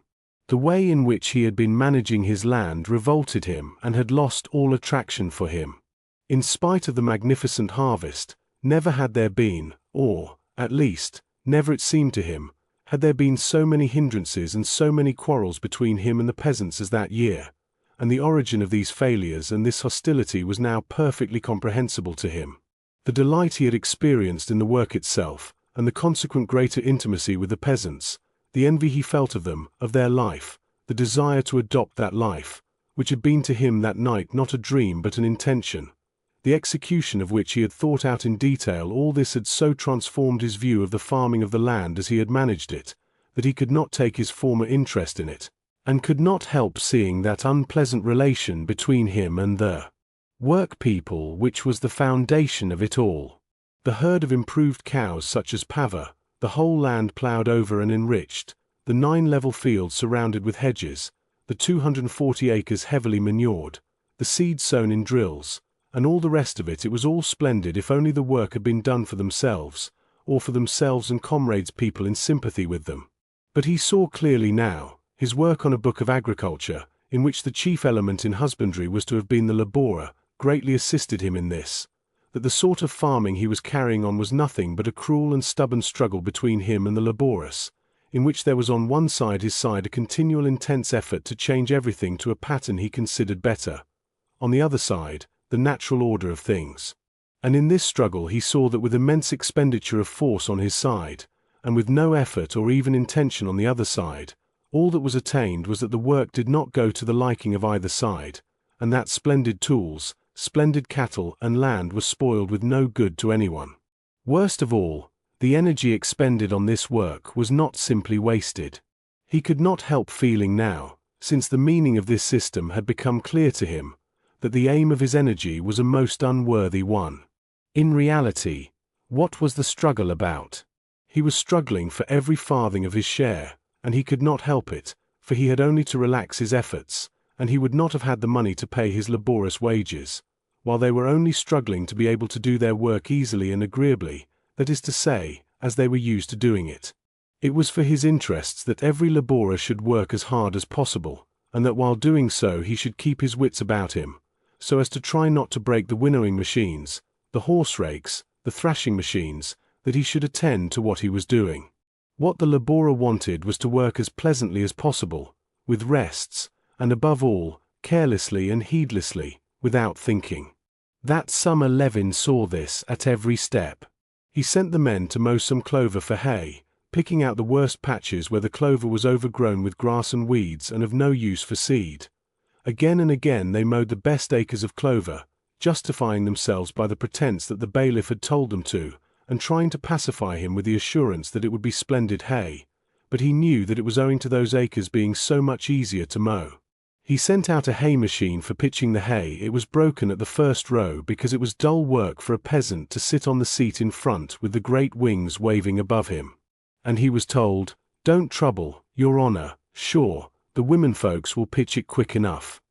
The way in which he had been managing his land revolted him and had lost all attraction for him. In spite of the magnificent harvest, never had there been, or, at least, never it seemed to him, had there been so many hindrances and so many quarrels between him and the peasants as that year, and the origin of these failures and this hostility was now perfectly comprehensible to him. The delight he had experienced in the work itself, and the consequent greater intimacy with the peasants, the envy he felt of them, of their life, the desire to adopt that life, which had been to him that night not a dream but an intention, the execution of which he had thought out in detail, all this had so transformed his view of the farming of the land as he had managed it, that he could not take his former interest in it, and could not help seeing that unpleasant relation between him and the Work people, which was the foundation of it all. The herd of improved cows such as Pava, the whole land ploughed over and enriched, the 9 level fields surrounded with hedges, the 240 acres heavily manured, the seed sown in drills, and all the rest of it. It was all splendid if only the work had been done for themselves, or for themselves and comrades, people in sympathy with them. But he saw clearly now, his work on a book of agriculture, in which the chief element in husbandry was to have been the laborer, greatly assisted him in this, that the sort of farming he was carrying on was nothing but a cruel and stubborn struggle between him and the laborers, in which there was on one side his side a continual intense effort to change everything to a pattern he considered better, on the other side, the natural order of things. And in this struggle he saw that with immense expenditure of force on his side, and with no effort or even intention on the other side, all that was attained was that the work did not go to the liking of either side, and that splendid tools, splendid cattle and land were spoiled with no good to anyone. Worst of all, the energy expended on this work was not simply wasted. He could not help feeling now, since the meaning of this system had become clear to him, that the aim of his energy was a most unworthy one. In reality, what was the struggle about? He was struggling for every farthing of his share, and he could not help it, for he had only to relax his efforts, and he would not have had the money to pay his laborious wages, while they were only struggling to be able to do their work easily and agreeably, that is to say, as they were used to doing it. It was for his interests that every laborer should work as hard as possible, and that while doing so he should keep his wits about him, so as to try not to break the winnowing machines, the horse rakes, the thrashing machines, that he should attend to what he was doing. What the laborer wanted was to work as pleasantly as possible, with rests, and above all, carelessly and heedlessly, without thinking. That summer Levin saw this at every step. He sent the men to mow some clover for hay, picking out the worst patches where the clover was overgrown with grass and weeds and of no use for seed. Again and again they mowed the best acres of clover, justifying themselves by the pretense that the bailiff had told them to, and trying to pacify him with the assurance that it would be splendid hay, but he knew that it was owing to those acres being so much easier to mow. He sent out a hay machine for pitching the hay. It was broken at the first row because it was dull work for a peasant to sit on the seat in front with the great wings waving above him. And he was told, "Don't trouble, your honor, sure, the women folks will pitch it quick enough."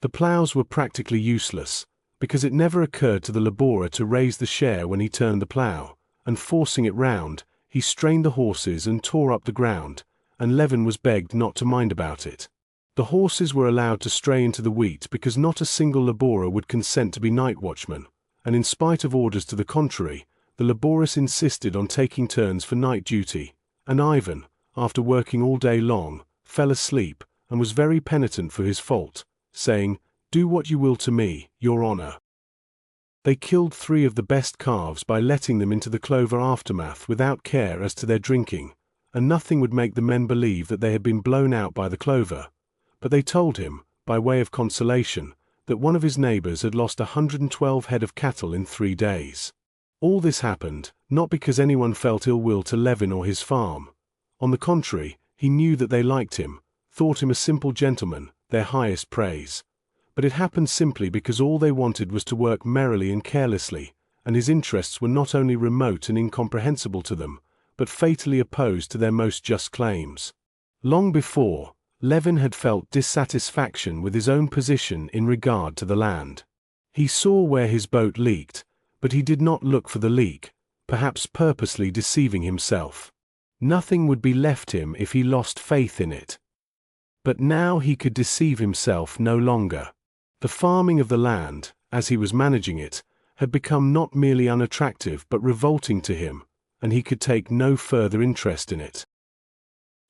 The ploughs were practically useless, because it never occurred to the laborer to raise the share when he turned the plough, and forcing it round, he strained the horses and tore up the ground, and Levin was begged not to mind about it. The horses were allowed to stray into the wheat because not a single laborer would consent to be night watchman, and in spite of orders to the contrary, the laborers insisted on taking turns for night duty, and Ivan, after working all day long, fell asleep and was very penitent for his fault, saying, "Do what you will to me, your honor." They killed 3 of the best calves by letting them into the clover aftermath without care as to their drinking, and nothing would make the men believe that they had been blown out by the clover. But they told him, by way of consolation, that one of his neighbors had lost 112 head of cattle in 3 days. All this happened, not because anyone felt ill will to Levin or his farm. On the contrary, he knew that they liked him, thought him a simple gentleman, their highest praise. But it happened simply because all they wanted was to work merrily and carelessly, and his interests were not only remote and incomprehensible to them, but fatally opposed to their most just claims. Long before, Levin had felt dissatisfaction with his own position in regard to the land. He saw where his boat leaked, but he did not look for the leak, perhaps purposely deceiving himself. Nothing would be left him if he lost faith in it. But now he could deceive himself no longer. The farming of the land, as he was managing it, had become not merely unattractive but revolting to him, and he could take no further interest in it.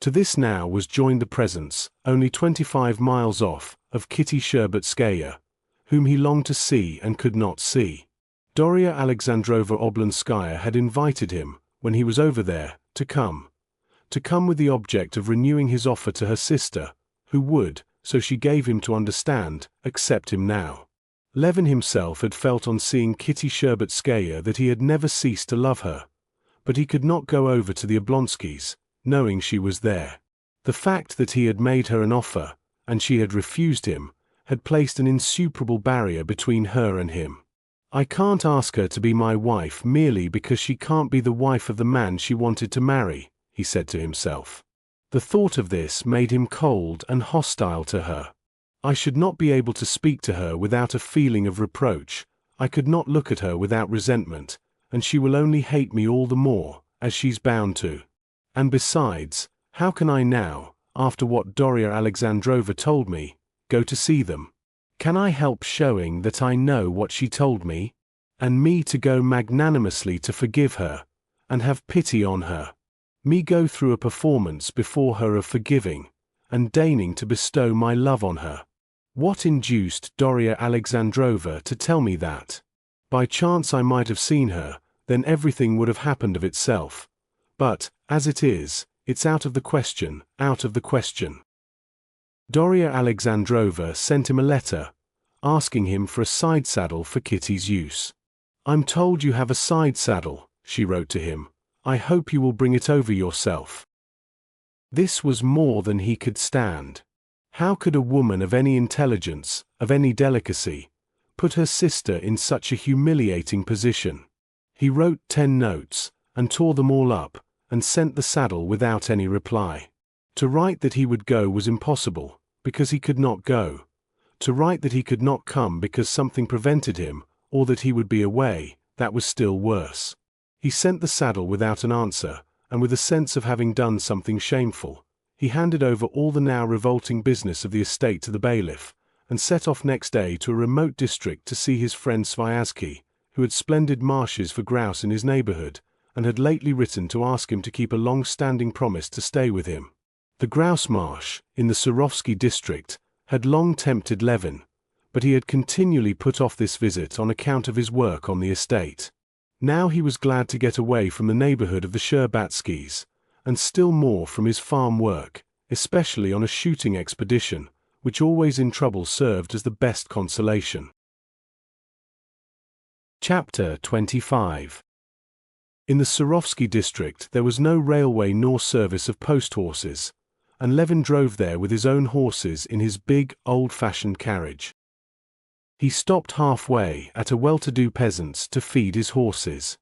To this now was joined the presence, only 25 miles off, of Kitty Sherbatskaya, whom he longed to see and could not see. Doria Alexandrova Oblonskaya had invited him, when he was over there, to come with the object of renewing his offer to her sister, who would, so she gave him to understand, accept him now. Levin himself had felt on seeing Kitty Sherbatskaya that he had never ceased to love her, but he could not go over to the Oblonskys, knowing she was there. The fact that he had made her an offer, and she had refused him, had placed an insuperable barrier between her and him. I can't ask her to be my wife merely because she can't be the wife of the man she wanted to marry, he said to himself. The thought of this made him cold and hostile to her. I should not be able to speak to her without a feeling of reproach. I could not look at her without resentment, and she will only hate me all the more, as she's bound to. And besides, how can I now, after what Doria Alexandrova told me, go to see them? Can I help showing that I know what she told me? And me to go magnanimously to forgive her, and have pity on her? Me go through a performance before her of forgiving, and deigning to bestow my love on her? What induced Doria Alexandrova to tell me that? By chance I might have seen her, then everything would have happened of itself. But, as it is, it's out of the question, out of the question. Doria Alexandrova sent him a letter, asking him for a side saddle for Kitty's use. I'm told you have a side saddle, she wrote to him. I hope you will bring it over yourself. This was more than he could stand. How could a woman of any intelligence, of any delicacy, put her sister in such a humiliating position? He wrote 10 notes, and tore them all up, and sent the saddle without any reply. To write that he would go was impossible, because he could not go. To write that he could not come because something prevented him, or that he would be away, that was still worse. He sent the saddle without an answer, and with a sense of having done something shameful. He handed over all the now revolting business of the estate to the bailiff, and set off next day to a remote district to see his friend Sviazhsky, who had splendid marshes for grouse in his neighborhood, and had lately written to ask him to keep a long-standing promise to stay with him. The grouse marsh, in the Surovsky district, had long tempted Levin, but he had continually put off this visit on account of his work on the estate. Now he was glad to get away from the neighborhood of the Sherbatskys, and still more from his farm work, especially on a shooting expedition, which always in trouble served as the best consolation. Chapter 25. In the Surovsky district there was no railway nor service of post horses, and Levin drove there with his own horses in his big, old-fashioned carriage. He stopped halfway at a well-to-do peasant's to feed his horses.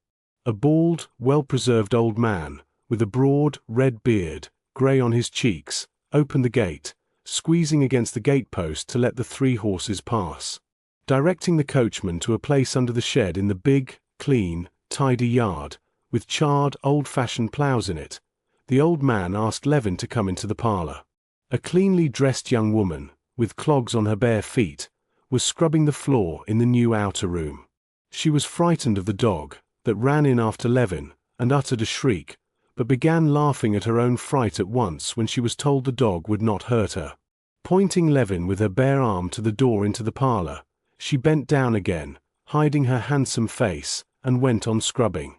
A bald, well-preserved old man, with a broad, red beard, grey on his cheeks, opened the gate, squeezing against the gate-post to let the 3 horses pass. Directing the coachman to a place under the shed in the big, clean, tidy yard, with charred, old-fashioned ploughs in it, the old man asked Levin to come into the parlour. A cleanly dressed young woman, with clogs on her bare feet, was scrubbing the floor in the new outer room. She was frightened of the dog, that ran in after Levin, and uttered a shriek, but began laughing at her own fright at once when she was told the dog would not hurt her. Pointing Levin with her bare arm to the door into the parlour, she bent down again, hiding her handsome face, and went on scrubbing.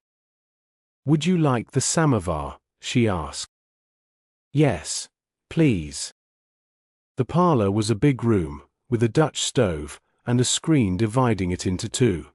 "Would you like the samovar?" she asked. "Yes, please." The parlour was a big room, with a Dutch stove, and a screen dividing it into 2.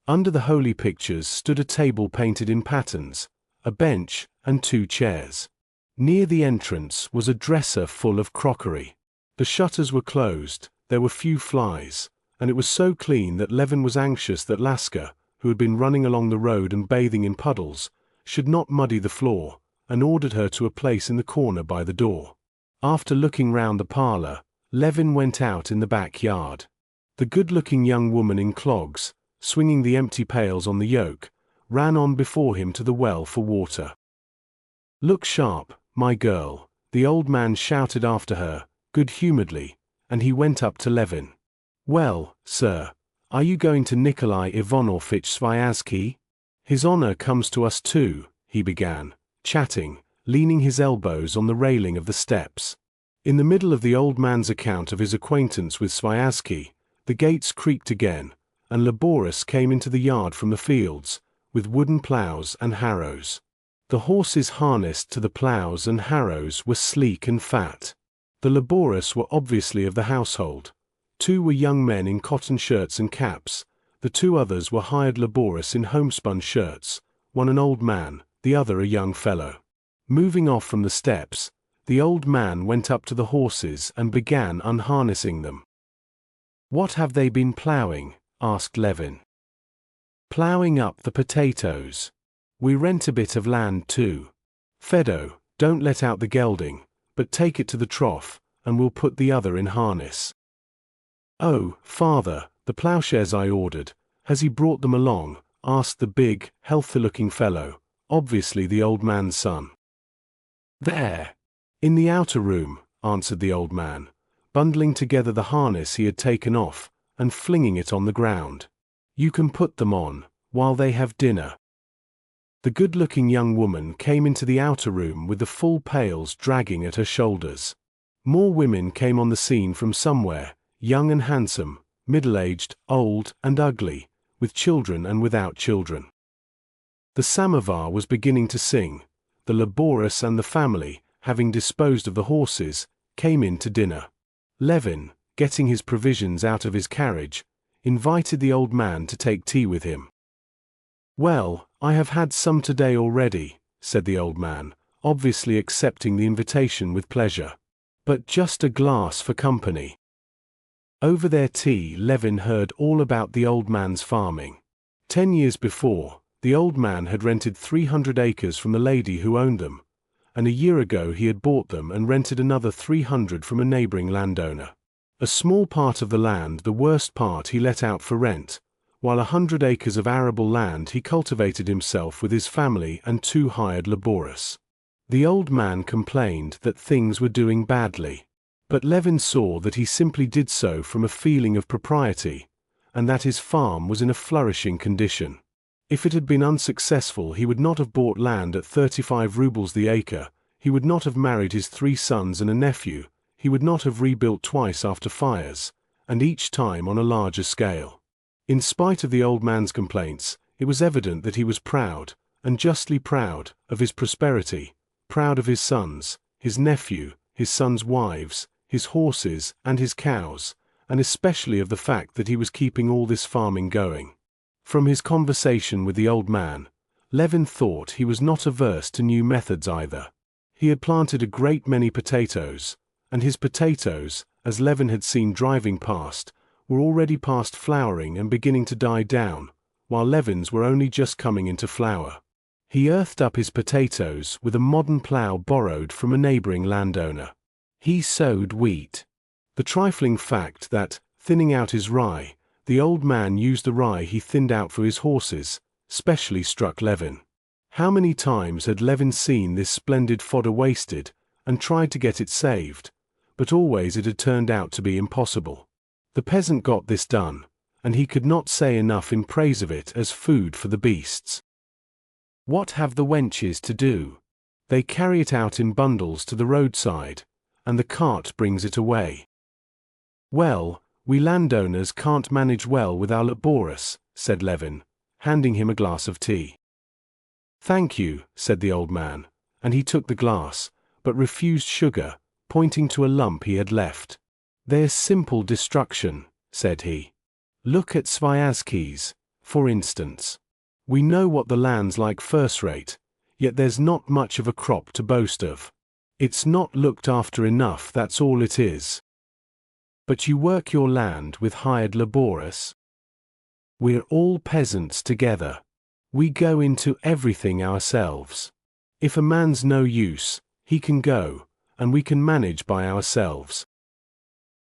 Under the holy pictures stood a table painted in patterns, a bench, and 2 chairs. Near the entrance was a dresser full of crockery. The shutters were closed, there were few flies, and it was so clean that Levin was anxious that Laska, who had been running along the road and bathing in puddles, should not muddy the floor, and ordered her to a place in the corner by the door. After looking round the parlour, Levin went out in the back yard. The good-looking young woman in clogs, swinging the empty pails on the yoke, ran on before him to the well for water. "Look sharp, my girl," the old man shouted after her, good-humouredly, and he went up to Levin. "Well, sir, are you going to Nikolai Ivanovitch Sviazhsky? His honour comes to us too," he began, chatting, leaning his elbows on the railing of the steps. In the middle of the old man's account of his acquaintance with Sviazhsky, the gates creaked again, and Laboris came into the yard from the fields, with wooden ploughs and harrows. The horses harnessed to the ploughs and harrows were sleek and fat. The Laboris were obviously of the household. 2 were young men in cotton shirts and caps, the 2 others were hired Laboris in homespun shirts, one an old man, the other a young fellow. Moving off from the steps, the old man went up to the horses and began unharnessing them. What have they been ploughing? Asked Levin. Ploughing up the potatoes. We rent a bit of land too. Fedo, don't let out the gelding, but take it to the trough, and we'll put the other in harness. Oh, father, the ploughshares I ordered, has he brought them along? Asked the big, healthy-looking fellow, obviously the old man's son. There. In the outer room, answered the old man, bundling together the harness he had taken off, and flinging it on the ground. You can put them on, while they have dinner. The good-looking young woman came into the outer room with the full pails dragging at her shoulders. More women came on the scene from somewhere, young and handsome, middle-aged, old and ugly, with children and without children. The samovar was beginning to sing. The laborers and the family, having disposed of the horses, came in to dinner. Levin, getting his provisions out of his carriage, invited the old man to take tea with him. Well, I have had some today already, said the old man, obviously accepting the invitation with pleasure. But just a glass for company. Over their tea, Levin heard all about the old man's farming. 10 years before, the old man had rented 300 acres from the lady who owned them, and a year ago he had bought them and rented another 300 from a neighboring landowner. A small part of the land, the worst part, he let out for rent, while 100 acres of arable land he cultivated himself with his family and 2 hired laborers. The old man complained that things were doing badly, but Levin saw that he simply did so from a feeling of propriety, and that his farm was in a flourishing condition. If it had been unsuccessful, he would not have bought land at 35 rubles the acre, he would not have married his 3 sons and a nephew, he would not have rebuilt twice after fires, and each time on a larger scale. In spite of the old man's complaints, it was evident that he was proud, and justly proud, of his prosperity, proud of his sons, his nephew, his sons' wives, his horses, and his cows, and especially of the fact that he was keeping all this farming going. From his conversation with the old man, Levin thought he was not averse to new methods either. He had planted a great many potatoes, and his potatoes, as Levin had seen driving past, were already past flowering and beginning to die down, while Levin's were only just coming into flower. He earthed up his potatoes with a modern plough borrowed from a neighboring landowner. He sowed wheat. The trifling fact that, thinning out his rye, the old man used the rye he thinned out for his horses, specially struck Levin. How many times had Levin seen this splendid fodder wasted, and tried to get it saved, but always it had turned out to be impossible. The peasant got this done, and he could not say enough in praise of it as food for the beasts. What have the wenches to do? They carry it out in bundles to the roadside, and the cart brings it away. Well, we landowners can't manage well with our laborers, said Levin, handing him a glass of tea. Thank you, said the old man, and he took the glass, but refused sugar, pointing to a lump he had left. There's simple destruction, said he. Look at Sviazhsky's, for instance. We know what the land's like first rate, yet there's not much of a crop to boast of. It's not looked after enough, that's all it is. But you work your land with hired laborers? We're all peasants together. We go into everything ourselves. If a man's no use, he can go, and we can manage by ourselves.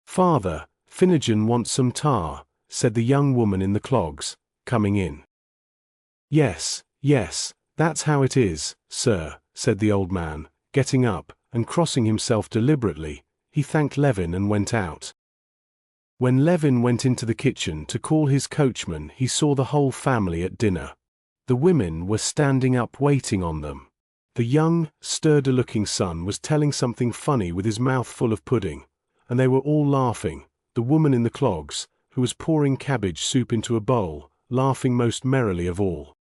Father, Finnegan wants some tar, said the young woman in the clogs, coming in. Yes, yes, that's how it is, sir, said the old man, getting up, and crossing himself deliberately, he thanked Levin and went out. When Levin went into the kitchen to call his coachman, he saw the whole family at dinner. The women were standing up waiting on them. The young, sturdy-looking son was telling something funny with his mouth full of pudding, and they were all laughing, the woman in the clogs, who was pouring cabbage soup into a bowl, laughing most merrily of all.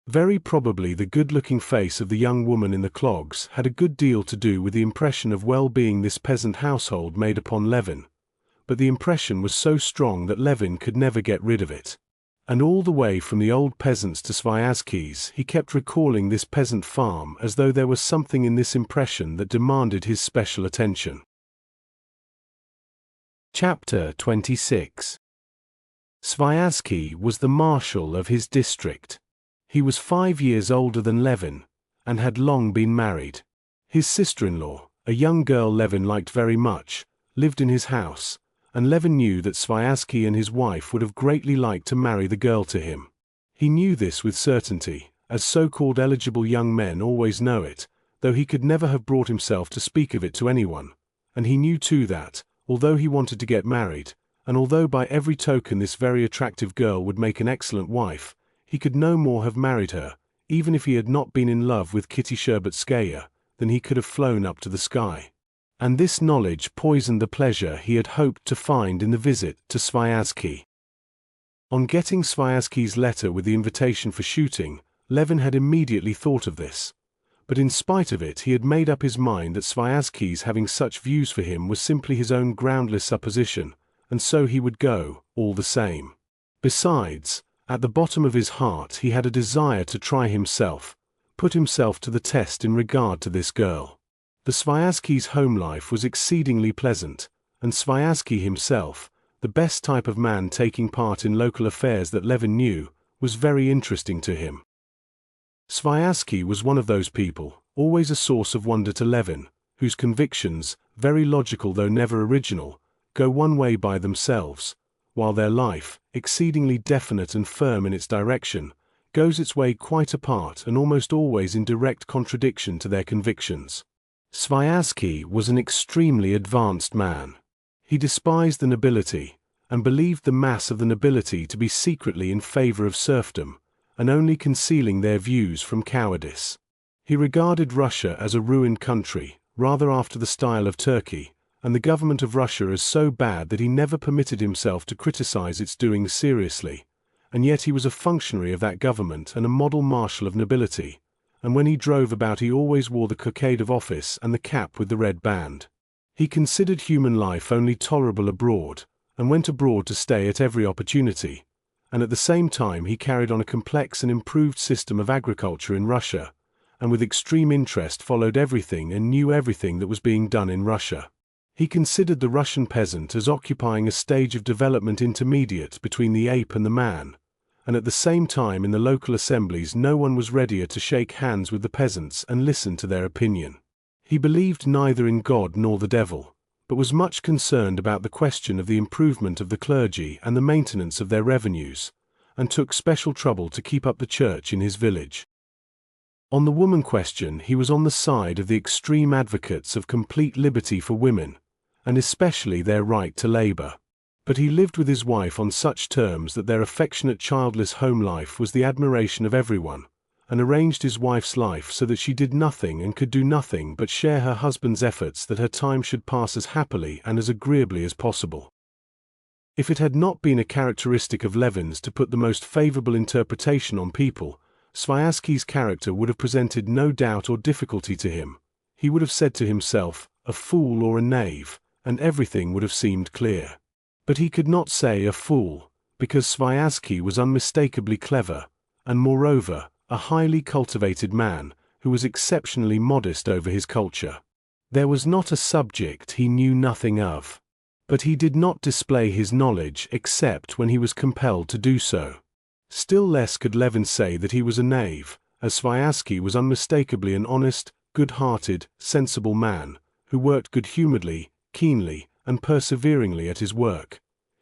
Very probably the good-looking face of the young woman in the clogs had a good deal to do with the impression of well-being this peasant household made upon Levin, but the impression was so strong that Levin could never get rid of it. And all the way from the old peasants to Sviazhsky's he kept recalling this peasant farm as though there was something in this impression that demanded his special attention. Chapter 26. Sviazhsky was the marshal of his district. He was 5 years older than Levin, and had long been married. His sister-in-law, a young girl Levin liked very much, lived in his house, and Levin knew that Sviazhsky and his wife would have greatly liked to marry the girl to him. He knew this with certainty, as so-called eligible young men always know it, though he could never have brought himself to speak of it to anyone. And he knew too that, although he wanted to get married, and although by every token this very attractive girl would make an excellent wife, he could no more have married her, even if he had not been in love with Kitty Shtcherbatskaya, than he could have flown up to the sky. And this knowledge poisoned the pleasure he had hoped to find in the visit to Sviazhsky. On getting Sviazhsky's letter with the invitation for shooting, Levin had immediately thought of this. But in spite of it he had made up his mind that Sviazhsky's having such views for him was simply his own groundless supposition, and so he would go, all the same. Besides, at the bottom of his heart he had a desire to try himself, put himself to the test in regard to this girl. The Sviazhsky's home life was exceedingly pleasant, and Sviazhsky himself, the best type of man taking part in local affairs that Levin knew, was very interesting to him. Sviazhsky was one of those people, always a source of wonder to Levin, whose convictions, very logical though never original, go one way by themselves, while their life, exceedingly definite and firm in its direction, goes its way quite apart and almost always in direct contradiction to their convictions. Sviazhsky was an extremely advanced man. He despised the nobility, and believed the mass of the nobility to be secretly in favor of serfdom, and only concealing their views from cowardice. He regarded Russia as a ruined country, rather after the style of Turkey, and the government of Russia as so bad that he never permitted himself to criticize its doings seriously, and yet he was a functionary of that government and a model marshal of nobility, and when he drove about he always wore the cockade of office and the cap with the red band. He considered human life only tolerable abroad, and went abroad to stay at every opportunity, and at the same time he carried on a complex and improved system of agriculture in Russia, and with extreme interest followed everything and knew everything that was being done in Russia. He considered the Russian peasant as occupying a stage of development intermediate between the ape and the man, and at the same time in the local assemblies no one was readier to shake hands with the peasants and listen to their opinion. He believed neither in God nor the devil, but was much concerned about the question of the improvement of the clergy and the maintenance of their revenues, and took special trouble to keep up the church in his village. On the woman question he was on the side of the extreme advocates of complete liberty for women, and especially their right to labor. But he lived with his wife on such terms that their affectionate childless home life was the admiration of everyone, and arranged his wife's life so that she did nothing and could do nothing but share her husband's efforts that her time should pass as happily and as agreeably as possible. If it had not been a characteristic of Levin's to put the most favorable interpretation on people, Sviazhsky's character would have presented no doubt or difficulty to him. He would have said to himself, a fool or a knave, and everything would have seemed clear. But he could not say a fool, because Sviazhsky was unmistakably clever, and moreover, a highly cultivated man, who was exceptionally modest over his culture. There was not a subject he knew nothing of. But he did not display his knowledge except when he was compelled to do so. Still less could Levin say that he was a knave, as Sviazhsky was unmistakably an honest, good-hearted, sensible man, who worked good-humoredly, keenly, and perseveringly at his work.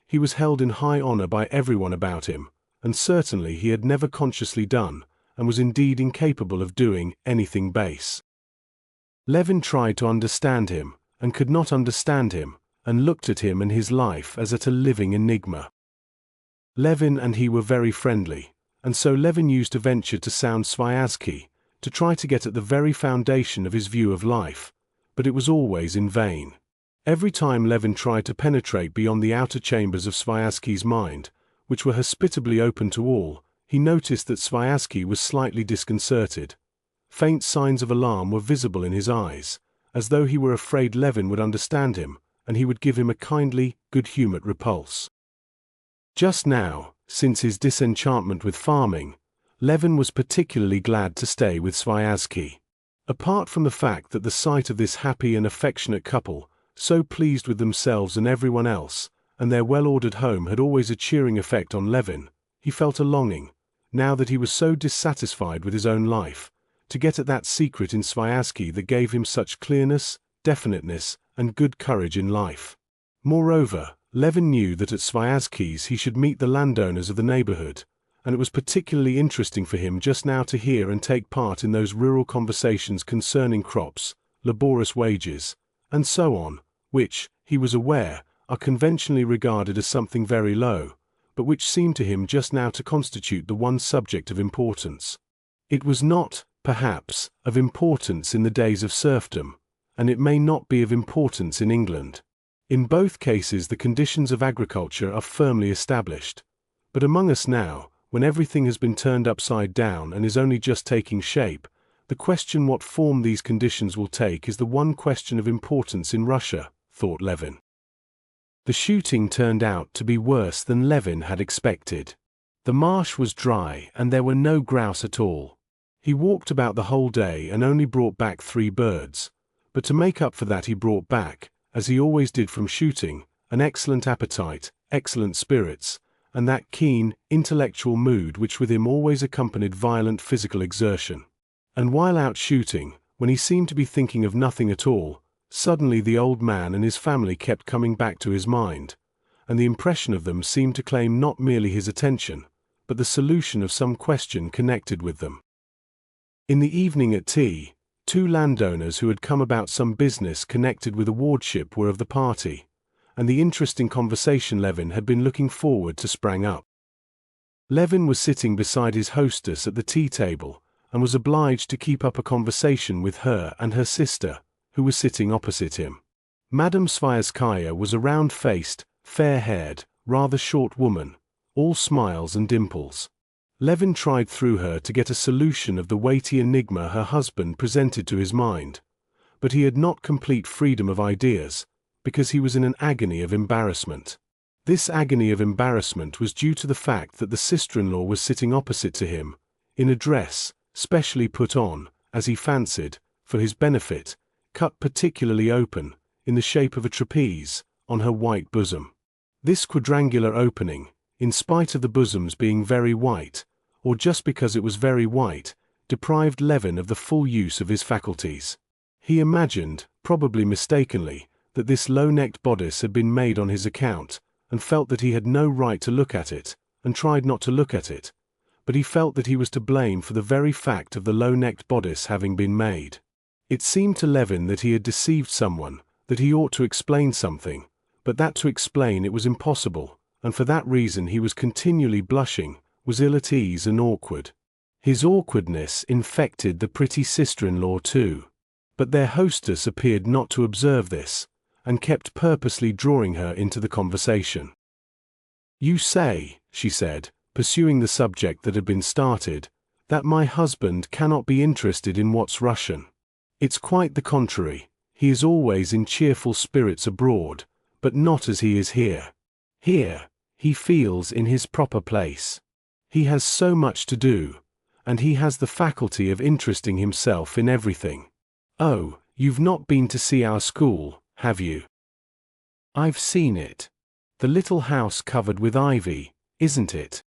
He was held in high honor by everyone about him, and certainly he had never consciously done, and was indeed incapable of doing, anything base. Levin tried to understand him, and could not understand him, and looked at him and his life as at a living enigma. Levin and he were very friendly, and so Levin used to venture to sound Sviazhsky, to try to get at the very foundation of his view of life, but it was always in vain. Every time Levin tried to penetrate beyond the outer chambers of Sviazhsky's mind, which were hospitably open to all, he noticed that Sviazhsky was slightly disconcerted. Faint signs of alarm were visible in his eyes, as though he were afraid Levin would understand him, and he would give him a kindly, good-humored repulse. Just now, since his disenchantment with farming, Levin was particularly glad to stay with Sviazhsky. Apart from the fact that the sight of this happy and affectionate couple, so pleased with themselves and everyone else, and their well-ordered home had always a cheering effect on Levin. He felt a longing, now that he was so dissatisfied with his own life, to get at that secret in Sviazhsky that gave him such clearness, definiteness, and good courage in life. Moreover, Levin knew that at Sviazhsky's he should meet the landowners of the neighborhood, and it was particularly interesting for him just now to hear and take part in those rural conversations concerning crops, laborious wages, and so on, which, he was aware, are conventionally regarded as something very low, but which seemed to him just now to constitute the one subject of importance. It was not, perhaps, of importance in the days of serfdom, and it may not be of importance in England. In both cases the conditions of agriculture are firmly established. But among us now, when everything has been turned upside down and is only just taking shape, the question what form these conditions will take is the one question of importance in Russia, thought Levin. The shooting turned out to be worse than Levin had expected. The marsh was dry and there were no grouse at all. He walked about the whole day and only brought back 3 birds, but to make up for that he brought back, as he always did from shooting, an excellent appetite, excellent spirits, and that keen, intellectual mood which with him always accompanied violent physical exertion. And while out shooting, when he seemed to be thinking of nothing at all, suddenly the old man and his family kept coming back to his mind, and the impression of them seemed to claim not merely his attention, but the solution of some question connected with them. In the evening at tea, 2 landowners who had come about some business connected with a wardship were of the party, and the interesting conversation Levin had been looking forward to sprang up. Levin was sitting beside his hostess at the tea table, and was obliged to keep up a conversation with her and her sister, who was sitting opposite him. Madame Sviazhskaya was a round-faced, fair-haired, rather short woman, all smiles and dimples. Levin tried through her to get a solution of the weighty enigma her husband presented to his mind, but he had not complete freedom of ideas, because he was in an agony of embarrassment. This agony of embarrassment was due to the fact that the sister-in-law was sitting opposite to him, in a dress, specially put on, as he fancied, for his benefit, cut particularly open, in the shape of a trapeze, on her white bosom. This quadrangular opening, in spite of the bosoms being very white, or just because it was very white, deprived Levin of the full use of his faculties. He imagined, probably mistakenly, that this low-necked bodice had been made on his account, and felt that he had no right to look at it, and tried not to look at it, but he felt that he was to blame for the very fact of the low-necked bodice having been made. It seemed to Levin that he had deceived someone, that he ought to explain something, but that to explain it was impossible, and for that reason he was continually blushing, was ill at ease and awkward. His awkwardness infected the pretty sister-in-law too. But their hostess appeared not to observe this, and kept purposely drawing her into the conversation. "You say," she said, pursuing the subject that had been started, "that my husband cannot be interested in what's Russian. It's quite the contrary. He is always in cheerful spirits abroad, but not as he is here. Here, he feels in his proper place. He has so much to do, and he has the faculty of interesting himself in everything. Oh, you've not been to see our school, have you?" "I've seen it. The little house covered with ivy, isn't it?"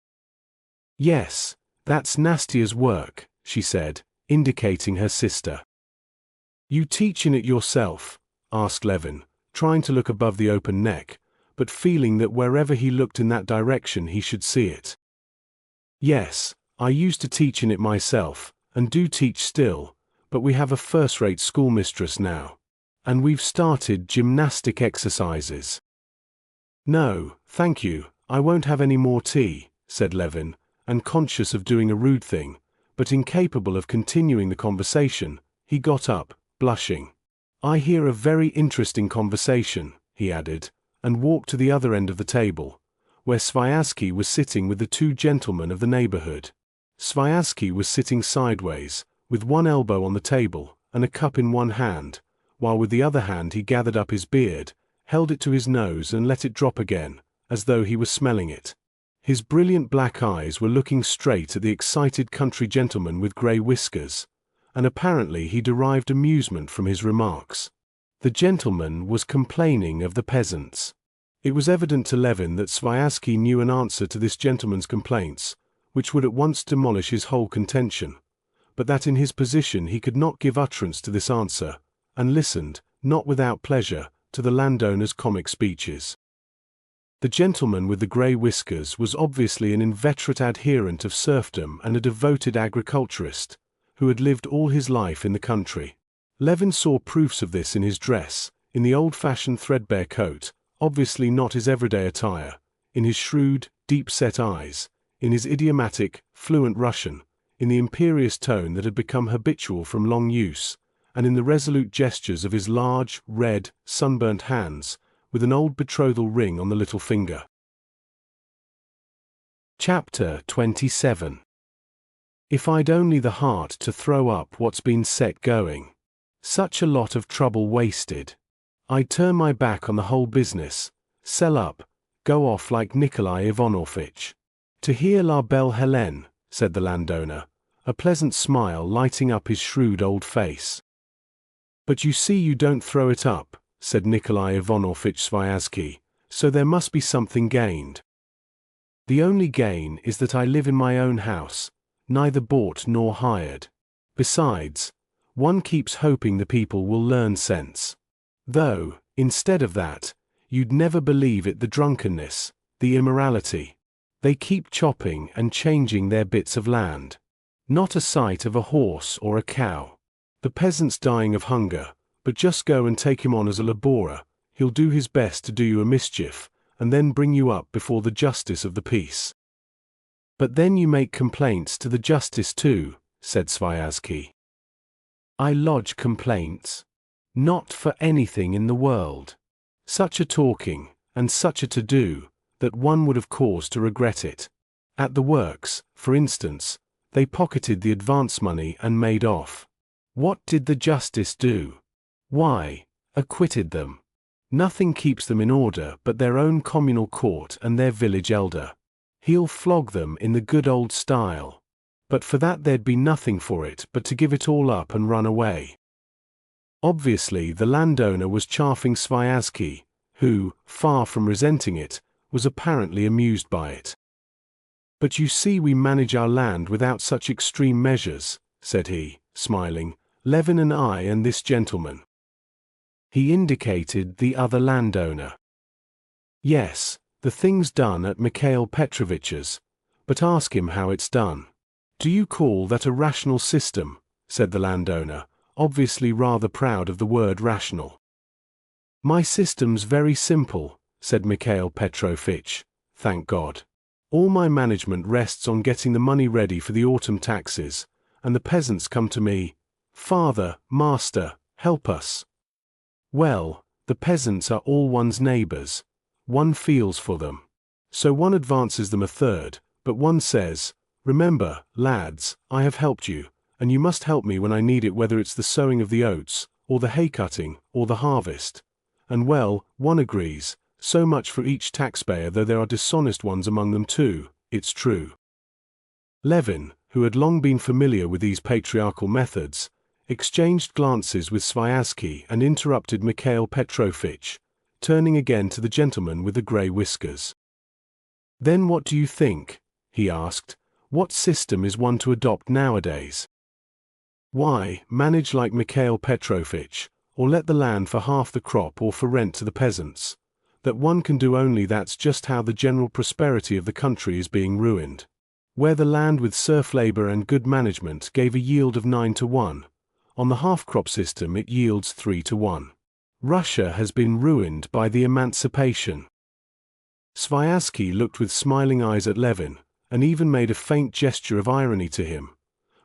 "Yes, that's Nastia's work," she said, indicating her sister. "You teach in it yourself?" asked Levin, trying to look above the open neck, but feeling that wherever he looked in that direction he should see it. "Yes, I used to teach in it myself, and do teach still, but we have a first-rate schoolmistress now. And we've started gymnastic exercises." "No, thank you, I won't have any more tea," said Levin, and conscious of doing a rude thing, but incapable of continuing the conversation, he got up, blushing. "I hear a very interesting conversation," he added, and walked to the other end of the table, where Sviazhsky was sitting with the 2 gentlemen of the neighborhood. Sviazhsky was sitting sideways, with one elbow on the table, and a cup in one hand, while with the other hand he gathered up his beard, held it to his nose and let it drop again, as though he was smelling it. His brilliant black eyes were looking straight at the excited country gentleman with grey whiskers, and apparently he derived amusement from his remarks. The gentleman was complaining of the peasants. It was evident to Levin that Sviazhsky knew an answer to this gentleman's complaints, which would at once demolish his whole contention, but that in his position he could not give utterance to this answer, and listened, not without pleasure, to the landowner's comic speeches. The gentleman with the grey whiskers was obviously an inveterate adherent of serfdom and a devoted agriculturist, who had lived all his life in the country. Levin saw proofs of this in his dress, in the old-fashioned threadbare coat, obviously not his everyday attire, in his shrewd, deep-set eyes, in his idiomatic, fluent Russian, in the imperious tone that had become habitual from long use, and in the resolute gestures of his large, red, sunburnt hands, with an old betrothal ring on the little finger. Chapter 27. If I'd only the heart to throw up what's been set going. Such a lot of trouble wasted. I'd turn my back on the whole business, sell up, go off like Nikolai Ivanovitch. To hear La Belle Hélène, said the landowner, a pleasant smile lighting up his shrewd old face. But you see you don't throw it up, said Nikolai Ivanovitch Sviazhsky, so there must be something gained. The only gain is that I live in my own house, neither bought nor hired. Besides, one keeps hoping the people will learn sense. Though, instead of that, you'd never believe it, the drunkenness, the immorality. They keep chopping and changing their bits of land. Not a sight of a horse or a cow. The peasant's dying of hunger, but just go and take him on as a labourer, he'll do his best to do you a mischief, and then bring you up before the justice of the peace. But then you make complaints to the justice too, said Sviazhsky. I lodge complaints. Not for anything in the world. Such a talking, and such a to-do, that one would have cause to regret it. At the works, for instance, they pocketed the advance money and made off. What did the justice do? Why, acquitted them. Nothing keeps them in order but their own communal court and their village elder. He'll flog them in the good old style. But for that there'd be nothing for it but to give it all up and run away. Obviously the landowner was chaffing Sviazhsky, who, far from resenting it, was apparently amused by it. But you see we manage our land without such extreme measures, said he, smiling, Levin and I and this gentleman. He indicated the other landowner. Yes, the thing's done at Mikhail Petrovitch's, but ask him how it's done. Do you call that a rational system? Said the landowner, obviously rather proud of the word rational. My system's very simple, said Mikhail Petrovitch, thank God. All my management rests on getting the money ready for the autumn taxes, and the peasants come to me, Father, Master, help us. Well, the peasants are all one's neighbors. One feels for them. So one advances them a third, but one says, remember, lads, I have helped you, and you must help me when I need it, whether it's the sowing of the oats, or the hay cutting, or the harvest. And well, one agrees, so much for each taxpayer, though there are dishonest ones among them too, it's true. Levin, who had long been familiar with these patriarchal methods, exchanged glances with Sviazhsky and interrupted Mikhail Petrovitch, turning again to the gentleman with the grey whiskers. Then what do you think? He asked. What system is one to adopt nowadays? Why, manage like Mikhail Petrovitch, or let the land for half the crop or for rent to the peasants. That one can do only, that's just how the general prosperity of the country is being ruined. Where the land with serf labor and good management gave a yield of 9-1, on the half-crop system it yields 3-1. Russia has been ruined by the emancipation. Sviazhsky looked with smiling eyes at Levin, and even made a faint gesture of irony to him.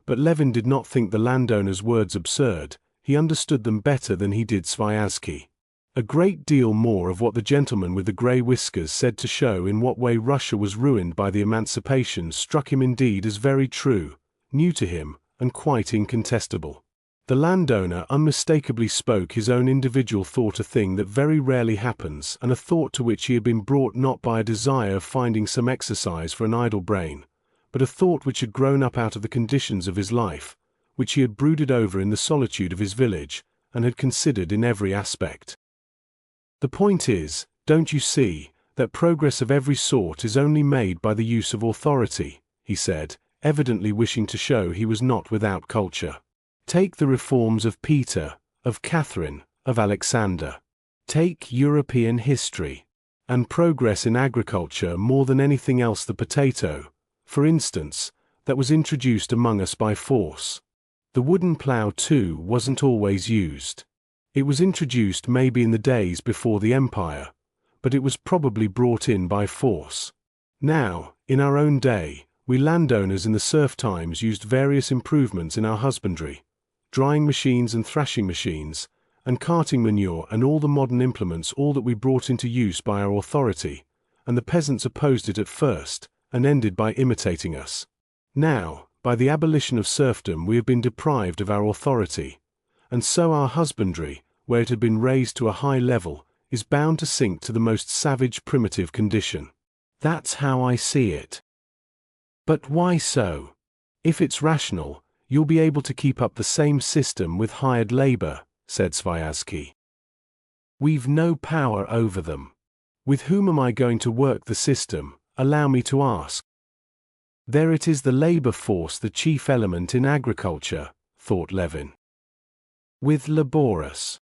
But Levin did not think the landowner's words absurd, he understood them better than he did Sviazhsky. A great deal more of what the gentleman with the grey whiskers said to show in what way Russia was ruined by the emancipation struck him indeed as very true, new to him, and quite incontestable. The landowner unmistakably spoke his own individual thought, a thing that very rarely happens, and a thought to which he had been brought not by a desire of finding some exercise for an idle brain, but a thought which had grown up out of the conditions of his life, which he had brooded over in the solitude of his village, and had considered in every aspect. The point is, don't you see, that progress of every sort is only made by the use of authority, he said, evidently wishing to show he was not without culture. Take the reforms of Peter, of Catherine, of Alexander. Take European history. And progress in agriculture more than anything else, the potato, for instance, that was introduced among us by force. The wooden plough, too, wasn't always used. It was introduced maybe in the days before the empire, but it was probably brought in by force. Now, in our own day, we landowners in the serf times used various improvements in our husbandry, drying machines and thrashing machines, and carting manure and all the modern implements, all that we brought into use by our authority, and the peasants opposed it at first, and ended by imitating us. Now, by the abolition of serfdom we have been deprived of our authority, and so our husbandry, where it had been raised to a high level, is bound to sink to the most savage primitive condition. That's how I see it. But why so? If it's rational, you'll be able to keep up the same system with hired labor, said Sviazhsky. We've no power over them. With whom am I going to work the system, allow me to ask? There it is, the labor force, the chief element in agriculture, thought Levin. With laborious.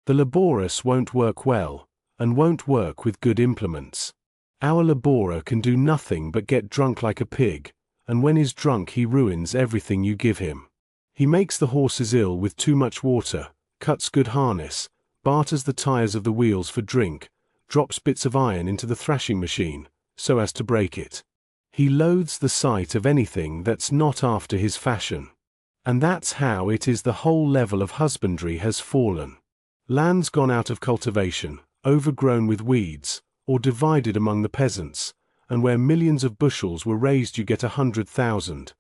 The laborious won't work well, and won't work with good implements. Our laborer can do nothing but get drunk like a pig, and when he's drunk he ruins everything you give him. He makes the horses ill with too much water, cuts good harness, barters the tires of the wheels for drink, drops bits of iron into the thrashing machine, so as to break it. He loathes the sight of anything that's not after his fashion. And that's how it is the whole level of husbandry has fallen. Land's gone out of cultivation, overgrown with weeds, or divided among the peasants, and where millions of bushels were raised you get 100,000.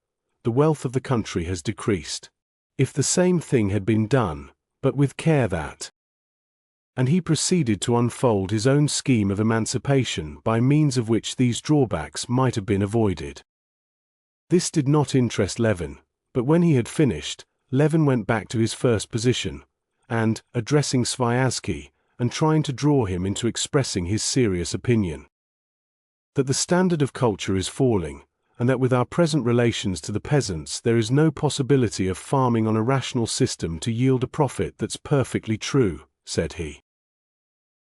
The wealth of the country has decreased. If the same thing had been done, but with care that. And he proceeded to unfold his own scheme of emancipation by means of which these drawbacks might have been avoided. This did not interest Levin, but when he had finished, Levin went back to his first position, and, addressing Sviazhsky, and trying to draw him into expressing his serious opinion, that the standard of culture is falling, and that with our present relations to the peasants there is no possibility of farming on a rational system to yield a profit, that's perfectly true, said he.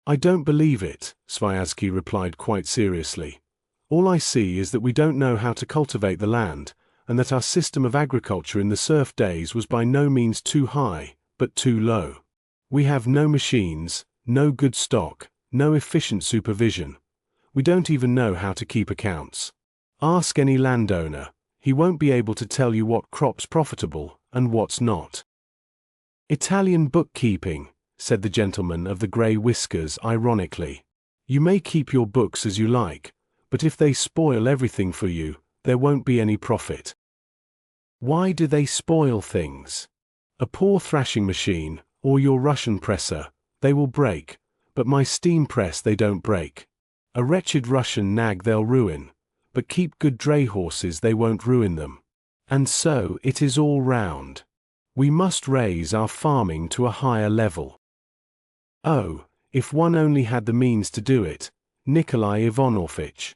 I don't believe it, Sviazhsky replied quite seriously. All I see is that we don't know how to cultivate the land, and that our system of agriculture in the serf days was by no means too high, but too low. We have no machines, no good stock, no efficient supervision. We don't even know how to keep accounts. Ask any landowner, he won't be able to tell you what crop's profitable and what's not. Italian bookkeeping, said the gentleman of the grey whiskers ironically. You may keep your books as you like, but if they spoil everything for you, there won't be any profit. Why do they spoil things? A poor thrashing machine, or your Russian presser, they will break, but my steam press they don't break. A wretched Russian nag they'll ruin, but keep good dray horses they won't ruin them. And so it is all round. We must raise our farming to a higher level. Oh, if one only had the means to do it, Nikolai Ivanovich.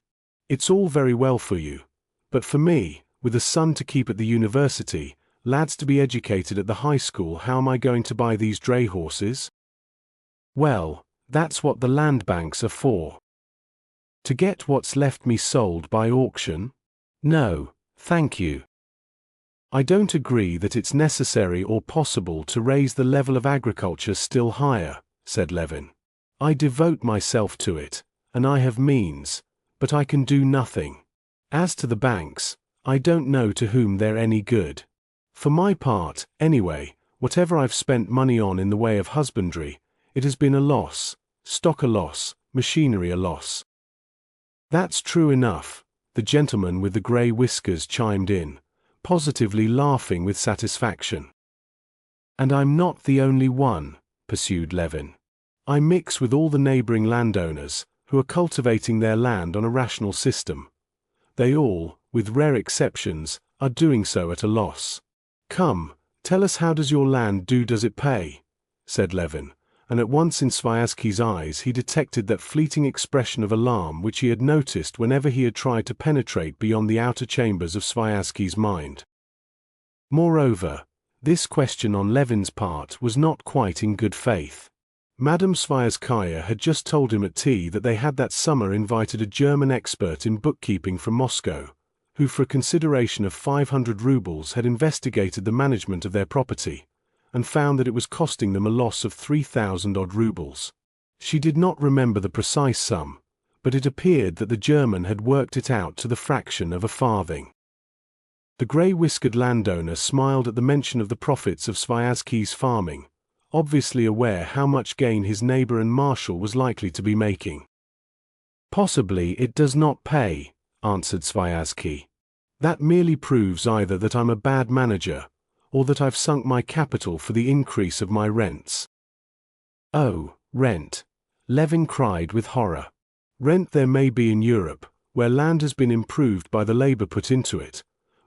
It's all very well for you, but for me, with a son to keep at the university, lads to be educated at the high school, how am I going to buy these dray horses? Well, that's what the land banks are for. To get what's left me sold by auction? No, thank you. I don't agree that it's necessary or possible to raise the level of agriculture still higher, said Levin. I devote myself to it, and I have means, but I can do nothing. As to the banks, I don't know to whom they're any good. For my part, anyway, whatever I've spent money on in the way of husbandry, it has been a loss, stock a loss, machinery a loss. That's true enough, the gentleman with the grey whiskers chimed in, positively laughing with satisfaction. And I'm not the only one, pursued Levin. I mix with all the neighbouring landowners, who are cultivating their land on a rational system. They all, with rare exceptions, are doing so at a loss. Come, tell us, how does your land do? Does it pay? said Levin, and at once in Sviazhsky's eyes he detected that fleeting expression of alarm which he had noticed whenever he had tried to penetrate beyond the outer chambers of Sviazhsky's mind. Moreover, this question on Levin's part was not quite in good faith. Madame Sviazhskaya had just told him at tea that they had that summer invited a German expert in bookkeeping from Moscow, who for a consideration of 500 rubles had investigated the management of their property, and found that it was costing them a loss of 3,000-odd rubles. She did not remember the precise sum, but it appeared that the German had worked it out to the fraction of a farthing. The grey-whiskered landowner smiled at the mention of the profits of Sviazhsky's farming, obviously aware how much gain his neighbor and marshal was likely to be making. "Possibly it does not pay," answered Sviazhsky. "That merely proves either that I'm a bad manager, or that I've sunk my capital for the increase of my rents." "Oh, rent!" Levin cried with horror. "Rent there may be in Europe, where land has been improved by the labor put into it,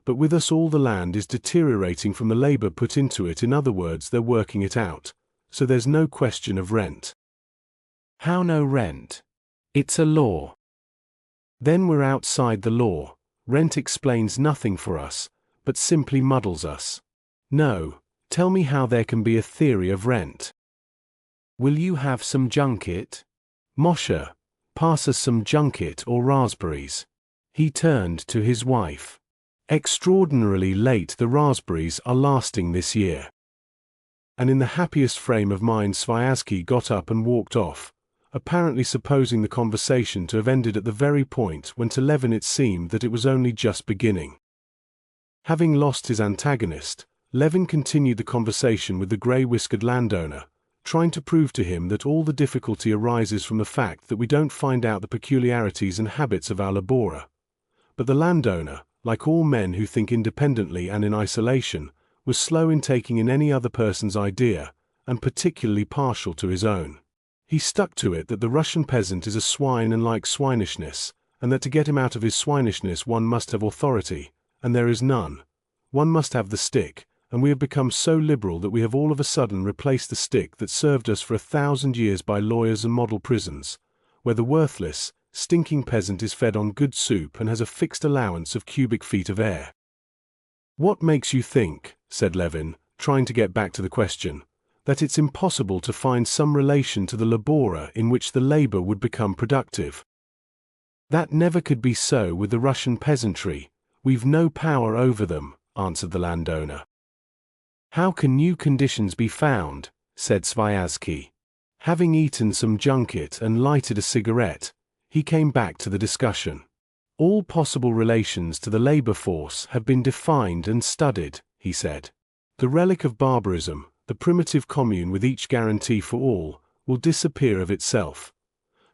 but with us all the land is deteriorating from the labor put into it. In other words, they're working it out, so there's no question of rent." "How no rent? It's a law." "Then we're outside the law. Rent explains nothing for us, but simply muddles us. No, tell me how there can be a theory of rent." "Will you have some junket? Moshe, pass us some junket or raspberries." He turned to his wife. "Extraordinarily late the raspberries are lasting this year." And in the happiest frame of mind Sviazhsky got up and walked off, apparently supposing the conversation to have ended at the very point when to Levin it seemed that it was only just beginning. Having lost his antagonist, Levin continued the conversation with the grey-whiskered landowner, trying to prove to him that all the difficulty arises from the fact that we don't find out the peculiarities and habits of our laborer. But the landowner, like all men who think independently and in isolation, was slow in taking in any other person's idea, and particularly partial to his own. He stuck to it that the Russian peasant is a swine and likes swinishness, and that to get him out of his swinishness one must have authority, and there is none. One must have the stick, and we have become so liberal that we have all of a sudden replaced the stick that served us for 1,000 years by lawyers and model prisons, where the worthless, stinking peasant is fed on good soup and has a fixed allowance of cubic feet of air. "What makes you think," said Levin, trying to get back to the question, "that it's impossible to find some relation to the laborer in which the labor would become productive?" "That never could be so with the Russian peasantry. We've no power over them," answered the landowner. "How can new conditions be found?" said Sviazhsky. Having eaten some junket and lighted a cigarette, he came back to the discussion. "All possible relations to the labor force have been defined and studied," he said. "The relic of barbarism, the primitive commune with each guarantee for all, will disappear of itself.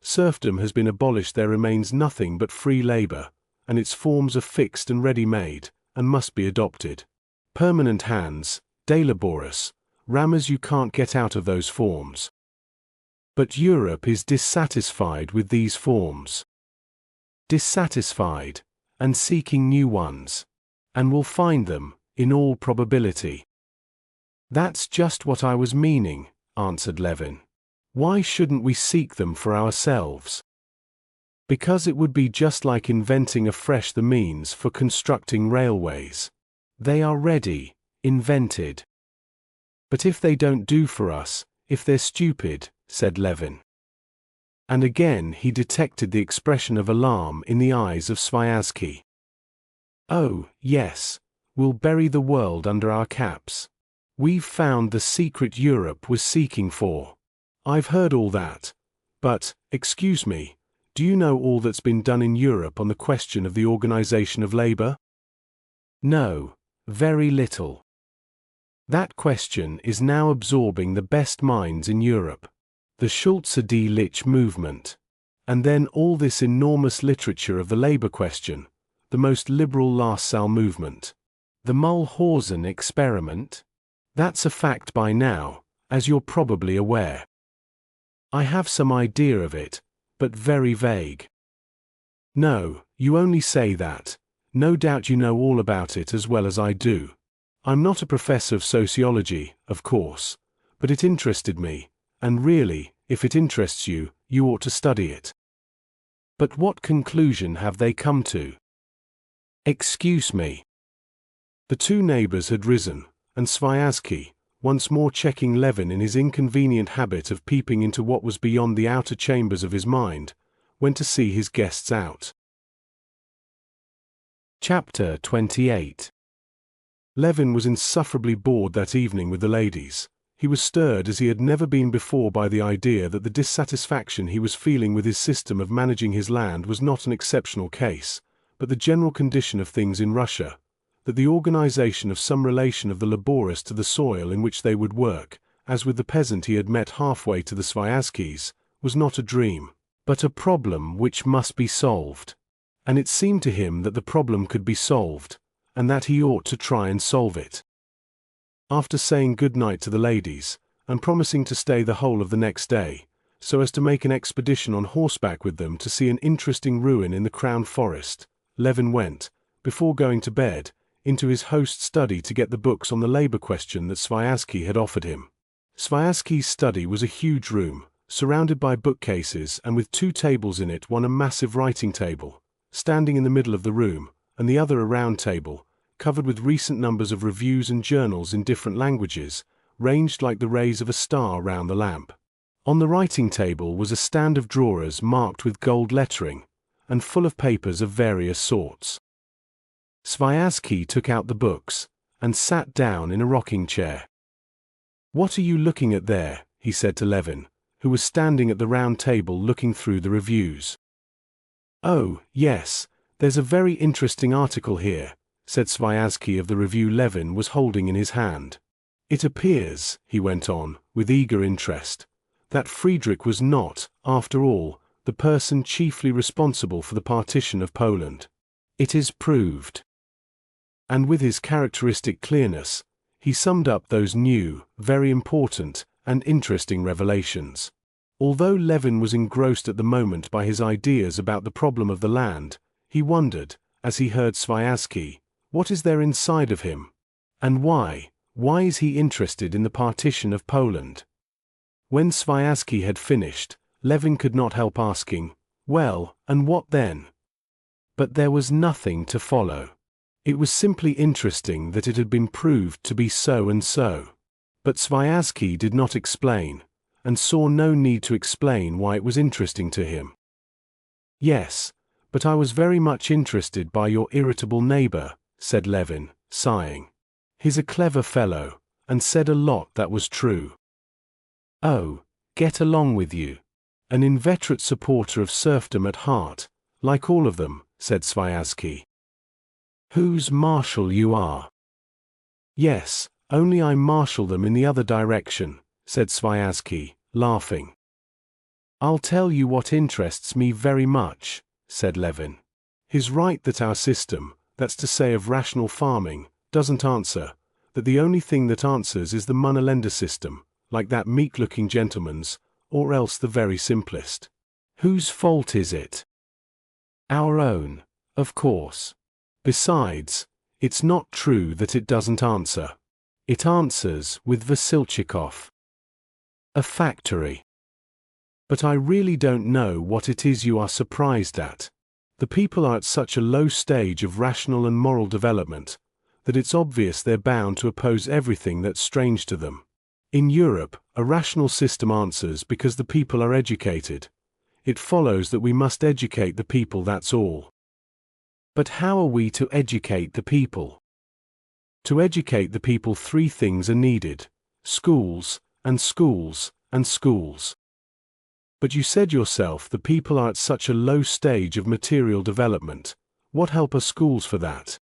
Serfdom has been abolished. There remains nothing but free labor, and its forms are fixed and ready-made, and must be adopted. Permanent hands, de laboris, rammers you can't get out of those forms. But Europe is dissatisfied with these forms. Dissatisfied, and seeking new ones. And will find them, in all probability." "That's just what I was meaning," answered Levin. "Why shouldn't we seek them for ourselves?" "Because it would be just like inventing afresh the means for constructing railways. They are ready, invented." "But if they don't do for us, if they're stupid," said Levin. And again he detected the expression of alarm in the eyes of Sviazhsky. "Oh, yes, we'll bury the world under our caps. We've found the secret Europe was seeking for. I've heard all that. But, excuse me, do you know all that's been done in Europe on the question of the organization of labor?" "No, very little. That question is now absorbing the best minds in Europe. The Schulze-die movement. And then all this enormous literature of the labor question, the most liberal Lassalle movement. The Mulhausen experiment. That's a fact by now, as you're probably aware." "I have some idea of it, but very vague." "No, you only say that. No doubt you know all about it as well as I do. I'm not a professor of sociology, of course, But it interested me, and really, if it interests you, you ought to study it. But what conclusion have they come to? Excuse me. The two neighbors had risen, and Sviazhsky, once more checking Levin in his inconvenient habit of peeping into what was beyond the outer chambers of his mind, went to see his guests out. Chapter 28. Levin was insufferably bored that evening with the ladies. He was stirred as he had never been before by the idea that the dissatisfaction he was feeling with his system of managing his land was not an exceptional case, but the general condition of things in Russia, that the organization of some relation of the laborers to the soil in which they would work, as with the peasant he had met halfway to the Sviazhskys, was not a dream, but a problem which must be solved. And it seemed to him that the problem could be solved, and that he ought to try and solve it. After saying good night to the ladies, and promising to stay the whole of the next day, so as to make an expedition on horseback with them to see an interesting ruin in the Crown Forest, Levin went, before going to bed, into his host's study to get the books on the labor question that Sviazhsky had offered him. Sviazhsky's study was a huge room, surrounded by bookcases and with two tables in it, one a massive writing table, standing in the middle of the room, and the other a round table, covered with recent numbers of reviews and journals in different languages, ranged like the rays of a star round the lamp. On the writing table was a stand of drawers marked with gold lettering, and full of papers of various sorts. Sviazhsky took out the books, and sat down in a rocking chair. "What are you looking at there?" he said to Levin, who was standing at the round table looking through the reviews. "Oh, yes, there's a very interesting article here," said Sviazhsky of the review Levin was holding in his hand. "It appears," he went on, with eager interest, "that Friedrich was not, after all, the person chiefly responsible for the partition of Poland. It is proved." And with his characteristic clearness, he summed up those new, very important, and interesting revelations. Although Levin was engrossed at the moment by his ideas about the problem of the land, he wondered, as he heard Sviazhsky, what is there inside of him? And why is he interested in the partition of Poland? When Sviazhsky had finished, Levin could not help asking, "Well, and what then?" But there was nothing to follow. It was simply interesting that it had been proved to be so and so. But Sviazhsky did not explain, and saw no need to explain why it was interesting to him. "Yes, but I was very much interested by your irritable neighbor," said Levin, sighing. "He's a clever fellow, and said a lot that was true." "Oh, get along with you. An inveterate supporter of serfdom at heart, like all of them," said Sviazhsky. "Whose marshal you are." "Yes, only I marshal them in the other direction," said Sviazhsky, laughing. "I'll tell you what interests me very much," said Levin. "His right that our system, that's to say of rational farming, doesn't answer, that the only thing that answers is the Monolender system, like that meek-looking gentleman's, or else the very simplest. Whose fault is it? Our own, of course. Besides, it's not true that it doesn't answer. It answers with Vasilchikov. A factory. But I really don't know what it is you are surprised at. The people are at such a low stage of rational and moral development, that it's obvious they're bound to oppose everything that's strange to them. In Europe, a rational system answers because the people are educated. It follows that we must educate the people, that's all. But how are we to educate the people? To educate the people, three things are needed: schools, and schools, and schools. But you said yourself the people are at such a low stage of material development. What help are schools for that?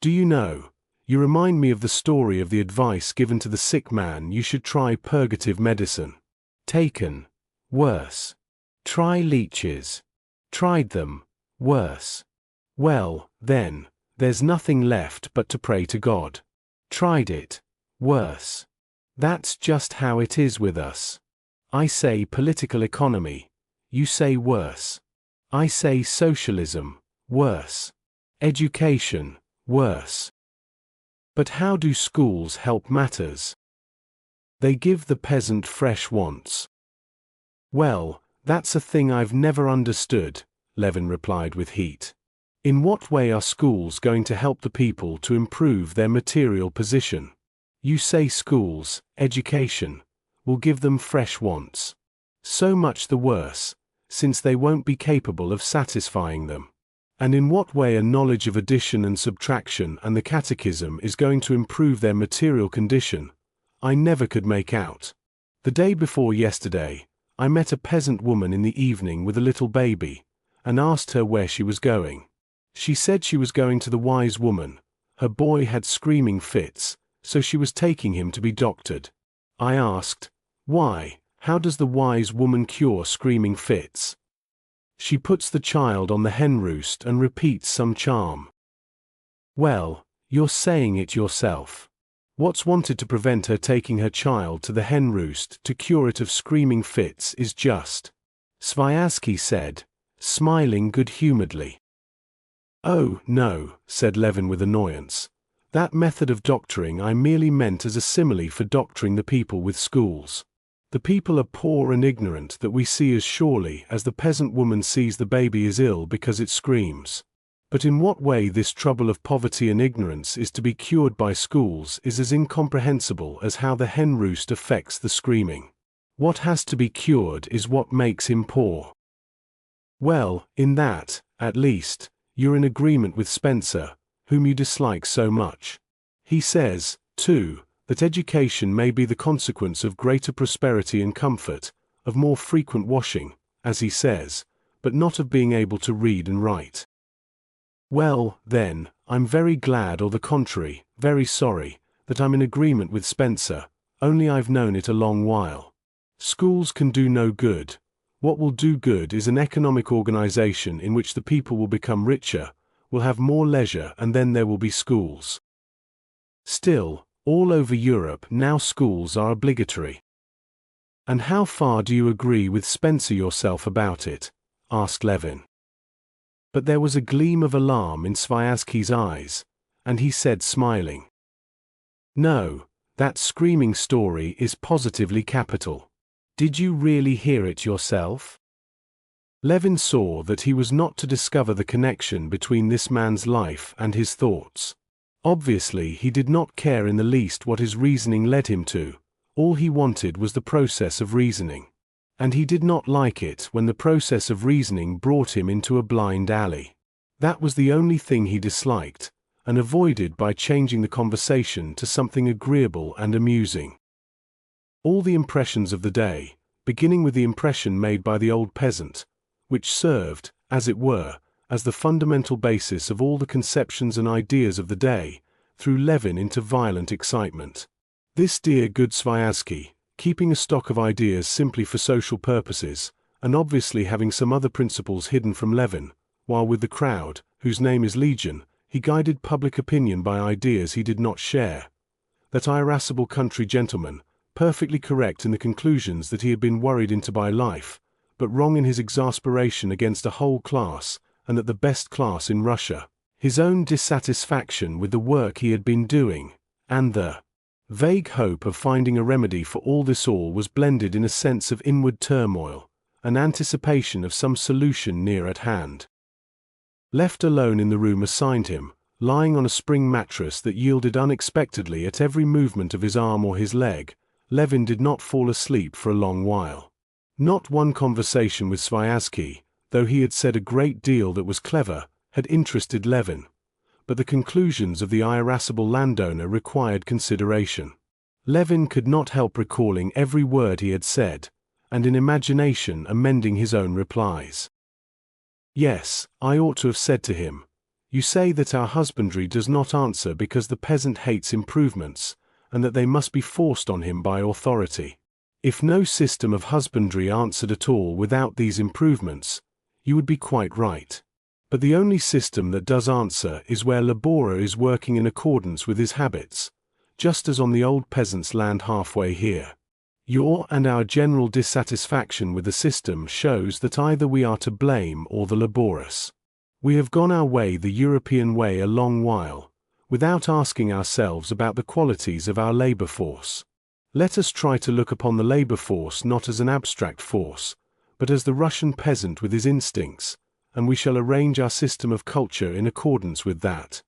Do you know, you remind me of the story of the advice given to the sick man: you should try purgative medicine. Taken. Worse. Try leeches. Tried them. Worse. Well, then, there's nothing left but to pray to God. Tried it. Worse. That's just how it is with us. I say political economy. You say worse. I say socialism. Worse. Education. Worse. But how do schools help matters? They give the peasant fresh wants. Well, that's a thing I've never understood, Levin replied with heat. In what way are schools going to help the people to improve their material position? You say schools, education, will give them fresh wants. So much the worse, since they won't be capable of satisfying them. And in what way a knowledge of addition and subtraction and the catechism is going to improve their material condition, I never could make out. The day before yesterday, I met a peasant woman in the evening with a little baby, and asked her where she was going. She said she was going to the wise woman. Her boy had screaming fits, so she was taking him to be doctored. I asked, why, how does the wise woman cure screaming fits? She puts the child on the hen roost and repeats some charm. Well, you're saying it yourself. What's wanted to prevent her taking her child to the hen roost to cure it of screaming fits is just, Sviazhsky said, smiling good-humoredly. Oh, no, said Levin with annoyance. That method of doctoring I merely meant as a simile for doctoring the people with schools. The people are poor and ignorant that we see as surely as the peasant woman sees the baby is ill because it screams. But in what way this trouble of poverty and ignorance is to be cured by schools is as incomprehensible as how the hen roost affects the screaming. What has to be cured is what makes him poor. Well, in that, at least, you're in agreement with Spencer, whom you dislike so much. He says, too, that education may be the consequence of greater prosperity and comfort, of more frequent washing, as he says, but not of being able to read and write. Well, then, I'm very glad, or the contrary, very sorry, that I'm in agreement with Spencer, only I've known it a long while. Schools can do no good. What will do good is an economic organization in which the people will become richer, will have more leisure, and then there will be schools. Still, all over Europe now schools are obligatory. And how far do you agree with Spencer yourself about it? Asked Levin. But there was a gleam of alarm in Sviazhsky's eyes, and he said smiling, no, that screaming story is positively capital. Did you really hear it yourself? Levin saw that he was not to discover the connection between this man's life and his thoughts. Obviously he did not care in the least what his reasoning led him to, all he wanted was the process of reasoning. And he did not like it when the process of reasoning brought him into a blind alley. That was the only thing he disliked, and avoided by changing the conversation to something agreeable and amusing. All the impressions of the day, beginning with the impression made by the old peasant, which served, as it were, as the fundamental basis of all the conceptions and ideas of the day, threw Levin into violent excitement. This dear good Sviazhsky, keeping a stock of ideas simply for social purposes, and obviously having some other principles hidden from Levin, while with the crowd, whose name is Legion, he guided public opinion by ideas he did not share. That irascible country gentleman, perfectly correct in the conclusions that he had been worried into by life, but wrong in his exasperation against a whole class, and that the best class in Russia, his own dissatisfaction with the work he had been doing, and the vague hope of finding a remedy for all this was blended in a sense of inward turmoil, an anticipation of some solution near at hand. Left alone in the room assigned him, lying on a spring mattress that yielded unexpectedly at every movement of his arm or his leg, Levin did not fall asleep for a long while. Not one conversation with Sviazhsky, though he had said a great deal that was clever, had interested Levin, but the conclusions of the irascible landowner required consideration. Levin could not help recalling every word he had said, and in imagination amending his own replies. Yes, I ought to have said to him, you say that our husbandry does not answer because the peasant hates improvements, and that they must be forced on him by authority. If no system of husbandry answered at all without these improvements, you would be quite right. But the only system that does answer is where laborer is working in accordance with his habits, just as on the old peasant's land halfway here. Your and our general dissatisfaction with the system shows that either we are to blame or the laborious. We have gone our way the European way a long while, without asking ourselves about the qualities of our labor force. Let us try to look upon the labor force not as an abstract force, but as the Russian peasant with his instincts, and we shall arrange our system of culture in accordance with that.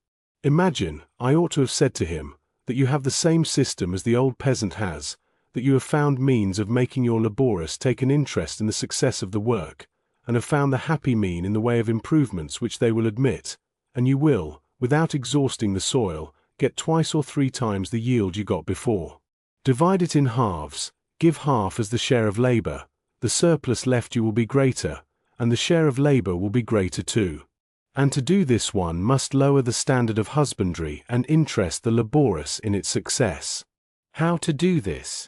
Imagine, I ought to have said to him, that you have the same system as the old peasant has, that you have found means of making your laborers take an interest in the success of the work, and have found the happy mean in the way of improvements which they will admit, and you will, without exhausting the soil, get 2 or 3 times the yield you got before. Divide it in halves, give half as the share of labor, the surplus left you will be greater, and the share of labor will be greater too. And to do this one must lower the standard of husbandry and interest the laborers in its success. How to do this?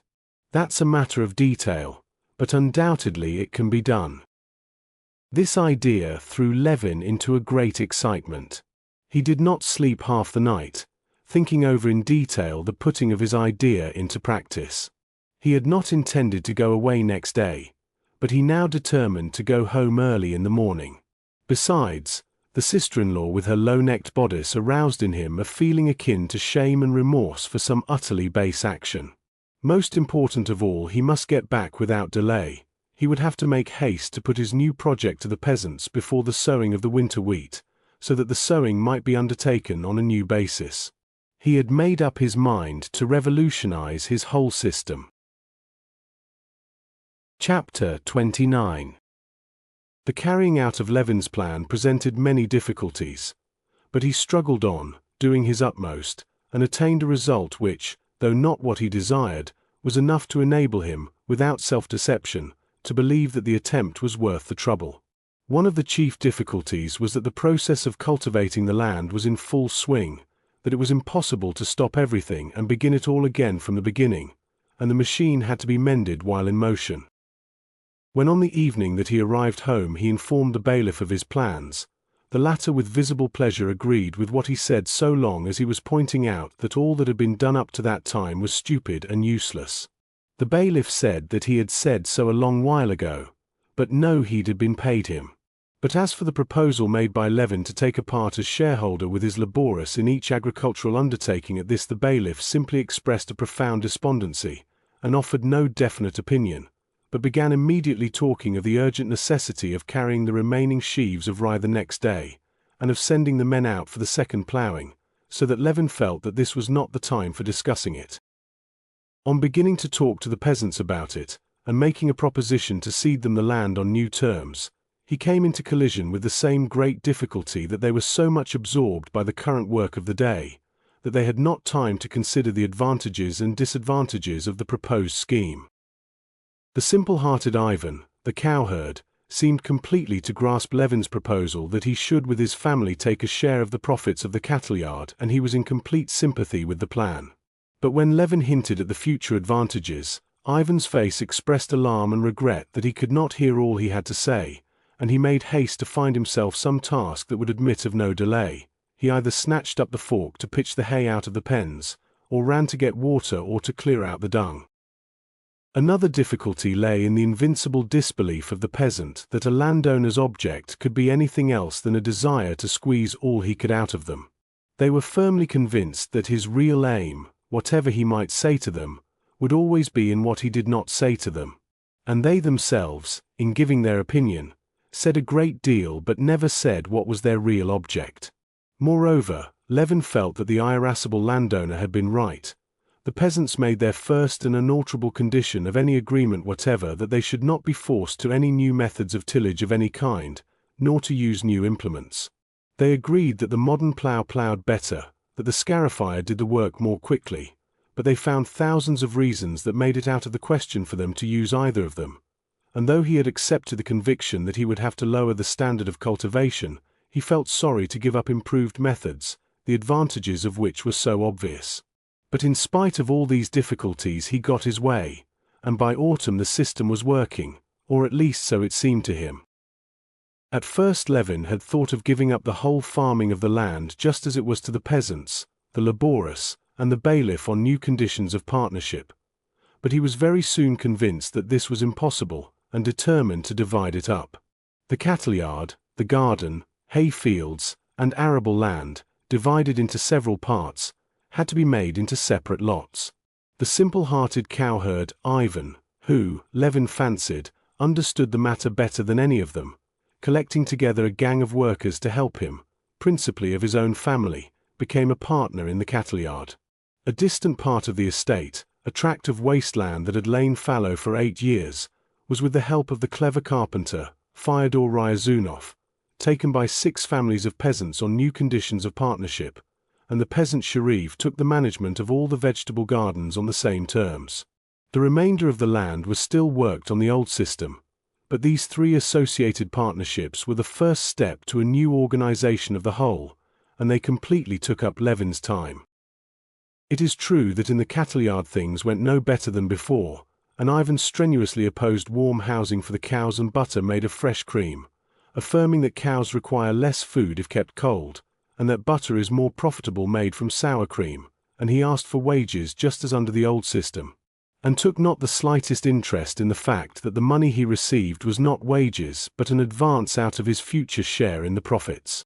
That's a matter of detail, but undoubtedly it can be done. This idea threw Levin into a great excitement. He did not sleep half the night, thinking over in detail the putting of his idea into practice. He had not intended to go away next day, but he now determined to go home early in the morning. Besides, the sister-in-law with her low-necked bodice aroused in him a feeling akin to shame and remorse for some utterly base action. Most important of all, he must get back without delay. He would have to make haste to put his new project to the peasants before the sowing of the winter wheat, so that the sowing might be undertaken on a new basis. He had made up his mind to revolutionize his whole system. Chapter 29. The carrying out of Levin's plan presented many difficulties, but he struggled on, doing his utmost, and attained a result which, though not what he desired, was enough to enable him, without self-deception, to believe that the attempt was worth the trouble. One of the chief difficulties was that the process of cultivating the land was in full swing, that it was impossible to stop everything and begin it all again from the beginning, and the machine had to be mended while in motion. When on the evening that he arrived home he informed the bailiff of his plans, the latter with visible pleasure agreed with what he said so long as he was pointing out that all that had been done up to that time was stupid and useless. The bailiff said that he had said so a long while ago, but no heed had been paid him. But as for the proposal made by Levin to take a part as shareholder with his laborers in each agricultural undertaking, at this the bailiff simply expressed a profound despondency, and offered no definite opinion, but began immediately talking of the urgent necessity of carrying the remaining sheaves of rye the next day, and of sending the men out for the second ploughing, so that Levin felt that this was not the time for discussing it. On beginning to talk to the peasants about it, and making a proposition to cede them the land on new terms, he came into collision with the same great difficulty, that they were so much absorbed by the current work of the day, that they had not time to consider the advantages and disadvantages of the proposed scheme. The simple-hearted Ivan, the cowherd, seemed completely to grasp Levin's proposal that he should with his family take a share of the profits of the cattle yard, and he was in complete sympathy with the plan. But when Levin hinted at the future advantages, Ivan's face expressed alarm and regret that he could not hear all he had to say, and he made haste to find himself some task that would admit of no delay. He either snatched up the fork to pitch the hay out of the pens, or ran to get water or to clear out the dung. Another difficulty lay in the invincible disbelief of the peasant that a landowner's object could be anything else than a desire to squeeze all he could out of them. They were firmly convinced that his real aim, whatever he might say to them, would always be in what he did not say to them. And they themselves, in giving their opinion, said a great deal but never said what was their real object. Moreover, Levin felt that the irascible landowner had been right. The peasants made their first and unalterable condition of any agreement whatever that they should not be forced to any new methods of tillage of any kind, nor to use new implements. They agreed that the modern plough ploughed better, that the scarifier did the work more quickly, but they found thousands of reasons that made it out of the question for them to use either of them. And though he had accepted the conviction that he would have to lower the standard of cultivation, he felt sorry to give up improved methods, the advantages of which were so obvious. But in spite of all these difficulties he got his way, and by autumn the system was working, or at least so it seemed to him. At first Levin had thought of giving up the whole farming of the land just as it was to the peasants, the laborers, and the bailiff on new conditions of partnership. But he was very soon convinced that this was impossible, and determined to divide it up. The cattle yard, the garden, hay fields, and arable land, divided into several parts, had to be made into separate lots. The simple-hearted cowherd, Ivan, who, Levin fancied, understood the matter better than any of them, collecting together a gang of workers to help him, principally of his own family, became a partner in the cattle yard. A distant part of the estate, a tract of wasteland that had lain fallow for 8 years, was with the help of the clever carpenter, Fyodor Ryazunov, taken by 6 families of peasants on new conditions of partnership, and the peasant Sharif took the management of all the vegetable gardens on the same terms. The remainder of the land was still worked on the old system, but these 3 associated partnerships were the first step to a new organization of the whole, and they completely took up Levin's time. It is true that in the cattle yard things went no better than before, and Ivan strenuously opposed warm housing for the cows and butter made of fresh cream, affirming that cows require less food if kept cold, and that butter is more profitable made from sour cream, and he asked for wages just as under the old system, and took not the slightest interest in the fact that the money he received was not wages but an advance out of his future share in the profits.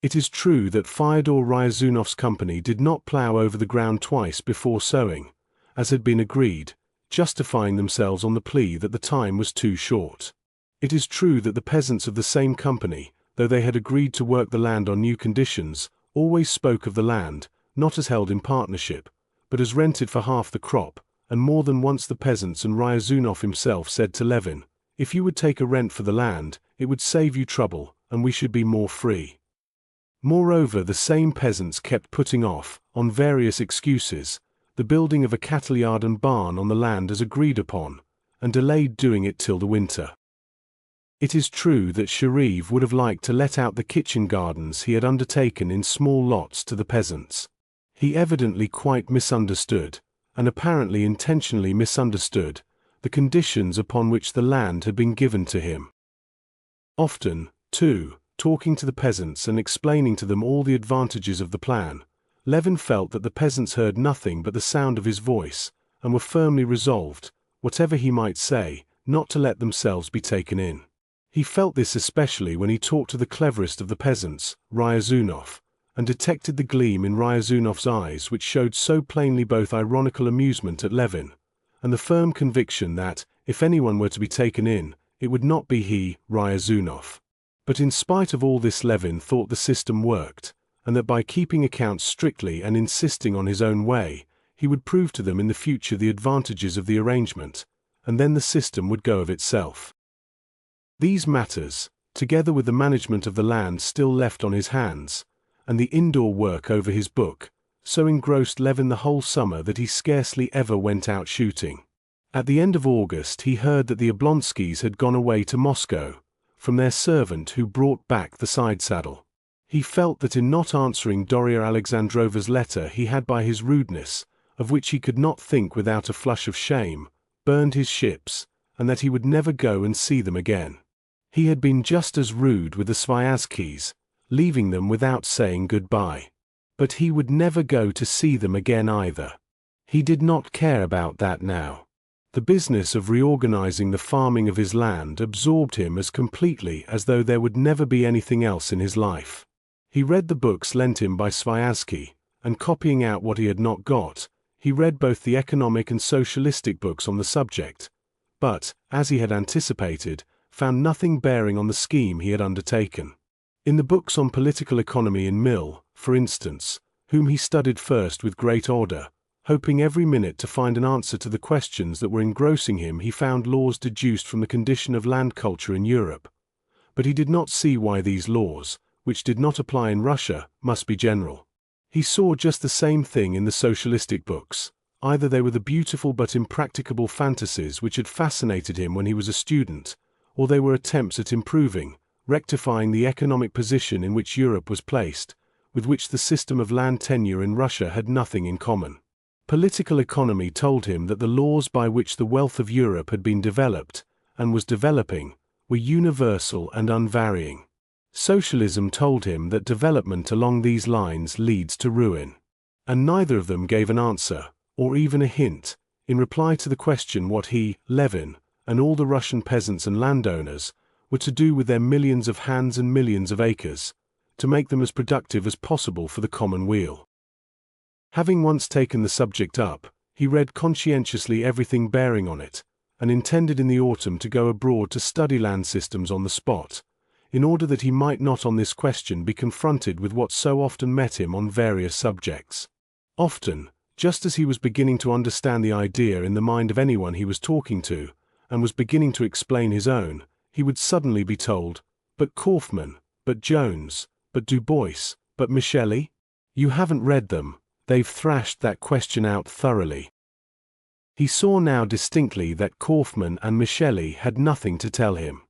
It is true that Fyodor Ryazunov's company did not plough over the ground twice before sowing, as had been agreed, justifying themselves on the plea that the time was too short. It is true that the peasants of the same company, though they had agreed to work the land on new conditions, always spoke of the land, not as held in partnership, but as rented for half the crop, and more than once the peasants and Ryazunov himself said to Levin, "If you would take a rent for the land, it would save you trouble, and we should be more free." Moreover, the same peasants kept putting off, on various excuses, the building of a cattle yard and barn on the land as agreed upon, and delayed doing it till the winter. It is true that Sharif would have liked to let out the kitchen gardens he had undertaken in small lots to the peasants. He evidently quite misunderstood, and apparently intentionally misunderstood, the conditions upon which the land had been given to him. Often, too, talking to the peasants and explaining to them all the advantages of the plan, Levin felt that the peasants heard nothing but the sound of his voice, and were firmly resolved, whatever he might say, not to let themselves be taken in. He felt this especially when he talked to the cleverest of the peasants, Ryazunov, and detected the gleam in Ryazunov's eyes which showed so plainly both ironical amusement at Levin, and the firm conviction that, if anyone were to be taken in, it would not be he, Ryazunov. But in spite of all this, Levin thought the system worked, and that by keeping accounts strictly and insisting on his own way, he would prove to them in the future the advantages of the arrangement, and then the system would go of itself. These matters, together with the management of the land still left on his hands, and the indoor work over his book, so engrossed Levin the whole summer that he scarcely ever went out shooting. At the end of August he heard that the Oblonskys had gone away to Moscow, from their servant who brought back the side saddle. He felt that in not answering Darya Alexandrova's letter he had by his rudeness, of which he could not think without a flush of shame, burned his ships, and that he would never go and see them again. He had been just as rude with the Sviazhskys, leaving them without saying goodbye. But he would never go to see them again either. He did not care about that now. The business of reorganizing the farming of his land absorbed him as completely as though there would never be anything else in his life. He read the books lent him by Sviazhsky, and copying out what he had not got, he read both the economic and socialistic books on the subject, but, as he had anticipated, found nothing bearing on the scheme he had undertaken. In the books on political economy in Mill, for instance, whom he studied first with great order, hoping every minute to find an answer to the questions that were engrossing him, he found laws deduced from the condition of land culture in Europe. But he did not see why these laws, which did not apply in Russia, must be general. He saw just the same thing in the socialistic books. Either they were the beautiful but impracticable fantasies which had fascinated him when he was a student, or they were attempts at improving, rectifying the economic position in which Europe was placed, with which the system of land tenure in Russia had nothing in common. Political economy told him that the laws by which the wealth of Europe had been developed, and was developing, were universal and unvarying. Socialism told him that development along these lines leads to ruin. And neither of them gave an answer, or even a hint, in reply to the question what he, Levin, and all the Russian peasants and landowners, were to do with their millions of hands and millions of acres, to make them as productive as possible for the common weal. Having once taken the subject up, He read conscientiously everything bearing on it, and intended in the autumn to go abroad to study land systems on the spot, in order that he might not on this question be confronted with what so often met him on various subjects. Often, just as he was beginning to understand the idea in the mind of anyone he was talking to, and was beginning to explain his own, he would suddenly be told, "But Kaufmann, but Jones, but Du Bois, but Micheli? You haven't read them, they've thrashed that question out thoroughly." He saw now distinctly that Kaufmann and Micheli had nothing to tell him.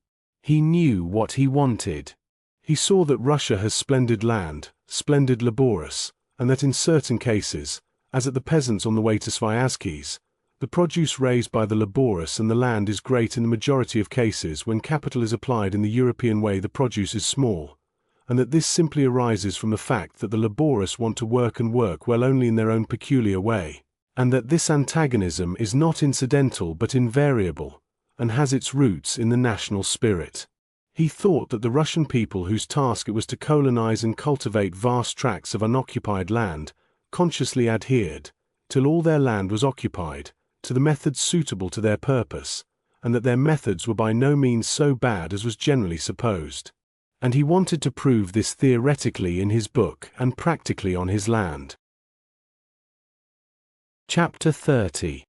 He knew what he wanted. He saw that Russia has splendid land, splendid labourers, and that in certain cases, as at the peasants on the way to Sviazhsky's, the produce raised by the labourers and the land is great in the majority of cases. When capital is applied in the European way, the produce is small, and that this simply arises from the fact that the labourers want to work and work well only in their own peculiar way, and that this antagonism is not incidental but invariable, and has its roots in the national spirit. He thought that the Russian people, whose task it was to colonize and cultivate vast tracts of unoccupied land, consciously adhered, till all their land was occupied, to the methods suitable to their purpose, and that their methods were by no means so bad as was generally supposed. And he wanted to prove this theoretically in his book and practically on his land. Chapter 30.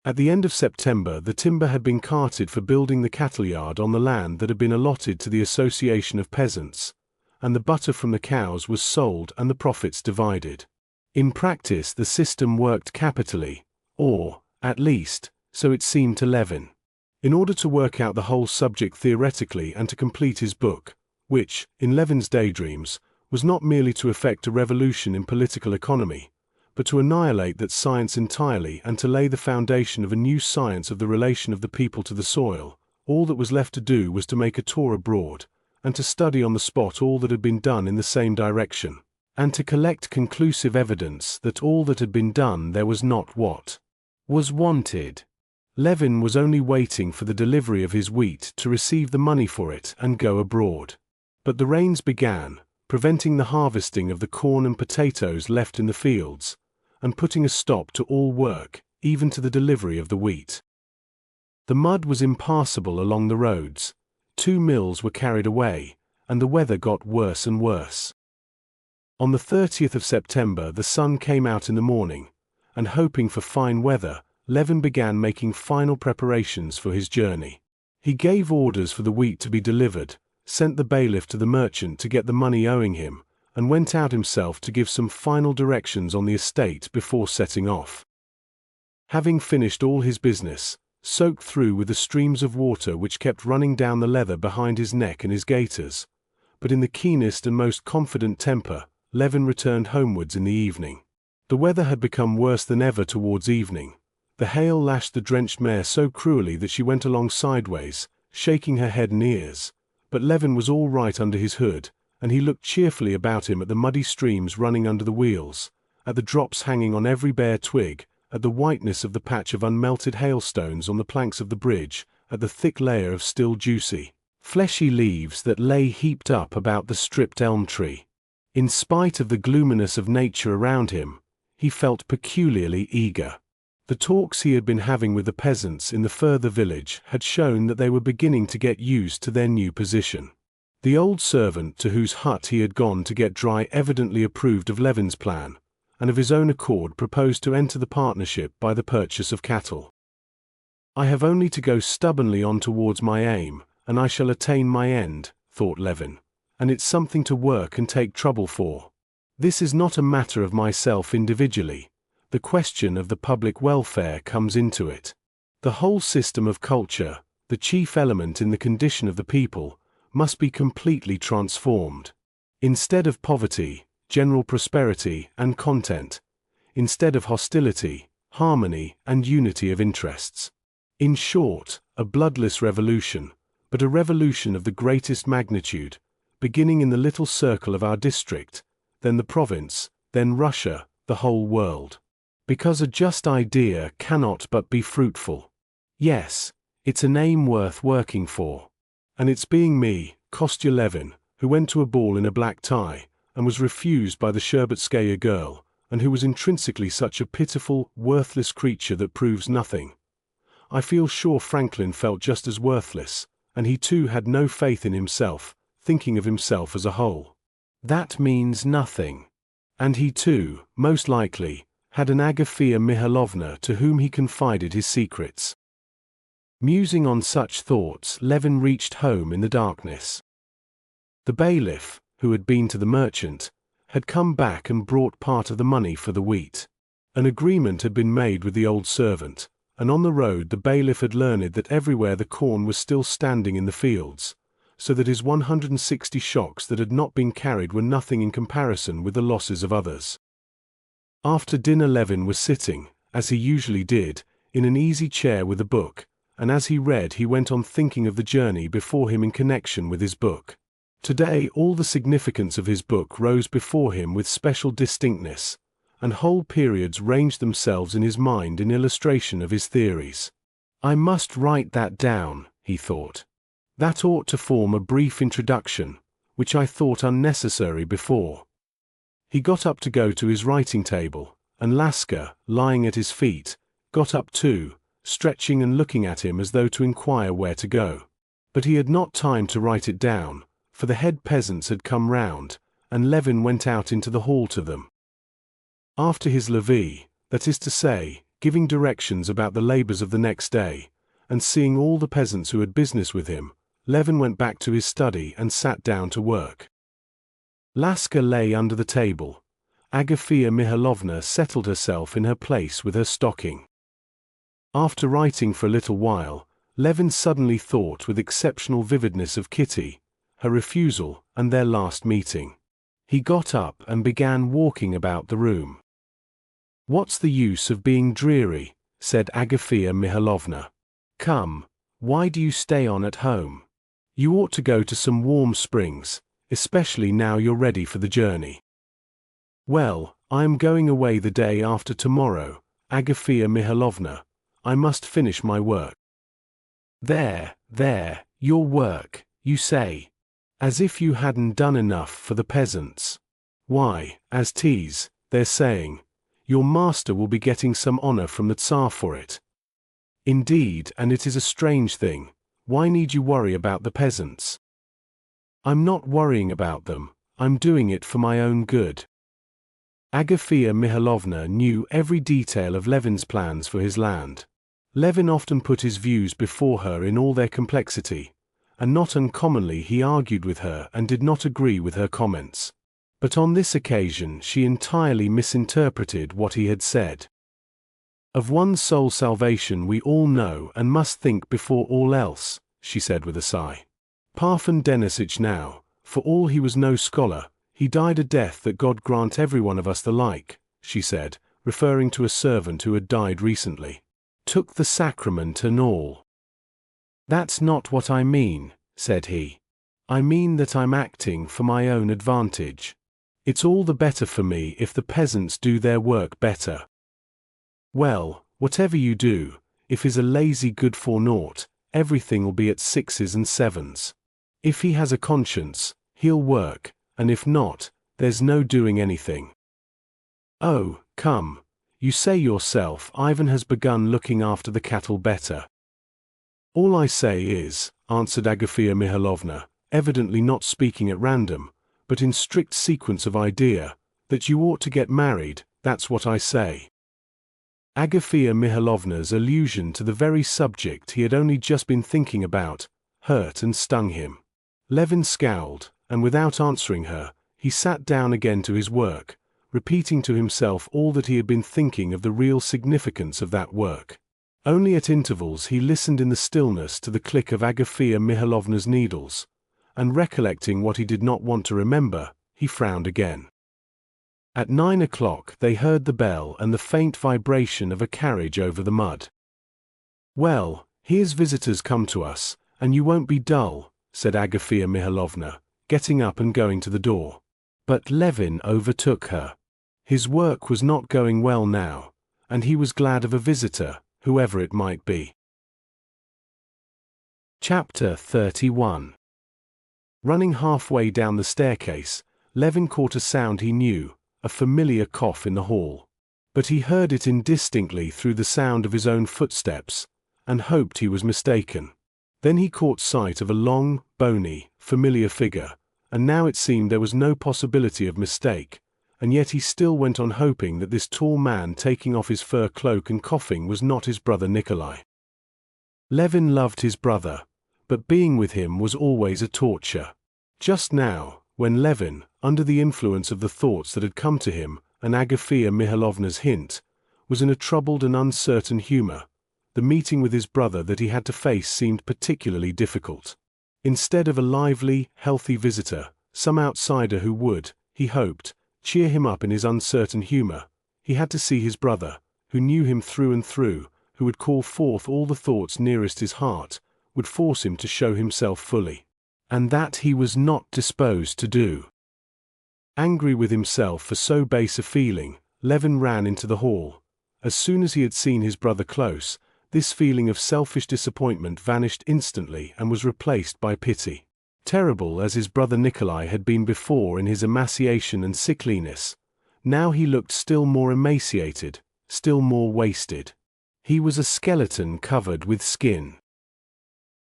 At the end of September, the timber had been carted for building the cattle yard on the land that had been allotted to the Association of Peasants, and the butter from the cows was sold and the profits divided. In practice, the system worked capitally, or, at least, so it seemed to Levin. In order to work out the whole subject theoretically and to complete his book, which, in Levin's daydreams, was not merely to effect a revolution in political economy, but to annihilate that science entirely and to lay the foundation of a new science of the relation of the people to the soil, all that was left to do was to make a tour abroad, and to study on the spot all that had been done in the same direction, and to collect conclusive evidence that all that had been done there was not what was wanted. Levin was only waiting for the delivery of his wheat to receive the money for it and go abroad. But the rains began, preventing the harvesting of the corn and potatoes left in the fields, and putting a stop to all work, even to the delivery of the wheat. The mud was impassable along the roads, 2 mills were carried away, and the weather got worse and worse. On the 30th of September the sun came out in the morning, and hoping for fine weather, Levin began making final preparations for his journey. He gave orders for the wheat to be delivered, sent the bailiff to the merchant to get the money owing him, and went out himself to give some final directions on the estate before setting off. Having finished all his business, soaked through with the streams of water which kept running down the leather behind his neck and his gaiters, but in the keenest and most confident temper, Levin returned homewards in the evening. The weather had become worse than ever towards evening. The hail lashed the drenched mare so cruelly that she went along sideways, shaking her head and ears, but Levin was all right under his hood, and he looked cheerfully about him at the muddy streams running under the wheels, at the drops hanging on every bare twig, at the whiteness of the patch of unmelted hailstones on the planks of the bridge, at the thick layer of still juicy, fleshy leaves that lay heaped up about the stripped elm tree. In spite of the gloominess of nature around him, he felt peculiarly eager. The talks he had been having with the peasants in the further village had shown that they were beginning to get used to their new position. The old servant to whose hut he had gone to get dry evidently approved of Levin's plan, and of his own accord proposed to enter the partnership by the purchase of cattle. "I have only to go stubbornly on towards my aim, and I shall attain my end," thought Levin, "and it's something to work and take trouble for. This is not a matter of myself individually. The question of the public welfare comes into it. The whole system of culture, the chief element in the condition of the people, must be completely transformed. Instead of poverty, general prosperity and content. Instead of hostility, harmony and unity of interests. In short, a bloodless revolution, but a revolution of the greatest magnitude, beginning in the little circle of our district, then the province, then Russia, the whole world. Because a just idea cannot but be fruitful. Yes, it's an aim worth working for. And it's being me, Kostya Levin, who went to a ball in a black tie, and was refused by the Shtcherbatskaya girl, and who was intrinsically such a pitiful, worthless creature that proves nothing. I feel sure Franklin felt just as worthless, and he too had no faith in himself, thinking of himself as a whole. That means nothing. And he too, most likely, had an Agafea Mihailovna to whom he confided his secrets. Musing on such thoughts, Levin reached home in the darkness. The bailiff, who had been to the merchant, had come back and brought part of the money for the wheat. An agreement had been made with the old servant, and on the road the bailiff had learned that everywhere the corn was still standing in the fields, so that his 160 shocks that had not been carried were nothing in comparison with the losses of others. After dinner Levin was sitting, as he usually did, in an easy chair with a book, and as he read he went on thinking of the journey before him in connection with his book. Today all the significance of his book rose before him with special distinctness, and whole periods ranged themselves in his mind in illustration of his theories. I must write that down, he thought. That ought to form a brief introduction, which I thought unnecessary before. He got up to go to his writing table, and Laska, lying at his feet, got up too, stretching and looking at him as though to inquire where to go. But he had not time to write it down, for the head peasants had come round, and Levin went out into the hall to them. After his levee, that is to say, giving directions about the labours of the next day, and seeing all the peasants who had business with him, Levin went back to his study and sat down to work. Laska lay under the table. Agafea Mihailovna settled herself in her place with her stocking. After writing for a little while, Levin suddenly thought with exceptional vividness of Kitty, her refusal, and their last meeting. He got up and began walking about the room. "What's the use of being dreary?" said Agafea Mihailovna. "Come, why do you stay on at home? You ought to go to some warm springs, especially now you're ready for the journey." "Well, I am going away the day after tomorrow, Agafea Mihailovna. I must finish my work." There, your work, you say. As if you hadn't done enough for the peasants. Why, as tease, they're saying, your master will be getting some honor from the Tsar for it. Indeed, and it is a strange thing. Why need you worry about the peasants? I'm not worrying about them, I'm doing it for my own good. Agafea Mihailovna knew every detail of Levin's plans for his land. Levin often put his views before her in all their complexity, and not uncommonly he argued with her and did not agree with her comments. But on this occasion she entirely misinterpreted what he had said. "Of one soul's salvation we all know and must think before all else," she said with a sigh. "Parfen Denisich now, for all he was no scholar, he died a death that God grant every one of us the like," she said, referring to a servant who had died recently. "Took the sacrament and all." "That's not what I mean," said he. "I mean that I'm acting for my own advantage. It's all the better for me if the peasants do their work better." "Well, whatever you do, if he's a lazy good-for-naught, everything'll be at 6s and 7s. If he has a conscience, he'll work, and if not, there's no doing anything." "Oh, come, you say yourself Ivan has begun looking after the cattle better." "All I say is," answered Agafea Mihailovna, evidently not speaking at random, but in strict sequence of idea, "that you ought to get married, that's what I say." Agafea Mihailovna's allusion to the very subject he had only just been thinking about, hurt and stung him. Levin scowled, and without answering her, he sat down again to his work, repeating to himself all that he had been thinking of the real significance of that work. Only at intervals he listened in the stillness to the click of Agafea Mihailovna's needles, and recollecting what he did not want to remember, he frowned again. At 9 o'clock they heard the bell and the faint vibration of a carriage over the mud. "Well, here's visitors come to us, and you won't be dull," said Agafea Mihailovna, getting up and going to the door. But Levin overtook her. His work was not going well now, and he was glad of a visitor, whoever it might be. Chapter 31. Running halfway down the staircase, Levin caught a sound he knew, a familiar cough in the hall. But he heard it indistinctly through the sound of his own footsteps, and hoped he was mistaken. Then he caught sight of a long, bony, familiar figure, and now it seemed there was no possibility of mistake, and yet he still went on hoping that this tall man taking off his fur cloak and coughing was not his brother Nikolai. Levin loved his brother, but being with him was always a torture. Just now, when Levin, under the influence of the thoughts that had come to him, and Agafea Mihailovna's hint, was in a troubled and uncertain humor, the meeting with his brother that he had to face seemed particularly difficult. Instead of a lively, healthy visitor, some outsider who would, he hoped, cheer him up in his uncertain humor, he had to see his brother, who knew him through and through, who would call forth all the thoughts nearest his heart, would force him to show himself fully. And that he was not disposed to do. Angry with himself for so base a feeling, Levin ran into the hall. As soon as he had seen his brother close, this feeling of selfish disappointment vanished instantly and was replaced by pity. Terrible as his brother Nikolai had been before in his emaciation and sickliness, now he looked still more emaciated, still more wasted. He was a skeleton covered with skin.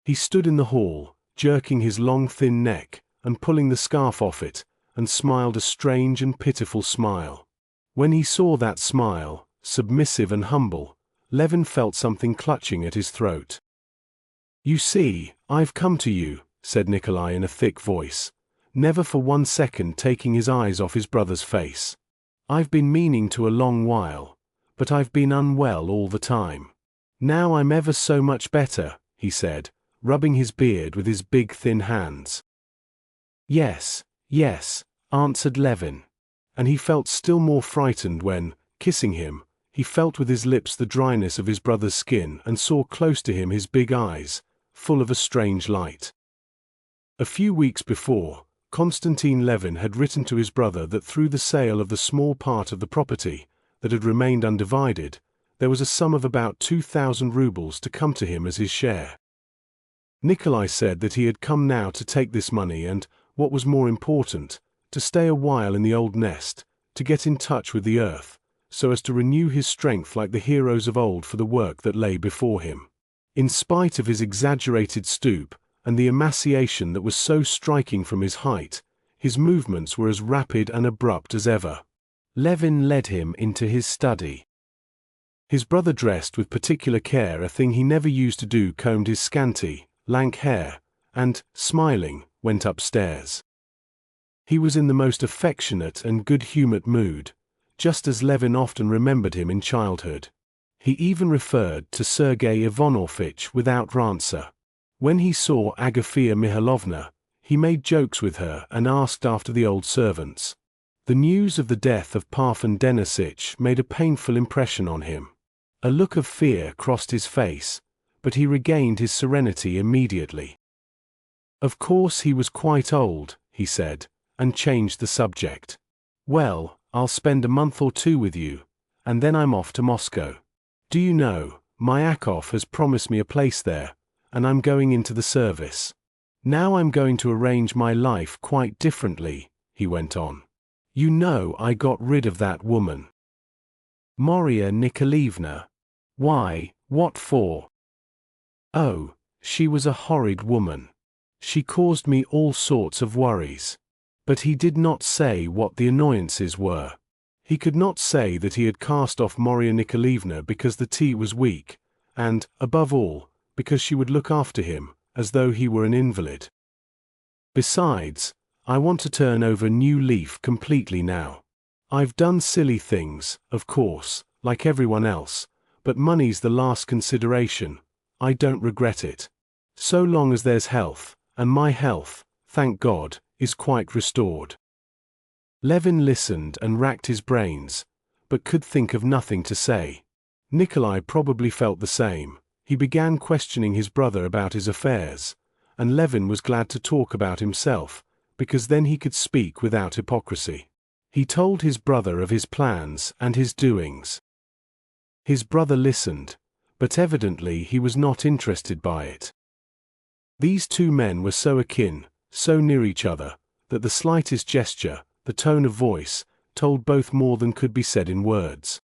He stood in the hall, jerking his long thin neck, and pulling the scarf off it, and smiled a strange and pitiful smile. When he saw that smile, submissive and humble, Levin felt something clutching at his throat. "You see, I've come to you," said Nikolai in a thick voice, never for 1 second taking his eyes off his brother's face. "I've been meaning to a long while, but I've been unwell all the time. Now I'm ever so much better," he said, rubbing his beard with his big thin hands. "Yes, yes," answered Levin, and he felt still more frightened when, kissing him, he felt with his lips the dryness of his brother's skin and saw close to him his big eyes, full of a strange light. A few weeks before, Konstantin Levin had written to his brother that through the sale of the small part of the property that had remained undivided, there was a sum of about 2,000 rubles to come to him as his share. Nikolai said that he had come now to take this money and, what was more important, to stay a while in the old nest, to get in touch with the earth, so as to renew his strength like the heroes of old for the work that lay before him. In spite of his exaggerated stoop, and the emaciation that was so striking from his height, his movements were as rapid and abrupt as ever. Levin led him into his study. His brother dressed with particular care, a thing he never used to do, combed his scanty, lank hair, and, smiling, went upstairs. He was in the most affectionate and good-humored mood, just as Levin often remembered him in childhood. He even referred to Sergei Ivanovitch without answer. When he saw Agafea Mihailovna, he made jokes with her and asked after the old servants. The news of the death of Parfen Denisich made a painful impression on him. A look of fear crossed his face, but he regained his serenity immediately. Of course he was quite old, he said, and changed the subject. "Well, I'll spend a month or 2 with you, and then I'm off to Moscow. Do you know, Myakov has promised me a place there, and I'm going into the service. Now I'm going to arrange my life quite differently," he went on. "You know I got rid of that woman. Maria Nikolaevna. Why, what for? Oh, she was a horrid woman. She caused me all sorts of worries." But he did not say what the annoyances were. He could not say that he had cast off Maria Nikolaevna because the tea was weak, and, above all, because she would look after him, as though he were an invalid. "Besides, I want to turn over a new leaf completely now. I've done silly things, of course, like everyone else, but money's the last consideration. I don't regret it. So long as there's health, and my health, thank God, is quite restored." Levin listened and racked his brains, but could think of nothing to say. Nikolai probably felt the same. He began questioning his brother about his affairs, and Levin was glad to talk about himself, because then he could speak without hypocrisy. He told his brother of his plans and his doings. His brother listened, but evidently he was not interested by it. These two men were so akin, so near each other, that the slightest gesture, the tone of voice, told both more than could be said in words.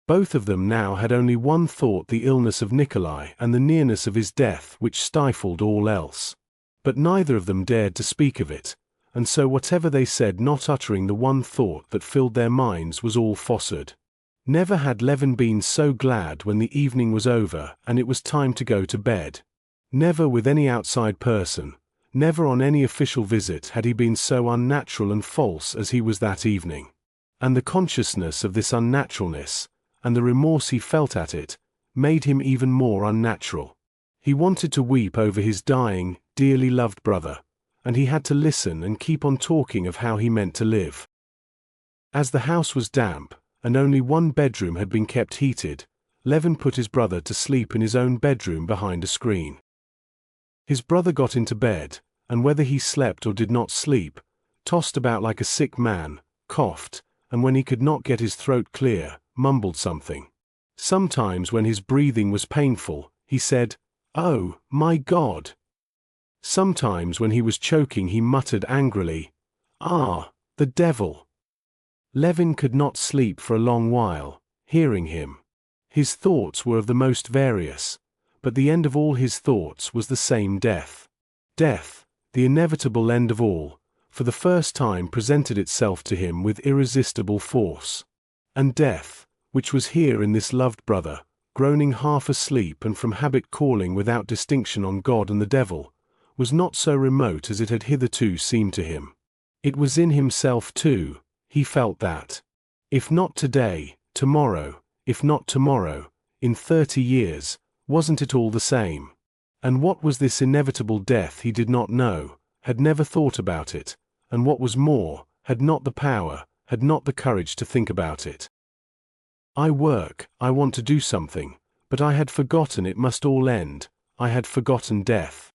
Both of them now had only one thought: the illness of Nikolai and the nearness of his death, which stifled all else. But neither of them dared to speak of it, and so whatever they said, not uttering the one thought that filled their minds, was all falsehood. Never had Levin been so glad when the evening was over and it was time to go to bed. Never with any outside person, never on any official visit had he been so unnatural and false as he was that evening. And the consciousness of this unnaturalness, and the remorse he felt at it, made him even more unnatural. He wanted to weep over his dying, dearly loved brother, and he had to listen and keep on talking of how he meant to live. As the house was damp, and only one bedroom had been kept heated, Levin put his brother to sleep in his own bedroom behind a screen. His brother got into bed, and whether he slept or did not sleep, tossed about like a sick man, coughed, and when he could not get his throat clear, mumbled something. Sometimes when his breathing was painful, he said, "Oh, my God!" Sometimes when he was choking, he muttered angrily, "Ah, the devil!" Levin could not sleep for a long while, hearing him. His thoughts were of the most various, but the end of all his thoughts was the same: death. Death, the inevitable end of all, for the first time presented itself to him with irresistible force. And death, which was here in this loved brother, groaning half asleep and from habit calling without distinction on God and the devil, was not so remote as it had hitherto seemed to him. It was in himself too. He felt that. If not today, tomorrow; if not tomorrow, in 30 years, wasn't it all the same? And what was this inevitable death he did not know, had never thought about it, and what was more, had not the power, had not the courage to think about it. I want to do something, but I had forgotten it must all end, I had forgotten death.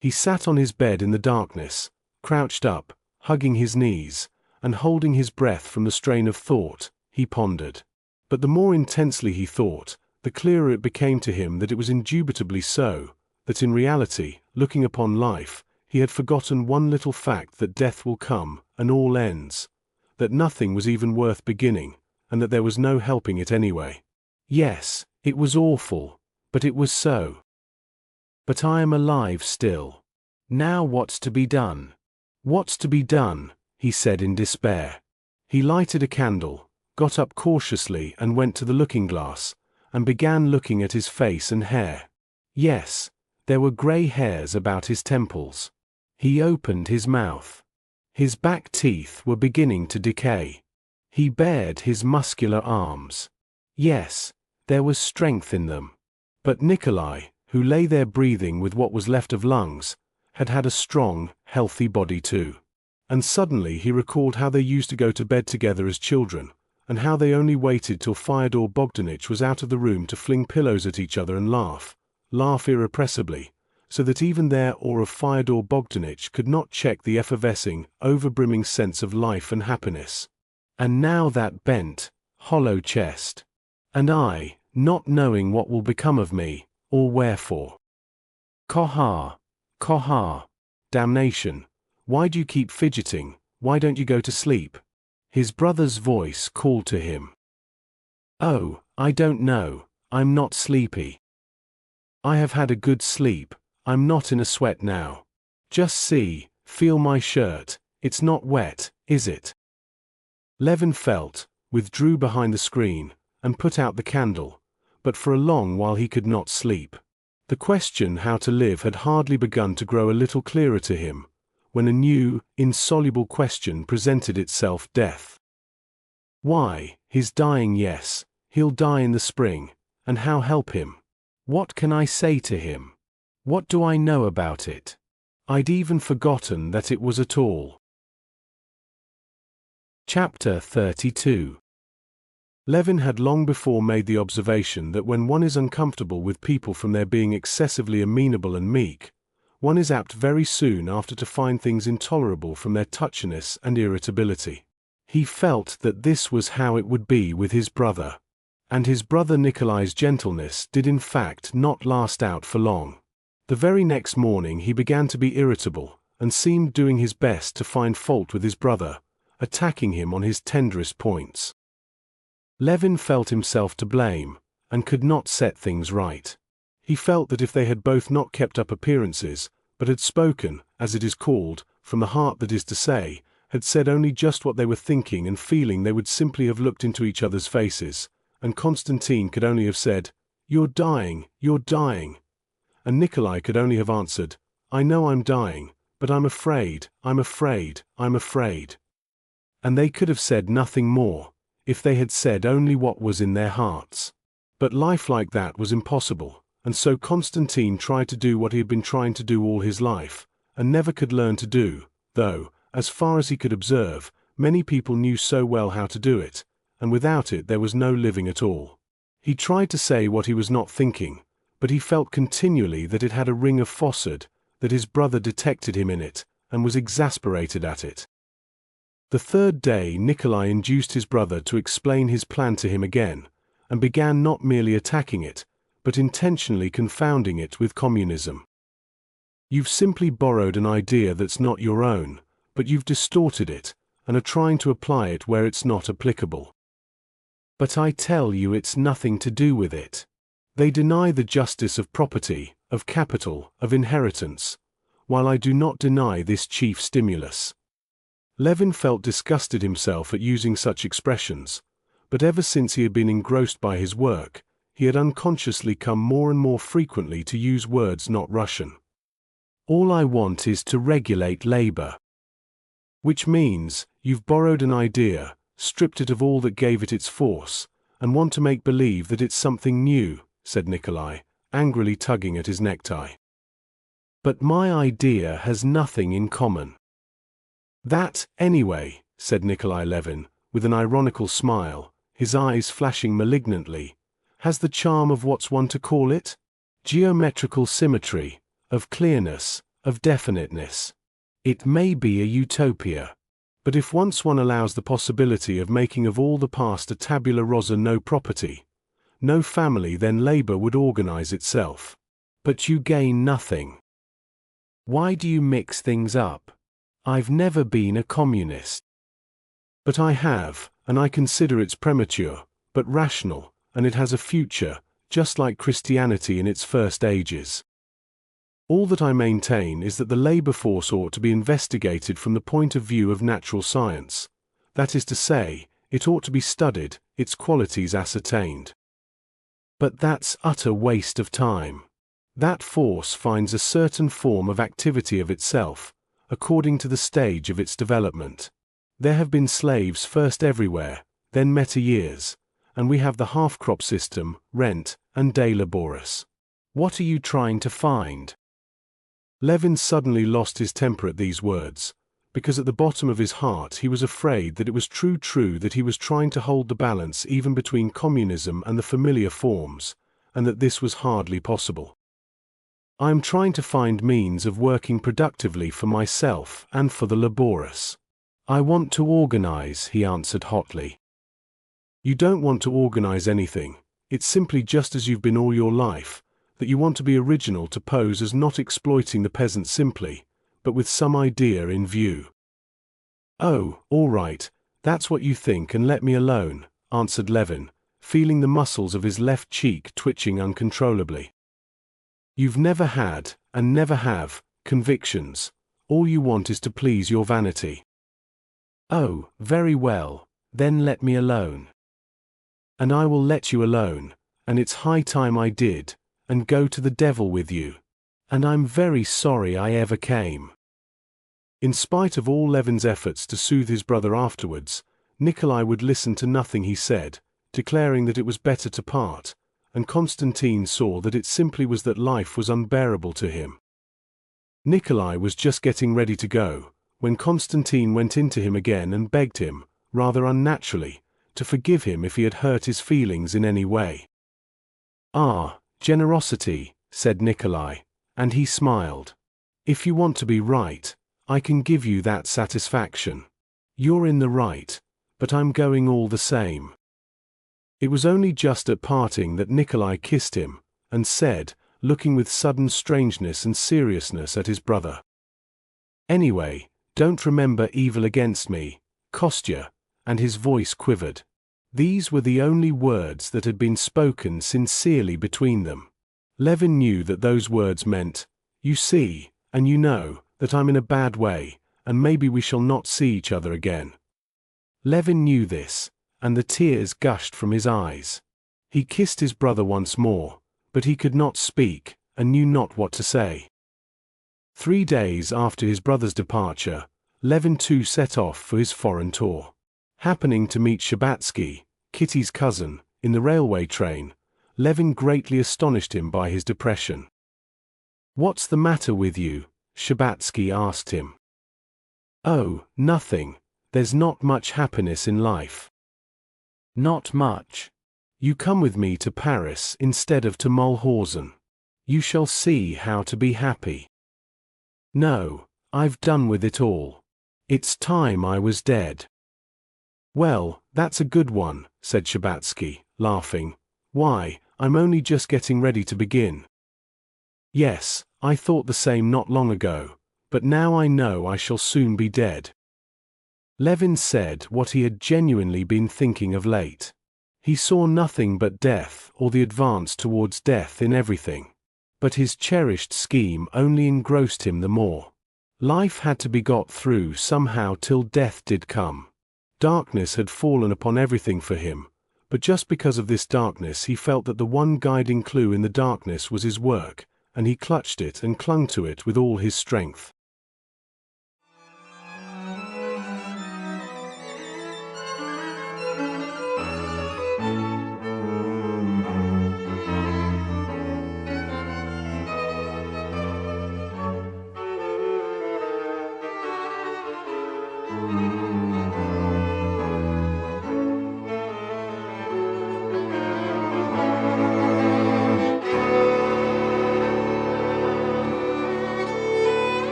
He sat on his bed in the darkness, crouched up, hugging his knees, and holding his breath from the strain of thought. He pondered. But the more intensely he thought, the clearer it became to him that it was indubitably so, that in reality, looking upon life, he had forgotten one little fact: that death will come, and all ends, that nothing was even worth beginning, and that there was no helping it anyway. Yes, it was awful, but it was so. But I am alive still. Now what's to be done? What's to be done? He said in despair. He lighted a candle, got up cautiously and went to the looking-glass, and began looking at his face and hair. Yes, there were grey hairs about his temples. He opened his mouth. His back teeth were beginning to decay. He bared his muscular arms. Yes, there was strength in them. But Nikolai, who lay there breathing with what was left of lungs, had had a strong, healthy body too. And suddenly he recalled how they used to go to bed together as children, and how they only waited till Fyodor Bogdanich was out of the room to fling pillows at each other and laugh irrepressibly, so that even their awe of Fyodor Bogdanich could not check the effervescing, overbrimming sense of life and happiness. And now that bent, hollow chest. And I, not knowing what will become of me, or wherefore. Koha! Koha! Damnation! Why do you keep fidgeting? Why don't you go to sleep? His brother's voice called to him. Oh, I don't know, I'm not sleepy. I have had a good sleep, I'm not in a sweat now. Just see, feel my shirt, it's not wet, is it? Levin felt, withdrew behind the screen, and put out the candle, but for a long while he could not sleep. The question how to live had hardly begun to grow a little clearer to him, when a new, insoluble question presented itself: death. Why, his dying, yes, he'll die in the spring, and how help him? What can I say to him? What do I know about it? I'd even forgotten that it was at all. Chapter 32. Levin had long before made the observation that when one is uncomfortable with people from their being excessively amenable and meek, one is apt very soon after to find things intolerable from their touchiness and irritability. He felt that this was how it would be with his brother. And his brother Nikolai's gentleness did in fact not last out for long. The very next morning he began to be irritable, and seemed doing his best to find fault with his brother, attacking him on his tenderest points. Levin felt himself to blame, and could not set things right. He felt that if they had both not kept up appearances, but had spoken, as it is called, from the heart, that is to say, had said only just what they were thinking and feeling, they would simply have looked into each other's faces, and Konstantin could only have said, "You're dying, you're dying." And Nikolai could only have answered, "I know I'm dying, but I'm afraid, I'm afraid, I'm afraid." And they could have said nothing more, if they had said only what was in their hearts. But life like that was impossible, and so Konstantin tried to do what he had been trying to do all his life, and never could learn to do, though, as far as he could observe, many people knew so well how to do it, and without it there was no living at all. He tried to say what he was not thinking, but he felt continually that it had a ring of falsehood, that his brother detected him in it, and was exasperated at it. The third day Nikolai induced his brother to explain his plan to him again, and began not merely attacking it, but intentionally confounding it with communism. "You've simply borrowed an idea that's not your own, but you've distorted it, and are trying to apply it where it's not applicable. But I tell you it's nothing to do with it. They deny the justice of property, of capital, of inheritance, while I do not deny this chief stimulus." Levin felt disgusted himself at using such expressions, but ever since he had been engrossed by his work, he had unconsciously come more and more frequently to use words not Russian. "All I want is to regulate labor." Which means, you've borrowed an idea, stripped it of all that gave it its force, and want to make believe that it's something new, said Nikolai, angrily tugging at his necktie. "But my idea has nothing in common." "That, anyway," said Nikolai Levin, with an ironical smile, his eyes flashing malignantly, "has the charm of what's one to call it? Geometrical symmetry, of clearness, of definiteness. It may be a utopia. But if once one allows the possibility of making of all the past a tabula rasa, no property, no family, then labor would organize itself. But you gain nothing. Why do you mix things up? I've never been a communist." "But I have, and I consider it's premature, but rational, and it has a future, just like Christianity in its first ages. All that I maintain is that the labor force ought to be investigated from the point of view of natural science. That is to say, it ought to be studied, its qualities ascertained. But that's utter waste of time. That force finds a certain form of activity of itself, according to the stage of its development. There have been slaves first everywhere, then meta-years, and we have the half-crop system, rent, and de laboris. What are you trying to find?" Levin suddenly lost his temper at these words, because at the bottom of his heart he was afraid that it was true that he was trying to hold the balance even between communism and the familiar forms, and that this was hardly possible. "I am trying to find means of working productively for myself and for the laborers. I want to organize," he answered hotly. "You don't want to organize anything. It's simply just as you've been all your life, that you want to be original, to pose as not exploiting the peasant simply, but with some idea in view." "Oh, all right, that's what you think, and let me alone," answered Levin, feeling the muscles of his left cheek twitching uncontrollably. "You've never had, and never have, convictions. All you want is to please your vanity." "Oh, very well, then let me alone." "And I will let you alone, and it's high time I did, and go to the devil with you. And I'm very sorry I ever came." In spite of all Levin's efforts to soothe his brother afterwards, Nikolai would listen to nothing he said, declaring that it was better to part, and Konstantin saw that it simply was that life was unbearable to him. Nikolai was just getting ready to go, when Konstantin went in to him again and begged him, rather unnaturally, to forgive him if he had hurt his feelings in any way. "Ah, generosity," said Nikolai, and he smiled. "If you want to be right, I can give you that satisfaction. You're in the right, but I'm going all the same." It was only just at parting that Nikolai kissed him, and said, looking with sudden strangeness and seriousness at his brother, "Anyway, don't remember evil against me, Kostya, and his voice quivered. These were the only words that had been spoken sincerely between them. Levin knew that those words meant, "You see, and you know, that I'm in a bad way, and maybe we shall not see each other again." Levin knew this, and the tears gushed from his eyes. He kissed his brother once more, but he could not speak, and knew not what to say. 3 days after his brother's departure, Levin too set off for his foreign tour. Happening to meet Shabbatsky, Kitty's cousin, in the railway train, Levin greatly astonished him by his depression. "What's the matter with you?" Shabbatsky asked him. "Oh, nothing. There's not much happiness in life." "Not much. You come with me to Paris instead of to Mulhausen. You shall see how to be happy." "No, I've done with it all. It's time I was dead." "Well, that's a good one," said Shabbatsky, laughing. "Why, I'm only just getting ready to begin." "Yes, I thought the same not long ago, but now I know I shall soon be dead." Levin said what he had genuinely been thinking of late. He saw nothing but death or the advance towards death in everything. But his cherished scheme only engrossed him the more. Life had to be got through somehow till death did come. Darkness had fallen upon everything for him, but just because of this darkness he felt that the one guiding clue in the darkness was his work, and he clutched it and clung to it with all his strength.